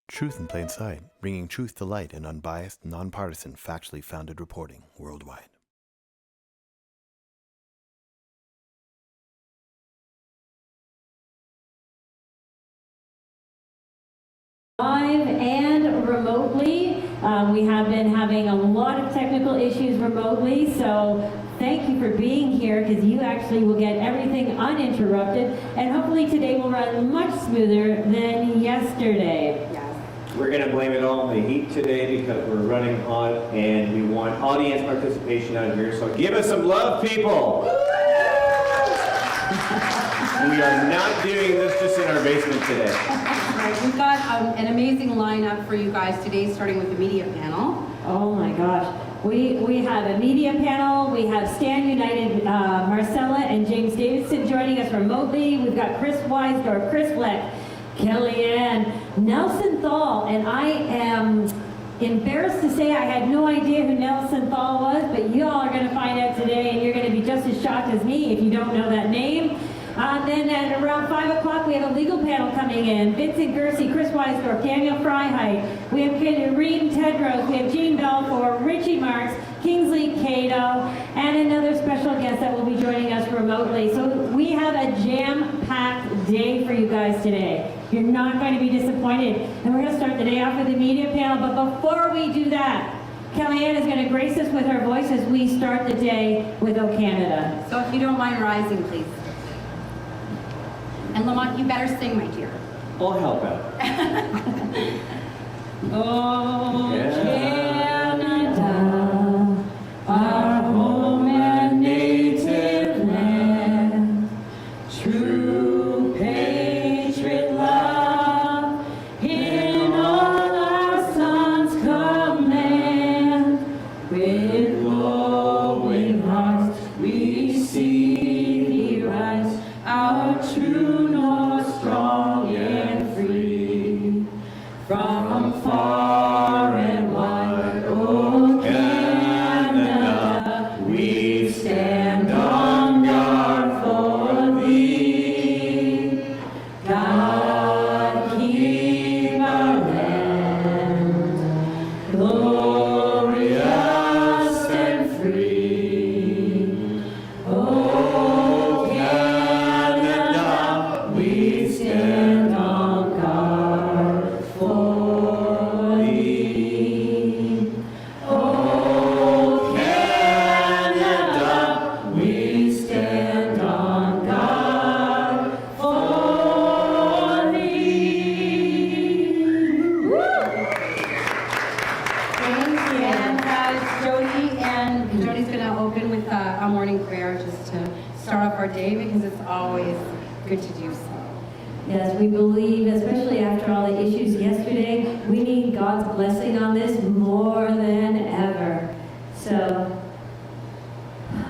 Truth in Plain Sight, bringing truth to light in unbiased, nonpartisan, factually founded reporting worldwide. Live and remotely. We have been having a lot of technical issues remotely, so thank you for being here because you actually will get everything uninterrupted, and hopefully today will run much smoother than yesterday. We're going to blame it all on the heat today because we're running hot and we want audience participation out here, so give us some love, people! We are not doing this just in our basement today. We've got an amazing lineup for you guys today, starting with the media panel. Oh my gosh. We have a media panel. We have Stand United, Marcella and James Davidson joining us remotely. We've got Chris Weisdorf, Chris Vleck, Kellyanne, Nelson Thal, and I am embarrassed to say I had no idea who Nelson Thal was, but you all are going to find out today, and you're going to be just as shocked as me if you don't know that name. Then at around 5 o'clock, we have a legal panel coming in. Vincent Gircys, Chris Weisdorf, Daniel Freiheit. We have Reem Tedros, we have Jean Belfour, Richie Marks, Kingsley Cato, and another special guest that will be joining us remotely. So we have a jam-packed day for you guys today. You're not going to be disappointed. And we're going to start the day off with the media panel, but before we do that, Kellyanne is going to grace us with her voice as we start the day with O Canada. So if you don't mind rising, please. And Lamont, you better sing, my dear. I'll help out. Oh, Canada, our home and native land, true patriot love, in all our sons' command, with glowing hearts we see thee rise, our true north, strong and free. From far and wide, oh Canada, we stand on guard for thee. God keep our land glorious and free. Oh Canada, we stand on guard for thee. Oh Canada, we stand on guard for thee. Woo! Thanks, and Jody, and Jody's going to open with a morning prayer just to start off our day because it's always good to do so. Yes, we believe, especially after all the issues yesterday, we need God's blessing on this more than ever. So,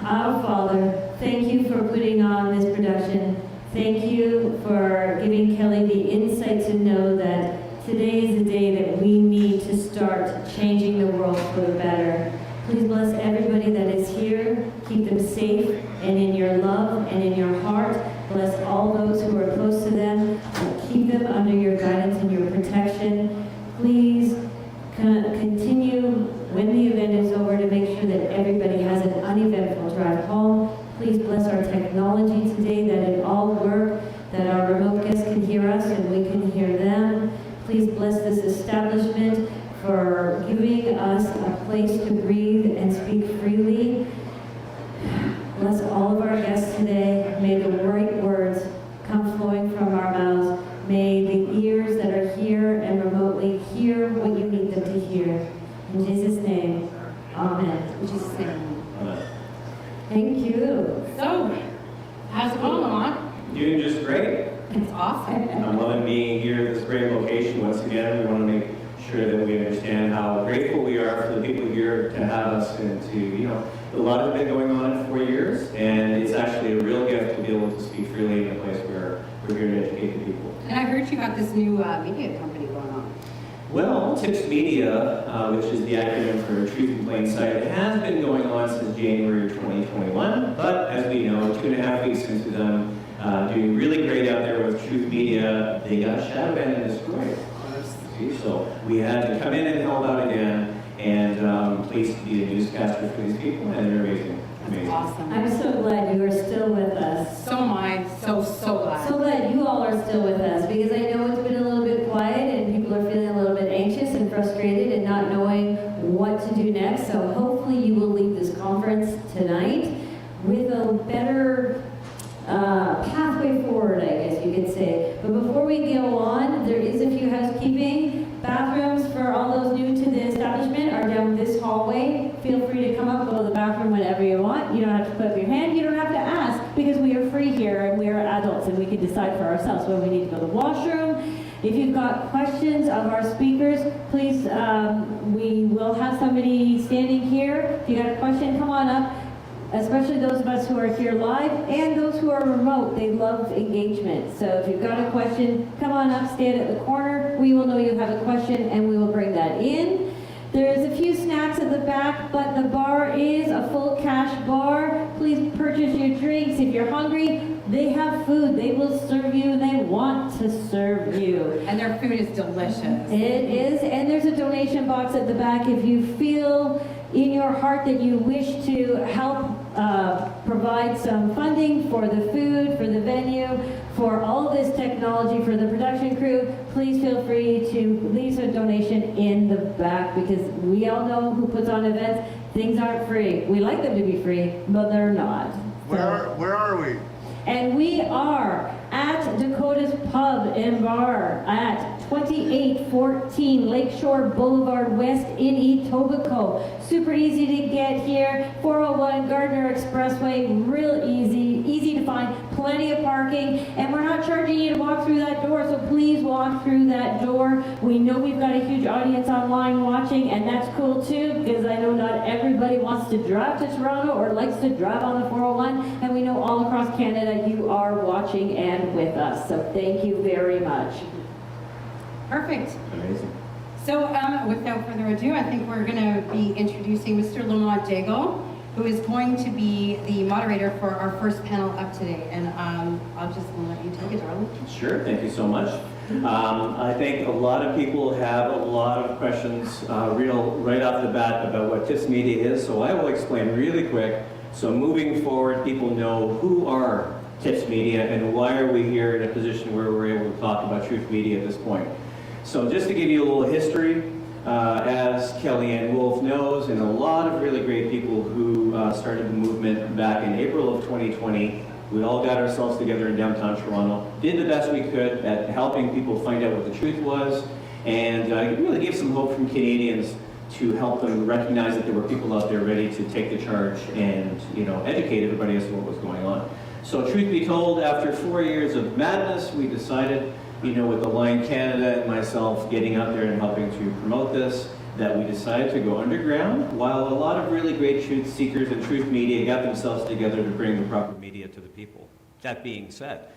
our Father, thank you for putting on this production. Thank you for giving Kelly the insight to know that today is the day that we need to start changing the world for the better. Please bless everybody that is here. Keep them safe and in your love and in your heart. Bless all those who are close to them. Keep them under your guidance and your protection. Please continue when the event is over to make sure that everybody has an uneventful drive home. Please bless our technology today, that it all work, that our remote guests can hear us and we can hear them. Please bless this establishment for giving us a place to breathe and speak freely. Bless all of our guests today. May the right words come flowing from our mouths. May the ears that are here and remotely hear what you need them to hear. In Jesus' name, amen. In Jesus' name. Thank you. So, how's it going, Lamont? Doing just great. It's awesome. I'm loving being here at this great location. Once again, we want to make sure that we understand how grateful we are for the people here to have us and to, a lot has been going on in 4 years, and it's actually a real gift to be able to speak freely in a place where we're here to educate the people. And I heard you got this new media company going on. Well, TIPS Media, which is the acronym for Truth in Plain Sight, it has been going on since January 2021, but as we know, 2.5 weeks into them doing really great out there with Truth Media, they got shadow banned and destroyed. So we had to come in and help out again, and I'm pleased to be a newscaster for these people, and they're amazing. Amazing. Awesome. I'm so glad you are still with us. So am I. So glad. So glad you all are still with us, because I know it's been a little bit quiet and people are feeling a little bit anxious and frustrated and not knowing what to do next. So hopefully you will leave this conference tonight with a better pathway forward, I guess you could say. But before we go on, there is a few housekeeping. Bathrooms for all those new to the establishment are down this hallway. Feel free to come up, go to the bathroom whenever you want. You don't have to put up your hand, you don't have to ask, because we are free here and we are adults and we can decide for ourselves when we need to go to the washroom. If you've got questions of our speakers, please, we will have somebody standing here. If you got a question, come on up. Especially those of us who are here live and those who are remote. They love engagement. So if you've got a question, come on up, stand at the corner. We will know you have a question and we will bring that in. There's a few snacks at the back, but the bar is a full cash bar. Please purchase your drinks. If you're hungry, they have food. They will serve you. They want to serve you. And their food is delicious. It is. And there's a donation box at the back if you feel in your heart that you wish to help provide some funding for the food, for the venue, for all this technology, for the production crew. Please feel free to leave a donation in the back, because we all know who puts on events. Things aren't free. We like them to be free, but they're not. Where are we? And we are at Dakota's Pub and Bar at 2814 Lakeshore Boulevard West in Etobicoke. Super easy to get here. 401 Gardner Expressway, real easy to find. Plenty of parking, and we're not charging you to walk through that door, so please walk through that door. We know we've got a huge audience online watching, and that's cool too, because I know not everybody wants to drive to Toronto or likes to drive on the 401, and we know all across Canada you are watching and with us, so thank you very much. Perfect. Amazing. So without further ado, I think we're going to be introducing Mr. Lamont Daigle, who is going to be the moderator for our first panel up today. And I'll just let you take it, darling. Sure, thank you so much. I think a lot of people have a lot of questions right off the bat about what TIPS Media is, so I will explain really quick. So moving forward, people know who are TIPS Media and why are we here in a position where we're able to talk about truth media at this point. So just to give you a little history, as Kellyanne Wolfe knows, and a lot of really great people who started the movement back in April of 2020, we all got ourselves together in downtown Toronto, did the best we could at helping people find out what the truth was, and really gave some hope from Canadians to help them recognize that there were people out there ready to take the charge and educate everybody as to what was going on. So truth be told, after 4 years of madness, we decided, with Align Canada and myself getting out there and helping to promote this, that we decided to go underground, while a lot of really great truth seekers and truth media got themselves together to bring the proper media to the people. That being said,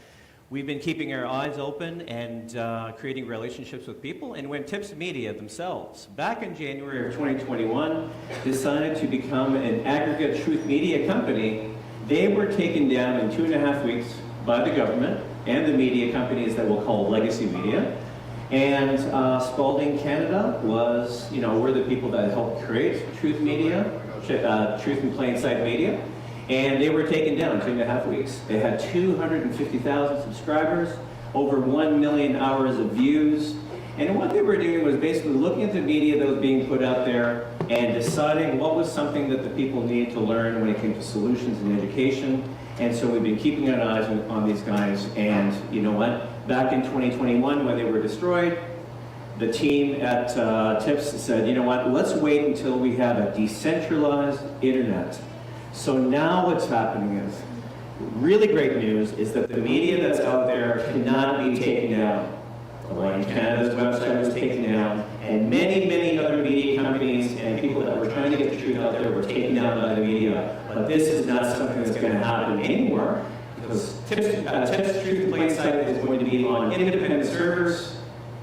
we've been keeping our eyes open and creating relationships with people, and when TIPS Media themselves, back in January of 2021, decided to become an aggregate truth media company, they were taken down in 2.5 weeks by the government and the media companies that we'll call legacy media. And Spalding Canada was, we're the people that helped create Truth Media, Truth in Plain Sight Media, and they were taken down in 2.5 weeks. They had 250,000 subscribers, over 1 million hours of views, and what they were doing was basically looking at the media that was being put out there and deciding what was something that the people needed to learn when it came to solutions in education. And so we've been keeping our eyes on these guys, and you know what? Back in 2021, when they were destroyed, the team at TIPS said, you know what, let's wait until we have a decentralized internet. So now what's happening is, really great news is that the media that's out there cannot be taken down. Align Canada's website was taken down, and many, many other media companies and people that were trying to get the truth out there were taken down by the media. But this is not something that's going to happen anymore, because TIPS Truth in Plain Sight is going to be on independent servers.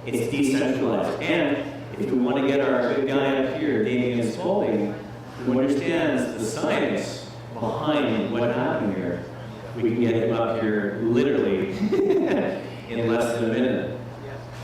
It's decentralized. And if we want to get our good guy up here, Damian Spalding, who understands the science behind what happened here, we can get him up here literally in less than a minute.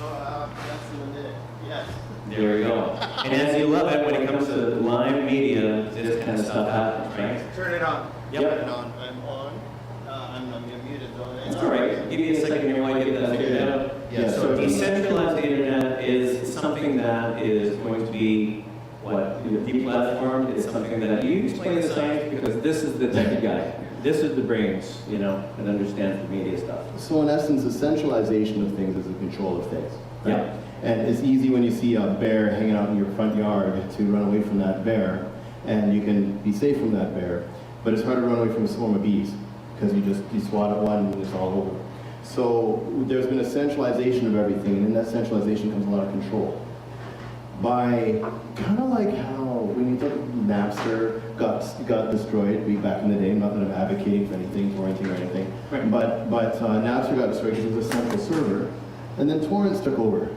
Less than a minute, yes. There we go. And as you love it, when it comes to live media, this kind of stuff happens, right? Turn it on. Yep. Turn it on. I'm on. I'm muted though. That's all right. Give me a second here while I get that figured out. Yeah. So decentralized internet is something that is going to be, what, deplatformed. It's something that you explain the science because this is the techie guy. This is the brains, you know, that understands the media stuff. So in essence, the centralization of things is the control of things. Right? Yeah. And it's easy when you see a bear hanging out in your front yard to run away from that bear, and you can be safe from that bear. But it's hard to run away from a swarm of bees because you swat at one and it's all over. So there's been a centralization of everything, and in that centralization comes a lot of control. By kind of like how when you think Napster got destroyed back in the day, not that I'm advocating for anything, torrenting or anything, Right. but Napster got destroyed because it was a central server, and then torrents took over.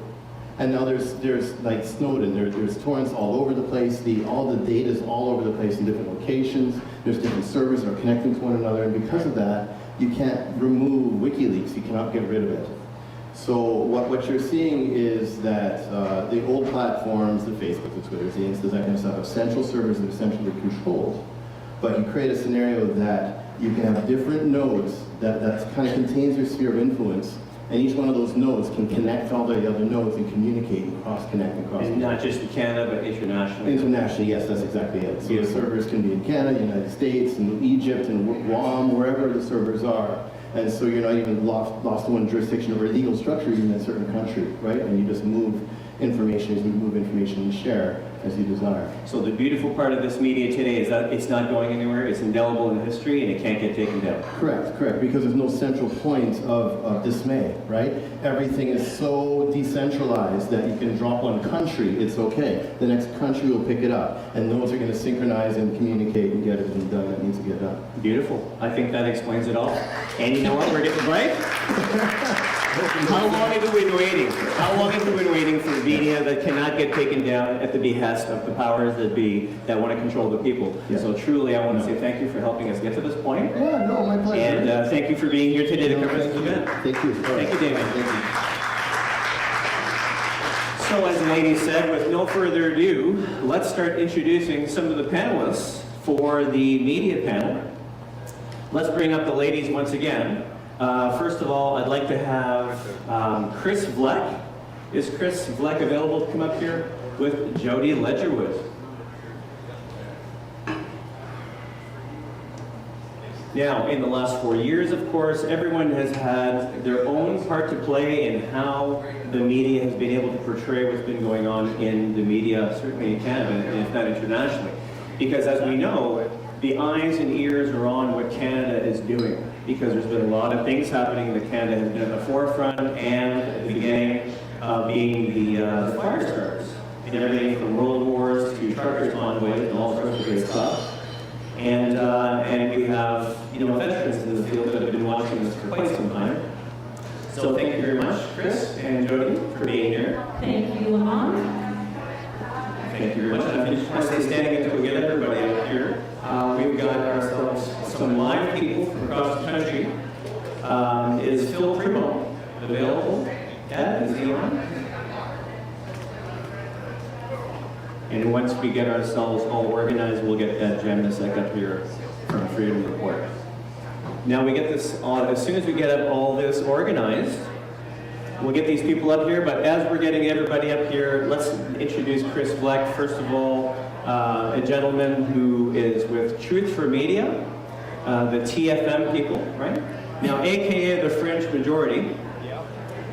And now there's like Snowden, there's torrents all over the place, all the data is all over the place in different locations, there's different servers that are connecting to one another, and because of that, you can't remove WikiLeaks, you cannot get rid of it. So what you're seeing is that the old platforms, the Facebook, the Twitter, the Instas, that kind of stuff, have central servers that are centrally controlled. But you create a scenario that you can have different nodes that kind of contains your sphere of influence, and each one of those nodes can connect all the other nodes and communicate and cross-connect and cross. And not just in Canada, but internationally. Internationally, yes, that's exactly it. So the servers can be in Canada, United States, and Egypt, and Guam, wherever the servers are. And so you're not even lost to one jurisdiction or legal structure even in a certain country, right? And you just move information as you move information and share as you desire. So the beautiful part of this media today is that it's not going anywhere, it's indelible in history, and it can't get taken down. Correct, because there's no central point of dismay, right? Everything is so decentralized that you can drop one country, it's okay. The next country will pick it up, and those are going to synchronize and communicate and get everything done that needs to get done. Beautiful. I think that explains it all. And you know what? We're getting a break. How long have we been waiting? How long have we been waiting for media that cannot get taken down at the behest of the powers that be that want to control the people? Yeah. So truly, I want to say thank you for helping us get to this point. Yeah, no, my pleasure. And thank you for being here today to No, cover this thank you. event. Thank you. Thank you, David. Thank you. So as the lady said, with no further ado, let's start introducing some of the panelists for the media panel. Let's bring up the ladies once again. First of all, I'd like to have Chris Vleck. Is Chris Vleck available to come up here with Jody Ledgerwood? Now, in the last 4 years, of course, everyone has had their own part to play in how the media has been able to portray what's been going on in the media, certainly in Canada, and if not internationally. Because as we know, the eyes and ears are on what Canada is doing, because there's been a lot of things happening that Canada has been at the forefront and at the beginning, being the fire starters, and everything from world wars to truckers' convoys and all sorts of great stuff. And we have, veterans in the field that have been watching this for quite some time. So thank you very much, Chris and Jody, for being here. Thank you, Lamont. Thank you very much. And I just want to stay standing until we get everybody up here. We've got ourselves some live people from across the country. Is Phil Primo available? Dad, is he on? And once we get ourselves all organized, we'll get that gem a sec up here from Freedom Report. Now we get this, as soon as we get all this organized, we'll get these people up here, but as we're getting everybody up here, let's introduce Chris Vleck. First of all, a gentleman who is with Truth for Media, the TFM people, right? Now, AKA the Fringe Majority.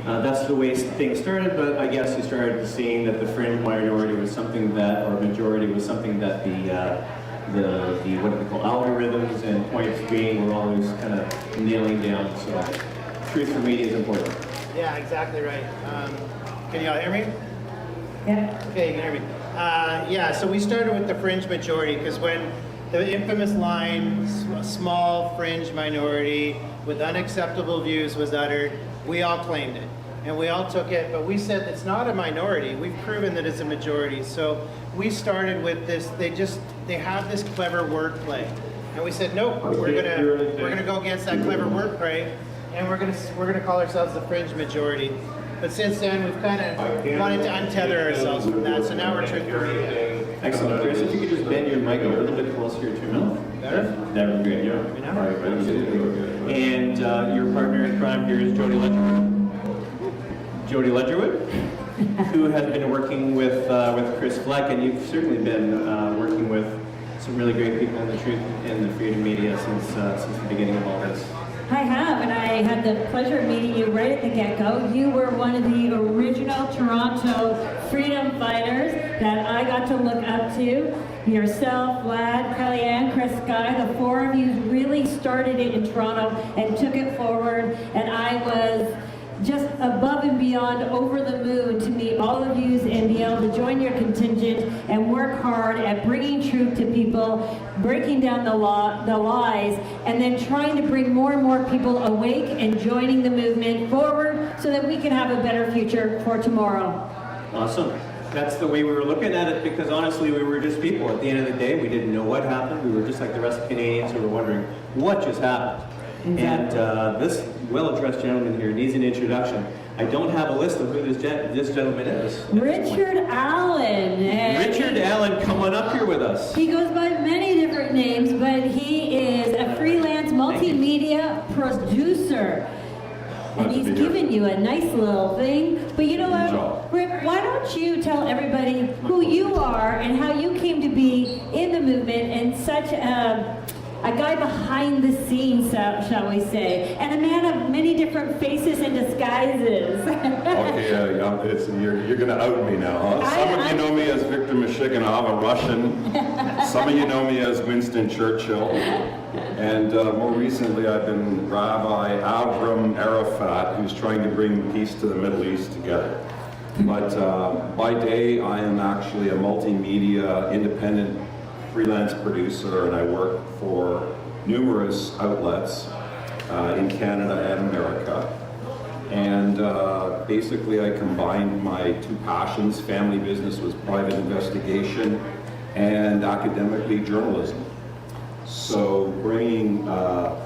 That's the way things started, but I guess you started seeing that the fringe minority was something that, or majority was something that the what do they call, algorithms and points being were always kind of nailing down. So, Truth for Media is important. Yeah, exactly right. Can y'all hear me? Yeah. Okay, you can hear me. Yeah, so we started with the fringe majority because when the infamous line, small fringe minority with unacceptable views was uttered, we all claimed it. And we all took it, but we said it's not a minority. We've proven that it's a majority. So we started with this, they have this clever wordplay. And we said, nope, we're gonna go against that clever wordplay, and we're gonna call ourselves the fringe majority. But since then, we've kind of wanted to untether ourselves from that, so now we're truth for media. Excellent. Chris, if you could just bend your mic a little bit closer to your mouth. Better? That would be great, yeah. And your partner in crime here is Jody Ledgerwood. Jody Ledgerwood, who has been working with Chris Vleck, and you've certainly been working with some really great people in the truth and the freedom media since the beginning of all this. I have, and I had the pleasure of meeting you right at the get-go. You were one of the original Toronto freedom fighters that I got to look up to. Yourself, Vlad, Kellyanne, Chris Guy, the four of you really started it in Toronto and took it forward, and I was just above and beyond over the moon to meet all of you and be able to join your contingent and work hard at bringing truth to people, breaking down the lies, and then trying to bring more and more people awake and joining the movement forward so that we can have a better future for tomorrow. Awesome. That's the way we were looking at it, because honestly we were just people. At the end of the day, we didn't know what happened. We were just like the rest of Canadians who were wondering what just happened. Exactly. And this well-addressed gentleman here needs an introduction. I don't have a list of who this gentleman is. Richard Allen. Richard Allen, come on up here with us. He goes by many different names, but he is a freelance multimedia producer. And he's given you a nice little thing. But you know what, Rick, why don't you tell everybody who you are and how you came to be in the movement and such a guy behind the scenes, shall we say, and a man of many different faces and disguises. Okay, you're going to out me now, huh? Some of you know me as Viktor Mishiganov, a Russian. Some of you know me as Winston Churchill. And more recently, I've been Rabbi Avram Arafat, who's trying to bring peace to the Middle East together. But by day, I am actually a multimedia independent freelance producer, and I work for numerous outlets in Canada and America. And basically I combined my two passions. Family business was private investigation, and academically journalism. So bringing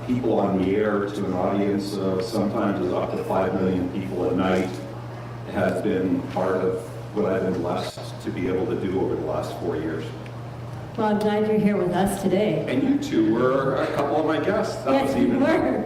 people on the air to an audience of sometimes is up to 5 million people a night has been part of what I've been blessed to be able to do over the last 4 years. Well, I'm glad you're here with us today. And you two were a couple of my guests. Yes, we were.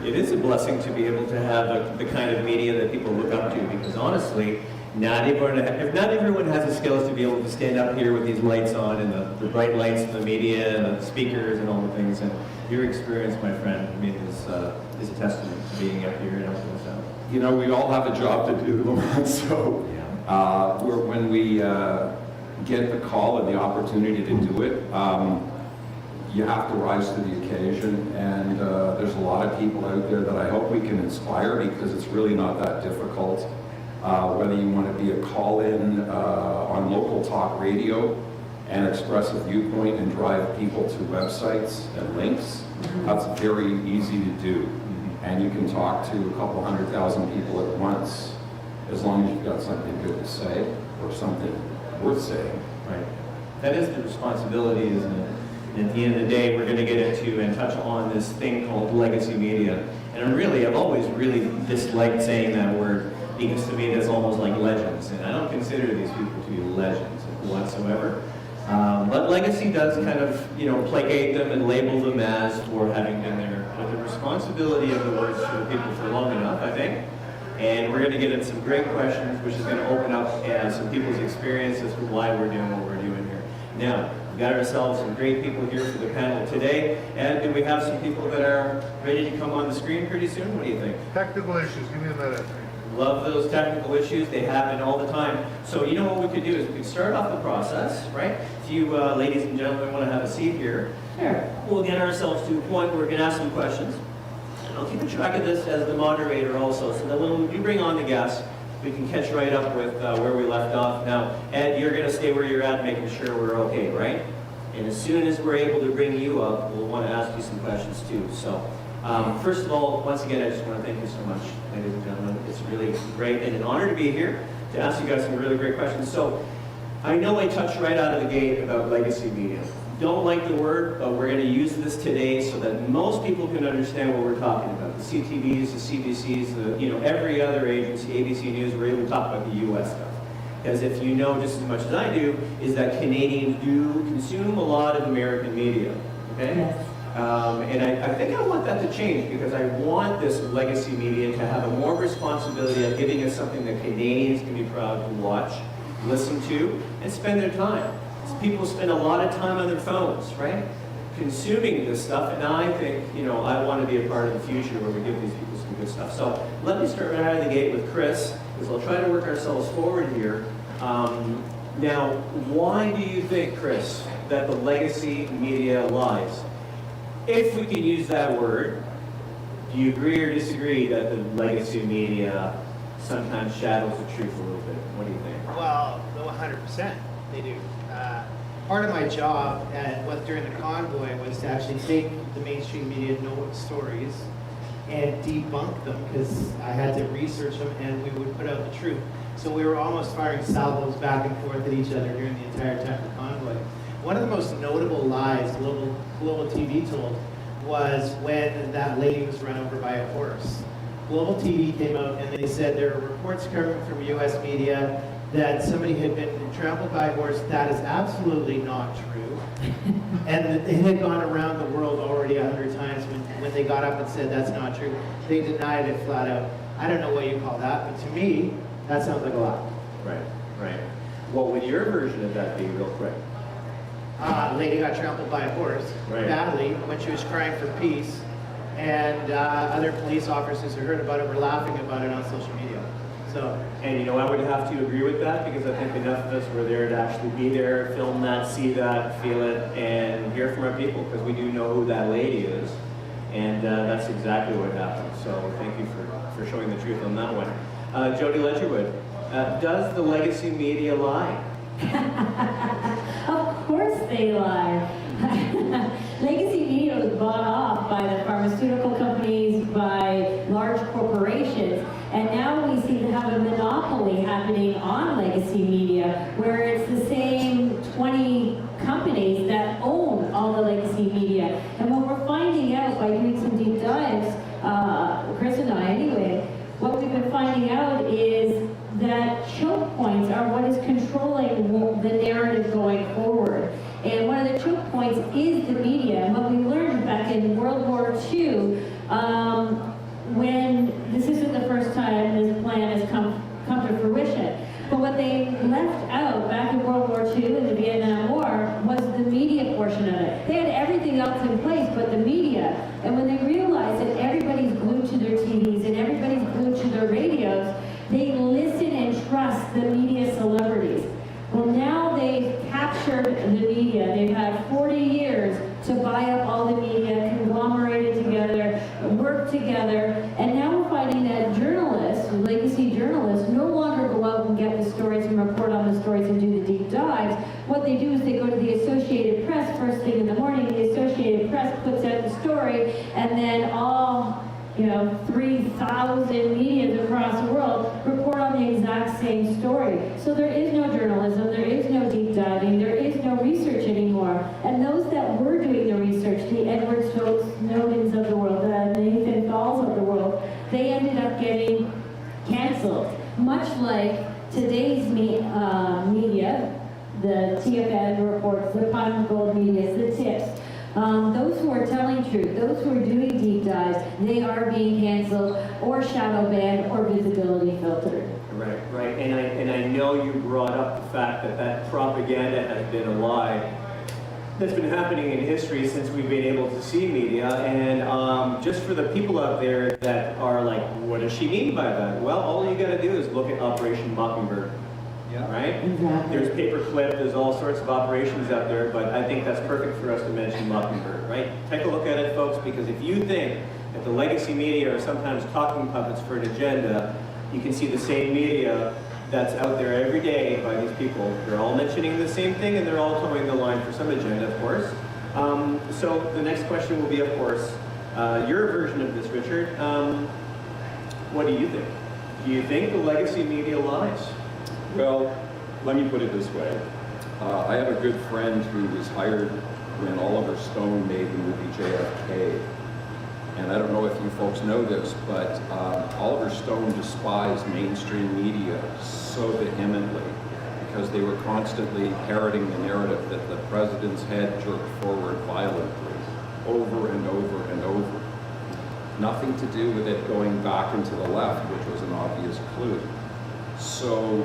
It is a blessing to be able to have the kind of media that people look up to, because honestly, not everyone has the skills to be able to stand up here with these lights on and the bright lights of the media and the speakers and all the things. And your experience, my friend, I mean, is a testament to being up here and helping us out. You know, we all have a job to do, so when we get the call and the opportunity to do it, you have to rise to the occasion, and there's a lot of people out there that I hope we can inspire, because it's really not that difficult. Whether you want to be a call-in on local talk radio and express a viewpoint and drive people to websites and links, that's very easy to do. And you can talk to a couple 100,000 people at once, as long as you've got something good to say or something worth saying. Right. That is the responsibility, isn't it? And at the end of the day, we're going to get into and touch on this thing called legacy media. And I've always really disliked saying that word, because to me that's almost like legends. And I don't consider these people to be legends whatsoever. But legacy does kind of, placate them and label them as for having been there. But the responsibility of the words to the people for long enough, I think. And we're going to get into some great questions, which is going to open up some people's experiences for why we're doing what we're doing here. Now, we've got ourselves some great people here for the panel today. And do we have some people that are ready to come on the screen pretty soon? What do you think? Technical issues, give me a minute. Love those technical issues. They happen all the time. So you know what we could do is we could start off the process, right? If you ladies and gentlemen want to have a seat here, we'll get ourselves to a point where we're going to ask some questions. I'll keep track of this as the moderator also, so that when we bring on the guests, we can catch right up with where we left off. Now, Ed, you're going to stay where you're at, making sure we're okay, right? And as soon as we're able to bring you up, we'll want to ask you some questions too. So, first of all, once again, I just want to thank you so much, ladies and gentlemen. It's really great and an honor to be here to ask you guys some really great questions. So, I know I touched right out of the gate about legacy media. Don't like the word, but we're going to use this today so that most people can understand what we're talking about. the CTVs, the CBCs, every other agency, ABC News, we're able to talk about the U.S. stuff. Because if you know just as much as I do, is that Canadians do consume a lot of American media, okay? Yes. And I think I want that to change because I want this legacy media to have a more responsibility of giving us something that Canadians can be proud to watch, listen to, and spend their time. People spend a lot of time on their phones, right? Consuming this stuff, and I think, I want to be a part of the future where we give these people some good stuff. So let me start right out of the gate with Chris, because we'll try to work ourselves forward here. Now, why do you think, Chris, that the legacy media lies? If we can use that word, do you agree or disagree that the legacy media sometimes shadows the truth a little bit? What do you think? Well, 100% they do. Part of my job during the convoy was to actually take the mainstream media stories and debunk them, because I had to research them and we would put out the truth. So we were almost firing salvos back and forth at each other during the entire time of the convoy. One of the most notable lies Global TV told was when that lady was run over by a horse. Global TV came out and they said there are reports coming from US media that somebody had been trampled by a horse. That is absolutely not true. And it had gone around the world already 100 times when they got up and said that's not true. They denied it flat out. I don't know what you call that, but to me, that sounds like a lie. Right. What would your version of that be, real quick? Lady got trampled by a horse badly when she was crying for peace, and other police officers who heard about it were laughing about it on social media. So, and I would have to agree with that, because I think enough of us were there to actually be there, film that, see that, feel it, and hear from our people, because we do know who that lady is, and that's exactly what happened. So thank you for showing the truth on that one. Jody Ledgerwood, does the legacy media lie? Of course they lie. Legacy media was bought off by the pharmaceutical companies, by large corporations, and now we seem to have a monopoly happening on legacy media, where it's the same 20 companies that own all the legacy media. And what we're finding out by doing some deep dives, Chris and I anyway, what we've been finding out is that choke points are what is controlling the narrative going forward. And one of the choke points is the media. And what we learned back in World War II, when this isn't the first time this plan has come to fruition, but what they left out back in World War II and the Vietnam War was the media portion of it. They had everything else in place but the media. And when they realized that everybody's glued to their TVs and everybody's glued to their radios, they listen and trust the media celebrities. Well, now they've captured the media. They've had 40 years to buy up all the media, conglomerate it together, work together, and now we're finding that journalists, legacy journalists, no longer go out and get the stories and report on the stories and do the deep dives. What they do is they go to the Associated Press first thing in the morning. The Associated Press puts out the story, and then all 3,000 medias across the world report on the exact same story. So there is no journalism, there is no deep diving, there is no research anymore. And those that were doing the research, the Edward Snowdens of the world, the Nathan Falls of the world, they ended up getting canceled. Much like today's media, the TFN reports, the Pot of Gold media, the tips. Those who are telling truth, those who are doing deep dives, they are being canceled or shadow banned or visibility filtered. Right. And I know you brought up the fact that propaganda has been a lie that's been happening in history since we've been able to see media. And just for the people out there that are like, what does she mean by that? Well, all you got to do is look at Operation Mockingbird. Yeah. Right? Exactly. There's paperclip, there's all sorts of operations out there, but I think that's perfect for us to mention Mockingbird, right? Take a look at it, folks, because if you think that the legacy media are sometimes talking puppets for an agenda, you can see the same media that's out there every day by these people. They're all mentioning the same thing, and they're all towing the line for some agenda, of course. So the next question will be, of course, your version of this, Richard. What do you think? Do you think the legacy media lies? Well, let me put it this way. I have a good friend who was hired when Oliver Stone made the movie JFK. And I don't know if you folks know this, but Oliver Stone despised mainstream media so vehemently because they were constantly parroting the narrative that the president's head jerked forward violently over and over and over. Nothing to do with it going back into the left, which was an obvious clue. So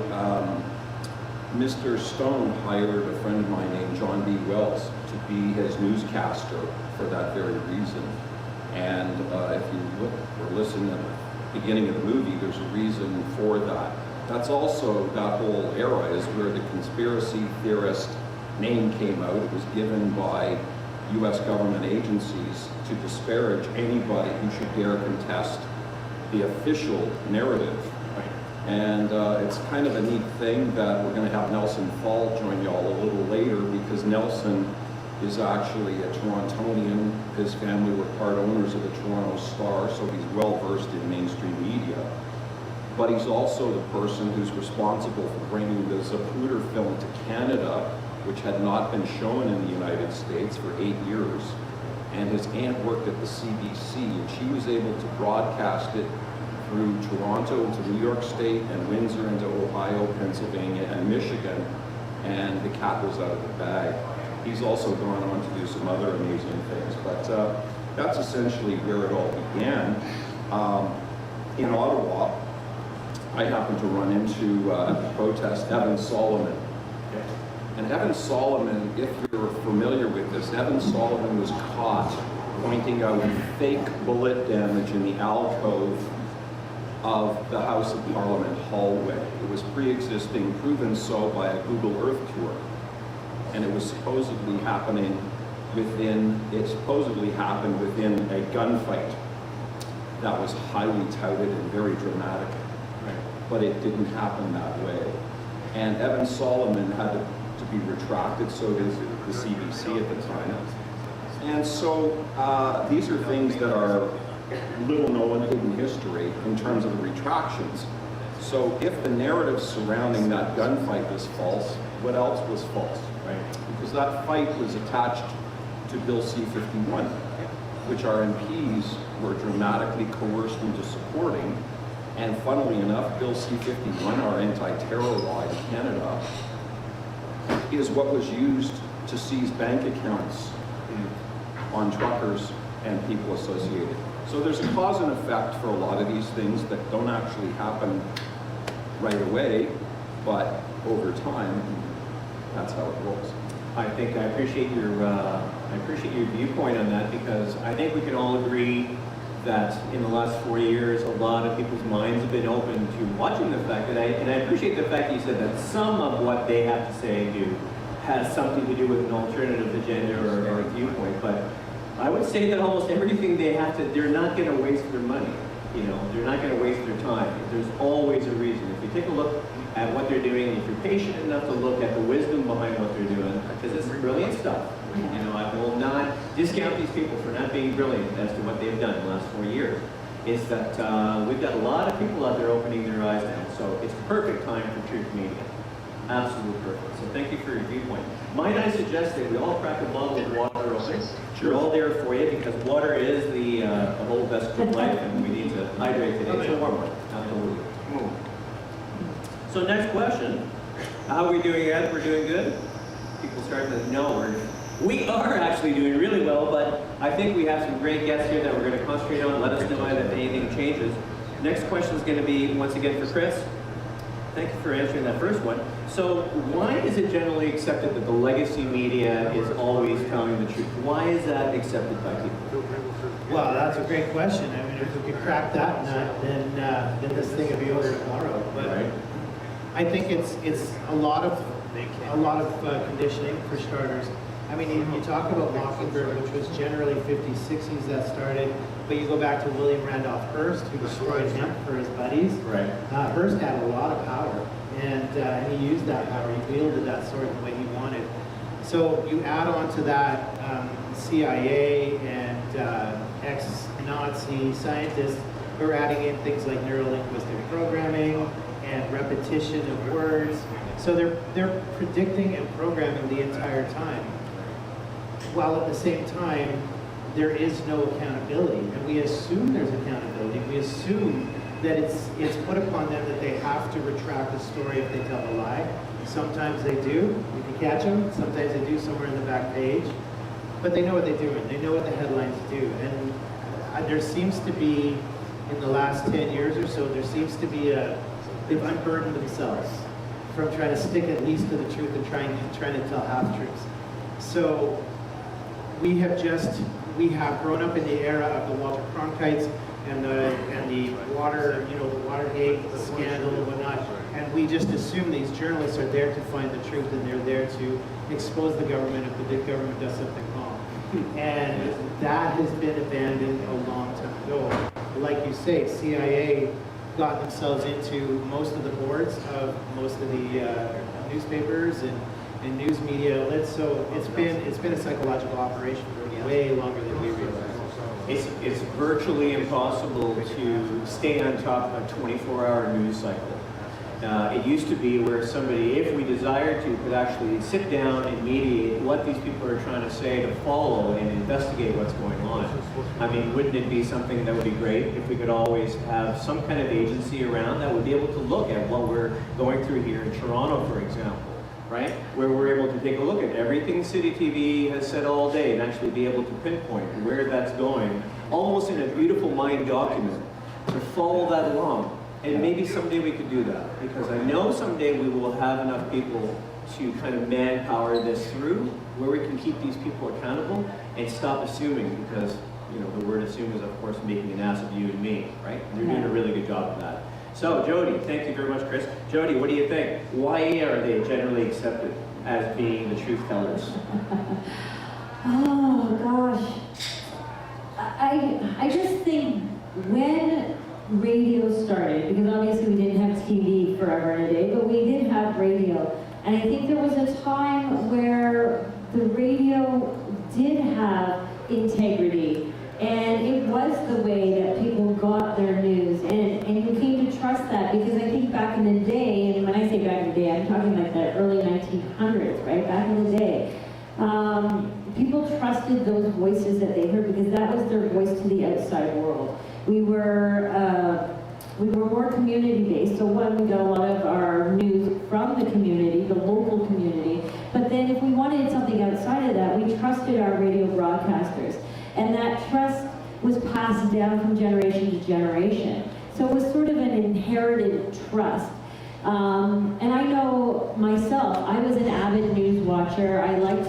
Mr. Stone hired a friend of mine named John B. Wells to be his newscaster for that very reason. And if you look or listen at the beginning of the movie, there's a reason for that. That's also, that whole era is where the conspiracy theorist name came out. It was given by US government agencies to disparage anybody who should dare contest the official narrative. And it's kind of a neat thing that we're going to have Nelson Fall join y'all a little later, because Nelson is actually a Torontonian. His family were part owners of the Toronto Star, so he's well versed in mainstream media. But he's also the person who's responsible for bringing the Zapruder film to Canada, which had not been shown in the United States for 8 years. And his aunt worked at the CBC, and she was able to broadcast it through Toronto to New York State and Windsor into Ohio, Pennsylvania, and Michigan, and the cat was out of the bag. He's also gone on to do some other amazing things, but that's essentially where it all began. In Ottawa, I happened to run into, at the protest, Evan Solomon. And Evan Solomon, if you're familiar with this, Evan Solomon was caught pointing out fake bullet damage in the alcove of the House of Parliament hallway. It was pre-existing, proven so by a Google Earth tour. And it was supposedly happening within, it supposedly happened within a gunfight that was highly touted and very dramatic. But it didn't happen that way. And Evan Solomon had to be retracted, so did the CBC at the time. And so these are things that are little known hidden history in terms of the retractions. So if the narrative surrounding that gunfight was false, what else was false? Right? Because that fight was attached to Bill C-51, which our MPs were dramatically coerced into supporting. And funnily enough, Bill C-51, our anti-terror law in Canada, is what was used to seize bank accounts on truckers and people associated. So there's a cause and effect for a lot of these things that don't actually happen right away, but over time, that's how it rolls. I think I appreciate your viewpoint on that, because I think we can all agree that in the last 4 years, a lot of people's minds have been open to watching the fact that and I appreciate the fact that you said that some of what they have to say and do has something to do with an alternative agenda or a viewpoint, but I would say that almost everything they have to, they're not going to waste their money. You know, they're not going to waste their time. There's always a reason. If you take a look at what they're doing, if you're patient enough to look at the wisdom behind what they're doing, because it's brilliant stuff. You know, I will not discount these people for not being brilliant as to what they've done in the last 4 years. It's that we've got a lot of people out there opening their eyes now, so it's perfect time for truth media. Absolutely perfect. So thank you for your viewpoint. Might I suggest that we all crack a bottle of water open? We're all there for you, because water is the whole best of life, and we need to hydrate today. It's a warm one. Absolutely. So next question. How are we doing, Ed? We're doing good? People start to know we are actually doing really well, but I think we have some great guests here that we're going to concentrate on. Let us know if anything changes. Next question is going to be, once again, for Chris. Thank you for answering that first one. So why is it generally accepted that the legacy media is always telling the truth? Why is that accepted by people? Well, that's a great question. I mean, if we could crack that nut, then this thing would be over tomorrow. But Right. I think it's a lot of conditioning for starters. I mean, you talk about Mockingbird, which was generally 50s, 60s that started, but you go back to William Randolph Hearst, who destroyed hemp for his buddies. Right. Hearst had a lot of power, and he used that power. He wielded that sword the way he wanted. So you add on to that CIA and ex-Nazi scientists who are adding in things like neuro-linguistic programming and repetition of words. So they're predicting and programming the entire time, while at the same time there is no accountability. And we assume there's accountability. We assume that it's put upon them that they have to retract a story if they tell a lie. Sometimes they do, if you catch them. Sometimes they do somewhere in the back page. But they know what they're doing. They know what the headlines do. And there seems to be, in the last 10 years or so, there seems to be they've unburdened themselves from trying to stick at least to the truth and trying to tell half-truths. So we have grown up in the era of the Walter Cronkites and the Watergate scandal and whatnot, and we just assume these journalists are there to find the truth and they're there to expose the government if the government does something wrong. And that has been abandoned a long time ago. Like you say, CIA got themselves into most of the boards of most of the newspapers and news media outlets. So it's been a psychological operation for way longer than we realize. It's virtually impossible to stay on top of a 24-hour news cycle. It used to be where somebody, if we desired to, could actually sit down and mediate what these people are trying to say to follow and investigate what's going on. I mean, wouldn't it be something that would be great if we could always have some kind of agency around that would be able to look at what we're going through here in Toronto, for example, right? Where we're able to take a look at everything City TV has said all day and actually be able to pinpoint where that's going, almost in a beautiful mind document, to follow that along. And maybe someday we could do that, because I know someday we will have enough people to kind of manpower this through, where we can keep these people accountable and stop assuming, because the word assume is of course making an ass of you and me, right? And they're doing a really good job of that. So Jody, thank you very much, Chris. Jody, what do you think? Why are they generally accepted as being the truth tellers? Oh gosh, I just think when radio started, because obviously we didn't have TV forever and a day, but we did have radio. And I think there was a time where the radio did have integrity, and it was the way that people got their news, and you came to trust that, because I think back in the day, and when I say back in the day, I'm talking like the early 1900s, right? Back in the day, people trusted those voices that they heard because that was their voice to the outside world. We were more community-based, so one, we got a lot of our news from the community, the local community, but then if we wanted something outside of that, we trusted our radio broadcasters, and that trust was passed down from generation to generation. So it was sort of an inherited trust. And I know myself, I was an avid news watcher. I would like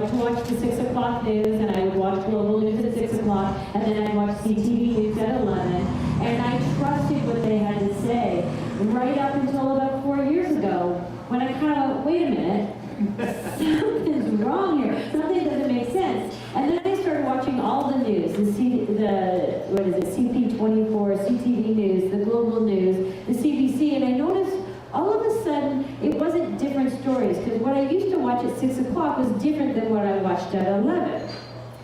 to watch the 6 o'clock news, and I would watch global news at 6 o'clock, and then I'd watch CTV news at 11. And I trusted what they had to say, right up until about 4 years ago, when I kind of, wait a minute, something's wrong here. Something doesn't make sense. And then I started watching all the news, CP24, CTV News, the Global News, the CBC, and I noticed all of a sudden it wasn't different stories, because what I used to watch at 6 o'clock was different than what I watched at 11,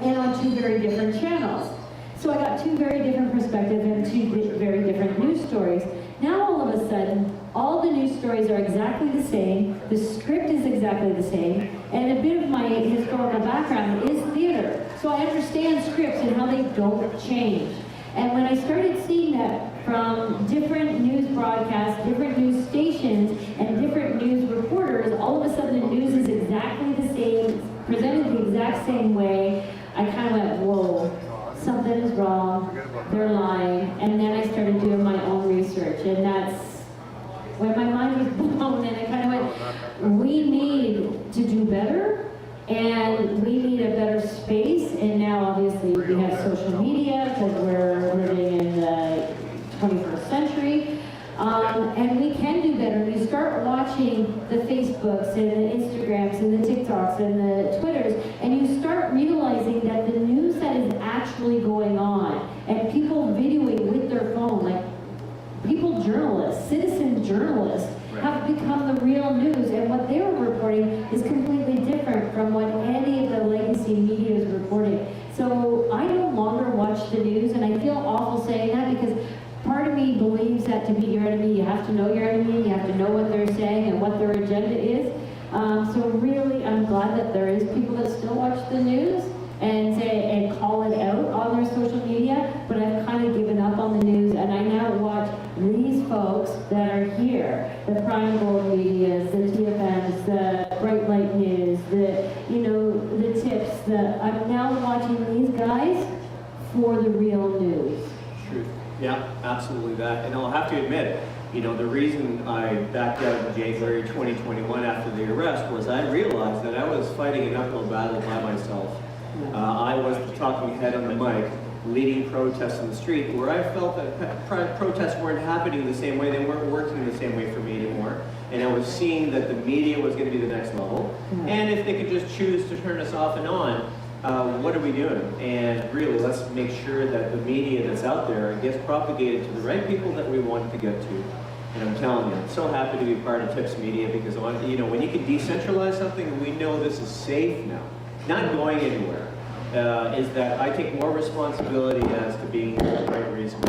and on two very different channels. So I got two very different perspectives and two very different news stories. Now all of a sudden, all the news stories are exactly the same, the script is exactly the same, and a bit of my historical background is theater. So I understand scripts and how they don't change. And when I started seeing that from different news broadcasts, different news stations, and different news reporters, all of a sudden the news is exactly the same, presented the exact same way, I kind of went, whoa, something is wrong, they're lying. And then I started doing my own research, and that's when my mind was blown, and I kind of went, we need to do better, and we need a better space. And now obviously we have social media, because we're living in the 21st century, and we can do better. You start watching the Facebooks and the Instagrams and the TikToks and the Twitters, and you start realizing that the news that is actually going on, and people videoing with their phone, like people journalists, citizen journalists, have become the real news, and what they were reporting is completely different from what any of the legacy media is reporting. So I no longer watch the news, and I feel awful saying that, because part of me believes that to be your enemy, you have to know your enemy, and you have to know what they're saying and what their agenda is. So really, I'm glad that there is people that still watch the news, and call it out on their social media, but I've kind of given up on the news, and I now watch these folks that are here, the Prime Gold Medias, the TFMs, the Bright Light News, the tips, I'm now watching these guys for the real news. Truth. Yeah, absolutely that. And I'll have to admit, the reason I backed out in January 2021 after the arrest was I realized that I was fighting an uphill battle by myself. I was the talking head on the mic, leading protests in the street, where I felt that protests weren't happening the same way, they weren't working the same way for me anymore. And I was seeing that the media was going to be the next level. And if they could just choose to turn us off and on, what are we doing? And really, let's make sure that the media that's out there gets propagated to the right people that we want to get to. And I'm telling you, I'm so happy to be part of Tips Media because, when you can decentralize something, we know this is safe now, not going anywhere, is that I take more responsibility as to being the right reason.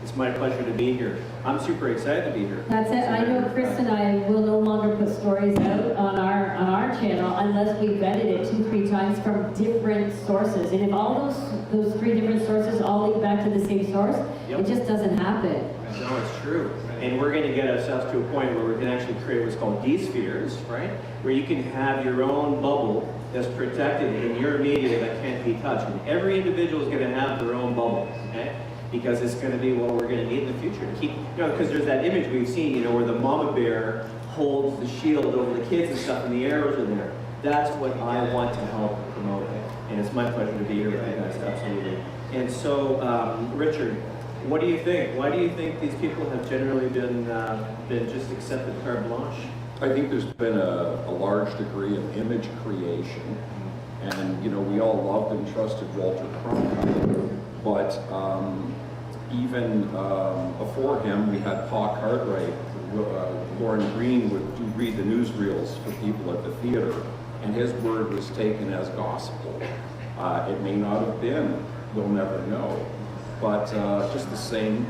It's my pleasure to be here. I'm super excited to be here. That's it. I know Chris and I will no longer put stories out on our channel unless we vetted it 2-3 times from different sources. And if all those 3 different sources all lead back to the same source, it just doesn't happen. No, it's true. And we're going to get ourselves to a point where we can actually create what's called D-spheres, right? Where you can have your own bubble that's protected in your media that can't be touched. And every individual is going to have their own bubble, okay? Because it's going to be what we're going to need in the future to keep, because there's that image we've seen, where the mama bear holds the shield over the kids and stuff, and the arrows are there. That's what I want to help promote, and it's my pleasure to be here with you guys, absolutely. And so, Richard, what do you think? Why do you think these people have generally been just accepted carte blanche? I think there's been a large degree of image creation, and we all loved and trusted Walter Cronkite, but even before him, we had Pa Cartwright. Lauren Green would read the newsreels for people at the theater, and his word was taken as gospel. It may not have been, we'll never know. But just the same,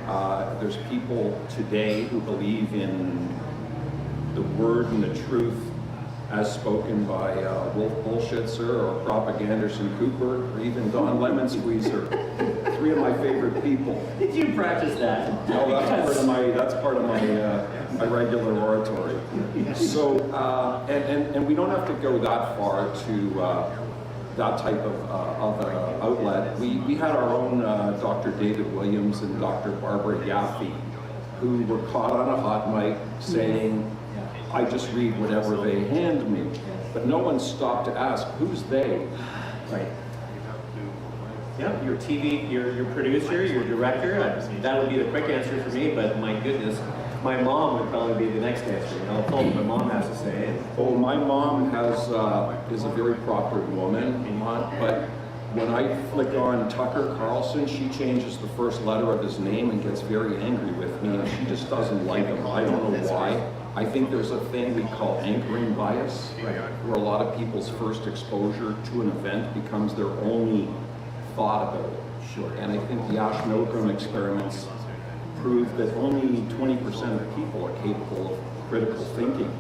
there's people today who believe in the word and the truth as spoken by Wolfe Bullshitzer or Propaganderson Cooper or even Don Lemon Squeezer. 3 of my favorite people. Did you practice that? No, that's part of my regular oratory. So, and we don't have to go that far to that type of outlet. We had our own Dr. David Williams and Dr. Barbara Yaffe, who were caught on a hot mic saying, I just read whatever they hand me. But no one stopped to ask, who's they? Right. Yeah, your TV, your producer, your director, that would be the quick answer for me, but my goodness, my mom would probably be the next answer. I'll tell what my mom has to say. Oh, my mom is a very proper woman, but when I flick on Tucker Carlson, she changes the first letter of his name and gets very angry with me, and she just doesn't like him. I don't know why. I think there's a thing we call anchoring bias, where a lot of people's first exposure to an event becomes their only thought about it. Sure. And I think the Ash Milgram experiments prove that only 20% of people are capable of critical thinking.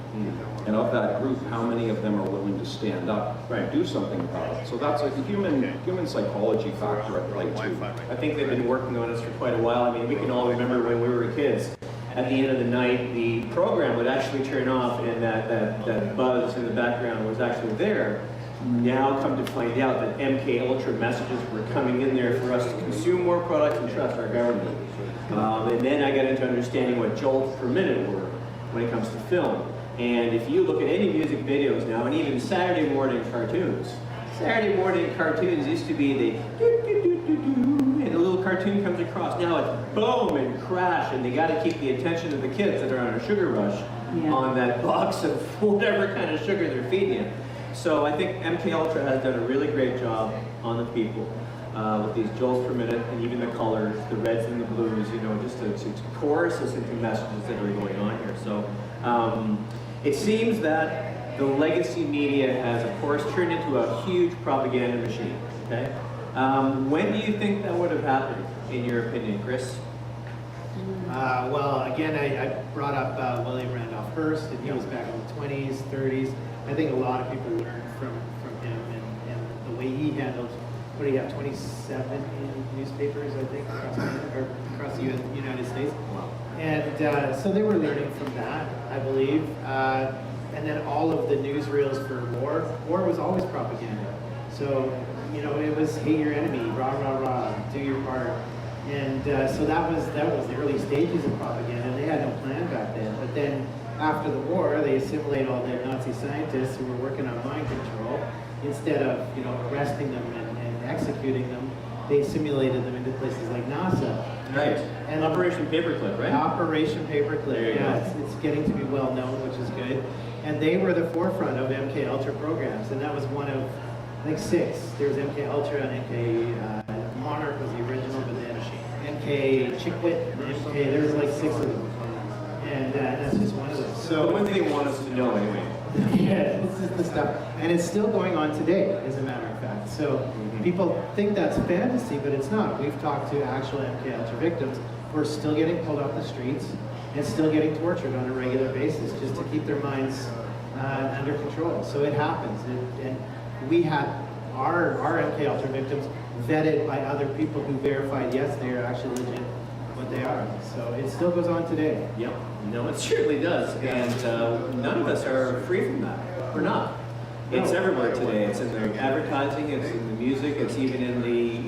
And of that group, how many of them are willing to stand up and do something about it? So that's like a human psychology factor at play too. I think they've been working on this for quite a while. I mean, we can all remember when we were kids. At the end of the night, the program would actually turn off, and that buzz in the background was actually there. Now come to find out that MK Ultra messages were coming in there for us to consume more products and trust our government. And then I got into understanding what jolts per minute were when it comes to film. And if you look at any music videos now, and even Saturday morning cartoons used to be the and a little cartoon comes across. Now it's boom and crash, and they got to keep the attention of the kids that are on a sugar rush on that box of whatever kind of sugar they're feeding you. So I think MK Ultra has done a really great job on the people with these jolts per minute, and even the colors, the reds and the blues, just to coerce us into messages that are going on here. So it seems that the legacy media has, of course, turned into a huge propaganda machine. Okay, when do you think that would have happened, in your opinion, Chris? Well, again, I brought up William Randolph Hearst, and he was back in the 20s, 30s. I think a lot of people learned from him and the he handled, what do you have, 27 newspapers, I think, across the United States. And so they were learning from that, I believe. And then all of the newsreels for war. War was always propaganda. So, it was hate your enemy, rah, rah, rah, do your part. And so that was the early stages of propaganda. They had no plan back then. But then after the war, they assimilate all the Nazi scientists who were working on mind control. Instead of, arresting them and executing them, they assimilated them into places like NASA. Right. And Operation Paperclip, right? Operation Paperclip, yeah. It's getting to be well known, which is good. And they were the forefront of MK Ultra programs, and that was one of, I think, 6. There was MK Ultra and MK Monarch was the original, but then MK Chickwit, and MK, there was like 6 of them. And that's just one of them. So the one thing they want us to know anyway. Yeah, this is the stuff. And it's still going on today, as a matter of fact. So people think that's fantasy, but it's not. We've talked to actual MK Ultra victims who are still getting pulled off the streets and still getting tortured on a regular basis just to keep their minds under control. So it happens. And we had our MK Ultra victims vetted by other people who verified, yes, they are actually legit what they are. So it still goes on today. Yep. No, it certainly does. And none of us are free from that. We're not. It's everywhere today. It's in the advertising, it's in the music, it's even in the,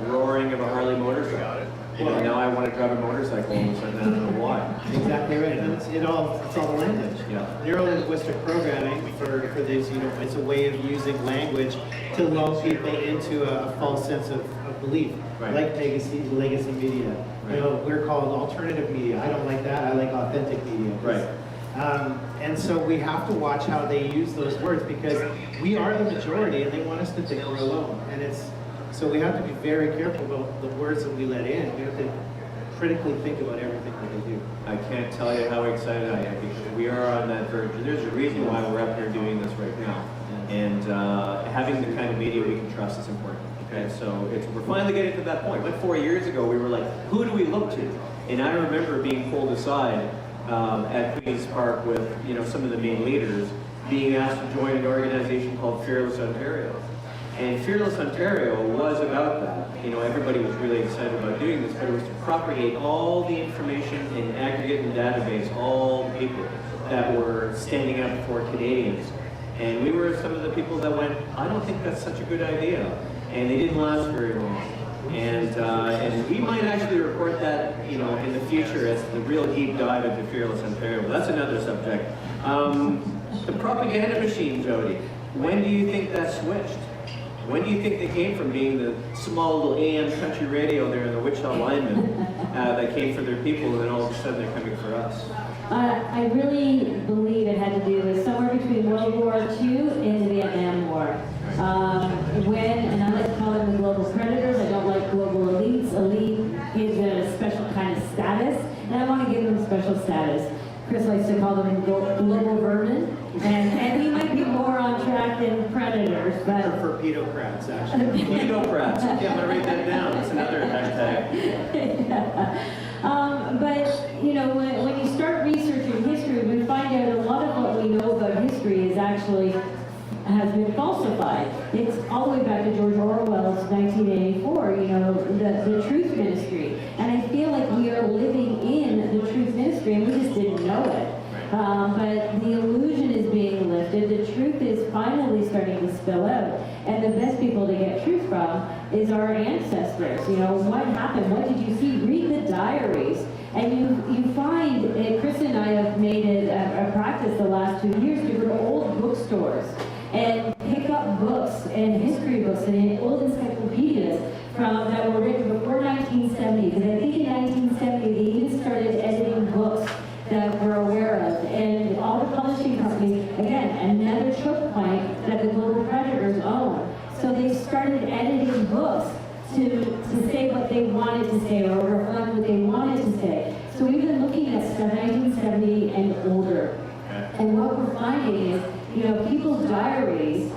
roaring of a Harley motorcycle. Now I want to drive a motorcycle and I don't know why. Exactly right. And it's all the language. Yeah. Neuro-linguistic programming for this, it's a way of using language to lull people into a false sense of belief. Right. Like legacy media. Right. We're called alternative media. I don't like that. I like authentic media. Right. And so we have to watch how they use those words because we are the majority and they want us to think we're alone. And so we have to be very careful about the words that we let in. We have to critically think about everything that they do. I can't tell you how excited I am because we are on that verge. There's a reason why we're up here doing this right now. And having the kind of media we can trust is important. Okay, so we're finally getting to that point. Like 4 years ago, we were like, who do we look to? And I remember being pulled aside at Queen's Park with some of the main leaders being asked to join an organization called Fearless Ontario. And Fearless Ontario was about that. Everybody was really excited about doing this, but it was to propagate all the information in aggregate and database, all the people that were standing up for Canadians. And we were some of the people that went, I don't think that's such a good idea. And they didn't last very long. And we might actually report that, in the future as the real deep dive into Fearless Ontario. But that's another subject. The propaganda machine, Jody. When do you think that switched? When do you think they came from being the small little AM country radio there in the Wichita linemen that came for their people, and then all of a sudden they're coming for us? I really believe it had to do with somewhere between World War II and the Vietnam War. And I like to call them the global predators. I don't like global elites. Elite gives a special kind of status, and I want to give them special status. Chris likes to call them global vermin, and we might be more on track than predators, but... For pedocrats, actually. Pedocrats. Yeah, I'm going to write that down. That's another hashtag. But, when you start researching history, we find out a lot of what we know about history is actually has been falsified. It's all the way back to George Orwell's 1984, the truth ministry. And I feel like we are living in the truth ministry and we just didn't know it. But the illusion is being lifted. The truth is finally starting to spill out. And the best people to get truth from is our ancestors. What happened? What did you see? Read the diaries. And you find, Chris and I have made it a practice the last 2 years to go to old bookstores and pick up books and history books and old encyclopedias that were written before 1970. Because I think in 1970 they even started editing books that we're aware of. And all the publishing companies, again, another choke point that the global predators own. So they started editing books to say what they wanted to say or reflect what they wanted to say. So we've been looking at stuff 1970 and older. And what we're finding is, people's diaries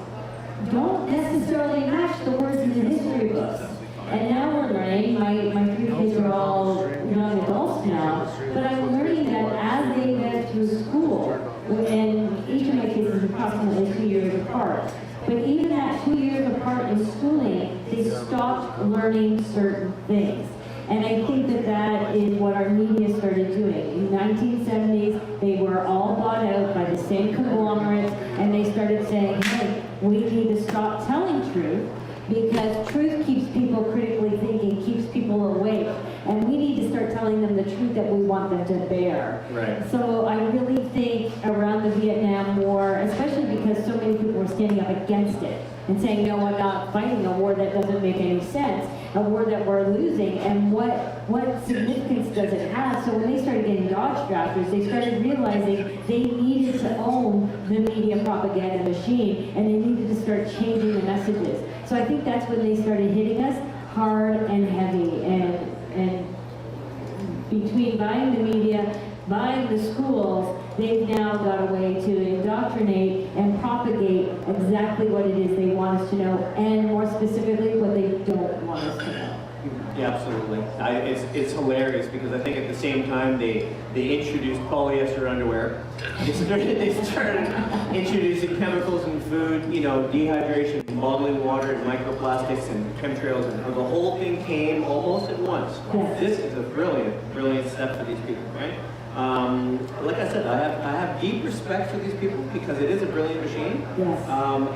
don't necessarily match the words in the history books. And now we're learning, my 3 kids are all young adults now, but I'm learning that as they went through school, and each of my kids is approximately 2 years apart, but even at 2 years apart in schooling, they stopped learning certain things. And I think that that is what our media started doing. In the 1970s, they were all bought out by the same conglomerates, and they started saying, hey, we need to stop telling truth, because truth keeps people critically thinking, keeps people awake, and we need to start telling them the truth that we want them to bear. Right. So I really think around the Vietnam War, especially because so many people were standing up against it and saying, no, I'm not fighting a war that doesn't make any sense, a war that we're losing, and what significance does it have? So when they started getting Dodge drafters, they started realizing they needed to own the media propaganda machine, and they needed to start changing the messages. So I think that's when they started hitting us hard and heavy, and between buying the media, buying the schools, they've now got a way to indoctrinate and propagate exactly what it is they want us to know, and more specifically, what they don't want us to know. Yeah, absolutely. It's hilarious because I think at the same time they introduced polyester underwear. They started introducing chemicals in food, you know, dehydration, bottling water, and microplastics and chemtrails, and the whole thing came almost at once. Yes. This is a brilliant step for these people, right? Like I said, I have deep respect for these people because it is a brilliant machine. Yes.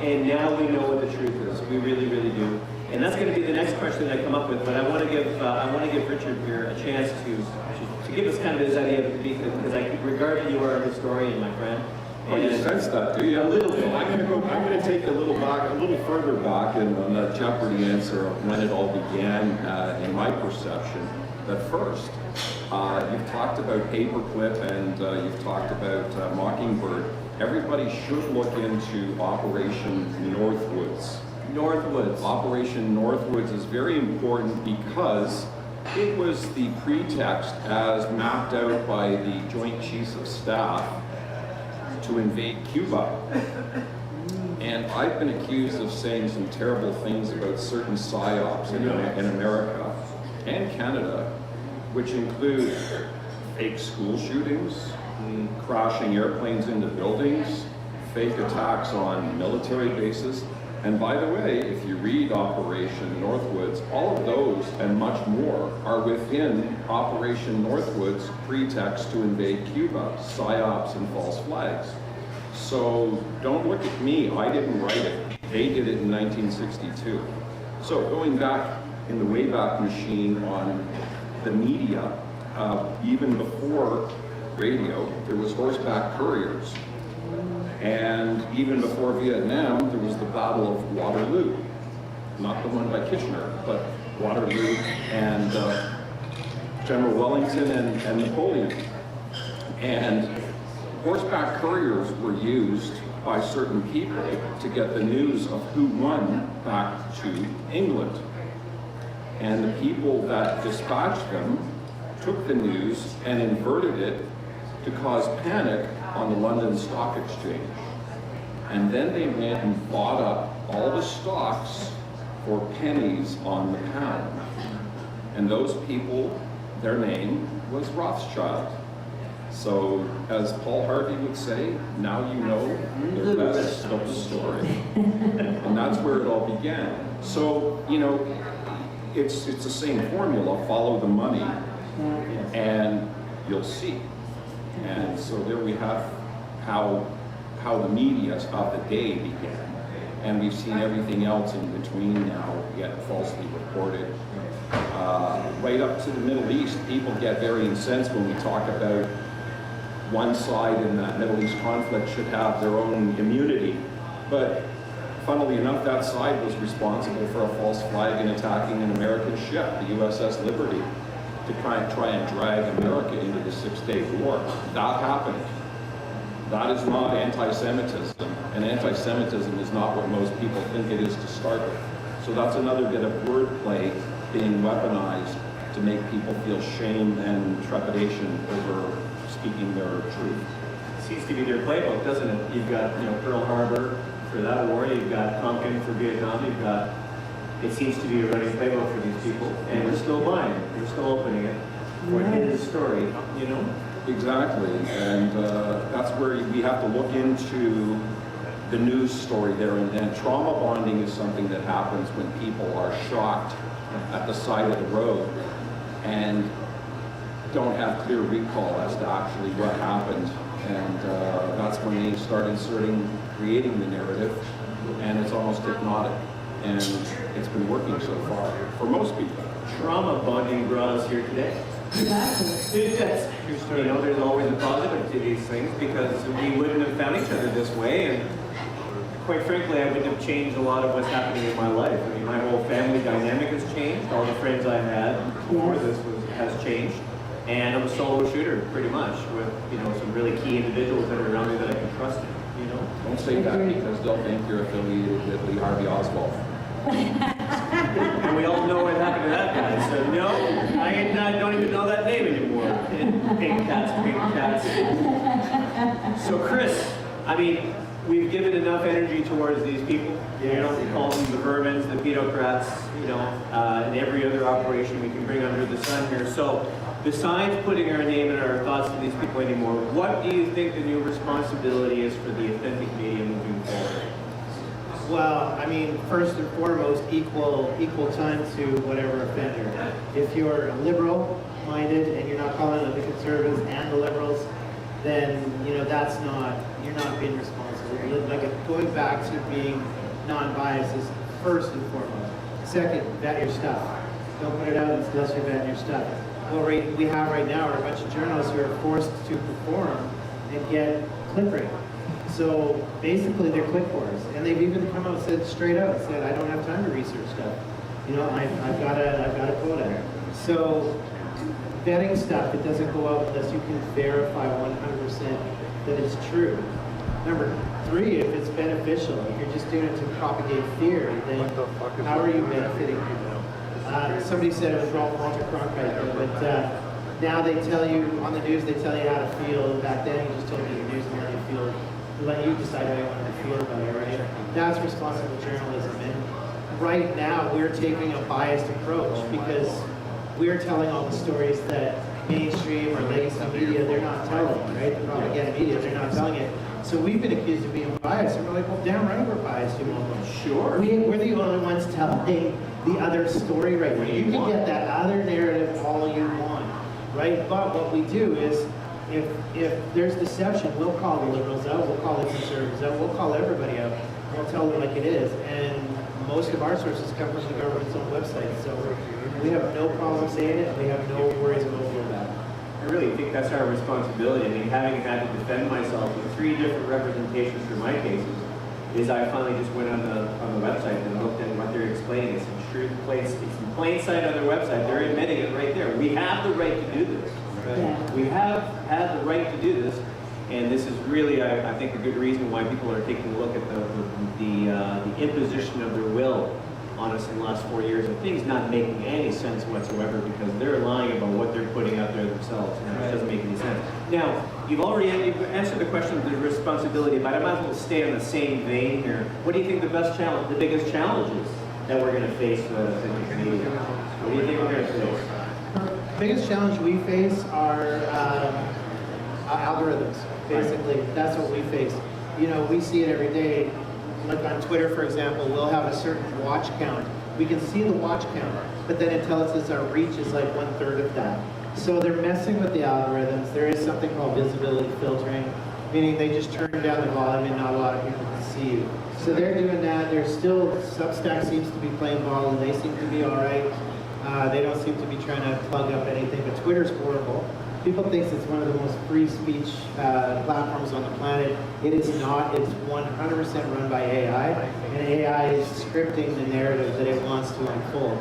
And now we know what the truth is. We really, really do. And that's going to be the next question I come up with. But I want to give Richard here a chance to give us kind of his idea, because I regard you are a historian, my friend. Oh, you sense that, do you? A little bit. I'm going to take a little further back on the Jeopardy answer of when it all began in my perception. But first, you've talked about Paperclip and you've talked about Mockingbird. Everybody should look into Operation Northwoods. Northwoods. Operation Northwoods is very important because it was the pretext as mapped out by the Joint Chiefs of Staff to invade Cuba. And I've been accused of saying some terrible things about certain psyops in America and Canada, which include fake school shootings, crashing airplanes into buildings, fake attacks on military bases. And by the way, if you read Operation Northwoods, all of those and much more are within Operation Northwoods' pretext to invade Cuba, psyops and false flags. So don't look at me, I didn't write it. They did it in 1962. So going back in the Wayback Machine on the media, even before radio, there was horseback couriers. And even before Vietnam, there was the Battle of Waterloo. Not the one by Kitchener, but Waterloo and General Wellington and Napoleon. And horseback couriers were used by certain people to get the news of who won back to England. And the people that dispatched them took the news and inverted it to cause panic on the London Stock Exchange. And then they went and bought up all the stocks for pennies on the pound. And those people, their name was Rothschild. So, as Paul Harvey would say, now you know the rest of the story. And that's where it all began. So, you know, it's the same formula, follow the money, and you'll see. And so there we have how the media of the day began. And we've seen everything else in between now get falsely reported. Right up to the Middle East, people get very incensed when we talk about one side in that Middle East conflict should have their own immunity. But funnily enough, that side was responsible for a false flag and attacking an American ship, the USS Liberty, to try and drag America into the Six-Day War. That happened. That is not anti-Semitism, and anti-Semitism is not what most people think it is to start with. So that's another bit of wordplay being weaponized to make people feel shame and trepidation over speaking their truth. Seems to be their playbook, doesn't it? You've got, you know, Pearl Harbor for that war, you've got Tonkin for Vietnam, you've got, it seems to be a running playbook for these people, and we're still buying it, we're still opening it. We're in the story, you know? Exactly, and that's where we have to look into the news story there and then. Trauma bonding is something that happens when people are shocked at the side of the road and don't have clear recall as to actually what happened. And that's when they start creating the narrative, and it's almost hypnotic. And it's been working so far for most people. Trauma bonding brought us here today. Exactly. You know, there's always a positive to these things because we wouldn't have found each other this way, and quite frankly, I wouldn't have changed a lot of what's happening in my life. I mean, my whole family dynamic has changed. All the friends I had before this has changed, and I'm a solo shooter pretty much with, you know, some really key individuals that are around me that I can trust in. You know, don't say that because they'll think you're affiliated with Lee Harvey Oswald. And we all know what happened to that guy. So no, I don't even know that name anymore. Pink cats. So Chris, I mean, we've given enough energy towards these people. You know, we call them the vermins, the pedocrats, you know, and every other operation we can bring under the sun here. So besides putting our name and our thoughts to these people anymore, what do you think the new responsibility is for the authentic media moving forward? Well, I mean, first and foremost, equal time to whatever offender. If you're liberal-minded and you're not calling out the conservatives and the liberals, then, you know, you're not being responsible. Like, going back to being non-biased is first and foremost. Second, vet your stuff. Don't put it out unless you're vetting your stuff. What we have right now are a bunch of journalists who are forced to perform and get click rate. So basically they're click whores, and they've even come out and said straight out, said, I don't have time to research stuff. You know, I've got a quota. So vetting stuff, it doesn't go out unless you can verify 100% that it's true. Number three, if it's beneficial, if you're just doing it to propagate fear, then how are you benefiting people? Somebody said it was Walter Cronkite, but now they tell you, on the news, they tell you how to feel. Back then, you just told me the news and how you feel. Let you decide how you want to feel about it, right? That's responsible journalism. And right now, we're taking a biased approach because we're telling all the stories that mainstream or legacy media, they're not telling, right? The propaganda media, they're not telling it. So we've been accused of being biased, and we're like, well, damn right we're biased. You know? Sure. We're the only ones telling the other story right now. You can get that other narrative all you want, right? But what we do is, if there's deception, we'll call the liberals out, we'll call the conservatives out, we'll call everybody out, we'll tell them like it is. And most of our sources come from the government's own website, so we have no problem saying it, and we have no worries about that. I really think that's our responsibility. I mean, having had to defend myself with 3 different representations for my cases, is I finally just went on the website and looked at what they're explaining. It's in plain sight on their website. They're admitting it right there. We have the right to do this. Yeah. We have had the right to do this, and this is really, I think, a good reason why people are taking a look at the imposition of their will on us in the last 4 years. And things not making any sense whatsoever because they're lying about what they're putting out there themselves, and it doesn't make any sense. Now, you've answered the question of the responsibility, but I might as well stay in the same vein here. What do you think the biggest challenges that we're going to face with authentic media? What do you think we're going to face? The biggest challenge we face are algorithms, basically. That's what we face. You know, we see it every day. Like on Twitter, for example, we'll have a certain watch count. We can see the watch count, but then it tells us our reach is like 1/3 of that. So they're messing with the algorithms. There is something called visibility filtering, meaning they just turn down the volume and not a lot of people can see you. So they're doing that. There's still, Substack seems to be playing ball, and they seem to be all right. They don't seem to be trying to plug up anything, but Twitter's horrible. People think it's one of the most free speech platforms on the planet. It is not. It's 100% run by AI, and AI is scripting the narrative that it wants to unfold.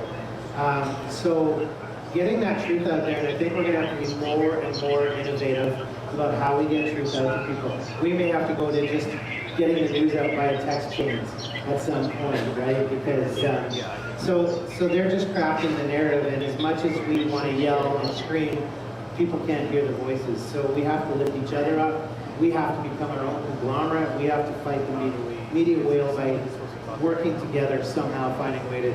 So getting that truth out there, and I think we're going to have to be more and more innovative about how we get truth out to people. We may have to go to just getting the news out via text chains at some point, right? Because so they're just crafting the narrative, and as much as we want to yell and scream, people can't hear their voices. So we have to lift each other up. We have to become our own conglomerate. We have to fight the media whale by working together, somehow finding a way to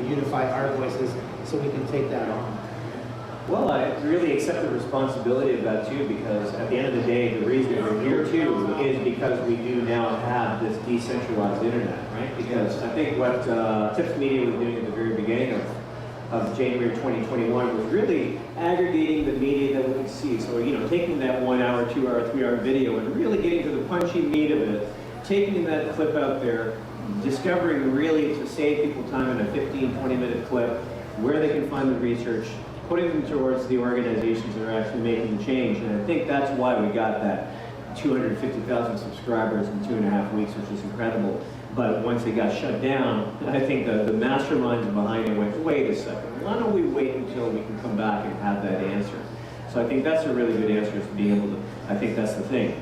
unify our voices so we can take that on. Well, I really accept the responsibility of that too, because at the end of the day, the reason we're here too is because we do now have this decentralized internet, right? Because I think what Tips Media was doing at the very beginning of January 2021 was really aggregating the media that we could see. So, you know, taking that 1 hour, 2 hour, 3 hour video and really getting to the punchy meat of it, taking that clip out there, discovering really to save people time in a 15, 20-minute clip, where they can find the research, putting them towards the organizations that are actually making the change. And I think that's why we got that 250,000 subscribers in 2.5 weeks, which is incredible. But once it got shut down, I think the masterminds behind it went, wait a second, why don't we wait until we can come back and have that answer? So I think that's a really good answer, is to be able to, I think that's the thing,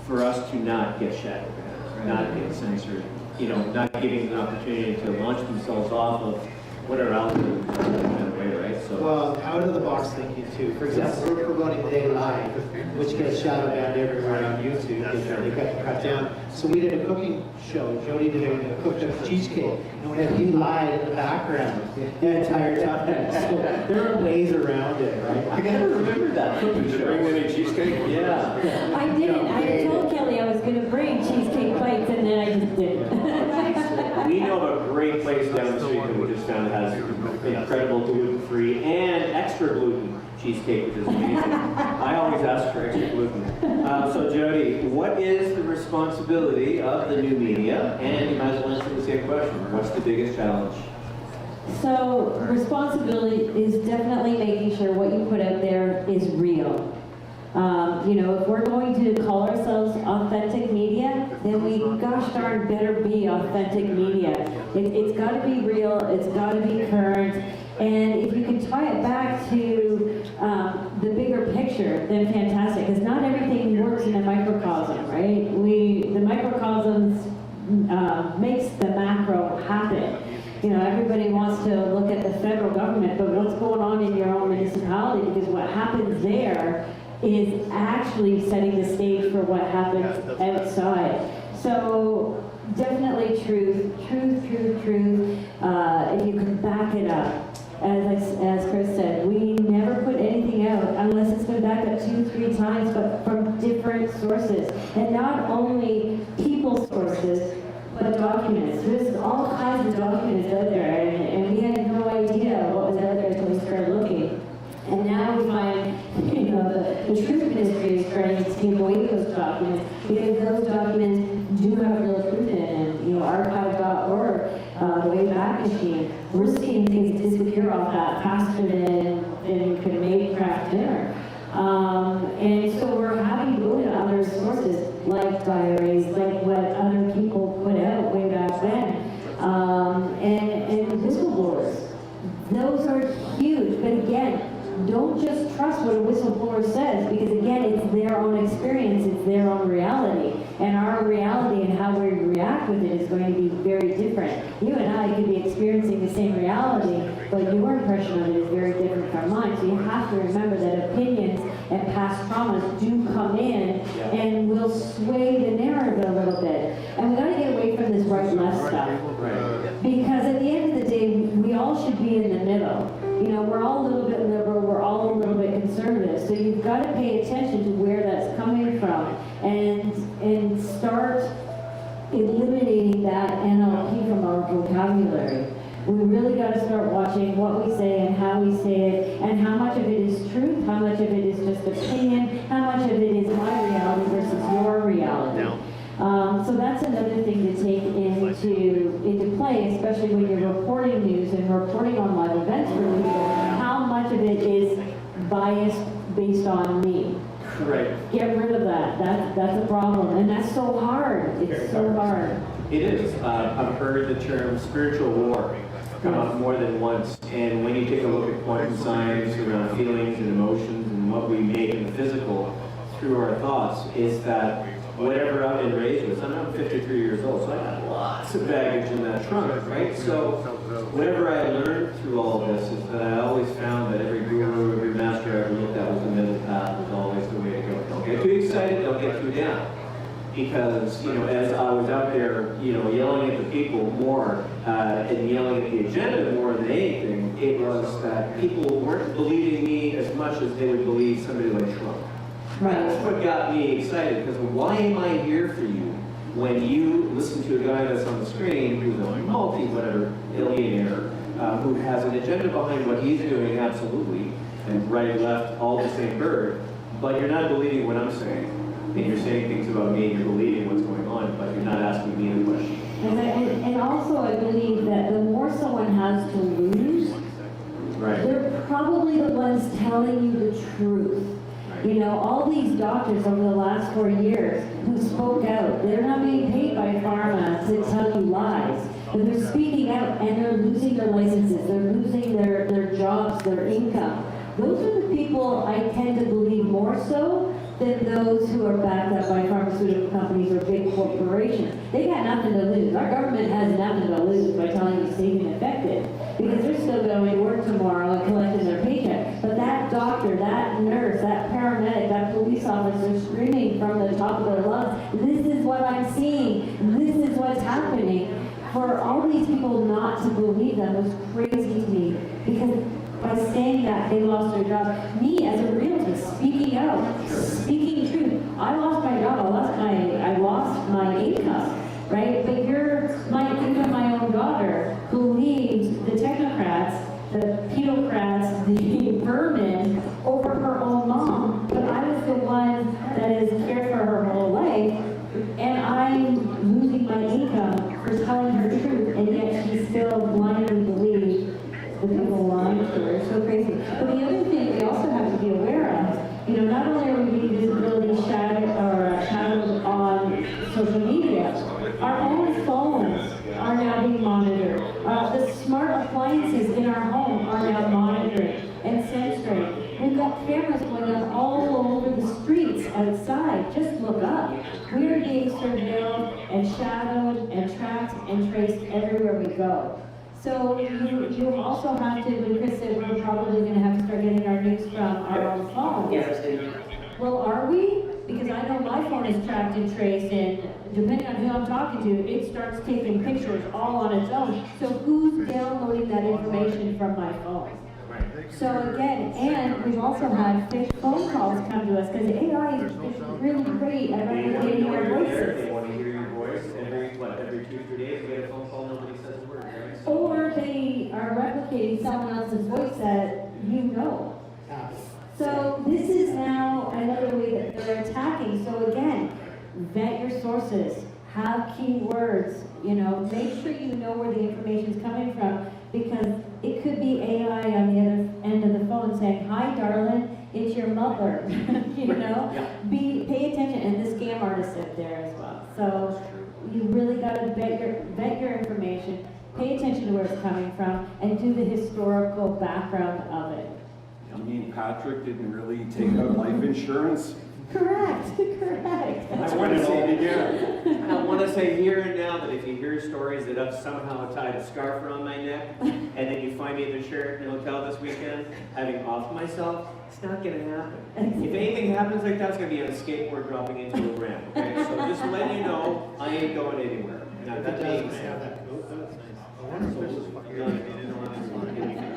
for us to not get shut down, not get censored, you know, not giving them an opportunity to launch themselves off of whatever algorithm that way, right? So, Well, out of the box thinking too. For example, we're promoting Day Live, which gets shadow banned everywhere on YouTube. They got cut down. So we did a cooking show. Jody did a cooked up cheesecake, and we had you live in the background the entire time. So there are ways around it, right? I gotta remember that cooking Did you show. bring any cheesecake? Yeah. I didn't. I had told Kelly I was going to bring cheesecake bites, and then I just didn't. We know of a great place down the street that we just found that has incredible gluten-free and extra gluten cheesecake, which is amazing. I always ask for extra gluten. So Jody, what is the responsibility of the new media? And you might as well answer the same question. What's the biggest challenge? So responsibility is definitely making sure what you put out there is real. You know, if we're going to call ourselves authentic media, then we, gosh darn, better be authentic media. It's got to be real, it's got to be current, and if you can tie it back to the bigger picture, then fantastic, because not everything works in a microcosm, right? The microcosms makes the macro happen. You know, everybody wants to look at the federal government, but what's going on in your own municipality? Because what happens there is actually setting the stage for what happens outside. So definitely truth. If you can back it up. As Chris said, we never put anything out unless it's been backed up 2-3 times, but from different sources. And not only people sources, but documents. There's all kinds of documents out there, and we had no idea what was out there until we started looking. And now we find, you know, the truth ministry is starting to take away those documents, because those documents do have real truth in it. And, you know, archive.org, the Wayback Machine, we're seeing things disappear off that faster than you could make craft dinner. And so we're having to go to other sources, like diaries, like what other people put out way back then, and whistleblowers. Those are huge, but again, don't just trust what a whistleblower says, because again, it's their own experience, it's their own reality. And our reality and how we react with it is going to be very different. You and I could be experiencing the same reality, but your impression of it is very different from mine. So you have to remember that opinions and past traumas do come in and will sway the narrative a little bit. And we gotta get away from this right-left stuff. Because at the end of the day, we all should be in the middle. You know, we're all a little bit liberal, we're all a little bit conservative. So you've got to pay attention to where that's coming from and start eliminating that NLP from our vocabulary. We really got to start watching what we say and how we say it, and how much of it is truth, how much of it is just opinion, how much of it is my reality versus your reality. So that's another thing to take into play, especially when you're reporting news and reporting on live events for media. How much of it is biased based on me? Right. Get rid of that. That's a problem, and that's so hard. It's so hard. It is. I've heard the term spiritual war come up more than once, and when you take a look at quantum science around feelings and emotions and what we make in the physical through our thoughts, is that whatever I've been raised with, I'm 53 years old, so I got lots of baggage in that trunk, right? So whatever I learned through all of this is that I always found that every guru, every master I ever looked at was the middle path, was always the way to go. Don't get too excited, don't get too down. because, you know, as I was out there, you know, yelling at the people more and yelling at the agenda more than anything, it was that people weren't believing me as much as they would believe somebody like Trump. Right. That's what got me excited, because why am I here for you when you listen to a guy that's on the screen who's a multi-whatever billionaire who has an agenda behind what he's doing, absolutely, and right, left, all the same bird, but you're not believing what I'm saying. And you're saying things about me and you're believing what's going on, but you're not asking me the question. And also I believe that the more someone has to lose, Right. they're probably the ones telling you the truth. You know, all these doctors over the last 4 years who spoke out, they're not being paid by pharma to tell you lies. But they're speaking out and they're losing their licenses, they're losing their jobs, their income. Those are the people I tend to believe more so than those who are backed up by pharmaceutical companies or big corporations. They got nothing to lose. Our government has nothing to lose by telling you safe and effective, because they're still going to work tomorrow and collecting their paycheck. But that doctor, that nurse, that paramedic, that police officer screaming from the top of their lungs, this is what I'm seeing, this is what's happening. For all these people not to believe them was crazy to me, because by saying that, they lost their jobs. Me, as a realtor, speaking out, speaking truth. I lost my job, I lost my income, right? But even my own daughter believes the technocrats, the pedocrats, the vermin over her own mom. But I was the one that has cared for her whole life, and I'm losing my income for telling her truth, and yet she still blindly believes the people lying to her. It's so crazy. But the other thing we also have to be aware of, you know, not only are we being visibility shadowed on social media, our own phones are now being monitored. The smart appliances in our home are now monitoring and censoring. We've got cameras going on all over the streets outside. Just look up. We are being surveilled and shadowed and tracked and traced everywhere we go. So you also have to, when Chris said we're probably going to have to start getting our news from our own phones. Yes. Well, are we? Because I know my phone is tracked and traced, and depending on who I'm talking to, it starts taking pictures all on its own. So who's downloading that information from my phone? So again, and we've also had fake phone calls come to us, because AI is really great at replicating our voices. They want to hear your voice every 2-3 days, you get a phone call, nobody says a word, right? Or they are replicating someone else's voice that you know. So this is now another way that they're attacking. So again, vet your sources, have keywords, you know, make sure you know where the information is coming from, because it could be AI on the other end of the phone saying, "Hi, darling, it's your mother." You know, pay attention, and the scam artists sit there as well. So you really got to vet your information, pay attention to where it's coming from, and do the historical background of it. You mean Patrick didn't really take out life insurance? Correct. That's when it all began. I want to say here and now that if you hear stories that I've somehow tied a scarf around my neck, and then you find me in the Sheraton Hotel this weekend, having offed myself, it's not going to happen. If anything happens like that, it's going to be on a skateboard dropping into a ramp. Okay, so just letting you know, I ain't going anywhere. Now that being said,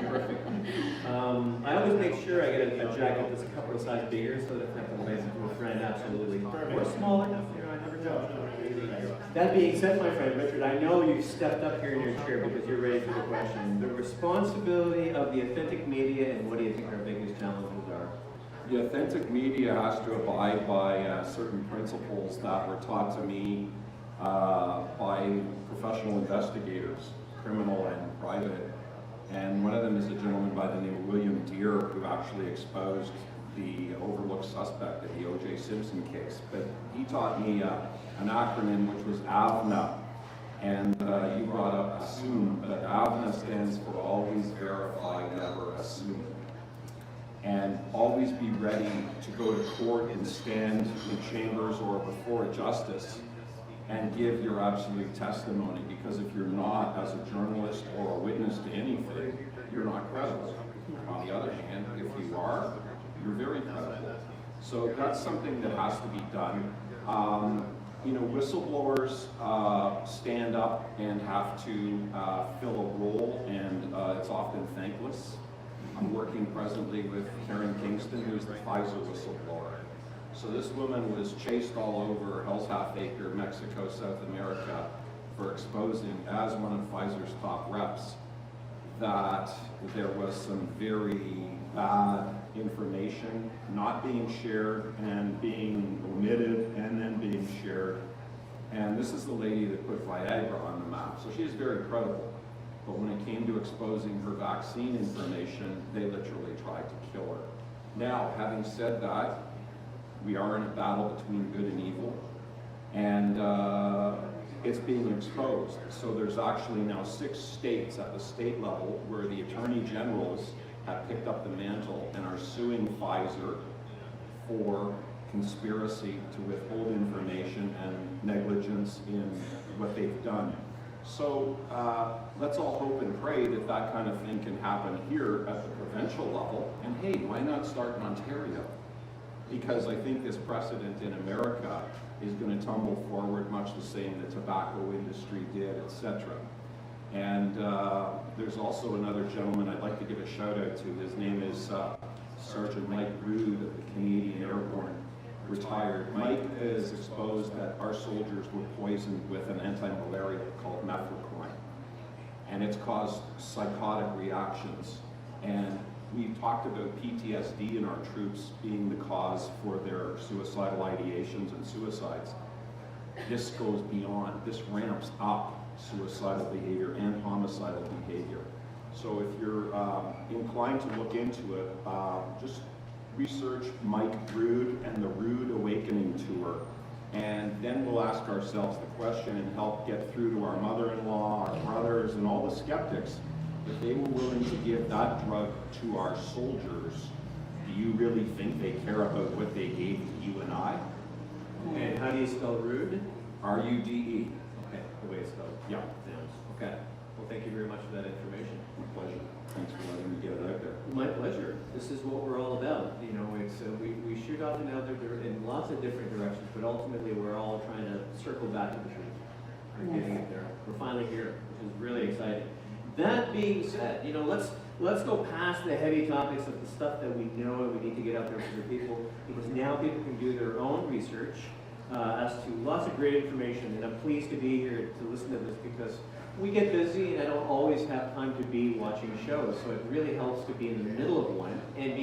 perfect. I always make sure I get a jacket that's a couple of sizes bigger, so that if I can raise it to a friend, absolutely. Or smaller, you know, I never know. That being said, my friend Richard, I know you've stepped up here in your chair because you're ready for the question. The responsibility of the authentic media, and what do you think our biggest challenges are? The authentic media has to abide by certain principles that were taught to me by professional investigators, criminal and private. And one of them is a gentleman by the name of William Deere, who actually exposed the overlooked suspect in the O.J. Simpson case. But he taught me an acronym which was AVNA. And you brought up assume, but AVNA stands for always verify, never assume. And always be ready to go to court and stand in chambers or before a justice and give your absolute testimony, because if you're not, as a journalist or a witness to anything, you're not credible. On the other hand, if you are, you're very credible. So that's something that has to be done. whistleblowers stand up and have to fill a role, and it's often thankless. I'm working presently with Karen Kingston, who's the Pfizer whistleblower. So this woman was chased all over Hell's Half Acre, Mexico, South America, for exposing, as one of Pfizer's top reps, that there was some very bad information not being shared and being omitted and then being shared. And this is the lady that put Viagra on the map. So she is very credible. But when it came to exposing her vaccine information, they literally tried to kill her. Now, having said that, we are in a battle between good and evil. And it's being exposed. So there's actually now 6 states at the state level where the attorney generals have picked up the mantle and are suing Pfizer for conspiracy to withhold information and negligence in what they've done. So let's all hope and pray that that kind of thing can happen here at the provincial level. And hey, why not start in Ontario? Because I think this precedent in America is going to tumble forward much the same the tobacco industry did, etc. And there's also another gentleman I'd like to give a shout out to. His name is Sergeant Mike Rood of the Canadian Airborne, retired. Mike is exposed that our soldiers were poisoned with an anti-malarial called mefloquine. And it's caused psychotic reactions. And we've talked about PTSD in our troops being the cause for their suicidal ideations and suicides. This goes beyond, this ramps up suicidal behavior and homicidal behavior. So if you're inclined to look into it, just research Mike Rood and the Rood Awakening Tour. And then we'll ask ourselves the question and help get through to our mother-in-law, our brothers, and all the skeptics. If they were willing to give that drug to our soldiers, do you really think they care about what they gave to you and I? And how do you spell Rude? R-U-D-E. Okay, the way it's spelled. Yeah. Okay. Well, thank you very much for that information. My pleasure. Thanks for letting me get it out there. My pleasure. This is what we're all about. You know, it's we shoot off in in lots of different directions, but ultimately we're all trying to circle back to the truth. We're getting it there. We're finally here, which is really exciting. That being said, you know, let's go past the heavy topics of the stuff that we know and we need to get out there for the people, because now people can do their own research as to lots of great information. And I'm pleased to be here to listen to this because we get busy and I don't always have time to be watching shows. So it really helps to be in the middle of one, and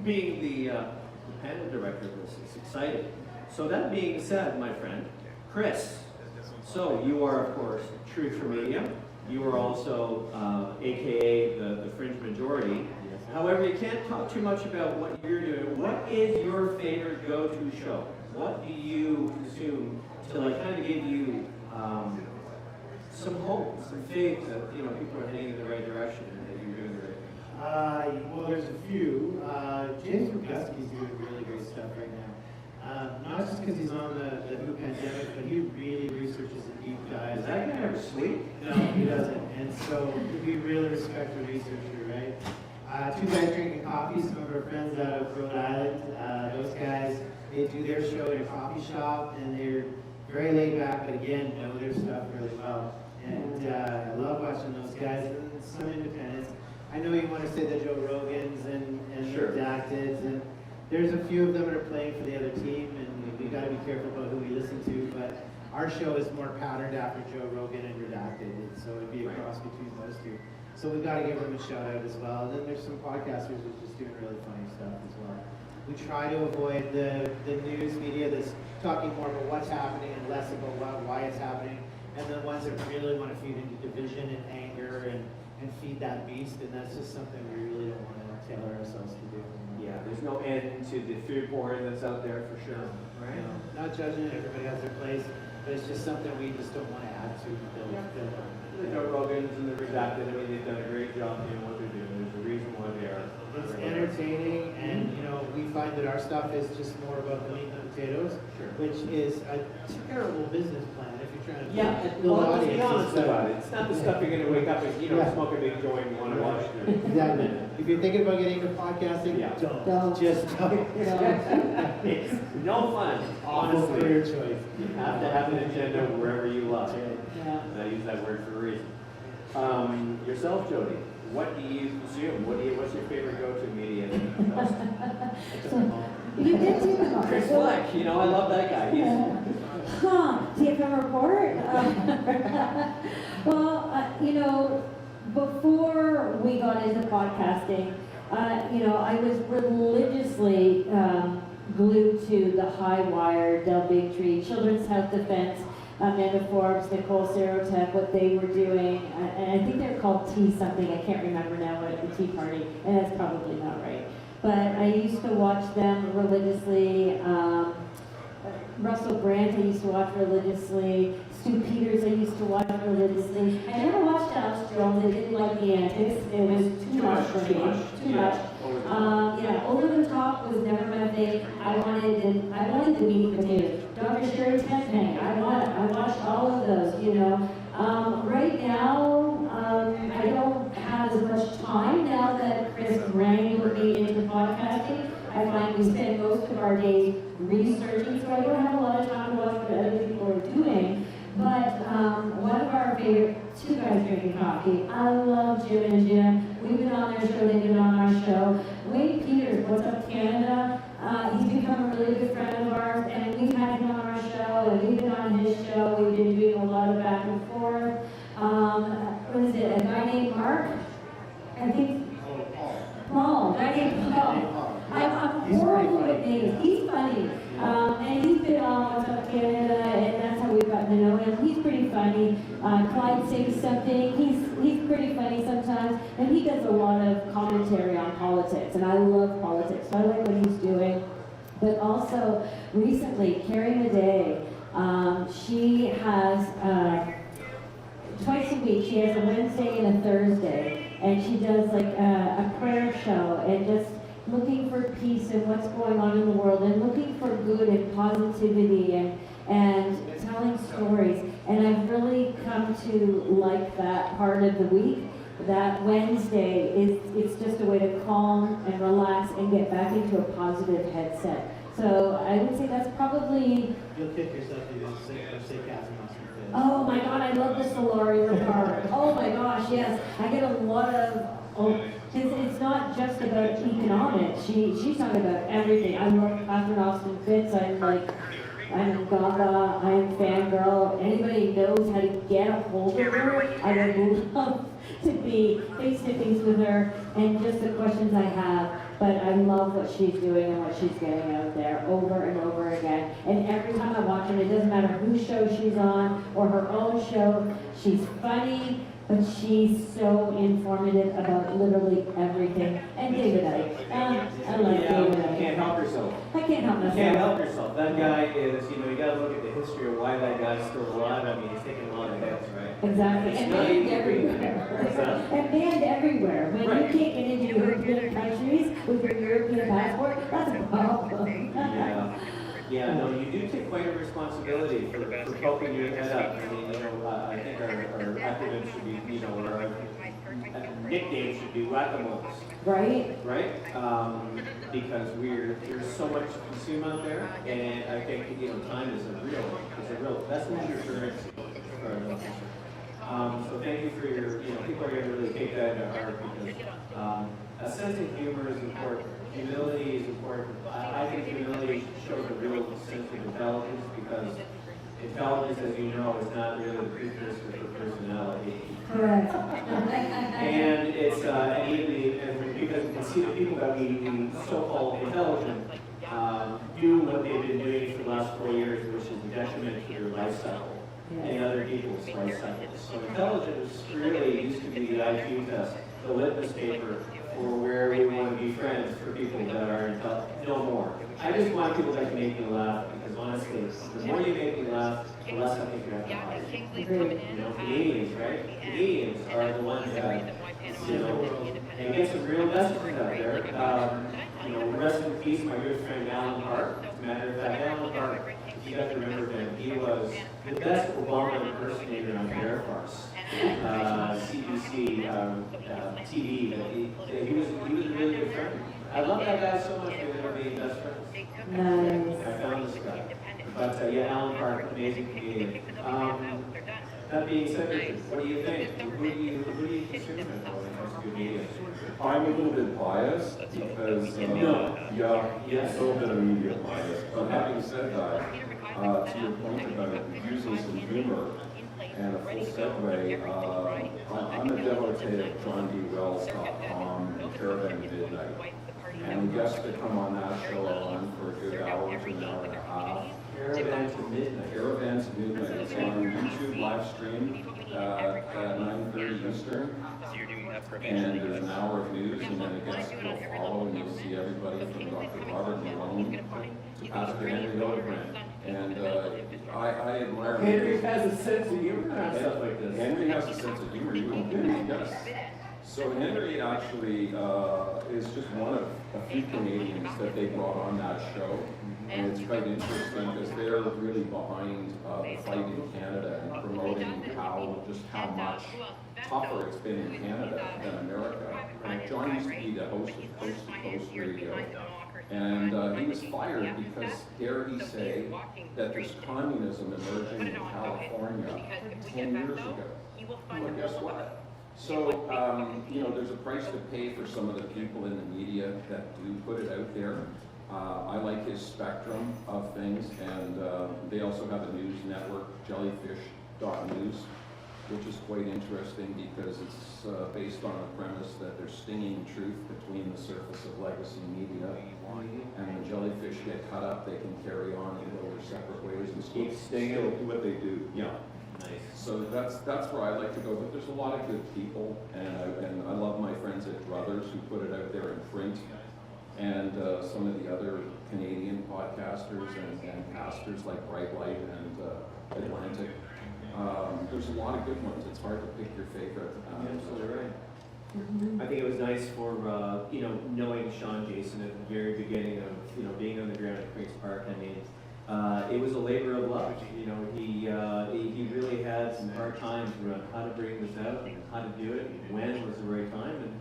being the panel director of this, it's exciting. So that being said, my friend, Chris, so you are, of course, Truth for Media. You are also, AKA the Fringe Majority. However, you can't talk too much about what you're doing. What is your favorite go-to show? What do you consume to like kind of give you some hope, some faith that people are heading in the right direction and that you're doing the right thing? Well, there's a few. James Rogusky's doing really great stuff right now. Not just because he's on the WHO pandemic, but he really researches and deep dives. Does that guy ever sleep? No, he doesn't. And so we really respect the researcher, right? 2 guys drinking coffee, some of our friends out of Rhode Island. Those guys, they do their show in a coffee shop, and they're very laid back, but again, know their stuff really well. And I love watching those guys, and some independents. I know you want to say the Joe Rogans and Sure. Redacteds, and there's a few of them that are playing for the other team, and we've got to be careful about who we listen to, but our show is more patterned after Joe Rogan and Redacted, and so it'd be a cross between those two. So we've got to give them a shout out as well. And then there's some podcasters who are just doing really funny stuff as well. We try to avoid the news media that's talking more about what's happening and less about why it's happening, and the ones that really want to feed into division and anger and feed that beast, and that's just something we really don't want to tailor ourselves to do. Yeah, there's no end to the food porn that's out there for sure, right? No, not judging it, everybody has their place. but it's just something we just don't want to add to build on. The Joe Rogans and the Redacted, I mean, they've done a great job doing what they're doing. There's a reason why they are. It's entertaining, and you know, we find that our stuff is just more about the meat and potatoes, which is a terrible business plan if you're trying to build well, let's be audiences. honest about it. It's not the stuff you're going to wake up and, smoke a big joint and want to watch. Exactly. If you're thinking about getting into podcasting, don't. Just don't. It's no fun, Awful honestly. career choice. You have to have an agenda wherever you love. Yeah. And I use that word for a reason. Yourself, Jody, what do you consume? What's your favorite go-to media? You did do the Chris Vleck, I love that guy. TFM report? Well, before we got into podcasting, I was religiously glued to the High Wire, Del Bigtree, Children's Health Defense, Amanda Forbes, Nicole Serotech, what they were doing, and I think they're called Tea something, I can't remember now, at the Tea Party, and that's probably not right. But I used to watch them religiously. Russell Brand I used to watch religiously. Stu Peters I used to watch religiously. I never watched Alex Jones. I didn't like the antics. It was too much for me. Too much. Over the Top was never my thing. I wanted the meat and potatoes. Dr. Sherry Tenpenny. I watched all of those. Right now, I don't have as much time now that Chris wrangled me into podcasting. I find we spend most of our days researching, so I don't have a lot of time to watch what other people are doing. But one of our favorite, two guys drinking coffee. I love Jim and Jim. We've been on their show, they've been on our show. Wade Peters, What's Up Canada? He's become a really good friend of ours, and we've had him on our show, and we've been on his show. We've been doing a lot of back and forth. What is it? A guy named Mark? I think. Paul. A guy named Paul. I'm horrible with names. He's funny. And he's been on What's Up Canada, and that's how we've gotten to know him. He's pretty funny. Clyde Sings Something. He's pretty funny sometimes. And he does a lot of commentary on politics. And I love politics, so I like what he's doing. But also, recently, Carrie Madej, she has, twice a week, she has a Wednesday and a Thursday. And she does like a prayer show and just looking for peace and what's going on in the world and looking for good and positivity and telling stories. And I've really come to like that part of the week. That Wednesday it's just a way to calm and relax and get back into a positive headset. So I would say that's probably... You'll kick yourself if you don't say Catherine Austin. Oh my God, I love the Solaria part. Oh my gosh, yes. I get a lot of... it's not just about economics. She's talking about everything. I love Catherine Austin Fitz. I'm Gaga. I'm fangirl. Anybody knows how to get a hold of her, I would love to be face-to-face with her and just the questions I have. But I love what she's doing and what she's getting out there over and over again. And every time I watch her, it doesn't matter whose show she's on or her own show, she's funny, but she's so informative about literally everything. And David Icke. I like David Icke. You can't help yourself. I can't help myself. You can't help yourself. That guy is, you gotta look at the history of why that guy's still alive. I mean, he's taking a lot of hits, right? Exactly. And banned everywhere. And banned everywhere. When you can't get into European countries with your European passport, that's a problem. Yeah, no, you do take quite a responsibility for poking your head up. I mean, I think our acronyms should be, our nicknames should be whack-a-moles. Right? Right? Because there's so much to consume out there, and I think, time is a real, that's what your currency for so thank you for your, people are going to really take that to heart because a sense of humor is important. Humility is important. I think humility shows a real sense of intelligence because intelligence, as you know, is not really the precursor for personality. Correct. And it's because you can see the people that we so-called intelligent do what they've been doing for the last 4 years, which is detriment to their life cycle and other people's life cycles. So intelligence really used to be the IQ test, the litmus paper for where we want to be friends for people that are intelligent. No more. I just want people that can make me laugh because honestly. The more you make me laugh, the less I think you have to hide. Canadians, right? Canadians are the ones that, and get some real messages out there. Rest in peace, my good friend Alan Park. As a matter of fact, Alan Park, if you guys remember him, he was the best Obama impersonator on Air Farce. CBC TV. He was a really good friend. I love that guy so much. We're going to be best friends. Nice. I found this guy. But Alan Park, amazing comedian. That being said, Richard, what do you think? Who do you consider as good media? I'm a little bit biased because, a little bit of media bias. But having said that, to your point about using some humor and a full segue, I'm a devotee of JohnDWells.com and Caravan Midnight. And guests that come on that show are on for a good hour to an hour and a half. Caravan to Midnight. Caravan to Midnight. It's on YouTube live stream at 9:30 Eastern. And there's an hour of news, and then a guest will follow, and you'll see everybody from Dr. Robert Malone to Pastor Henry Hildebrand. And I admire Henry has a sense of humor and stuff like this. Henry has a sense of humor. You will get it, yes. So Henry actually is just one of a few Canadians that they brought on that show. And it's quite interesting because they're really behind the fight in Canada and promoting how much tougher it's been in Canada than America. And John used to be the host of Coast to Coast Radio. And he was fired because, dare he say, that there's communism emerging in California 10 years ago. Well, guess what? So, there's a price to pay for some of the people in the media that do put it out there. I like his spectrum of things, and they also have a news network, jellyfish.news, which is quite interesting because it's based on a premise that there's stinging truth between the surface of legacy media, and when jellyfish get cut up, they can carry on and go their separate ways and Keep staying still in. do what they do. Yeah. Nice. So that's where I like to go, but there's a lot of good people, and I love my friends at Brothers who put it out there in print, and some of the other Canadian podcasters and pastors like Bright Light and Atlantic. There's a lot of good ones. It's hard to pick your favorite. Absolutely right. I think it was nice for knowing Sean Jason at the very beginning of being on the ground at Queen's Park. I mean, it was a labor of love. He really had some hard times around how to bring this out and how to do it and when was the right time. And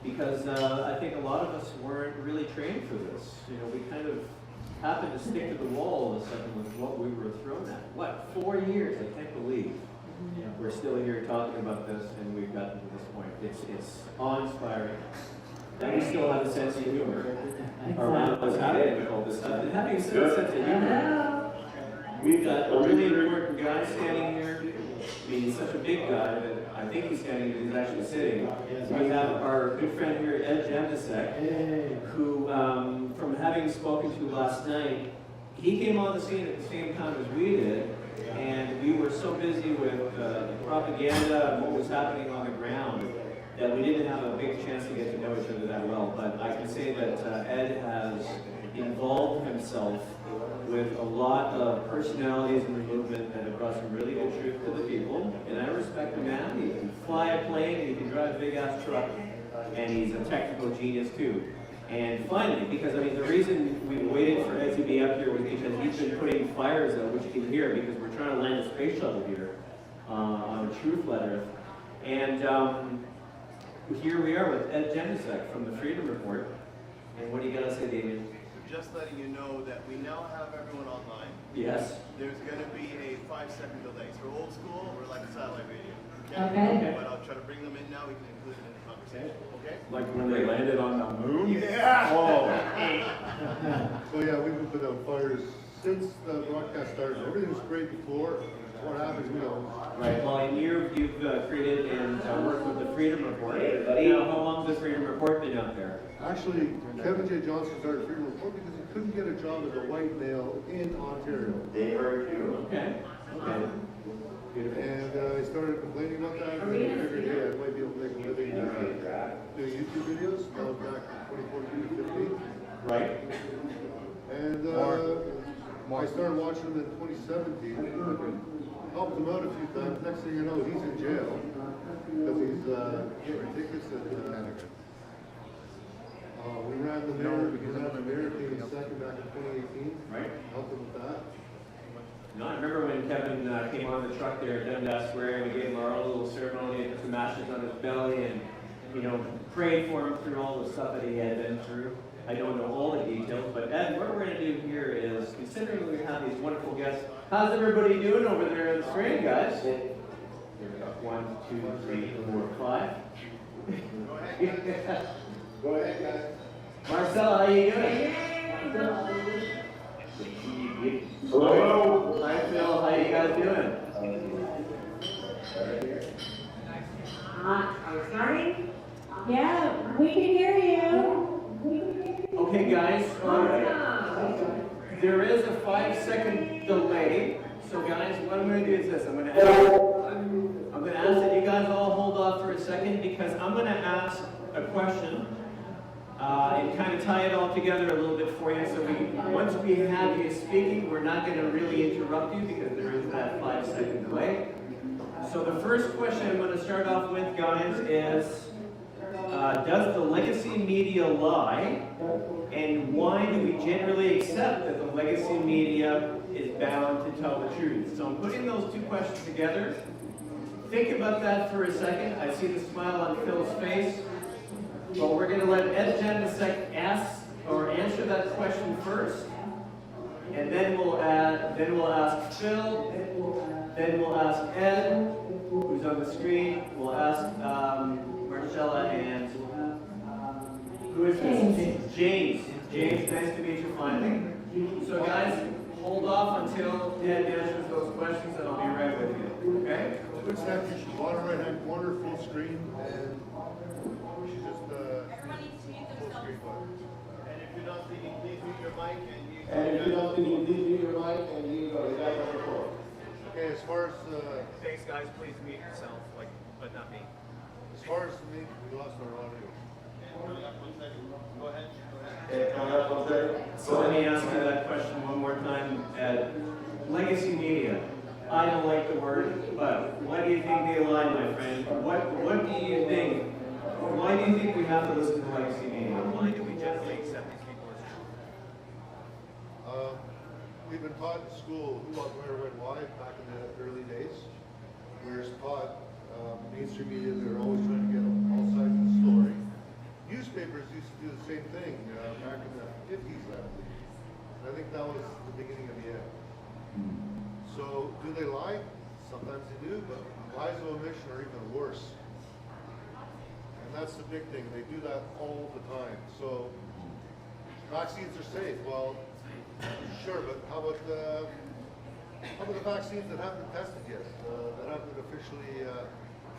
because I think a lot of us weren't really trained for this. We kind of happened to stick to the wall all of a sudden with what we were thrown at. 4 years? I can't believe. We're still here talking about this, and we've gotten to this point. It's awe-inspiring. And we still have a sense of humor around what's happening with all this stuff. And having a sense of humor, we've got a really important guy standing here. I mean, he's such a big guy that I think he's standing here, he's actually sitting. We have our good friend here, Ed Jandasek, who, from having spoken to last night, he came on the scene at the same time as we did, and we were so busy with the propaganda and what was happening on the ground that we didn't have a big chance to get to know each other that well. But I can say that Ed has involved himself with a lot of personalities in the movement that have brought some really good truth to the people. And I respect the man. He can fly a plane, and he can drive a big-ass truck, and he's a technical genius too. And finally, because the reason we waited for Ed to be up here was because he's been putting fires out, which you can hear, because we're trying to land a space shuttle here on a truth letter. And here we are with Ed Jandasek from the Freedom Report. And what do you got to say, Damien? Just letting you know that we now have everyone online. Yes. There's going to be a 5-second delay. So we're old school, we're like a satellite radio. Okay. But I'll try to bring them in now. We can include it in the conversation. Okay? Like when they landed on the moon? Yeah! Oh. So yeah, we've been putting out fires since the broadcast started. Everything was great before. What happens, we don't. Right. Well, and you've created and worked with the Freedom Report. Now, how long has the Freedom Report been out there? Actually, Kevin J. Johnson started Freedom Report because he couldn't get a job as a white male in Ontario. They heard you. Okay. Okay. Beautiful. And I started complaining about that, and then I figured, hey, I might be able to make a living doing YouTube videos. That was back in 2014 to 15. Right. And I started watching him in 2017. Helped him out a few times. Next thing you know, he's in jail because he's getting tickets at we ran the mayor came second back in 2018. Right. Helped him with that. No, I remember when Kevin came on the truck there at Dundas Square, and we gave him our own little ceremony and put some ashes on his belly and, you know, prayed for him through all the stuff that he had been through. I don't know all the details, but Ed, what we're going to do here is, considering we have these wonderful guests, how's everybody doing over there in the screen, guys? Here we go. 1, 2, 3, 4, 5. Go ahead, guys. Marcella, how you doing? Hello. Hi, Phil. How you guys doing? Are we starting? Yeah, we can hear you. Okay, guys. There is a 5-second delay. So, guys, what I'm going to do is this. I'm going to ask that you guys all hold off for a second because I'm going to ask a question. And kind of tie it all together a little bit for you. So once we have you speaking, we're not going to really interrupt you because there is that 5-second delay. So the first question I'm going to start off with, guys, is does the legacy media lie? And why do we generally accept that the legacy media is bound to tell the truth? So I'm putting those two questions together. Think about that for a second. I see the smile on Phil's face. But we're going to let Ed Janasek answer that question first, and then we'll ask Phil, then we'll ask Ed, who's on the screen. We'll ask Marcella and who is this? James. James, nice to meet you finally. So guys, hold off until Ed answers those questions, and I'll be right with you. Okay? What's that? Bottom right-hand corner, full screen, and she's just Everyone needs to mute themselves. And if you're not speaking, please mute your mic and use Okay, as far as Thanks, guys. Please mute yourself, but not me. as far as me, we lost our audio. Go ahead. So let me ask you that question one more time. Legacy media. I don't like the word, but why do you think they lie, my friend? What do you think? Why do you think we have to listen to legacy media? Why do we generally accept these people as true? We've been taught in school who, what, where, when, why back in the early days. We were taught mainstream media, they're always trying to get all sides of the story. Newspapers used to do the same thing back in the 50s, I believe. And I think that was the beginning of the end. So, do they lie? Sometimes they do, but lies of omission are even worse. And that's the big thing. They do that all the time. So, vaccines are safe. Well, sure, but how about the vaccines that haven't been tested yet, that haven't been officially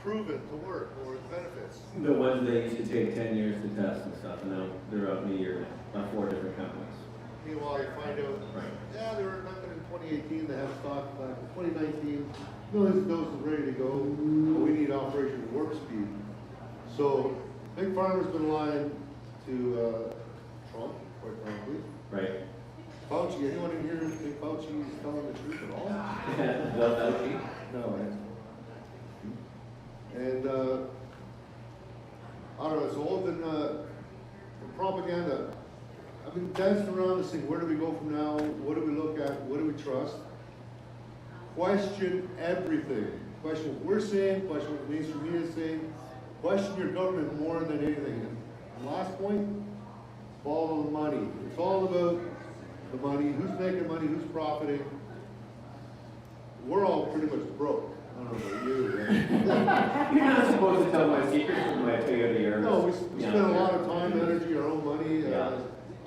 proven to work or the benefits? The ones that used to take 10 years to test and stuff, and now they're out in a year on 4 different companies. Meanwhile, you find out, yeah, they were invented in 2018, they have stock back in 2019. No, this dose is ready to go, but we need Operation Warp Speed. So, Big Pharma's been lying to Trump, quite frankly. Right. Fauci, anyone in here think Fauci is telling the truth at all? No, man. And I don't know, it's all been propaganda. I've been dancing around this thing, where do we go from now? What do we look at? What do we trust? Question everything. Question what we're saying, question what the mainstream media is saying. Question your government more than anything. And last point, follow the money. It's all about the money, who's making money, who's profiting. We're all pretty much broke. I don't know about you. Right? You're not supposed to tell my secrets from my Toyota Yaris. No, we spend a lot of time, energy, our own money. Yeah.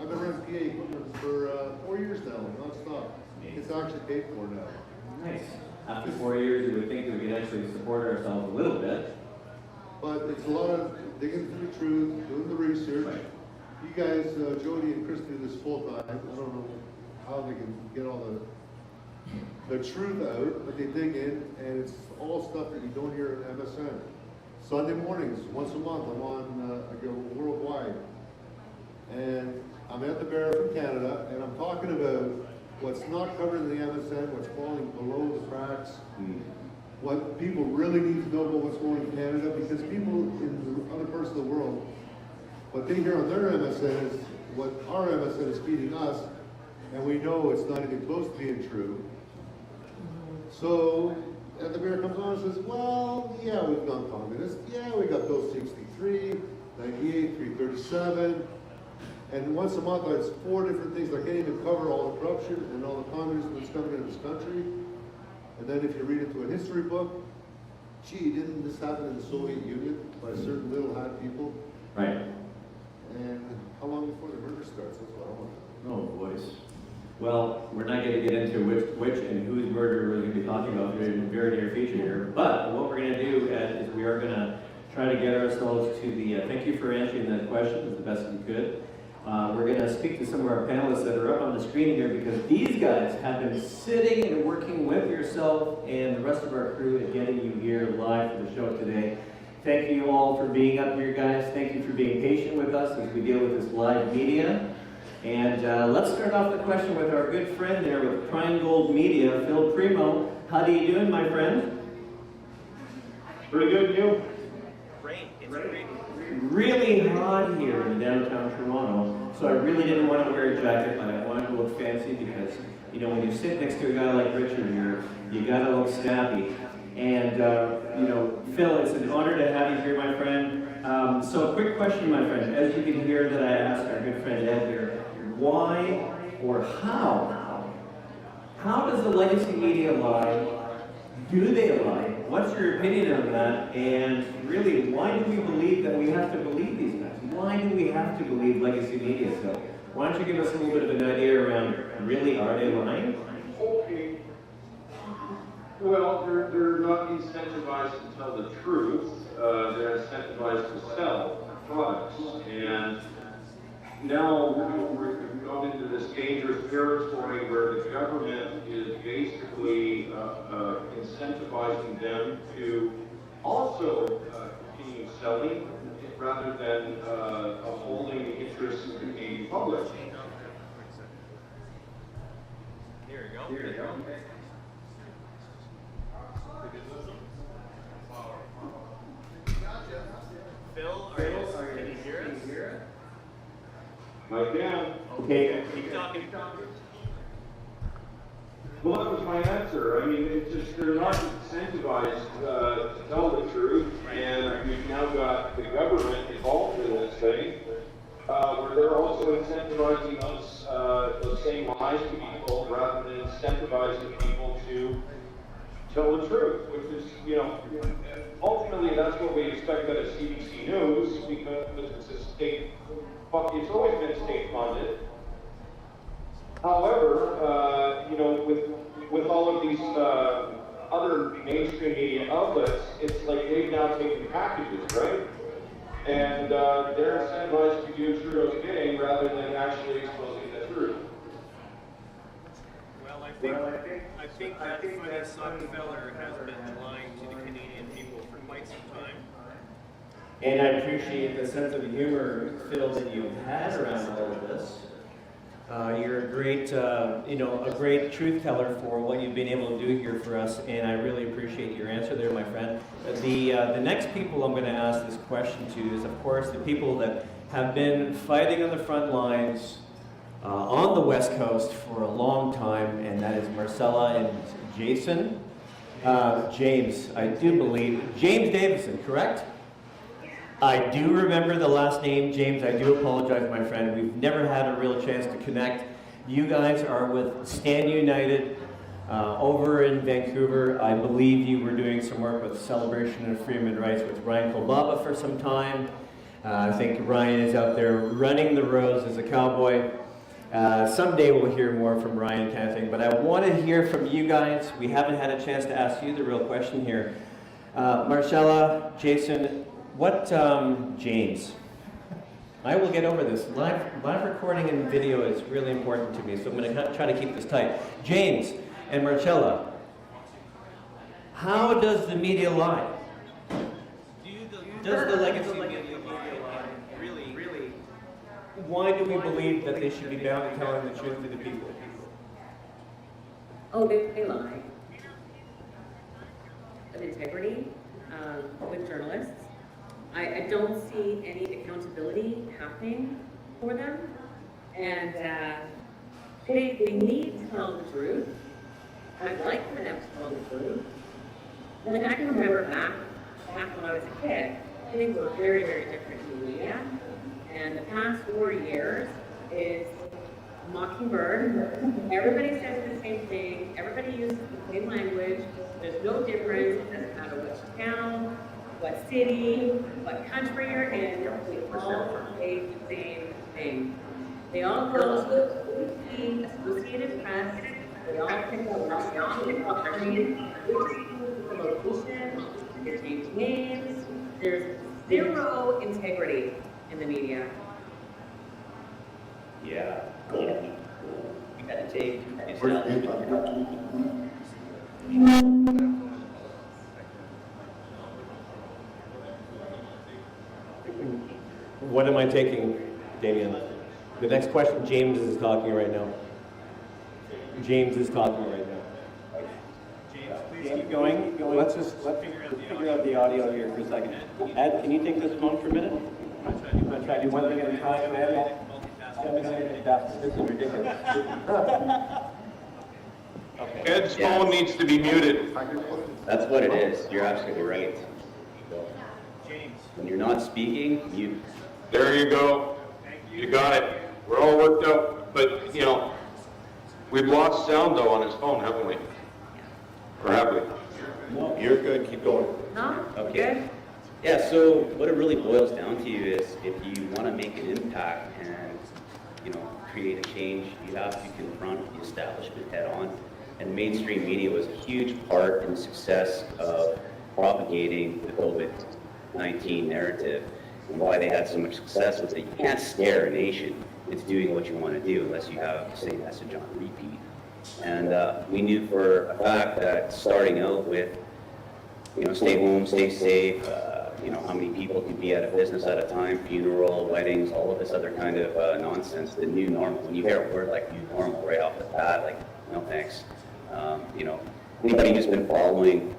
I've been running PA equipment for 4 years now, non-stop. It's actually paid for now. Nice. After 4 years, you would think that we could actually support ourselves a little bit. But it's a lot of digging through the truth, doing the research. Right. You guys, Jody and Chris do this full time. I don't know how they can get all the truth out, but they dig in, and it's all stuff that you don't hear in MSN. Sunday mornings, once a month, I'm on, I go worldwide. And I'm at the Bear from Canada, and I'm talking about what's not covered in the MSN, what's falling below the cracks, what people really need to know about what's going on in Canada, because people in other parts of the world, what they hear on their MSN is what our MSN is feeding us, and we know it's not even close to being true. So, and the mayor comes on and says, well, yeah, we've gone communist, yeah, we got Bill 63, 98, 337, and once a month it's 4 different things. They can't even cover all the corruption and all the communism that's coming into this country. And then if you read into a history book, gee, didn't this happen in the Soviet Union by certain little hat people? Right. And how long before the murder starts? That's what I want to know. Oh, voice. Well, we're not going to get into which and whose murder we're going to be talking about in the very near future here. But what we're going to do is we are going to try to get ourselves to the, thank you for answering that question as the best you could. We're going to speak to some of our panelists that are up on the screen here, because these guys have been sitting and working with yourself and the rest of our crew and getting you here live for the show today. Thank you all for being up here, guys. Thank you for being patient with us as we deal with this live media. And let's start off the question with our good friend there with Prime Gold Media, Phil Primo. How are you doing, my friend? Pretty good, you? Great. It's great. Really hot here in downtown Toronto, so I really didn't want to wear a jacket, but I wanted to look fancy because, you know, when you sit next to a guy like Richard here, you gotta look snappy. And, you know, Phil, it's an honor to have you here, my friend. So a quick question, my friend, as you can hear that I asked our good friend Ed here, why or how does the legacy media lie? Do they lie? What's your opinion on that? And really, why do we believe that we have to believe these guys? Why do we have to believe legacy media still? Why don't you give us a little bit of an idea around, really, are they lying? Okay. Well, they're not incentivized to tell the truth. They're incentivized to sell products. And now we've gone into this dangerous territory where the government is basically incentivizing them to also continue selling rather than upholding the interests of the Canadian public. Here you go. Phil, can you hear us? I can. Okay, keep talking. Well, that was my answer. I mean, it's just they're not incentivized to tell the truth, and we've now got the government involved in this thing, where they're also incentivizing us those same lies to people rather than incentivizing people to tell the truth, which is, you know, ultimately that's what we expect out of CBC News, because it's a state, it's always been state funded. However, you know, with all of these other mainstream media outlets, it's like they've now taken packages, right? And they're incentivized to do Trudeau's bidding rather than actually exposing the truth. Well, I think that funny son feller has been lying to the Canadian people for quite some time. And I appreciate the sense of humor, Phil, that you've had around all of this. You're a great, you know, a great truth teller for what you've been able to do here for us, and I really appreciate your answer there, my friend. The next people I'm going to ask this question to is, of course, the people that have been fighting on the front lines on the West Coast for a long time, and that is Marcella and Jason. James, I do believe, James Davidson, correct? I do remember the last name, James. I do apologize, my friend. We've never had a real chance to connect. You guys are with Stand United over in Vancouver. I believe you were doing some work with Celebration of Freedom and Rights with Ryan Kolbaba for some time. I think Ryan is out there running the roads as a cowboy. Someday we'll hear more from Ryan, kind of thing. But I want to hear from you guys. We haven't had a chance to ask you the real question here. Marcella, Jason, James, I will get over this. Live recording and video is really important to me, so I'm going to try to keep this tight. James and Marcella, how does the media lie? Does the legacy media lie? Really? Why do we believe that they should be bound to telling the truth to the people? Oh, they lie. Of integrity with journalists. I don't see any accountability happening for them. And they need to tell the truth. I'd like for them to tell the truth. And I can remember back when I was a kid, things were very, very different in the media. And the past 4 years is Mockingbird. Everybody says the same thing. Everybody uses the same language. There's no difference. It doesn't matter which town, what city, what country you're in. They all say the same thing. They all go to the Associated Press. They all pick up the location. They change names. There's zero integrity in the media. Yeah. You gotta take What am I taking, Damien? The next question, James is talking right now. James is talking right now. James, please keep going. Let's figure out the audio here for a second. Ed, can you take this phone for a minute? I'm going to try to do one thing at a time. This is ridiculous. Ed's phone needs to be muted. That's what it is. You're absolutely right. When you're not speaking, you... There you go. You got it. We're all worked out. But, you know, we've lost sound, though, on his phone, haven't we? Or have we? No, you're good. Keep going. No? Okay. Yeah, so what it really boils down to is if you want to make an impact and, you know, create a change, you have to confront the establishment head on. And mainstream media was a huge part in the success of propagating the COVID-19 narrative. And why they had so much success was that you can't scare a nation into doing what you want to do unless you have the same message on repeat. And we knew for a fact that starting out with, you know, stay home, stay safe, you know, how many people could be at a business at a time, funeral, weddings, all of this other kind of nonsense, the new normal. When you hear a word like new normal right off the bat, like, no thanks. You know, anybody who's been following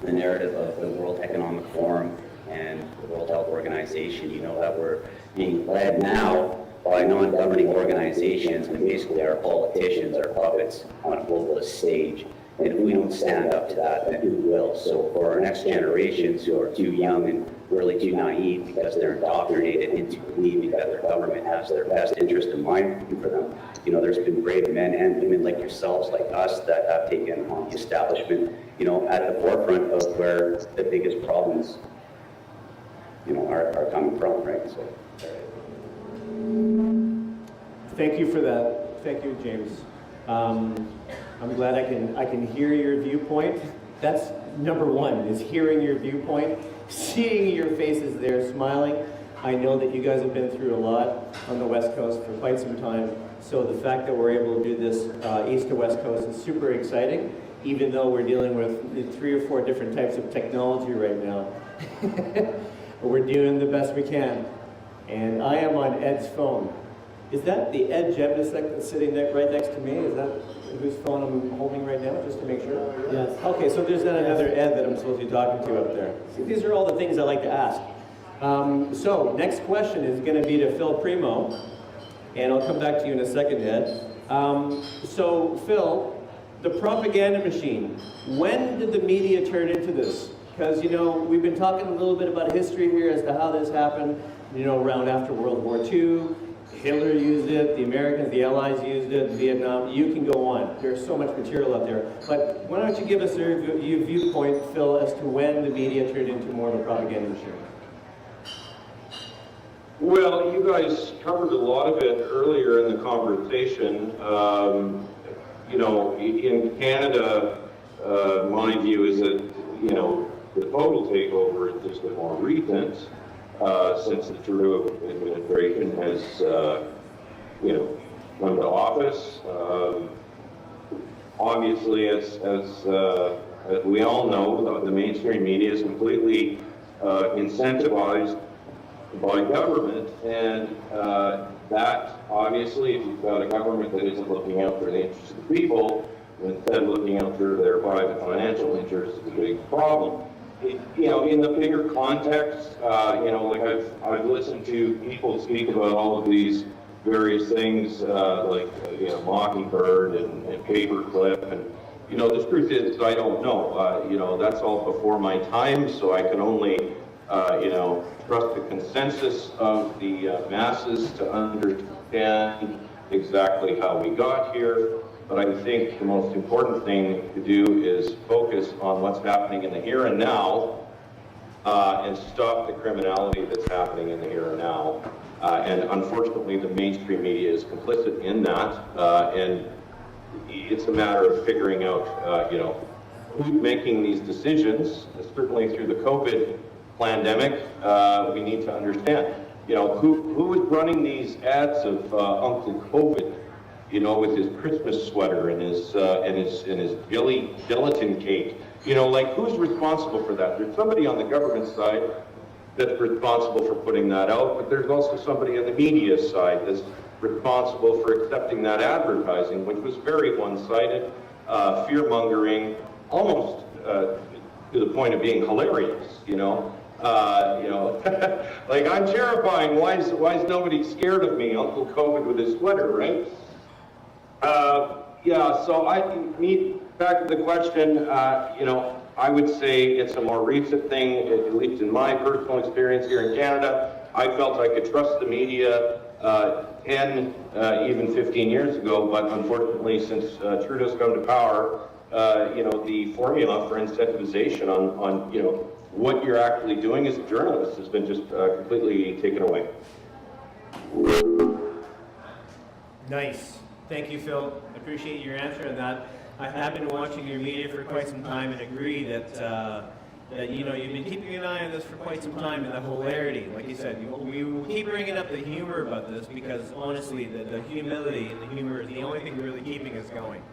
the narrative of the World Economic Forum and the World Health Organization, you know that we're being led now by non-governing organizations, and basically our politicians are puppets on a globalist stage. And if we don't stand up to that, then who will? So for our next generations who are too young and really too naive because they're indoctrinated into believing that their government has their best interest in mind for them, you know, there's been brave men and women like yourselves, like us, that have taken on the establishment, you know, at the forefront of where the biggest problems, you know, are coming from, right? So. Thank you for that. Thank you, James. I'm glad I can hear your viewpoint. That's number one, is hearing your viewpoint, seeing your faces there smiling. I know that you guys have been through a lot on the West Coast for quite some time. So the fact that we're able to do this East to West Coast is super exciting, even though we're dealing with 3 or 4 different types of technology right now. We're doing the best we can. And I am on Ed's phone. Is that the Ed Jebnisek that's sitting right next to me? Is that whose phone I'm holding right now, just to make sure? Yes. Okay, so there's then another Ed that I'm supposed to be talking to up there. See, these are all the things I like to ask. So, next question is going to be to Phil Primo, and I'll come back to you in a second, Ed. So, Phil, the propaganda machine, when did the media turn into this? Because, you know, we've been talking a little bit about history here as to how this happened, you know, around after World War II. Hitler used it, the Americans, the Allies used it, Vietnam, you can go on. There's so much material out there. But why don't you give us your viewpoint, Phil, as to when the media turned into more of a propaganda machine? Well, you guys covered a lot of it earlier in the conversation. You know, in Canada, my view is that, you know, the total takeover is just the more recent. Since the Trudeau administration has, you know, come to office. Obviously, as we all know, the mainstream media is completely incentivized by government, and that obviously, if you've got a government that isn't looking out for the interests of the people, instead of looking after their private financial interests is a big problem. In the bigger context, like I've listened to people speak about all of these various things, Mockingbird and Paperclip, and the truth is I don't know. That's all before my time, so I can only trust the consensus of the masses to understand exactly how we got here. But I think the most important thing to do is focus on what's happening in the here and now, and stop the criminality that's happening in the here and now. And unfortunately, the mainstream media is complicit in that, and it's a matter of figuring out, who's making these decisions. Certainly through the COVID pandemic, we need to understand, who is running these ads of Uncle COVID, with his Christmas sweater and his gelatin cake. Who's responsible for that? There's somebody on the government side that's responsible for putting that out, but there's also somebody on the media side that's responsible for accepting that advertising, which was very one-sided, fear-mongering, almost to the point of being hilarious, like, I'm terrifying, why is nobody scared of me, Uncle COVID with his sweater, right? So back to the question, I would say it's a more recent thing, at least in my personal experience here in Canada. I felt I could trust the media 10, even 15 years ago, but unfortunately, since Trudeau's come to power, the formula for incentivization on what you're actually doing as a journalist has been just completely taken away. Nice. Thank you, Phil. I appreciate your answer on that. I have been watching your media for quite some time and agree that you've been keeping an eye on this for quite some time, and the hilarity, like you said, we keep bringing up the humor about this because honestly, the humility and the humor is the only thing really keeping us going.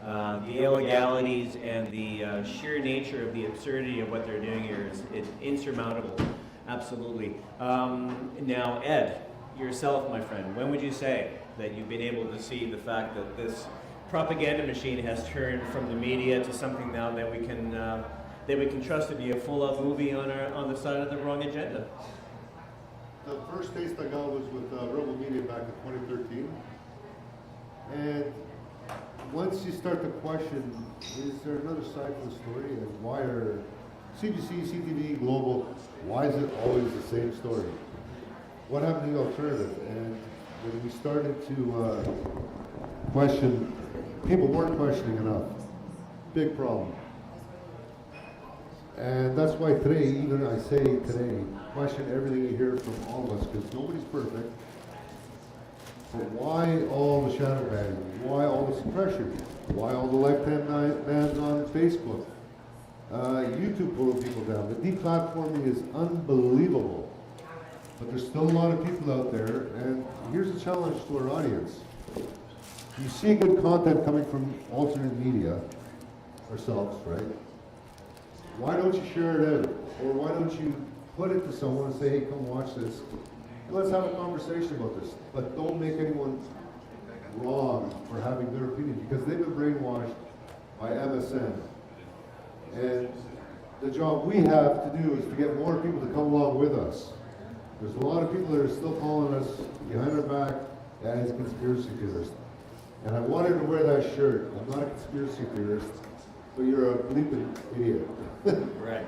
The illegalities and the sheer nature of the absurdity of what they're doing here is insurmountable. Absolutely. Now, Ed, yourself, my friend, when would you say that you've been able to see the fact that this propaganda machine has turned from the media to something now that we can trust to be a full-out movie on the side of the wrong agenda? The first taste I got was with Rebel Media back in 2013, and once you start to question, is there another side to the story, and why are CBC, CTV, Global, why is it always the same story? What happened to the alternative? And when we started to question, people weren't questioning enough. Big problem. And that's why today, even I say today, question everything you hear from all of us, because nobody's perfect. But why all the shadow banning? Why all the suppression? Why all the lifetime bans on Facebook? YouTube pulling people down. The deplatforming is unbelievable. But there's still a lot of people out there, and here's a challenge to our audience. You see good content coming from alternate media, ourselves, right? Why don't you share it out? Or why don't you put it to someone and say, hey, come watch this. Let's have a conversation about this. But don't make anyone wrong for having their opinion, because they've been brainwashed by MSN. And the job we have to do is to get more people to come along with us. There's a lot of people that are still calling us behind our back, that is conspiracy theorist. And I wanted to wear that shirt. I'm not a conspiracy theorist, but you're a bleeping idiot. Right.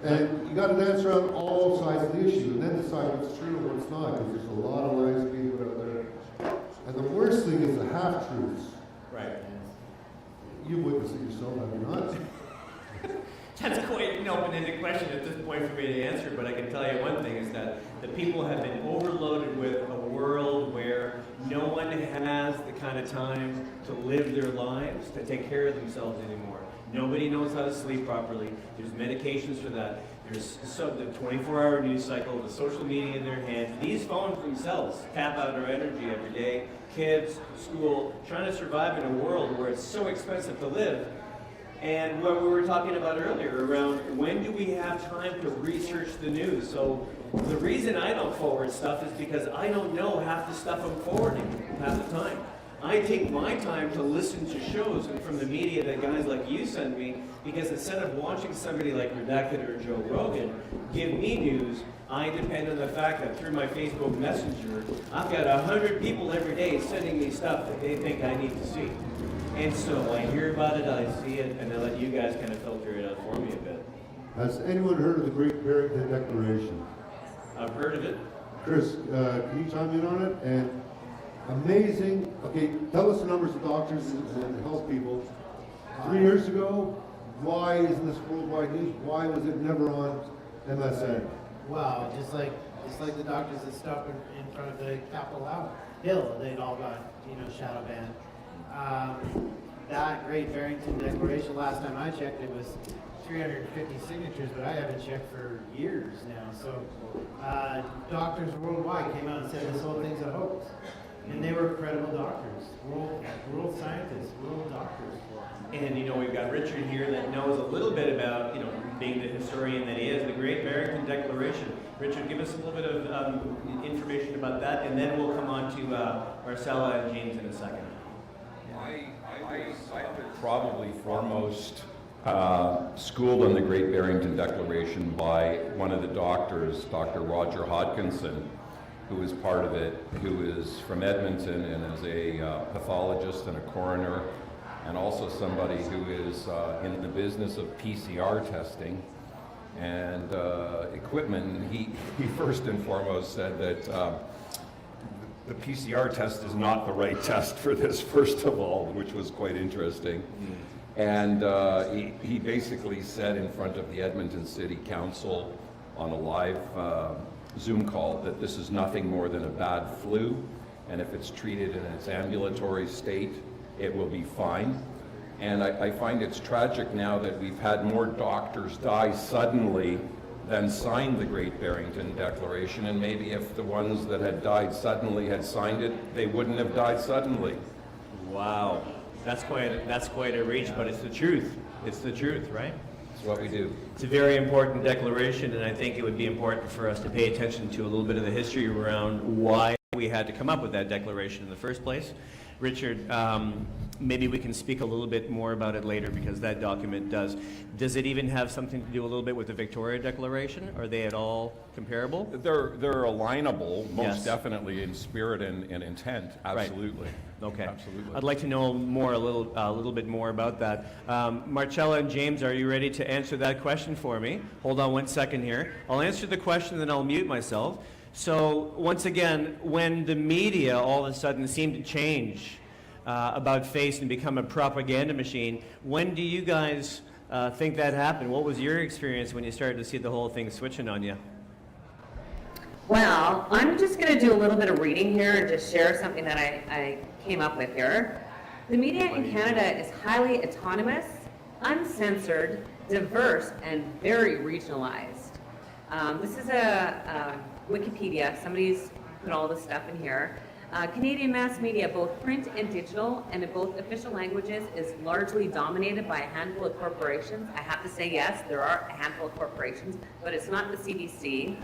And you got to dance around all sides of the issue, and then decide what's true and what's not, because there's a lot of lies being put out there. And the worst thing is the half-truths. Right. You witnessed it yourself, have you not? That's quite an open-ended question at this point for me to answer, but I can tell you one thing is that the people have been overloaded with a world where no one has the kind of time to live their lives, to take care of themselves anymore. Nobody knows how to sleep properly. There's medications for that. There's the 24-hour news cycle, the social media in their hands. These phones themselves tap out our energy every day. Kids, school, trying to survive in a world where it's so expensive to live. And what we were talking about earlier around when do we have time to research the news? So the reason I don't forward stuff is because I don't know half the stuff I'm forwarding half the time. I take my time to listen to shows from the media that guys like you send me, because instead of watching somebody like Redacted or Joe Rogan give me news, I depend on the fact that through my Facebook Messenger, I've got 100 people every day sending me stuff that they think I need to see. And so I hear about it, I see it, and I let you guys kind of filter it out for me a bit. Has anyone heard of the Great Barrington Declaration? I've heard of it. Chris, can you chime in on it? And amazing, okay, tell us the numbers of doctors and health people. 3 years ago, why isn't this worldwide news? Why was it never on MSN? Wow, just like the doctors that stopped in front of the Capitol Hill, they'd all got, shadow banned. That Great Barrington Declaration, last time I checked, it was 350 signatures, but I haven't checked for years now. So doctors worldwide came out and said this whole thing's a hoax. And they were credible doctors, world scientists, world doctors. And we've got Richard here that knows a little bit about, being the historian that he is, the Great Barrington Declaration. Richard, give us a little bit of information about that, and then we'll come on to Marcella and James in a second. I've been probably foremost schooled on the Great Barrington Declaration by one of the doctors, Dr. Roger Hodkinson, who is part of it, who is from Edmonton and is a pathologist and a coroner, and also somebody who is in the business of PCR testing and equipment. And he first and foremost said that the PCR test is not the right test for this, first of all, which was quite interesting. And he basically said in front of the Edmonton City Council on a live Zoom call that this is nothing more than a bad flu, and if it's treated in its ambulatory state, it will be fine. And I find it's tragic now that we've had more doctors die suddenly than signed the Great Barrington Declaration, and maybe if the ones that had died suddenly had signed it, they wouldn't have died suddenly. Wow, that's quite a reach, but it's the truth. It's the truth, right? It's what we do. It's a very important declaration, and I think it would be important for us to pay attention to a little bit of the history around why we had to come up with that declaration in the first place. Richard, maybe we can speak a little bit more about it later, because that document does. Does it even have something to do a little bit with the Victoria Declaration? Are they at all comparable? They're alignable, most Yes. definitely in spirit and intent. Absolutely. Right. Okay. Absolutely. I'd like to know a little bit more about that. Marcella and James, are you ready to answer that question for me? Hold on one second here. I'll answer the question, then I'll mute myself. So once again, when the media all of a sudden seemed to change about face and become a propaganda machine, when do you guys think that happened? What was your experience when you started to see the whole thing switching on you? Well, I'm just going to do a little bit of reading here and just share something that I came up with here. The media in Canada is highly autonomous, uncensored, diverse, and very regionalized. This is a Wikipedia. Somebody's put all this stuff in here. Canadian mass media, both print and digital, and in both official languages, is largely dominated by a handful of corporations. I have to say yes, there are a handful of corporations, but it's not the CBC.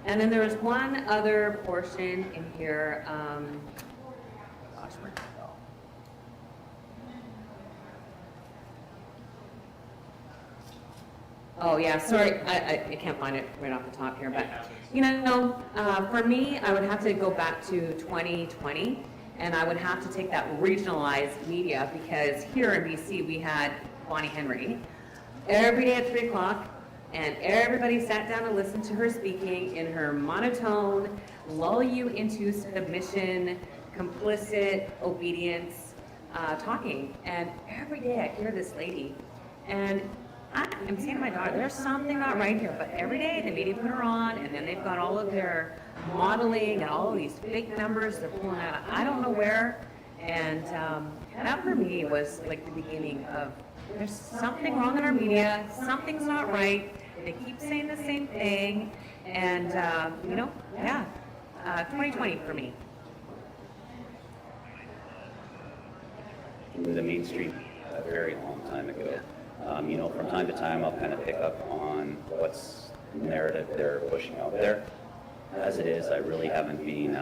And then there is one other portion in here. Gosh, where'd it go? Oh yeah, sorry, I can't find it right off the top here, but for me, I would have to go back to 2020, and I would have to take that regionalized media, because here in BC we had Bonnie Henry every day at 3 o'clock, and everybody sat down and listened to her speaking in her monotone, lull you into submission, complicit obedience, talking. And every day I hear this lady, and I'm saying to my daughter, there's something not right here, but every day the media put her on, and then they've got all of their modeling and all of these fake numbers they're pulling out of I don't know where, and that for me was like the beginning of, there's something wrong in our media, something's not right, they keep saying the same thing, and 2020 for me. The mainstream a very long time ago. From time to time, I'll kind of pick up on what's the narrative they're pushing out there. As it is, I really haven't been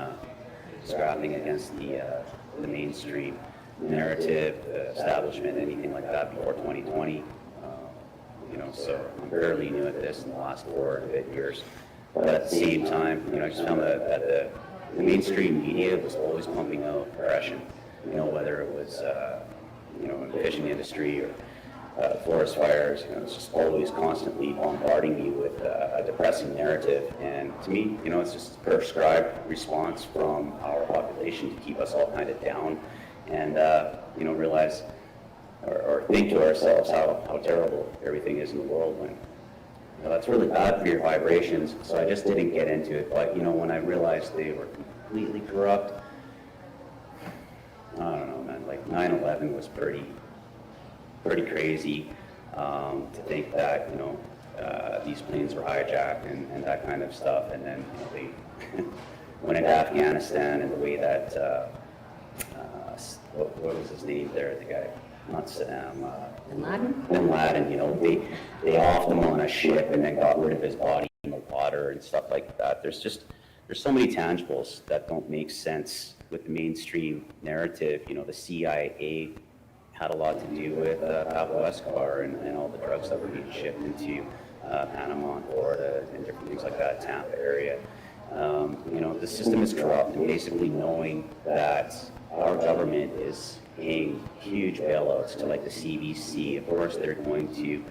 scrapping against the mainstream narrative, the establishment, anything like that before 2020. So I'm fairly new at this in the last 4 and a bit years. But at the same time, I just found that the mainstream media was always pumping out aggression. Whether it was in the fishing industry or forest fires, it's just always constantly bombarding me with a depressing narrative. And to me, it's just a prescribed response from our population to keep us all kind of down and, realize or think to ourselves how terrible everything is in the world when that's really bad for your vibrations. So I just didn't get into it. But, when I realized they were completely corrupt, I don't know, man, like 9/11 was pretty crazy to think that, these planes were hijacked and that kind of stuff. And then, they went into Afghanistan and the way that, what was his name there, the guy, not Saddam, Bin Laden, they offed him on a ship and then got rid of his body in the water and stuff like that. There's so many tangibles that don't make sense with the mainstream narrative. The CIA had a lot to do with Pablo Escobar and all the drugs that were being shipped into Panama and Florida and different things like that, Tampa area. The system is corrupt, and basically knowing that our government is paying huge bailouts to like the CBC, of course they're going to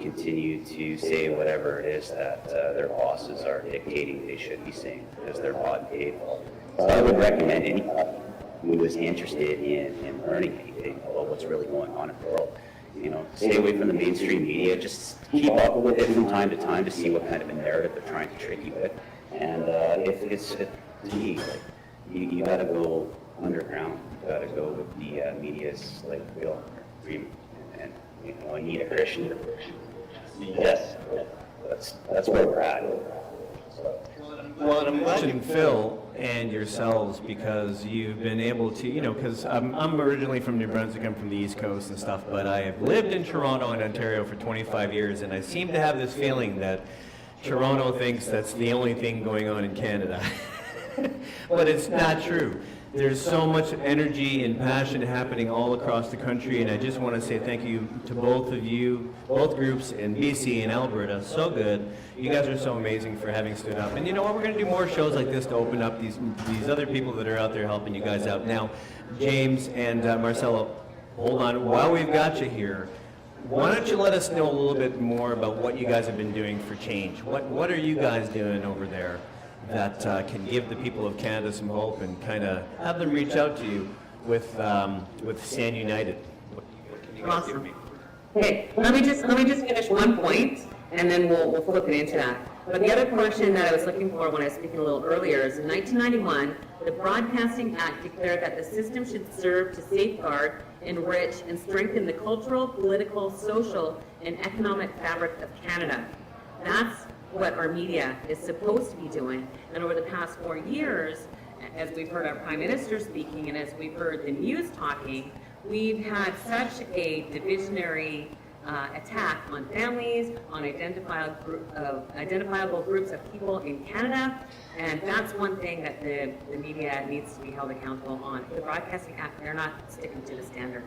continue to say whatever it is that their bosses are dictating they should be saying because they're bought and paid for. So I would recommend anybody who is interested in learning anything about what's really going on in the world, stay away from the mainstream media. Just keep up with it from time to time to see what kind of a narrative they're trying to trick you with. And to me, like, you got to go underground. You got to go with the media's like real agreement. And I need a Christian. Yes, that's where we're at. Well, I'm watching Phil and yourselves because you've been able to, because I'm originally from New Brunswick, I'm from the East Coast and stuff, but I have lived in Toronto and Ontario for 25 years, and I seem to have this feeling that Toronto thinks that's the only thing going on in Canada. But it's not true. There's so much energy and passion happening all across the country, and I just want to say thank you to both of you, both groups in BC and Alberta. So good. You guys are so amazing for having stood up. And you know what? We're going to do more shows like this to open up these other people that are out there helping you guys out. Now, James and Marcella, hold on. While we've got you here, why don't you let us know a little bit more about what you guys have been doing for change? What are you guys doing over there that can give the people of Canada some hope and kind of have them reach out to you with Stand United? Awesome. Okay, let me just finish one point, and then we'll flip it into that. But the other portion that I was looking for when I was speaking a little earlier is in 1991, the Broadcasting Act declared that the system should serve to safeguard, enrich, and strengthen the cultural, political, social, and economic fabric of Canada. That's what our media is supposed to be doing. And over the past 4 years, as we've heard our Prime Minister speaking and as we've heard the news talking, we've had such a divisionary attack on families, on identifiable groups of people in Canada, and that's one thing that the media needs to be held accountable on. The Broadcasting Act, they're not sticking to the standard.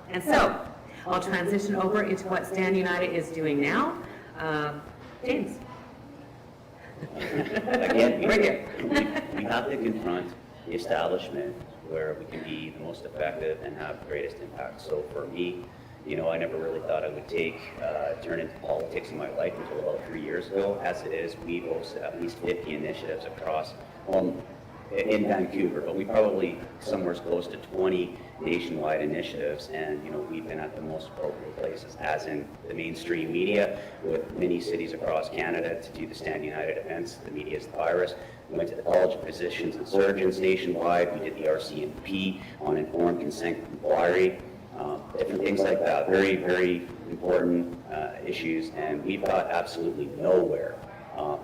And so, I'll transition over into what Stand United is doing now. James. Again, we have to confront the establishment where we can be the most effective and have the greatest impact. So for me, I never really thought I would turn into politics in my life until about 3 years ago. As it is, we've hosted at least 50 initiatives across, in Vancouver, but we probably somewhere close to 20 nationwide initiatives, and we've been at the most appropriate places, as in the mainstream media, with many cities across Canada to do the Stand United events. The media is the virus. We went to the College of Physicians and Surgeons nationwide. We did the RCMP on informed consent inquiry, different things like that. Very, very important issues, and we've got absolutely nowhere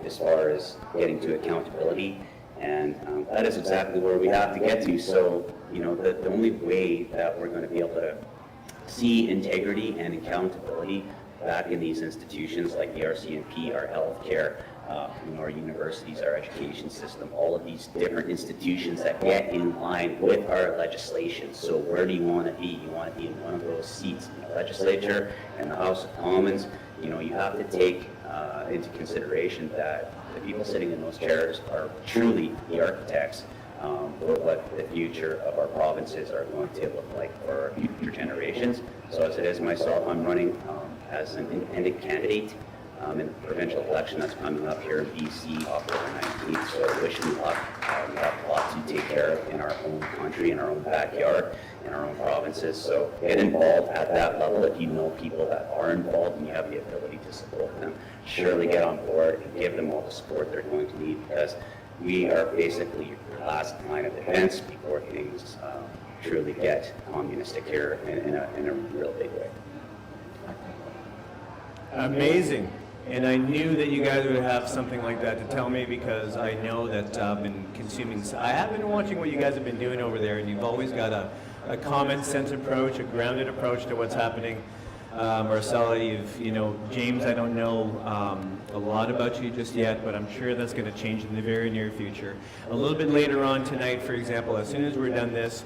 as far as getting to accountability. And that is exactly where we have to get to. So, the only way that we're going to be able to see integrity and accountability back in these institutions like the RCMP, our healthcare, our universities, our education system, all of these different institutions that get in line with our legislation. So where do you want to be? You want to be in one of those seats in the legislature and the House of Commons. You have to take into consideration that the people sitting in those chairs are truly the architects for what the future of our provinces are going to look like for our future generations. So as it is myself, I'm running as an independent candidate in the provincial election that's coming up here in BC, October 19th. So wish me luck. We have a lot to take care of in our own country, in our own backyard, in our own provinces. So get involved at that level. If you know people that are involved and you have the ability to support them, surely get on board and give them all the support they're going to need, because we are basically your last line of defense before things truly get communistic here in a real big way. Amazing. And I knew that you guys would have something like that to tell me, because I know that I've been consuming. I have been watching what you guys have been doing over there, and you've always got a common sense approach, a grounded approach to what's happening. Marcella, James, I don't know a lot about you just yet, but I'm sure that's going to change in the very near future. A little bit later on tonight, for example, as soon as we're done this,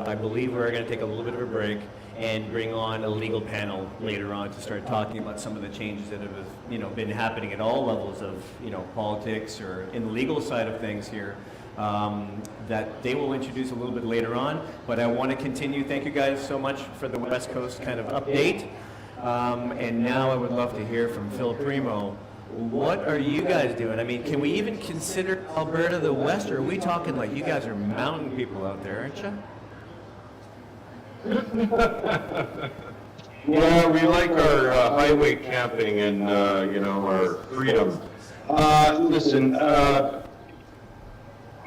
I believe we're going to take a little bit of a break and bring on a legal panel later on to start talking about some of the changes that have been happening at all levels of politics or in the legal side of things here. That they will introduce a little bit later on, but I want to continue. Thank you guys so much for the West Coast kind of update. And now I would love to hear from Phil Primo. What are you guys doing? I mean, can we even consider Alberta the West, or are we talking like you guys are mountain people out there, aren't you? Yeah, we like our highway camping and our freedom. Listen,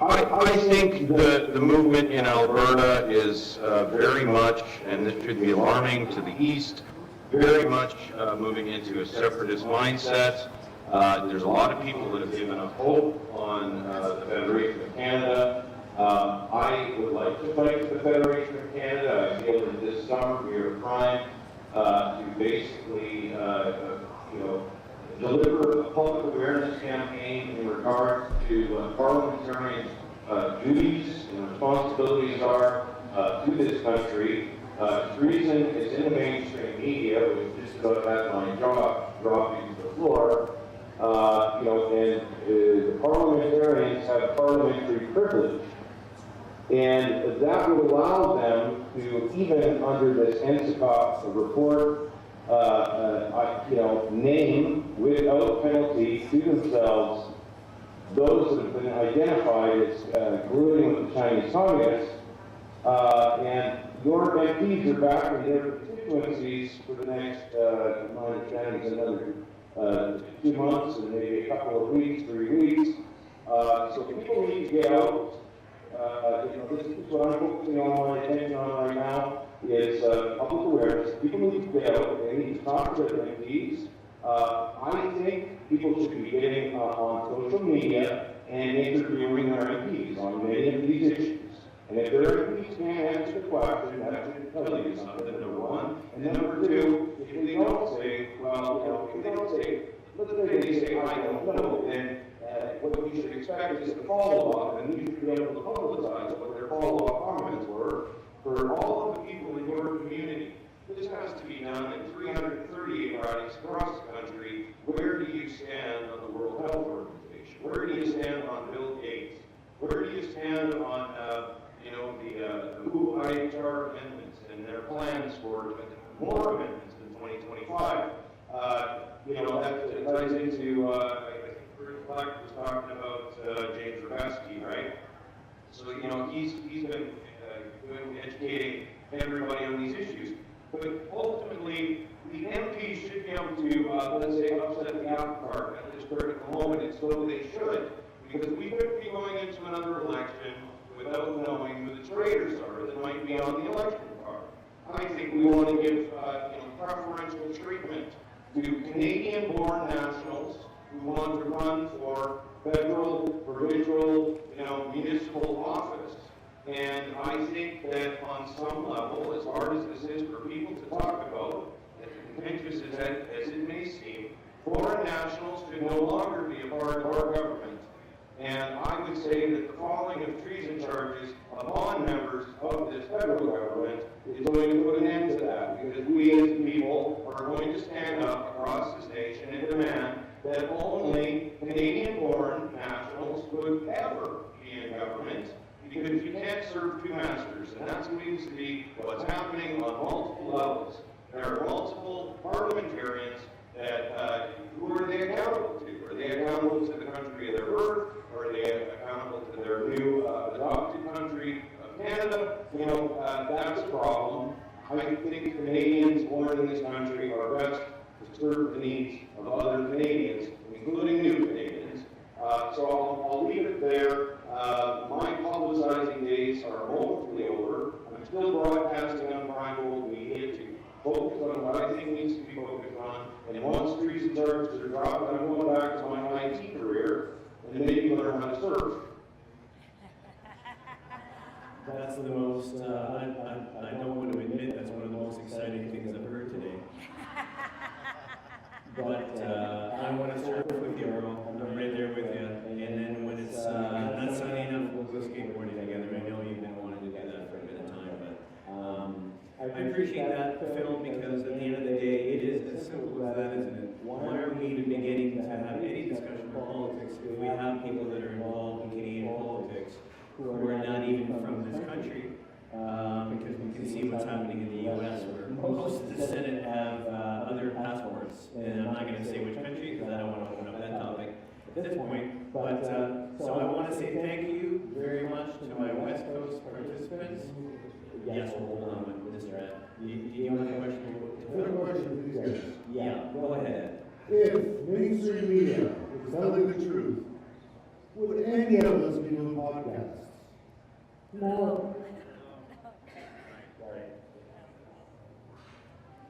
I think the movement in Alberta is very much, and this should be alarming to the east, very much moving into a separatist mindset. There's a lot of people that have given up hope on the Federation of Canada. I would like to fight for the Federation of Canada. I feel that this summer we are primed to basically, deliver a public awareness campaign in regards to parliamentarians' duties and responsibilities are to this country. Reason is in the mainstream media, which just about had my jaw dropping to the floor. And the parliamentarians have parliamentary privilege. And that would allow them to, even under this NSCOP report, name without penalty to themselves those that have been identified as colluding with the Chinese communists. And your MPs are back in their constituencies for the next, my understanding is another 2 months and maybe a couple of weeks, 3 weeks. So people need to get out. This is what I'm focusing on my attention on right now is public awareness. People need to get out. They need to talk to their MPs. I think people should be getting on social media and interviewing their MPs on many of these issues. And if their MPs can't answer the question, that should tell you something, number one. And number two, if they don't say, if they don't say, let's say they say, I don't know, then what you should expect is a follow-up, and you should be able to publicize what their follow-up comments were for all of the people in your community. This has to be done in 338 ridings across the country. Where do you stand on the World Health Organization? Where do you stand on Bill Gates? Where do you stand on the HiJack'd amendments and their plans for more amendments in 2025? That ties into Vleck was talking about James Gircys, right? So, he's been educating everybody on these issues. But ultimately, the MPs should be able to, let's say, upset the apple cart at this critical moment, and so they should. Because we couldn't be going into another election without knowing who the traitors are that might be on the election card. I think we want to give preferential treatment to Canadian-born nationals who want to run for federal, provincial, municipal office. And I think that on some level, as hard as this is for people to talk about, contentious as it may seem, foreign nationals should no longer be a part of our government. And I would say that the filing of treason charges upon members of this federal government is going to put an end to that, because we as people are going to stand up across this nation and demand that only Canadian-born nationals would ever be in government, because you can't serve two masters, and that seems to be what's happening on multiple levels. There are multiple parliamentarians that, who are they accountable to? Are they accountable to the country of their birth? Or are they accountable to their new adopted country of Canada? You know, that's a problem. I think Canadians born in this country are best to serve the needs of other Canadians, including new Canadians. So I'll leave it there. My publicizing days are hopefully over. I'm still broadcasting on Primal Media to focus on what I think needs to be focused on. And once treason charges are dropped, I'm going back to my IT career and maybe learn how to surf. That's the most, I don't want to admit that's one of the most exciting things I've heard today. But I want to surf with you, Earl. I'm right there with you. And then when it's not sunny enough, we'll go skateboarding together. I know you've been wanting to do that for a bit of time, but I appreciate that, Phil, because at the end of the day, it is as simple as that, isn't it? Why are we even beginning to have any discussion of politics if we have people that are involved in Canadian politics who are not even from this country? Because we can see what's happening in the U.S. where most of the Senate have other passports. And I'm not going to say which country because I don't want to open up that topic at this point. But so I want to say thank you very much to my West Coast participants. Yes, we'll hold on with Mr. Ed. Do you have a question? I have a question for these guys. Yeah, go ahead. If mainstream media is telling the truth, would any of us be doing podcasts? No. Sorry.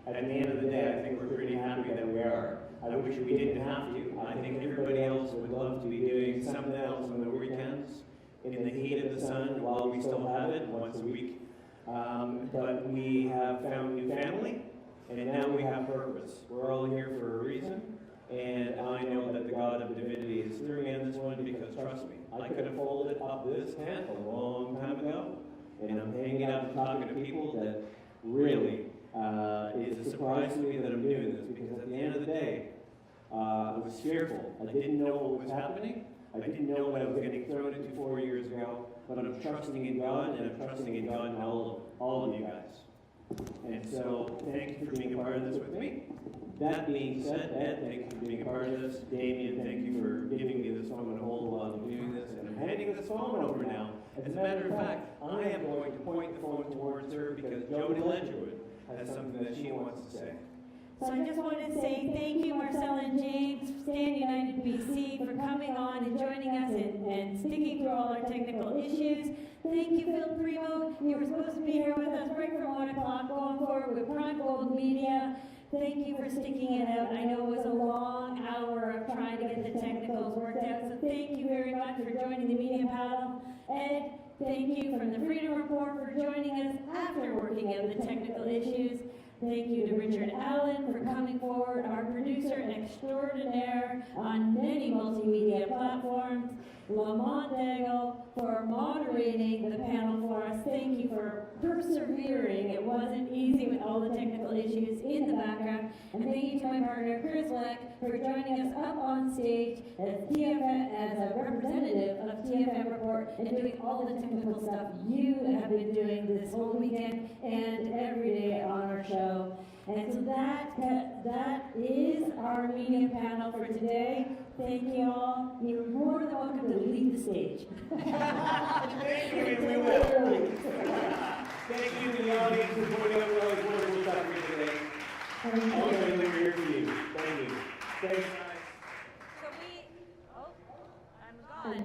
At the end of the day, I think we're pretty happy that we are. I wish we didn't have to. I think everybody else would love to be doing something else on the weekends in the heat of the sun while we still have it once a week. But we have found new family, and now we have purpose. We're all here for a reason, and I know that the God of divinity is through me on this one, because trust me, I could have folded up this tent a long time ago, and I'm hanging out and talking to people that really is a surprise to me that I'm doing this, because at the end of the day, I was fearful. I didn't know what was happening. I didn't know what I was getting thrown into 4 years ago, but I'm trusting in God, and I'm trusting in God and all of you guys. And so, thank you for being a part of this with me. That being said, Ed, thank you for being a part of this. Damien, thank you for giving me this phone to hold while I'm doing this. And I'm handing this phone over now. As a matter of fact, I am going to point the phone towards her because Jody Ledgerwood has something that she wants to say. So I just wanted to say thank you, Marcella and James, Stand United BC, for coming on and joining us and sticking through all our technical issues. Thank you, Phil Primo. You were supposed to be here with us right from 1 o'clock, going forward with Prime Gold Media. Thank you for sticking it out. I know it was a long hour of trying to get the technicals worked out, so thank you very much for joining the media panel. Ed, thank you from the Freedom Report for joining us after working out the technical issues. Thank you to Richard Allen for coming forward, our producer extraordinaire on many multimedia platforms. Lamont Daigle for moderating the panel for us. Thank you for persevering. It wasn't easy with all the technical issues in the background. And thank you to my partner, Chris Vleck, for joining us up on stage as a representative of TFM Report and doing all the technical stuff you have been doing this whole weekend and every day on our show. And so that is our media panel for today. Thank you all. You're more than welcome to leave the stage. Thank you, we will. Thank you to the audience for joining us for all this wonderful stuff here today. Ultimately, we're here for you. Thank you. Thanks, guys.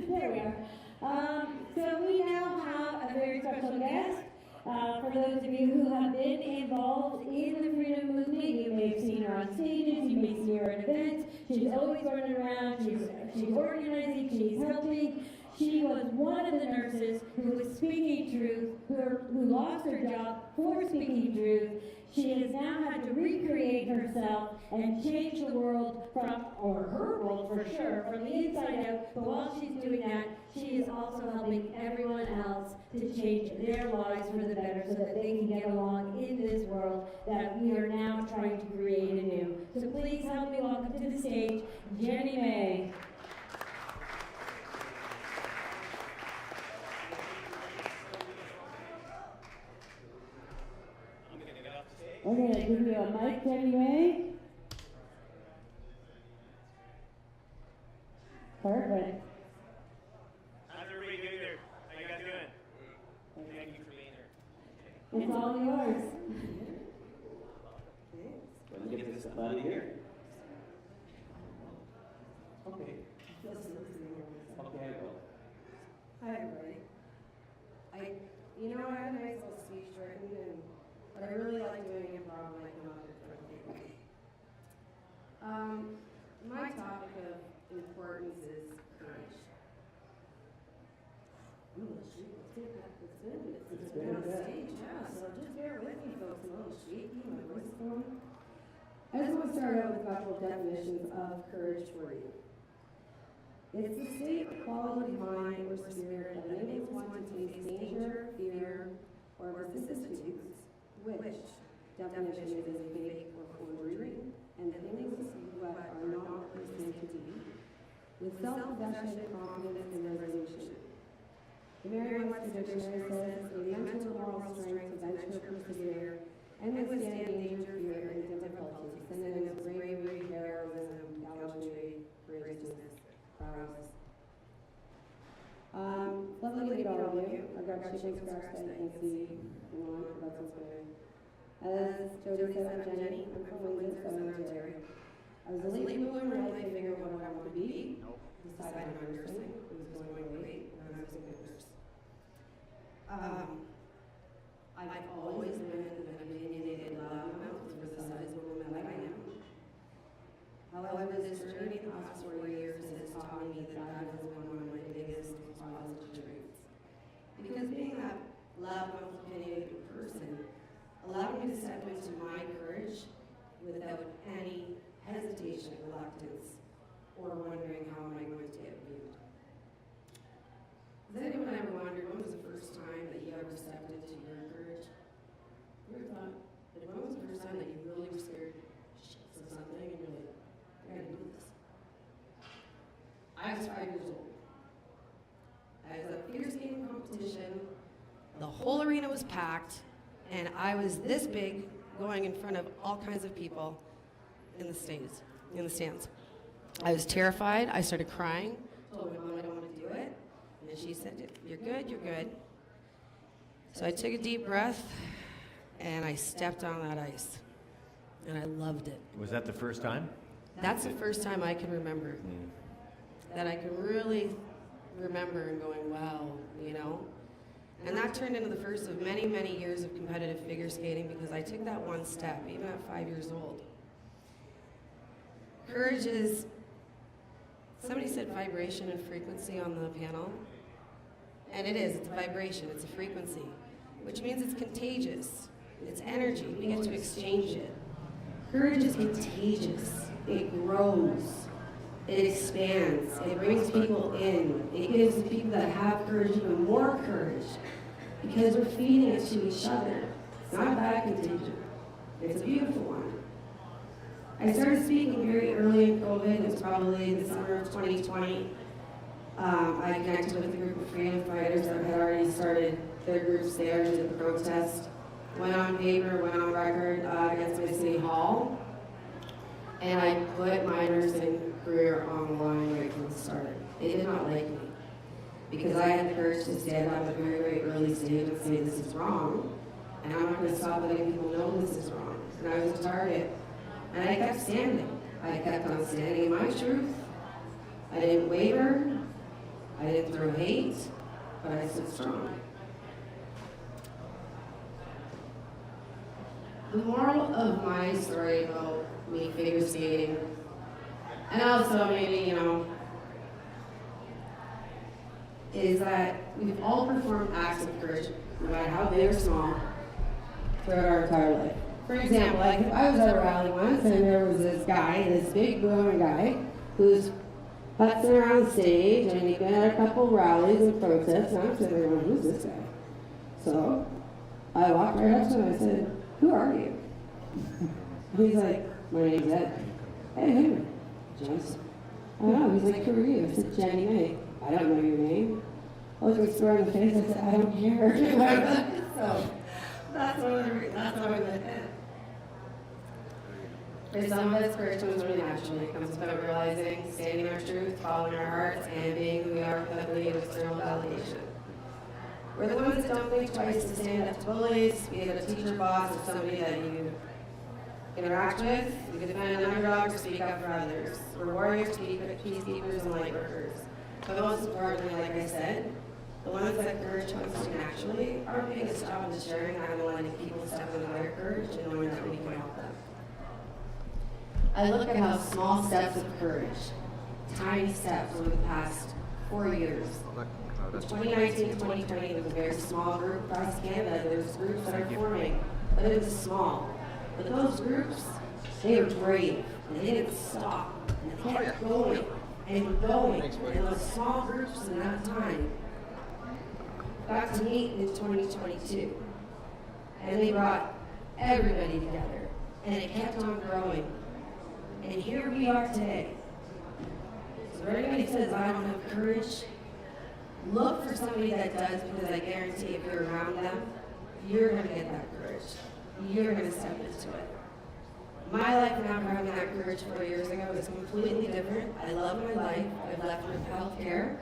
There we are. So we now have a very special guest. For those of you who have been involved in the freedom movement, you may have seen her on stages, you may see her at events. She's always running around, she's organizing, she's helping. She was one of the nurses who was speaking truth, who lost her job for speaking truth. She has now had to recreate herself and change the world or her world for sure, from the inside out. But while she's doing that, she is also helping everyone else to change their lives for the better so that they can get along in this world that we are now trying to create anew. So please help me welcome to the stage, Jenny May. We're going to give you a mic, Jenny May. Perfect. How's everybody doing there? How you guys doing? Thank you for being here. It's all yours. Let's get this done here. Okay. Okay, I will. Hi, everybody. I had a nice little speech written, but I really like doing improv like not in front of people. My topic of importance is courage. I'm a little shaky. It's been on stage, yeah, so just bear with me, folks. I'm a little shaky, my voice is going. I just want to start out with a couple of definitions of courage for you. It's the state of quality of mind or spirit that enables one to face danger, fear, or vicissitudes, which definition is a fake or forgery, and things what are not presented to be, with self-possession, confidence, and resolution. The Merriam-Webster Dictionary says, a mental or moral strength to venture, persevere, and withstand danger, fear, and difficulties. Synonyms: bravery, heroism, gallantry, courageousness, prowess. Lovely to meet all of you. I've got chicken scratch that you can see. That's okay. As Jody said, I'm Jenny. I'm from Windsor, Southern Ontario. I was a late bloomer in my life, figuring out what I wanted to be. Decided on nursing. It was going great, and I was a good nurse. I've always been an opinionated, loudmouth for the size woman that I am. However, this journey the past 4 years has taught me that that has been one of my biggest positive traits. Because being that loudmouth, opinionated person allowed me to step into my courage without any hesitation, reluctance, or wondering how am I going to get viewed. Has anyone ever wondered when was the first time that you ever stepped into your courage? You ever thought, when was the first time that you really were scared for something and you're like, I gotta do this? I was 5 years old. I was at a figure skating competition. The whole arena was packed, and I was this big, going in front of all kinds of people in the stands. I was terrified. I started crying. Told my mom I don't want to do it. And she said, you're good, you're good. So I took a deep breath, and I stepped on that ice. And I loved it. Was that the first time? That's the first time I can remember. That I can really remember and going, wow, you know? And that turned into the first of many, many years of competitive figure skating because I took that one step, even at 5 years old. Courage is, somebody said vibration and frequency on the panel. And it is, it's a vibration, it's a frequency, which means it's contagious. It's energy, we get to exchange it. Courage is contagious, it grows, it expands, it brings people in, it gives the people that have courage even more courage because we're feeding it to each other. It's not a bad contagion, it's a beautiful one. I started speaking very early in COVID, it was probably the summer of 2020. I connected with a group of freedom fighters that had already started their groups there to the protest. Went on paper, went on record against my city hall. And I put my nursing career on the line right from the start. They did not like me because I had the courage to stand up at a very, very early stage and say this is wrong. And I'm not going to stop letting people know this is wrong. And I was a target. And I kept standing. I kept on standing in my truth. I didn't waver. I didn't throw hate, but I stood strong. The moral of my story about me figure skating, and also maybe, is that we've all performed acts of courage, no matter how big or small, throughout our entire life. For example, like if I was at a rally once and there was this guy, this big booming guy, who's putzing around stage, and he'd been at a couple rallies and protests, and I'm sitting there going, who's this guy? So I walked right up to him and I said, who are you? And he's like, my name's Ed. Hey, Jess. I don't know. He's like, who are you? I said, Jenny May. I don't know your name. I looked him square in the face. I said, I don't care. So that's how I met Ed. For some of us, courage comes really naturally. It comes about realizing, standing our truth, following our hearts, and being who we are without the need of external validation. We're the ones that don't think twice to stand up to bullies, be it a teacher, boss, or somebody that you interact with. We can defend an underdog or speak up for others. We're warriors, peacekeepers, and light workers. But most importantly, like I said, the ones that courage comes to naturally, our biggest job is sharing and letting people step into their courage and knowing that we can help them. I look at how small steps of courage, tiny steps over the past 4 years. In 2019 to 2020, there was a very small group across Canada. There's groups that are forming, but it was small. But those groups, they were brave, and they didn't stop. And they kept going and going. And those small groups in that time got to meet in 2022. And they brought everybody together. And it kept on growing. And here we are today. So if anybody says, I don't have courage, look for somebody that does, because I guarantee if you're around them, you're going to get that courage. You're going to step into it. My life now for having that courage 4 years ago is completely different. I love my life. I've left with healthcare.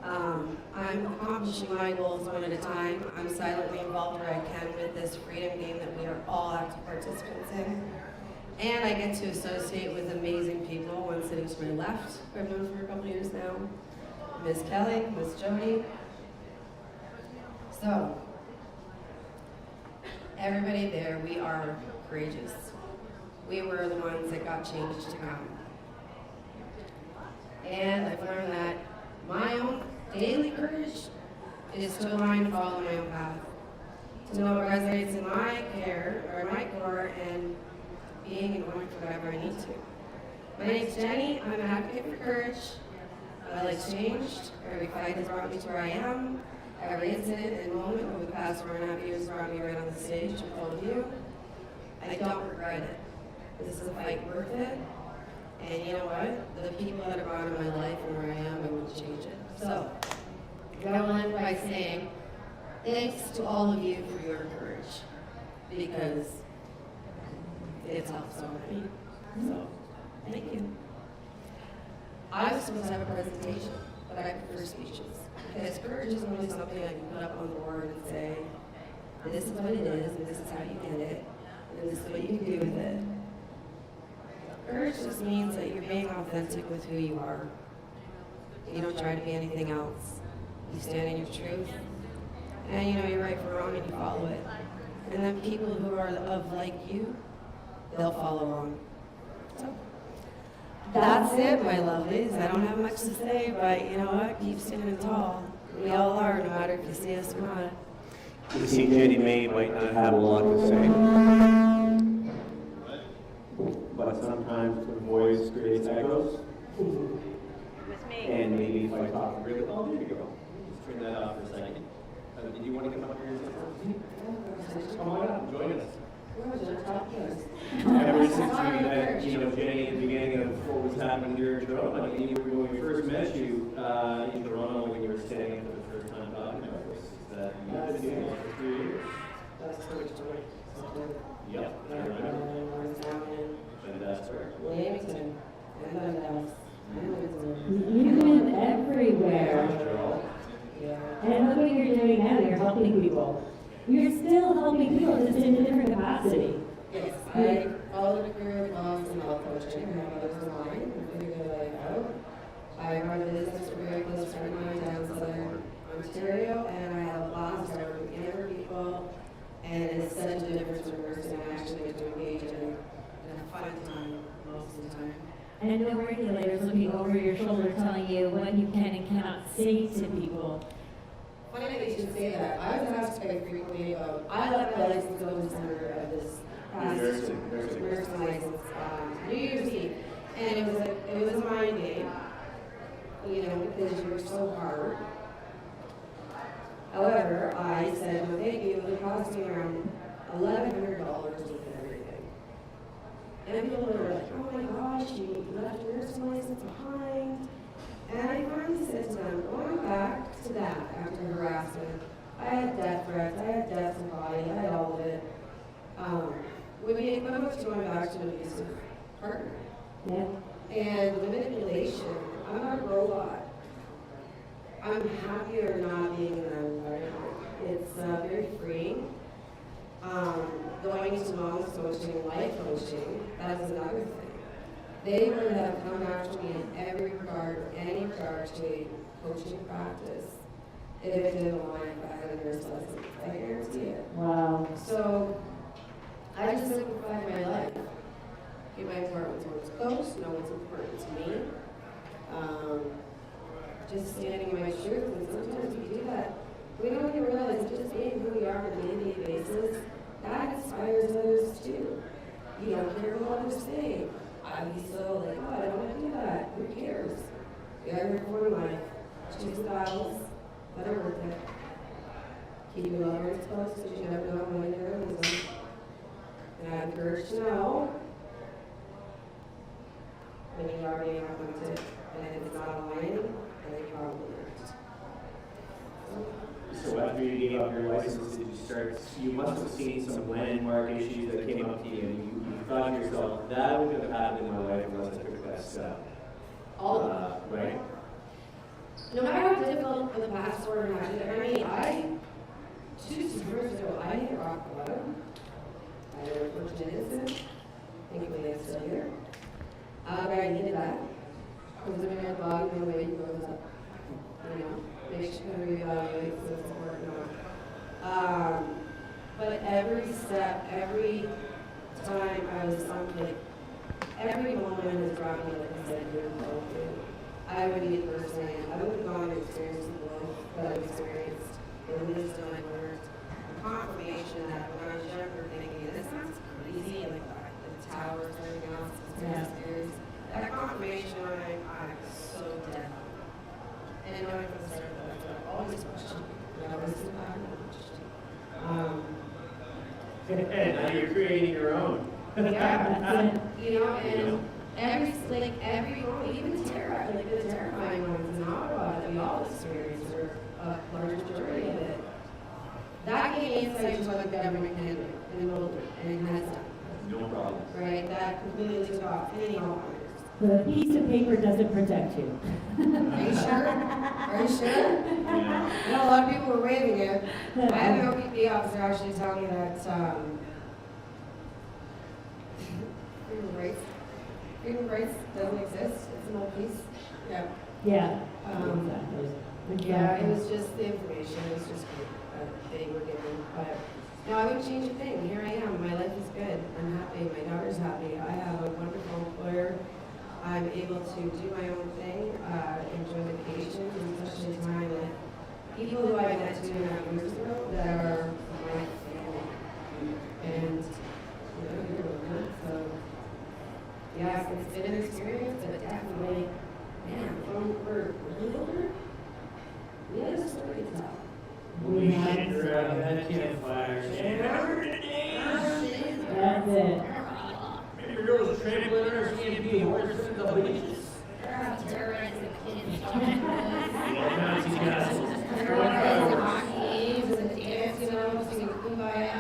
I'm accomplishing my goals one at a time. I'm silently involved where I can with this freedom game that we are all active participants in. And I get to associate with amazing people. One sitting to my left, who I've known for a couple years now. Miss Kelly, Miss Jody. So, everybody there, we are courageous. We were the ones that got change to come. And I've learned that my own daily courage is to align and follow my own path. To know what resonates in my care, or my core, and being and going for whatever I need to. My name's Jenny. I'm an advocate for courage. I like change. Every fight has brought me to where I am. Every incident and moment over the past 4.5 years brought me right on the stage with all of you. I don't regret it. This is a fight worth it. And you know what? The people that are brought in my life and where I am, I wouldn't change it. So, I will end by saying thanks to all of you for your courage, because it's helped so many. So, thank you. I was supposed to have a presentation, but I prefer speeches. Because courage isn't really something I can put up on the board and say, this is what it is, and this is how you get it, and this is what you can do with it. Courage just means that you're being authentic with who you are. You don't try to be anything else. You stand in your truth, and you know you're right from wrong, and you follow it. And then people who are of like you, they'll follow along. So, that's it, my lovelies. I don't have much to say, but you know what? Keep standing tall. We all are, no matter if you see us or not. You see, Jody May might not have a lot to say, but sometimes the voice creates echoes. And maybe if I talk really, oh, there you go. Let's turn that off for a second. Did you want to come up here and say? Come on up, join us. Ever since we met, Jenny, at the beginning of what was happening here in Toronto, I mean, when we first met you in Toronto, when you were standing for the first time talking about this, that you had been doing it for 3 years. That's correct. Yep, I remember. And that's where. Williamson, and Dundas. You've been everywhere. And look what you're doing now, you're helping people. You're still helping people, just in a different capacity. Yes, I followed a career of moms and health coaching. My mother's mine, and figured their life out. I run a business for a very close friend of mine down in Southern Ontario, and I have a boss where I work with younger people, and it's such a difference from nursing. I actually get to engage in a fun time most of the time. And no regulators looking over your shoulder telling you what you can and cannot say to people. Funny that you should say that. I was asked quite frequently about, I let my license go in December of this past nursing license, New Year's Eve. And it was a mind game, you know, because you were so hard. However, I said, no thank you, it cost me around $1,100 with everything. And people were like, oh my gosh, you left your nursing license behind. And I finally said to them, going back to that after harassment, I had death threats, I had death in the body, I had all of it. When I was going back to an abusive partner. Yeah. And the manipulation, I'm not a robot. I'm happier not being in that environment. It's very freeing. Going to mom's coaching, life coaching, that's another thing. They would have come after me in every regard, or any regard to a coaching practice if it didn't align if I had a nurse license. I guarantee it. Wow. So I just simplified my life. Keep my important one's close, know what's important to me. Just standing my truth, and sometimes we do that. We don't even realize that just being who we are on a day-to-day basis, that inspires others too. You don't care what others say. I'd be so like, oh, I don't want to do that. Who cares? You gotta record life. Choose the battles that are worth it. Keep your loved ones close because you never know when you're going to lose them. And I encourage to know when you are being augmented, and if it's not aligning, then you probably aren't. So after you gave up your license, did you start, you must have seen some landmark issues that came up to you, and you thought to yourself, that would have happened in my life unless I took that step. All of it. Right? No matter how difficult the past were, I mean, 2 summers ago, I hit rock bottom. I had a unfortunate incident. Thankfully, I'm still here. But I needed that. Because I'm in a bog, no way goes up. You know, make sure to reevaluate so it's important or not. But every step, every time I was something, every moment has brought me, like I said, you're involved in. I would be the person I am. I would have gone and experienced the life that I've experienced, the wisdom I learned, the confirmation that when I was younger thinking, this sounds crazy, like the towers and everything else, that confirmation when I'm so dead. And knowing from the start that I always questioned, I was And now you're creating your own. Yeah, you know, and every moment, even terror, like the terrifying moments in Ottawa that we all experienced, or a large majority of it, that gave me insight into what the government can do and will do, and it has done. No problem. Right, that completely took off any hope. The piece of paper doesn't protect you. Are you sure? Are you sure? Yeah. I know a lot of people were waving it. I had an OPP officer actually tell me that freedom of rights doesn't exist. It's an old piece. Yeah. Yeah. Exactly. Yeah, it was just the information. It was just they were given. But no, I wouldn't change a thing. Here I am. My life is good. I'm happy. My daughter's happy. I have a wonderful employer. I'm able to do my own thing, enjoy vacations, and especially time with people who I met 2.5 years ago that are my family. And, you're doing it. So, yeah, it's been an experience, but definitely, man, when we're really older, we have a story to tell. We should grab that campfire. That's it. Remember those trampoliners can't be horses in the beaches? Terrorizing kids. Nazi castles. Games and dance, you know, singing Kumbaya. I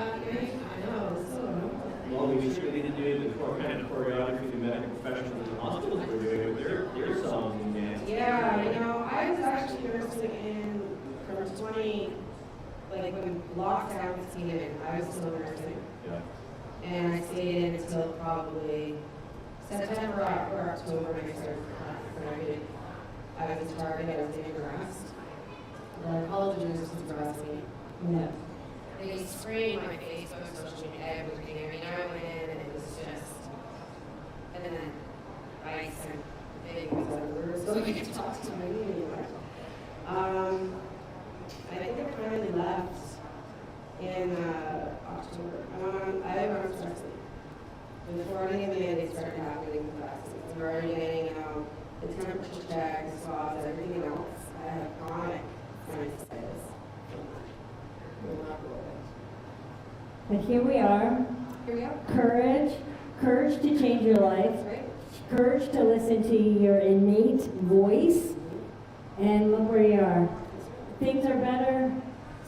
know, it's so annoying. Well, we should need to do the kind of choreography the medical professionals in the hospitals were doing with their songs and dances. Yeah, you know, I was actually nursing from 20, like when lockdown came in, I was still nursing. Yeah. And I stayed in until probably September or October when I started graduating. I was targeted, I was being harassed. The college of nurses harassed me. Yeah. They sprayed my Facebook, social media, everything. I mean, I went in and it was just, and then ice and nobody could talk to me anymore. I think I finally left in October. I run stressing. Before any of the mandates started happening with vaccines, we're already getting the temperature checks, swabs, everything else. I have chronic sinusitis. But here we are. Here we are. Courage to change your life. Courage to listen to your innate voice. And look where you are. Things are better.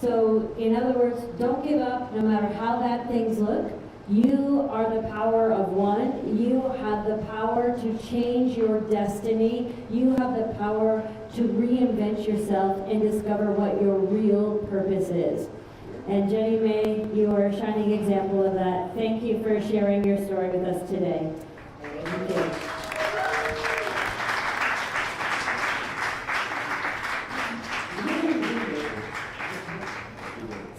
So, in other words, don't give up no matter how bad things look. You are the power of one. You have the power to change your destiny. You have the power to reinvent yourself and discover what your real purpose is. And Jenny May, you are a shining example of that. Thank you for sharing your story with us today. Thank you.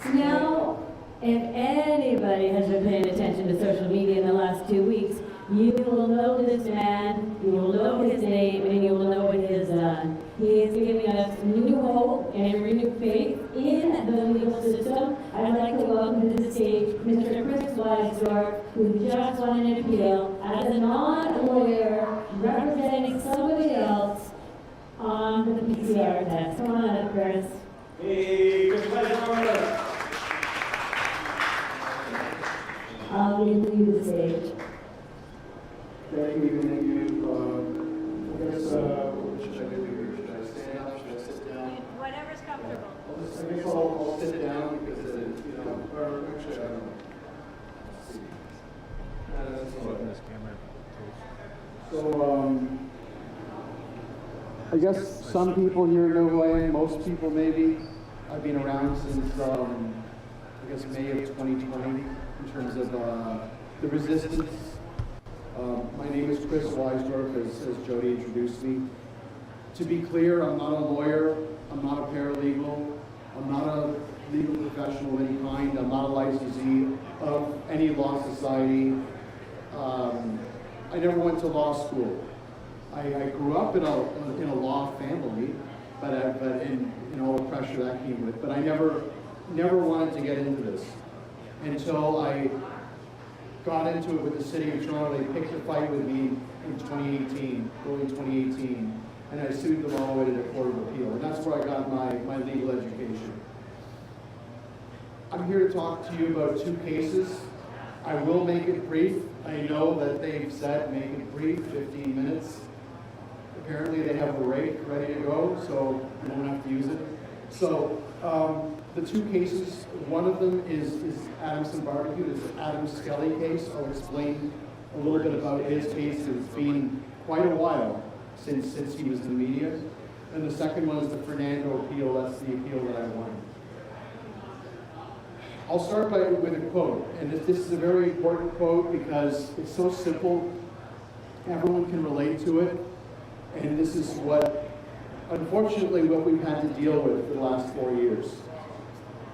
So now, if anybody has been paying attention to social media in the last 2 weeks, you will know this man, you will know his name, and you will know what he has done. He is giving us new hope and renewed faith in the legal system. I'd like to welcome to the stage Mr. Weisdorf, who just won an appeal as a non-lawyer representing somebody else on the PCR test. Come on up, Chris. Hey, Chris Weisdorf. I'll leave you to the stage. Thank you. I guess, what should I do here? Should I stand up? Should I sit down? Whatever's comfortable. I guess I'll sit down because, or actually, I don't know. Let's see. That's this camera. So, I guess some people here know who I am, most people maybe. I've been around since, I guess, May of 2020 in terms of the resistance. My name is Chris Weisdorf, as Jody introduced me. To be clear, I'm not a lawyer, I'm not a paralegal, I'm not a legal professional of any kind, I'm not a licensee of any law society. I never went to law school. I grew up in a law family, but in all the pressure that came with. But I never wanted to get into this until I got into it with the city of Toronto. They picked a fight with me in 2018, early 2018, and I sued them all the way to the Court of Appeal. And that's where I got my legal education. I'm here to talk to you about 2 cases. I will make it brief. I know that they've said make it brief, 15 minutes. Apparently they have the rake ready to go, so you won't have to use it. So the 2 cases, one of them is Adamson Barbecue. It's the Adam Skelly case. I'll explain a little bit about his case. It's been quite a while since he was in the media. And the second one is the Fernando appeal. That's the appeal that I won. I'll start with a quote, and this is a very important quote because it's so simple. Everyone can relate to it, and this is unfortunately, what we've had to deal with for the last 4 years.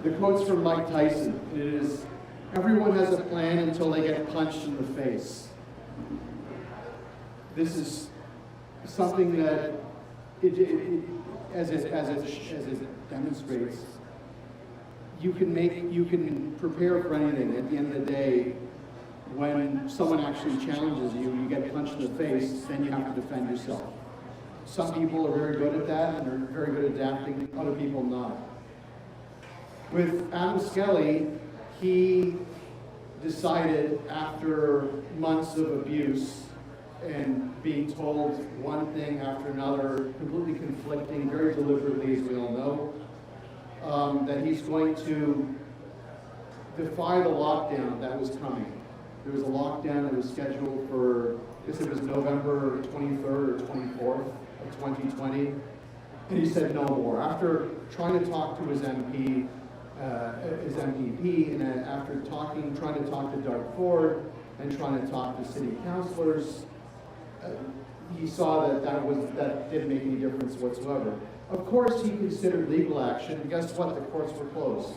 The quote's from Mike Tyson. It is, "Everyone has a plan until they get punched in the face." This is something that, as it demonstrates, you can prepare for anything. At the end of the day, when someone actually challenges you, you get punched in the face, then you have to defend yourself. Some people are very good at that and are very good at adapting, other people not. With Adam Skelly, he decided after months of abuse and being told one thing after another, completely conflicting, very deliberately, as we all know, that he's going to defy the lockdown that was coming. There was a lockdown that was scheduled for, I guess it was November 23rd or 24th of 2020, and he said no more. After trying to talk to his MPP, and after trying to talk to Doug Ford, and trying to talk to city councilors, he saw that didn't make any difference whatsoever. Of course, he considered legal action, and guess what? The courts were closed.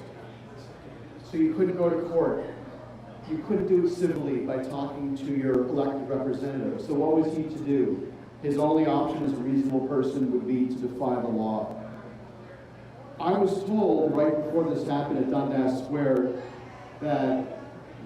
So you couldn't go to court. You couldn't do it civilly by talking to your elected representative. So what was he to do? His only option as a reasonable person would be to defy the law. I was told right before this happened at Dundas Square that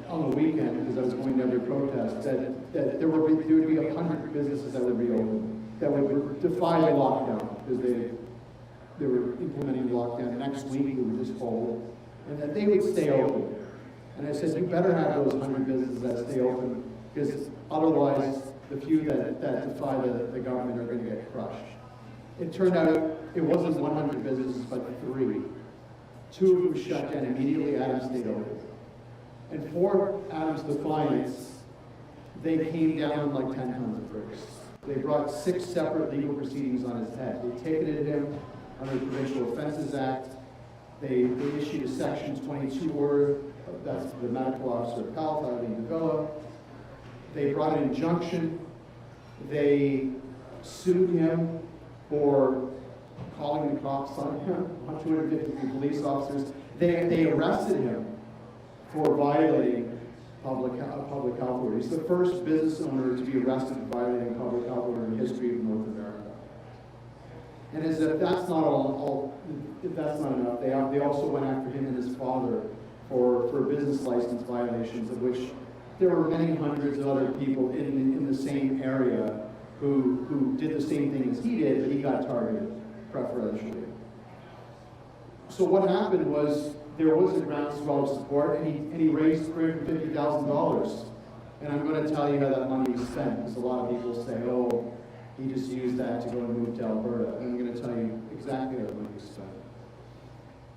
on the weekend, because I was going to every protest, that there would be 100 businesses that would reopen, that would defy the lockdown, because they were implementing the lockdown. Next week, we were just told, and that they would stay open. And I said, you better have those 100 businesses that stay open, because otherwise, the few that defy the government are going to get crushed. It turned out it wasn't 100 businesses, but 3. 2 of them shut down immediately. Adams stayed open. And for Adams' defiance, they came down like 10 tons of bricks. They brought 6 separate legal proceedings on his head. They ticketed him under the Provincial Offences Act. They issued a Section 22 order. That's the medical officer of health out of Davila. They brought an injunction. They sued him for calling the cops on him, 250 police officers. They arrested him for violating public health order. He's the first business owner to be arrested for violating public health order in the history of North America. And as if that's not if that's not enough, they also went after him and his father for business license violations, of which there were many hundreds of other people in the same area who did the same thing as he did, but he got targeted preferentially. So what happened was there was a groundswell of support, and he raised $350,000. And I'm going to tell you how that money was spent, because a lot of people say, oh, he just used that to go and move to Alberta. And I'm going to tell you exactly how the money was spent.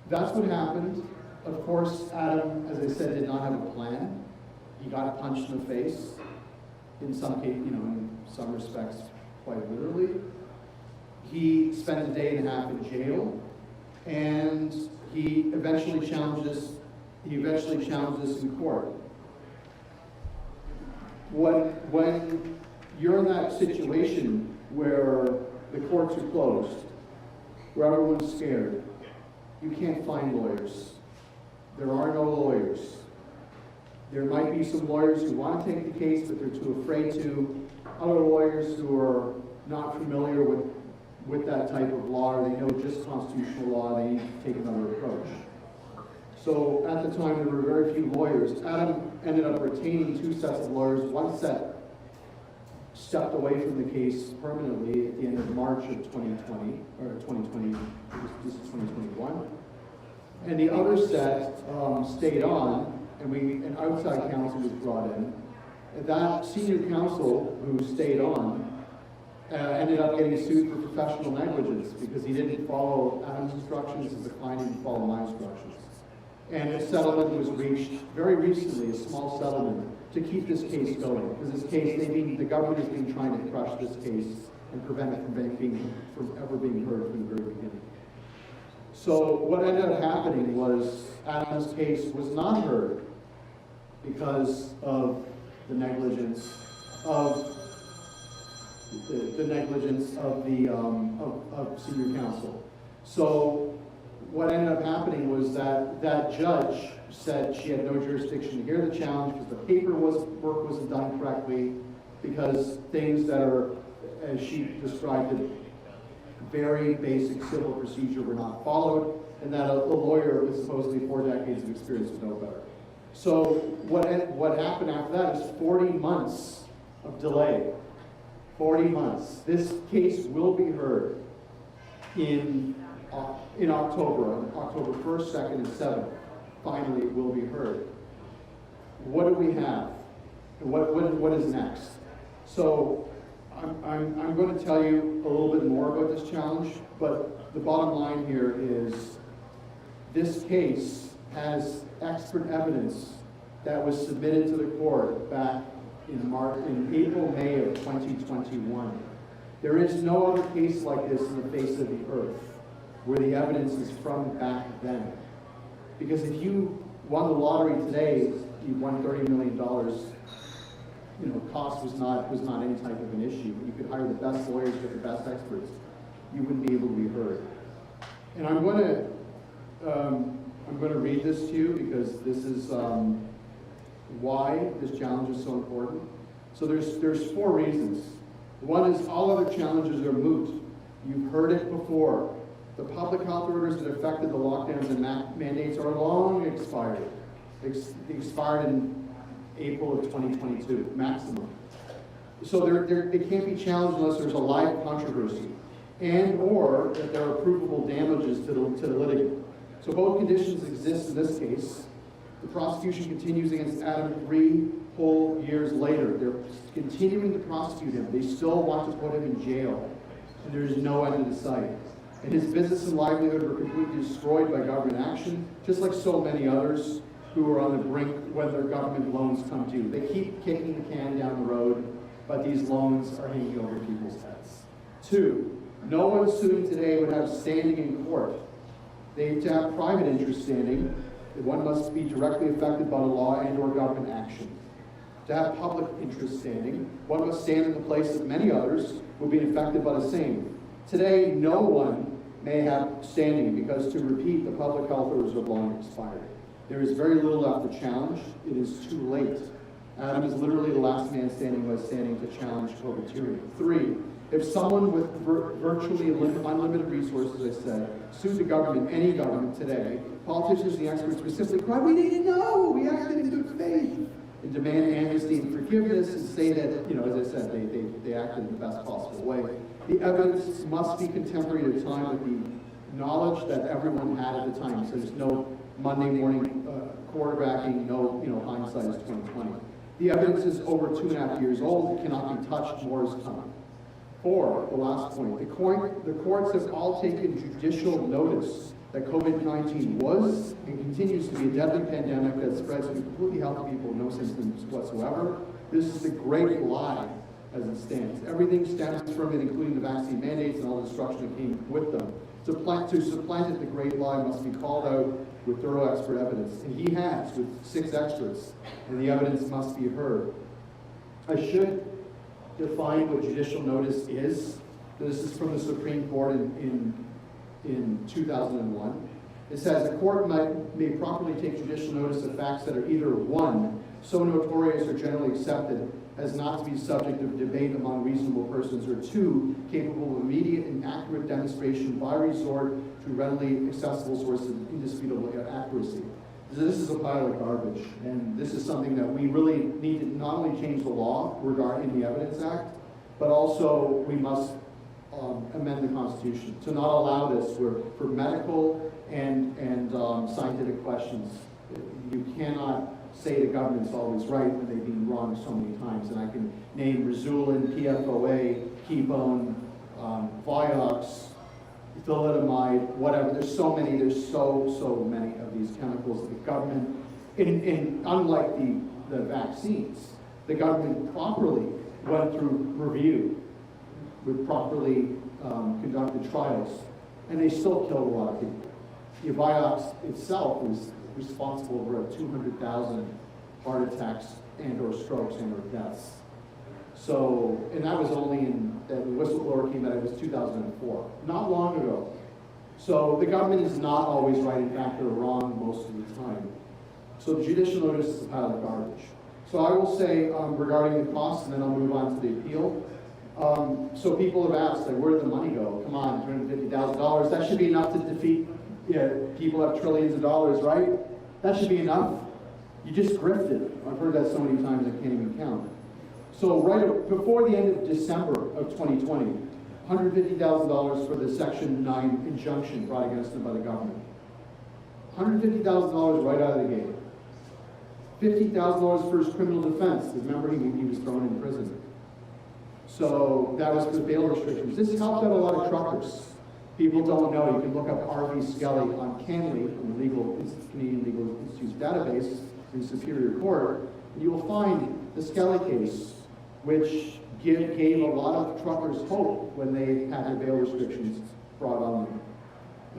That's what happened. Of course, Adam, as I said, did not have a plan. He got punched in the face. In some case, in some respects, quite literally. He spent a day and a half in jail, and he eventually challenged us in court. When you're in that situation where the courts are closed, where everyone's scared, you can't find lawyers. There are no lawyers. There might be some lawyers who want to take the case, but they're too afraid to. Other lawyers who are not familiar with that type of law, or they know just constitutional law, they need to take another approach. So at the time, there were very few lawyers. Adam ended up retaining 2 sets of lawyers. One set stepped away from the case permanently at the end of March of 2020, or 2020, this is 2021. And the other set stayed on, and an outside counsel was brought in. And that senior counsel who stayed on ended up getting sued for professional negligence because he didn't follow Adam's instructions as the client didn't follow my instructions. And a settlement was reached very recently, a small settlement, to keep this case going. Because this case, the government has been trying to crush this case and prevent it from ever being heard from the very beginning. So what ended up happening was Adam's case was not heard because of the negligence of senior counsel. So what ended up happening was that judge said she had no jurisdiction to hear the challenge because the paperwork wasn't done correctly, because things that are, as she described it, very basic civil procedure were not followed, and that a lawyer with supposedly 4 decades of experience would know better. So what happened after that is 40 months of delay. 40 months. This case will be heard in October, on October 1st, 2nd, and 7th. Finally, it will be heard. What do we have? And what is next? So I'm going to tell you a little bit more about this challenge, but the bottom line here is this case has expert evidence that was submitted to the court back in April, May of 2021. There is no other case like this in the face of the earth where the evidence is from back then. Because if you won the lottery today, you won $30 million, cost was not any type of an issue. You could hire the best lawyers, get the best experts. You wouldn't be able to be heard. And I'm going to read this to you because this is why this challenge is so important. So there's 4 reasons. One is all other challenges are moot. You've heard it before. The public health orders that affected the lockdowns and mandates are long expired. Expired in April of 2022, maximum. So they can't be challenged unless there's a live controversy and or that there are provable damages to the litigant. So both conditions exist in this case. The prosecution continues against Adam 3 whole years later. They're continuing to prosecute him. They still want to put him in jail, and there is no end in sight. And his business and livelihood were completely destroyed by government action, just like so many others who are on the brink when their government loans come due. They keep kicking the can down the road, but these loans are hanging over people's heads. 2, no one suing today would have standing in court. To have private interest standing, one must be directly affected by the law and or government action. To have public interest standing, one must stand in the place of many others who have been affected by the same. Today, no one may have standing because, to repeat, the public health orders have long expired. There is very little left to challenge. It is too late. Adam is literally the last man standing who is standing to challenge COVID tyranny. 3, if someone with virtually unlimited resources, I said, sued the government, any government today, politicians and the experts would simply cry, we didn't know, we acted in good faith, and demand amnesty and forgiveness and say that, as I said, they acted in the best possible way. The evidence must be contemporary to time with the knowledge that everyone had at the time. So there's no Monday morning quarterbacking, no hindsight is 2020. The evidence is over 2.5 years old. It cannot be touched. More is coming. 4, the last point. The courts have all taken judicial notice that COVID-19 was and continues to be a deadly pandemic that spreads to completely healthy people with no symptoms whatsoever. This is the great lie as it stands. Everything stems from it, including the vaccine mandates and all the destruction that came with them. To supplant it, the great lie must be called out with thorough expert evidence. And he has, with 6 experts, and the evidence must be heard. I should define what judicial notice is. This is from the Supreme Court in 2001. It says a court may properly take judicial notice of facts that are either 1, so notorious or generally accepted as not to be subject of debate among reasonable persons, or 2, capable of immediate and accurate demonstration by resort to readily accessible sources of indisputable accuracy. This is a pile of garbage, and this is something that we really need to not only change the law regarding the Evidence Act, but also we must amend the Constitution to not allow this for medical and scientific questions. You cannot say the government's always right when they've been wrong so many times. And I can name Rizulin, PFOA, Ketone, Vioxx, thalidomide, whatever. There's so many of these chemicals that the government, unlike the vaccines, the government properly went through review, with properly conducted trials, and they still killed a lot of people. The Vioxx itself was responsible for 200,000 heart attacks and or strokes and or deaths. So, and that was only the whistleblower came out, it was 2004, not long ago. So the government is not always right, in fact they're wrong most of the time. So the judicial notice is a pile of garbage. So I will say regarding the costs, and then I'll move on to the appeal. So people have asked, like, where did the money go? Come on, $250,000, that should be enough to defeat, people have trillions of dollars, right? That should be enough. You just grifted. I've heard that so many times I can't even count. So right before the end of December of 2020, $150,000 for the Section 9 injunction brought against them by the government. $150,000 right out of the gate. $50,000 for his criminal defense. Remember, he was thrown in prison. So that was for bail restrictions. This helped out a lot of truckers. People don't know. You can look up R.V. Skelly on CanLEI, on the Canadian Legal Institute's database in Superior Court, and you will find the Skelly case, which gave a lot of truckers hope when they had their bail restrictions brought on them.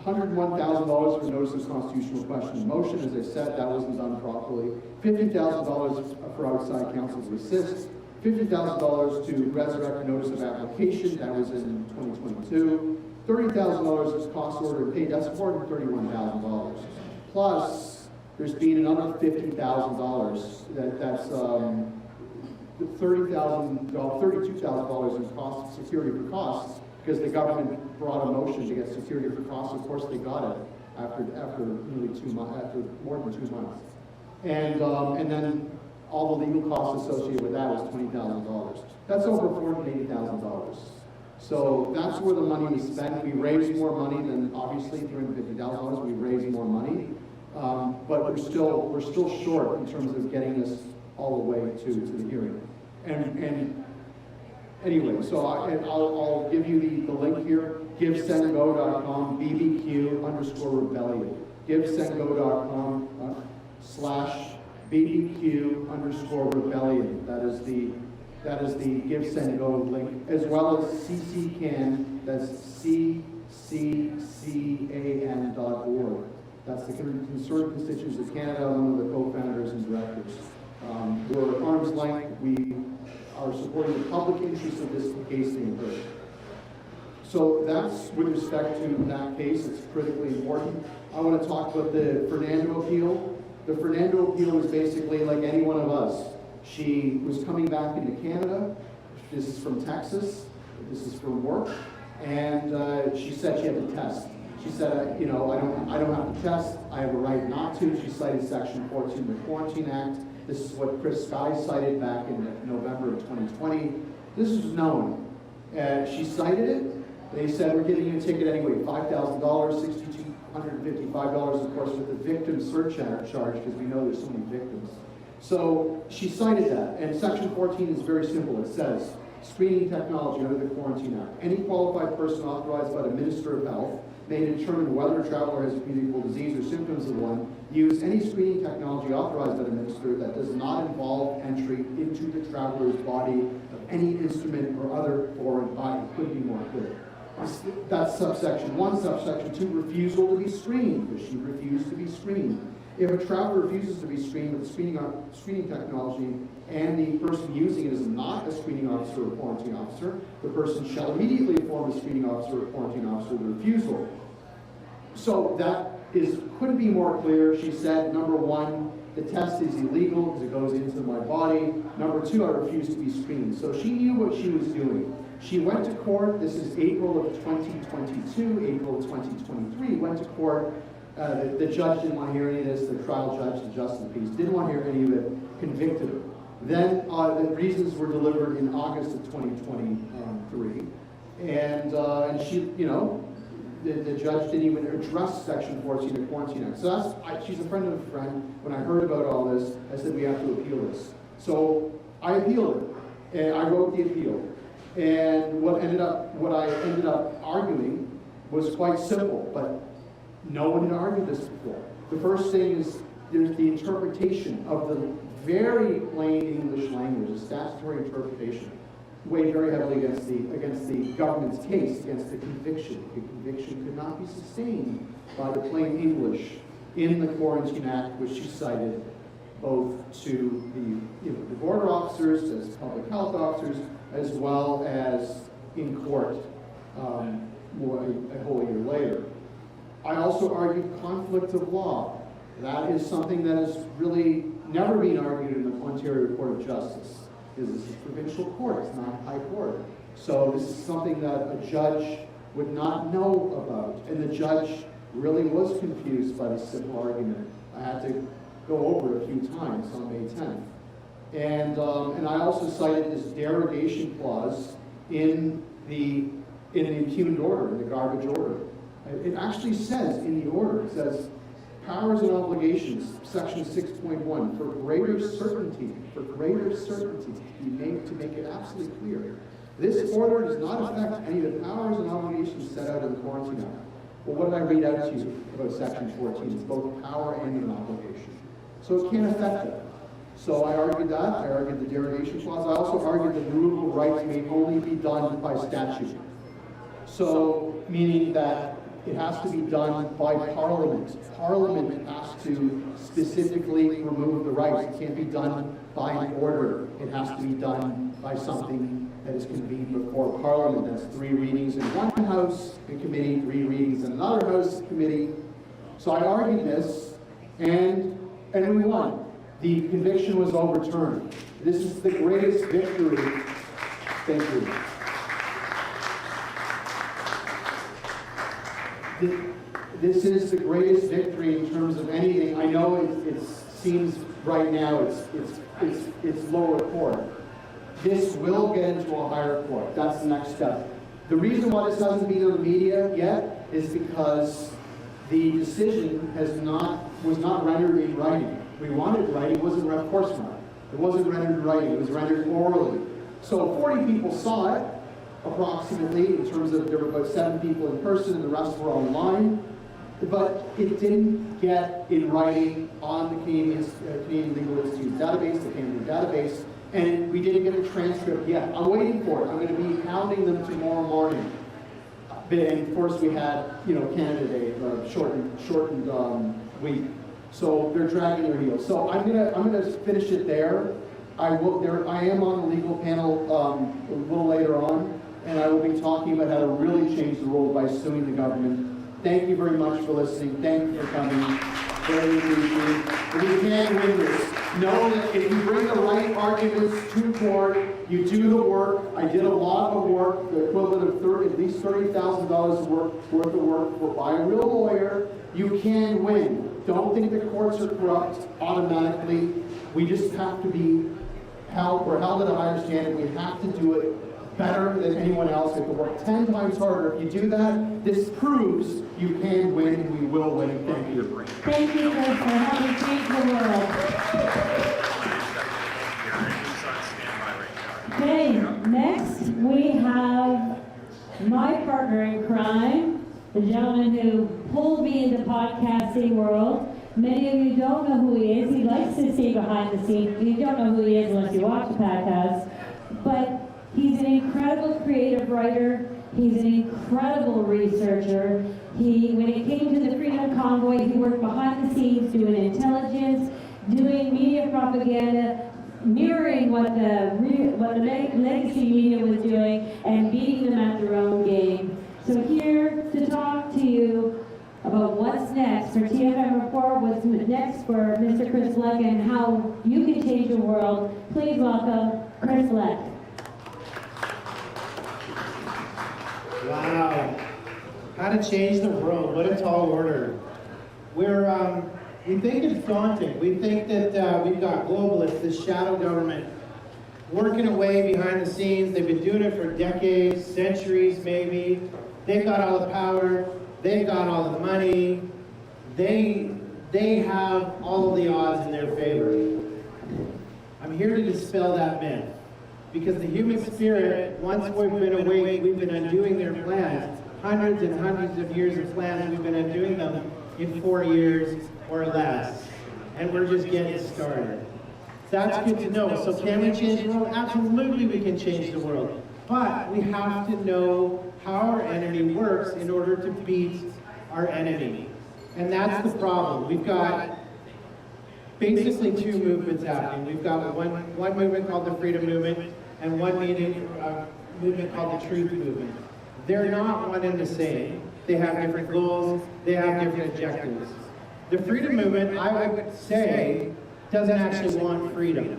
$101,000 for notice of constitutional question in motion. As I said, that wasn't done properly. $50,000 for outside counsel to assist. $50,000 to resurrect a notice of application. That was in 2022. $30,000 is cost order and pay. That's $431,000. Plus, there's been another $50,000 that's $32,000 in costs, security for costs, because the government brought a motion to get security for costs. Of course, they got it after nearly 2 months, after more than 2 months. And then all the legal costs associated with that was $20,000. That's over $480,000. So that's where the money was spent. We raised more money than obviously $350,000. We raised more money, but we're still short in terms of getting us all the way to the hearing. And anyway, so I'll give you the link here. GiveSendGo.com BBQ_rebellion. GiveSendGo.com/BBQ_rebellion. That is the Give Send Go link, as well as CCCAN. That's CCCAN.org. That's the Concerned Constituents of Canada, one of the co-founders and directors. We're at arm's length. We are supporting the public interest of this case being heard. So that's with respect to that case. It's critically important. I want to talk about the Fernando appeal. The Fernando appeal is basically like any one of us. She was coming back into Canada. This is from Texas. This is from work. And she said she had to test. She said, I don't have to test. I have a right not to. She cited Section 14 of the Quarantine Act. This is what Chris Sky cited back in November of 2020. This is known. She cited it. They said, we're giving you a ticket anyway, $5,000, $6,255, of course, with the victim surcharge, because we know there's so many victims. So she cited that, and Section 14 is very simple. It says, screening technology under the Quarantine Act. Any qualified person authorized by the Minister of Health may determine whether a traveler has a communicable disease or symptoms of one, use any screening technology authorized by the Minister that does not involve entry into the traveler's body of any instrument or other foreign body. Could be more clear. That's subsection 1. Subsection 2, refusal to be screened, because she refused to be screened. If a traveler refuses to be screened with screening technology and the person using it is not a screening officer or quarantine officer, the person shall immediately inform the screening officer or quarantine officer of the refusal. So that couldn't be more clear. She said, number 1, the test is illegal because it goes into my body. Number 2, I refuse to be screened. So she knew what she was doing. She went to court. This is April of 2022, April of 2023, went to court. The judge didn't want to hear any of this. The trial judge, the justice of the peace, didn't want to hear any of it, convicted her. Then the reasons were delivered in August of 2023. And she, the judge didn't even address Section 14 of the Quarantine Act. So she's a friend of a friend. When I heard about all this, I said we have to appeal this. So I appealed it, and I wrote the appeal. And what I ended up arguing was quite simple, but no one had argued this before. The first thing is there's the interpretation of the very plain English language, the statutory interpretation, weighed very heavily against the government's case, against the conviction. The conviction could not be sustained by the plain English in the Quarantine Act, which she cited both to the border officers, as public health officers, as well as in court a whole year later. I also argued conflict of law. That is something that has really never been argued in the Ontario Court of Justice. This is a provincial court, it's not a high court. So this is something that a judge would not know about. And the judge really was confused by this simple argument. I had to go over it a few times on May 10th. And I also cited this derogation clause in the impugned order, in the garbage order. It actually says in the order, it says, powers and obligations, section 6.1, for greater certainty to make it absolutely clear. This order does not affect any of the powers and obligations set out in the Quarantine Act. Well, what did I read out to you about section 14? It's both a power and an obligation. So it can't affect it. So I argued that. I argued the derogation clause. I also argued that removal rights may only be done by statute. So, meaning that it has to be done by Parliament. Parliament has to specifically remove the rights. It can't be done by an order. It has to be done by something that is convened before Parliament. That's 3 readings in one house in committee, 3 readings in another house committee. So I argued this, and we won. The conviction was overturned. This is the greatest victory. Thank you. This is the greatest victory in terms of anything. I know it seems right now it's lower court. This will get into a higher court. That's the next step. The reason why this hasn't been in the media yet is because the decision was not rendered in writing. We wanted writing, it wasn't, of course not. It wasn't rendered in writing, it was rendered orally. So 40 people saw it, approximately, in terms of there were about 7 people in person and the rest were online. But it didn't get in writing on the Canadian Legal Institute database, the Canadian database, and we didn't get a transcript yet. I'm waiting for it. I'm going to be hounding them tomorrow morning. And of course, we had, Canada Day, shortened week. So they're dragging their heels. So I'm gonna finish it there. I am on the legal panel a little later on, and I will be talking about how to really change the world by suing the government. Thank you very much for listening. Thank you for coming. Very appreciated. We can't win this. Know that if you bring the right arguments to court, you do the work. I did a lot of work, the equivalent of at least $30,000 worth of work by a real lawyer. You can win. Don't think the courts are corrupt automatically. We just have to be held. We're held at a higher standard. We have to do it better than anyone else. We have to work 10 times harder. If you do that, this proves you can win and we will win. Thank you. Thank you for helping change the world. Okay, next we have my partner in crime, the gentleman who pulled me into podcasting world. Many of you don't know who he is. He likes to stay behind the scenes. You don't know who he is unless you watch the podcast. But he's an incredible creative writer. He's an incredible researcher. When it came to the Freedom Convoy, he worked behind the scenes doing intelligence, doing media propaganda, mirroring what the legacy media was doing, and beating them at their own game. So here to talk to you about what's next for TFM Report, what's next for Mr. Chris Vleck, and how you can change the world, please welcome Chris Vleck. Wow. How to change the world. What a tall order. We think it's daunting. We think that we've got globalists, this shadow government, working away behind the scenes. They've been doing it for decades, centuries maybe. They've got all the power. They've got all the money. They have all of the odds in their favor. I'm here to dispel that myth. Because the human spirit, once we've been awake, we've been undoing their plans. Hundreds and hundreds of years of plans, we've been undoing them in 4 years or less. And we're just getting started. That's good to know. So can we change the world? Absolutely we can change the world. But we have to know how our enemy works in order to beat our enemy. And that's the problem. We've got basically 2 movements happening. We've got one movement called the Freedom Movement and one movement called the Truth Movement. They're not one and the same. They have different goals. They have different objectives. The Freedom Movement, I would say, doesn't actually want freedom.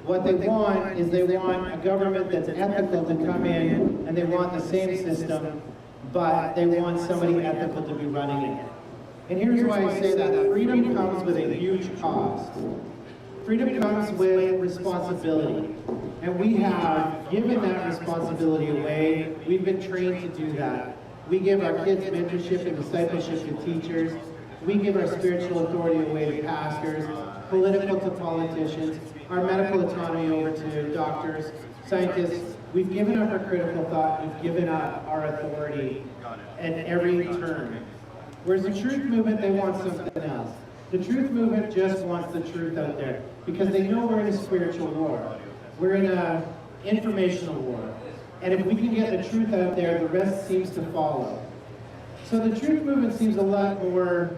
What they want is they want a government that's ethical to come in, and they want the same system, but they want somebody ethical to be running it. And here's why I say that. Freedom comes with a huge cost. Freedom comes with responsibility. And we have given that responsibility away. We've been trained to do that. We give our kids mentorship and discipleship to teachers. We give our spiritual authority away to pastors, political to politicians, our medical autonomy over to doctors, scientists. We've given up our critical thought. We've given up our authority at every turn. Whereas the Truth Movement, they want something else. The Truth Movement just wants the truth out there because they know we're in a spiritual war. We're in an informational war. And if we can get the truth out there, the rest seems to follow. So the Truth Movement seems a lot more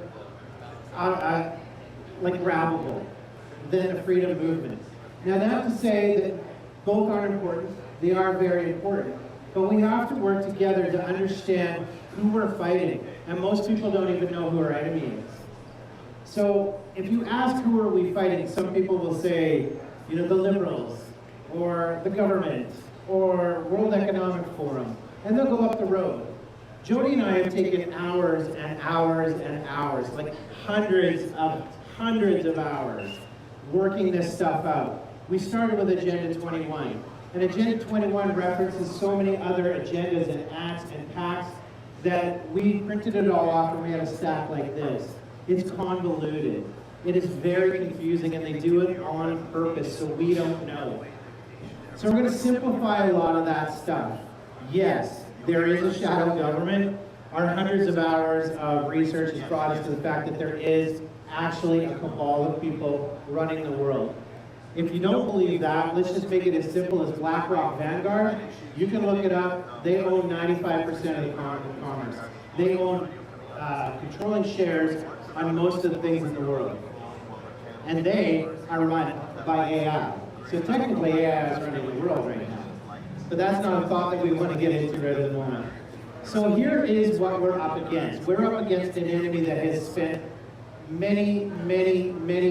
like grabbable than the Freedom Movement. Now, not to say that both aren't important. They are very important. But we have to work together to understand who we're fighting. And most people don't even know who our enemy is. So if you ask who are we fighting, some people will say, you know, the liberals, or the government, or World Economic Forum, and they'll go up the road. Jody and I have taken hours and hours and hours, like hundreds of hours, working this stuff out. We started with Agenda 21, and Agenda 21 references so many other agendas and acts and pacts that we printed it all off and we had a stack like this. It's convoluted. It is very confusing, and they do it on purpose so we don't know. So we're going to simplify a lot of that stuff. Yes, there is a shadow government. Our hundreds of hours of research has brought us to the fact that there is actually a cabal of people running the world. If you don't believe that, let's just make it as simple as BlackRock Vanguard. You can look it up. They own 95% of the commerce. They own controlling shares on most of the things in the world. And they are run by AI. So technically AI is running the world right now. But that's not a thought that we want to get into right at the moment. So here is what we're up against. We're up against an enemy that has spent many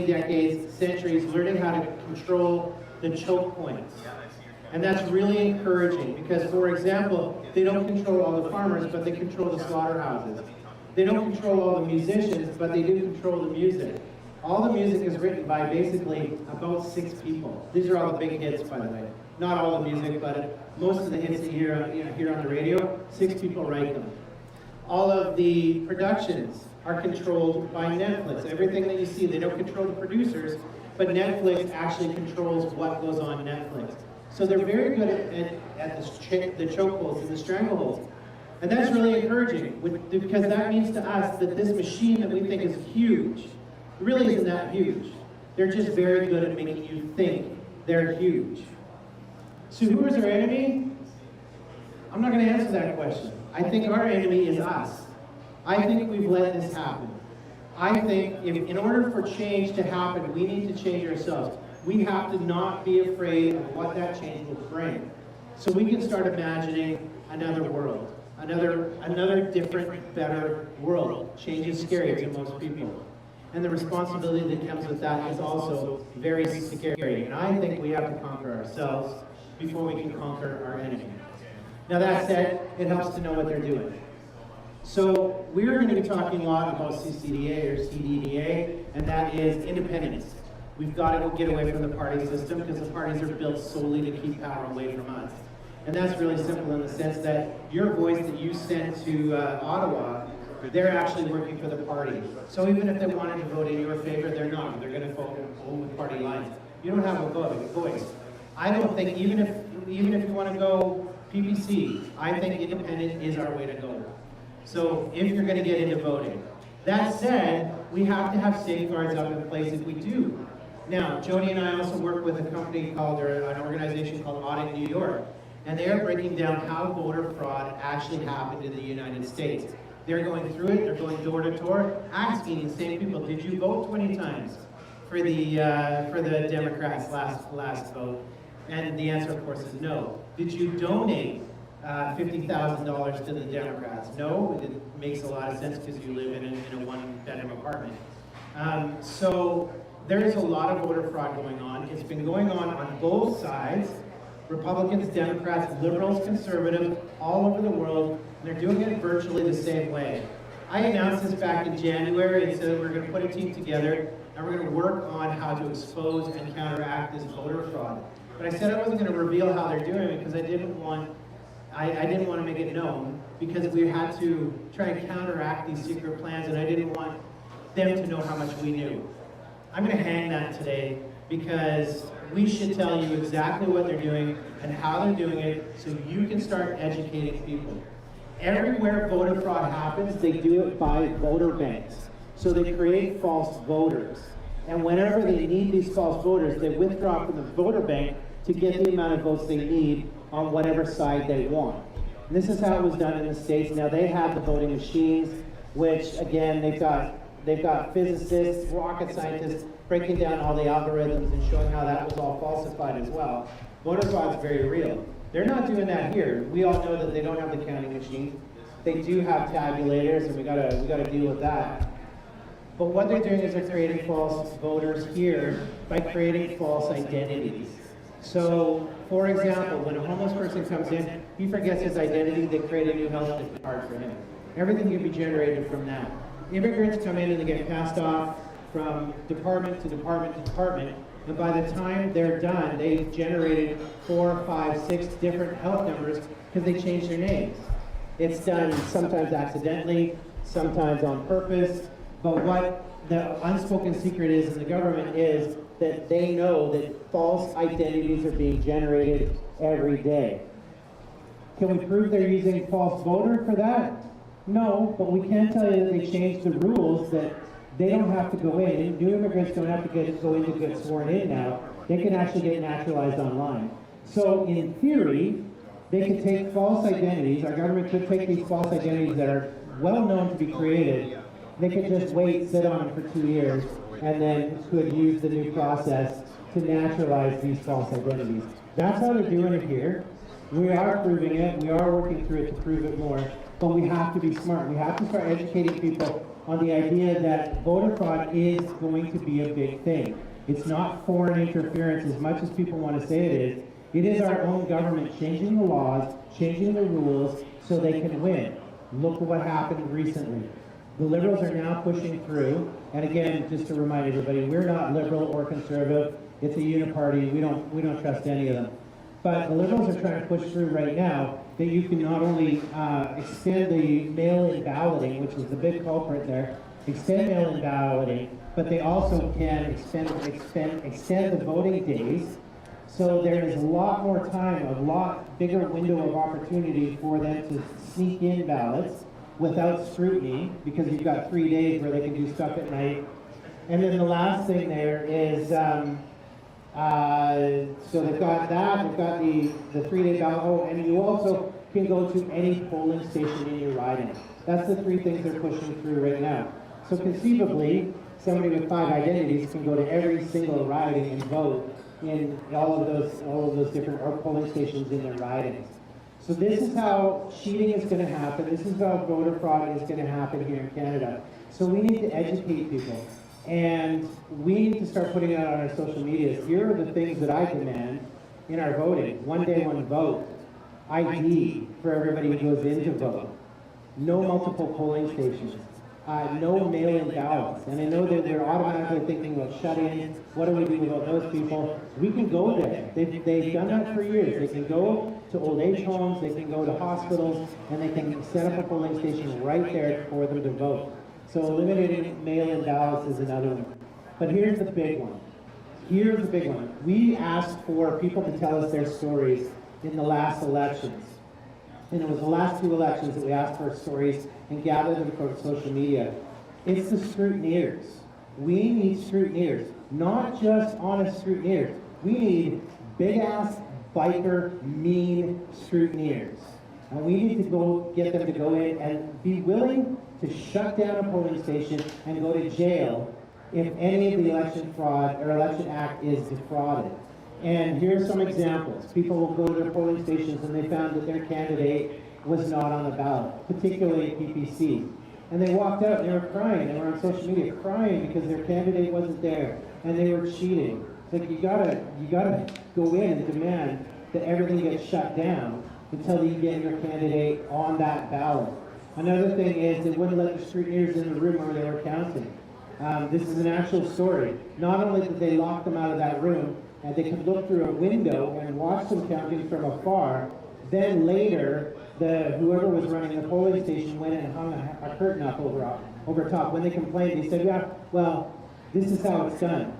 decades, centuries, learning how to control the choke points. And that's really encouraging because, for example, they don't control all the farmers, but they control the slaughterhouses. They don't control all the musicians, but they do control the music. All the music is written by basically about 6 people. These are all the big hits, by the way. Not all the music, but most of the hits that you hear on the radio, 6 people write them. All of the productions are controlled by Netflix. Everything that you see, they don't control the producers, but Netflix actually controls what goes on Netflix. So they're very good at the chokeholds and the strangleholds. And that's really encouraging, because that means to us that this machine that we think is huge really isn't that huge. They're just very good at making you think they're huge. So who is our enemy? I'm not going to answer that question. I think our enemy is us. I think we've let this happen. I think in order for change to happen, we need to change ourselves. We have to not be afraid of what that change will bring. So we can start imagining another world, another different, better world. Change is scary to most people. And the responsibility that comes with that is also very scary. And I think we have to conquer ourselves before we can conquer our enemy. Now that said, it helps to know what they're doing. So we're going to be talking a lot about CCDA or CDDA, and that is independence. We've got to get away from the party system because the parties are built solely to keep power away from us. And that's really simple in the sense that your voice that you send to Ottawa, they're actually working for the party. So even if they wanted to vote in your favor, they're not. They're going to vote with party lines. You don't have a voice. I don't think, even if you want to go PPC, I think independent is our way to go. So if you're going to get into voting. That said, we have to have safeguards up in place if we do. Now, Jody and I also work with a company called, or an organization called Audit New York, and they are breaking down how voter fraud actually happened in the United States. They're going through it, they're going door to door, asking the same people, did you vote 20 times for the Democrats last vote? And the answer, of course, is no. Did you donate $50,000 to the Democrats? No, it makes a lot of sense because you live in a one-bedroom apartment. So there is a lot of voter fraud going on. It's been going on both sides. Republicans, Democrats, liberals, conservatives, all over the world. They're doing it virtually the same way. I announced this back in January and said we're going to put a team together and we're going to work on how to expose and counteract this voter fraud. But I said I wasn't going to reveal how they're doing it because I didn't want to make it known because we had to try and counteract these secret plans and I didn't want them to know how much we knew. I'm going to hang that today because we should tell you exactly what they're doing and how they're doing it so you can start educating people. Everywhere voter fraud happens, they do it by voter banks. So they create false voters. And whenever they need these false voters, they withdraw from the voter bank to get the amount of votes they need on whatever side they want. And this is how it was done in the States. Now they have the voting machines, which again, they've got physicists, rocket scientists breaking down all the algorithms and showing how that was all falsified as well. Voter fraud is very real. They're not doing that here. We all know that they don't have the counting machines. They do have tabulators, and we gotta deal with that. But what they're doing is they're creating false voters here by creating false identities. So, for example, when a homeless person comes in, he forgets his identity, they create a new health card for him. Everything can be generated from that. Immigrants come in and they get passed off from department to department to department, and by the time they're done, they've generated 4, 5, 6 different health numbers because they changed their names. It's done sometimes accidentally, sometimes on purpose, but what the unspoken secret is in the government is that they know that false identities are being generated every day. Can we prove they're using false voter for that? No, but we can tell you that they changed the rules that they don't have to go in. New immigrants don't have to go in to get sworn in now. They can actually get naturalized online. So in theory, they could take false identities. Our government could take these false identities that are well known to be created. They could just wait, sit on them for 2 years, and then could use the new process to naturalize these false identities. That's how they're doing it here. We are proving it. We are working through it to prove it more. But we have to be smart. We have to start educating people on the idea that voter fraud is going to be a big thing. It's not foreign interference as much as people want to say it is. It is our own government changing the laws, changing the rules so they can win. Look at what happened recently. The Liberals are now pushing through, and again, just to remind everybody, we're not Liberal or Conservative. It's a uniparty. We don't trust any of them. But the Liberals are trying to push through right now that you can not only extend the mail-in balloting, which is the big culprit there, extend mail-in balloting, but they also can extend the voting days. So there is a lot more time, a lot bigger window of opportunity for them to sneak in ballots without scrutiny, because you've got 3 days where they can do stuff at night. And then the last thing there is, so they've got that, they've got the 3-day ballot, oh, and you also can go to any polling station in your riding. That's the 3 things they're pushing through right now. So conceivably, somebody with 5 identities can go to every single riding and vote in all of those different polling stations in their ridings. So this is how cheating is going to happen. This is how voter fraud is going to happen here in Canada. So we need to educate people. And we need to start putting it out on our social medias. Here are the things that I demand in our voting. 1 day, 1 vote. ID for everybody who goes in to vote. No multiple polling stations. No mail-in ballots. And I know that they're automatically thinking about shut-ins. What do we do about those people? We can go there. They've done that for years. They can go to old age homes, they can go to hospitals, and they can set up a polling station right there for them to vote. So eliminating mail-in ballots is another one. But here's the big one. Here's the big one. We asked for people to tell us their stories in the last elections. And it was the last 2 elections that we asked for stories and gathered them from social media. It's the scrutineers. We need scrutineers, not just honest scrutineers. We need big-ass, biker, mean scrutineers. And we need to go get them to go in and be willing to shut down a polling station and go to jail if any of the election fraud or election act is defrauded. And here's some examples. People will go to their polling stations and they found that their candidate was not on the ballot, particularly PPC. And they walked out and they were crying. They were on social media crying because their candidate wasn't there and they were cheating. It's like you gotta go in and demand that everything gets shut down until you get your candidate on that ballot. Another thing is they wouldn't let the scrutineers in the room where they were counting. This is an actual story. Not only did they lock them out of that room, and they could look through a window and watch them counting from afar, then later, whoever was running the polling station went and hung a curtain up over top. When they complained, they said, yeah, well, this is how it's done.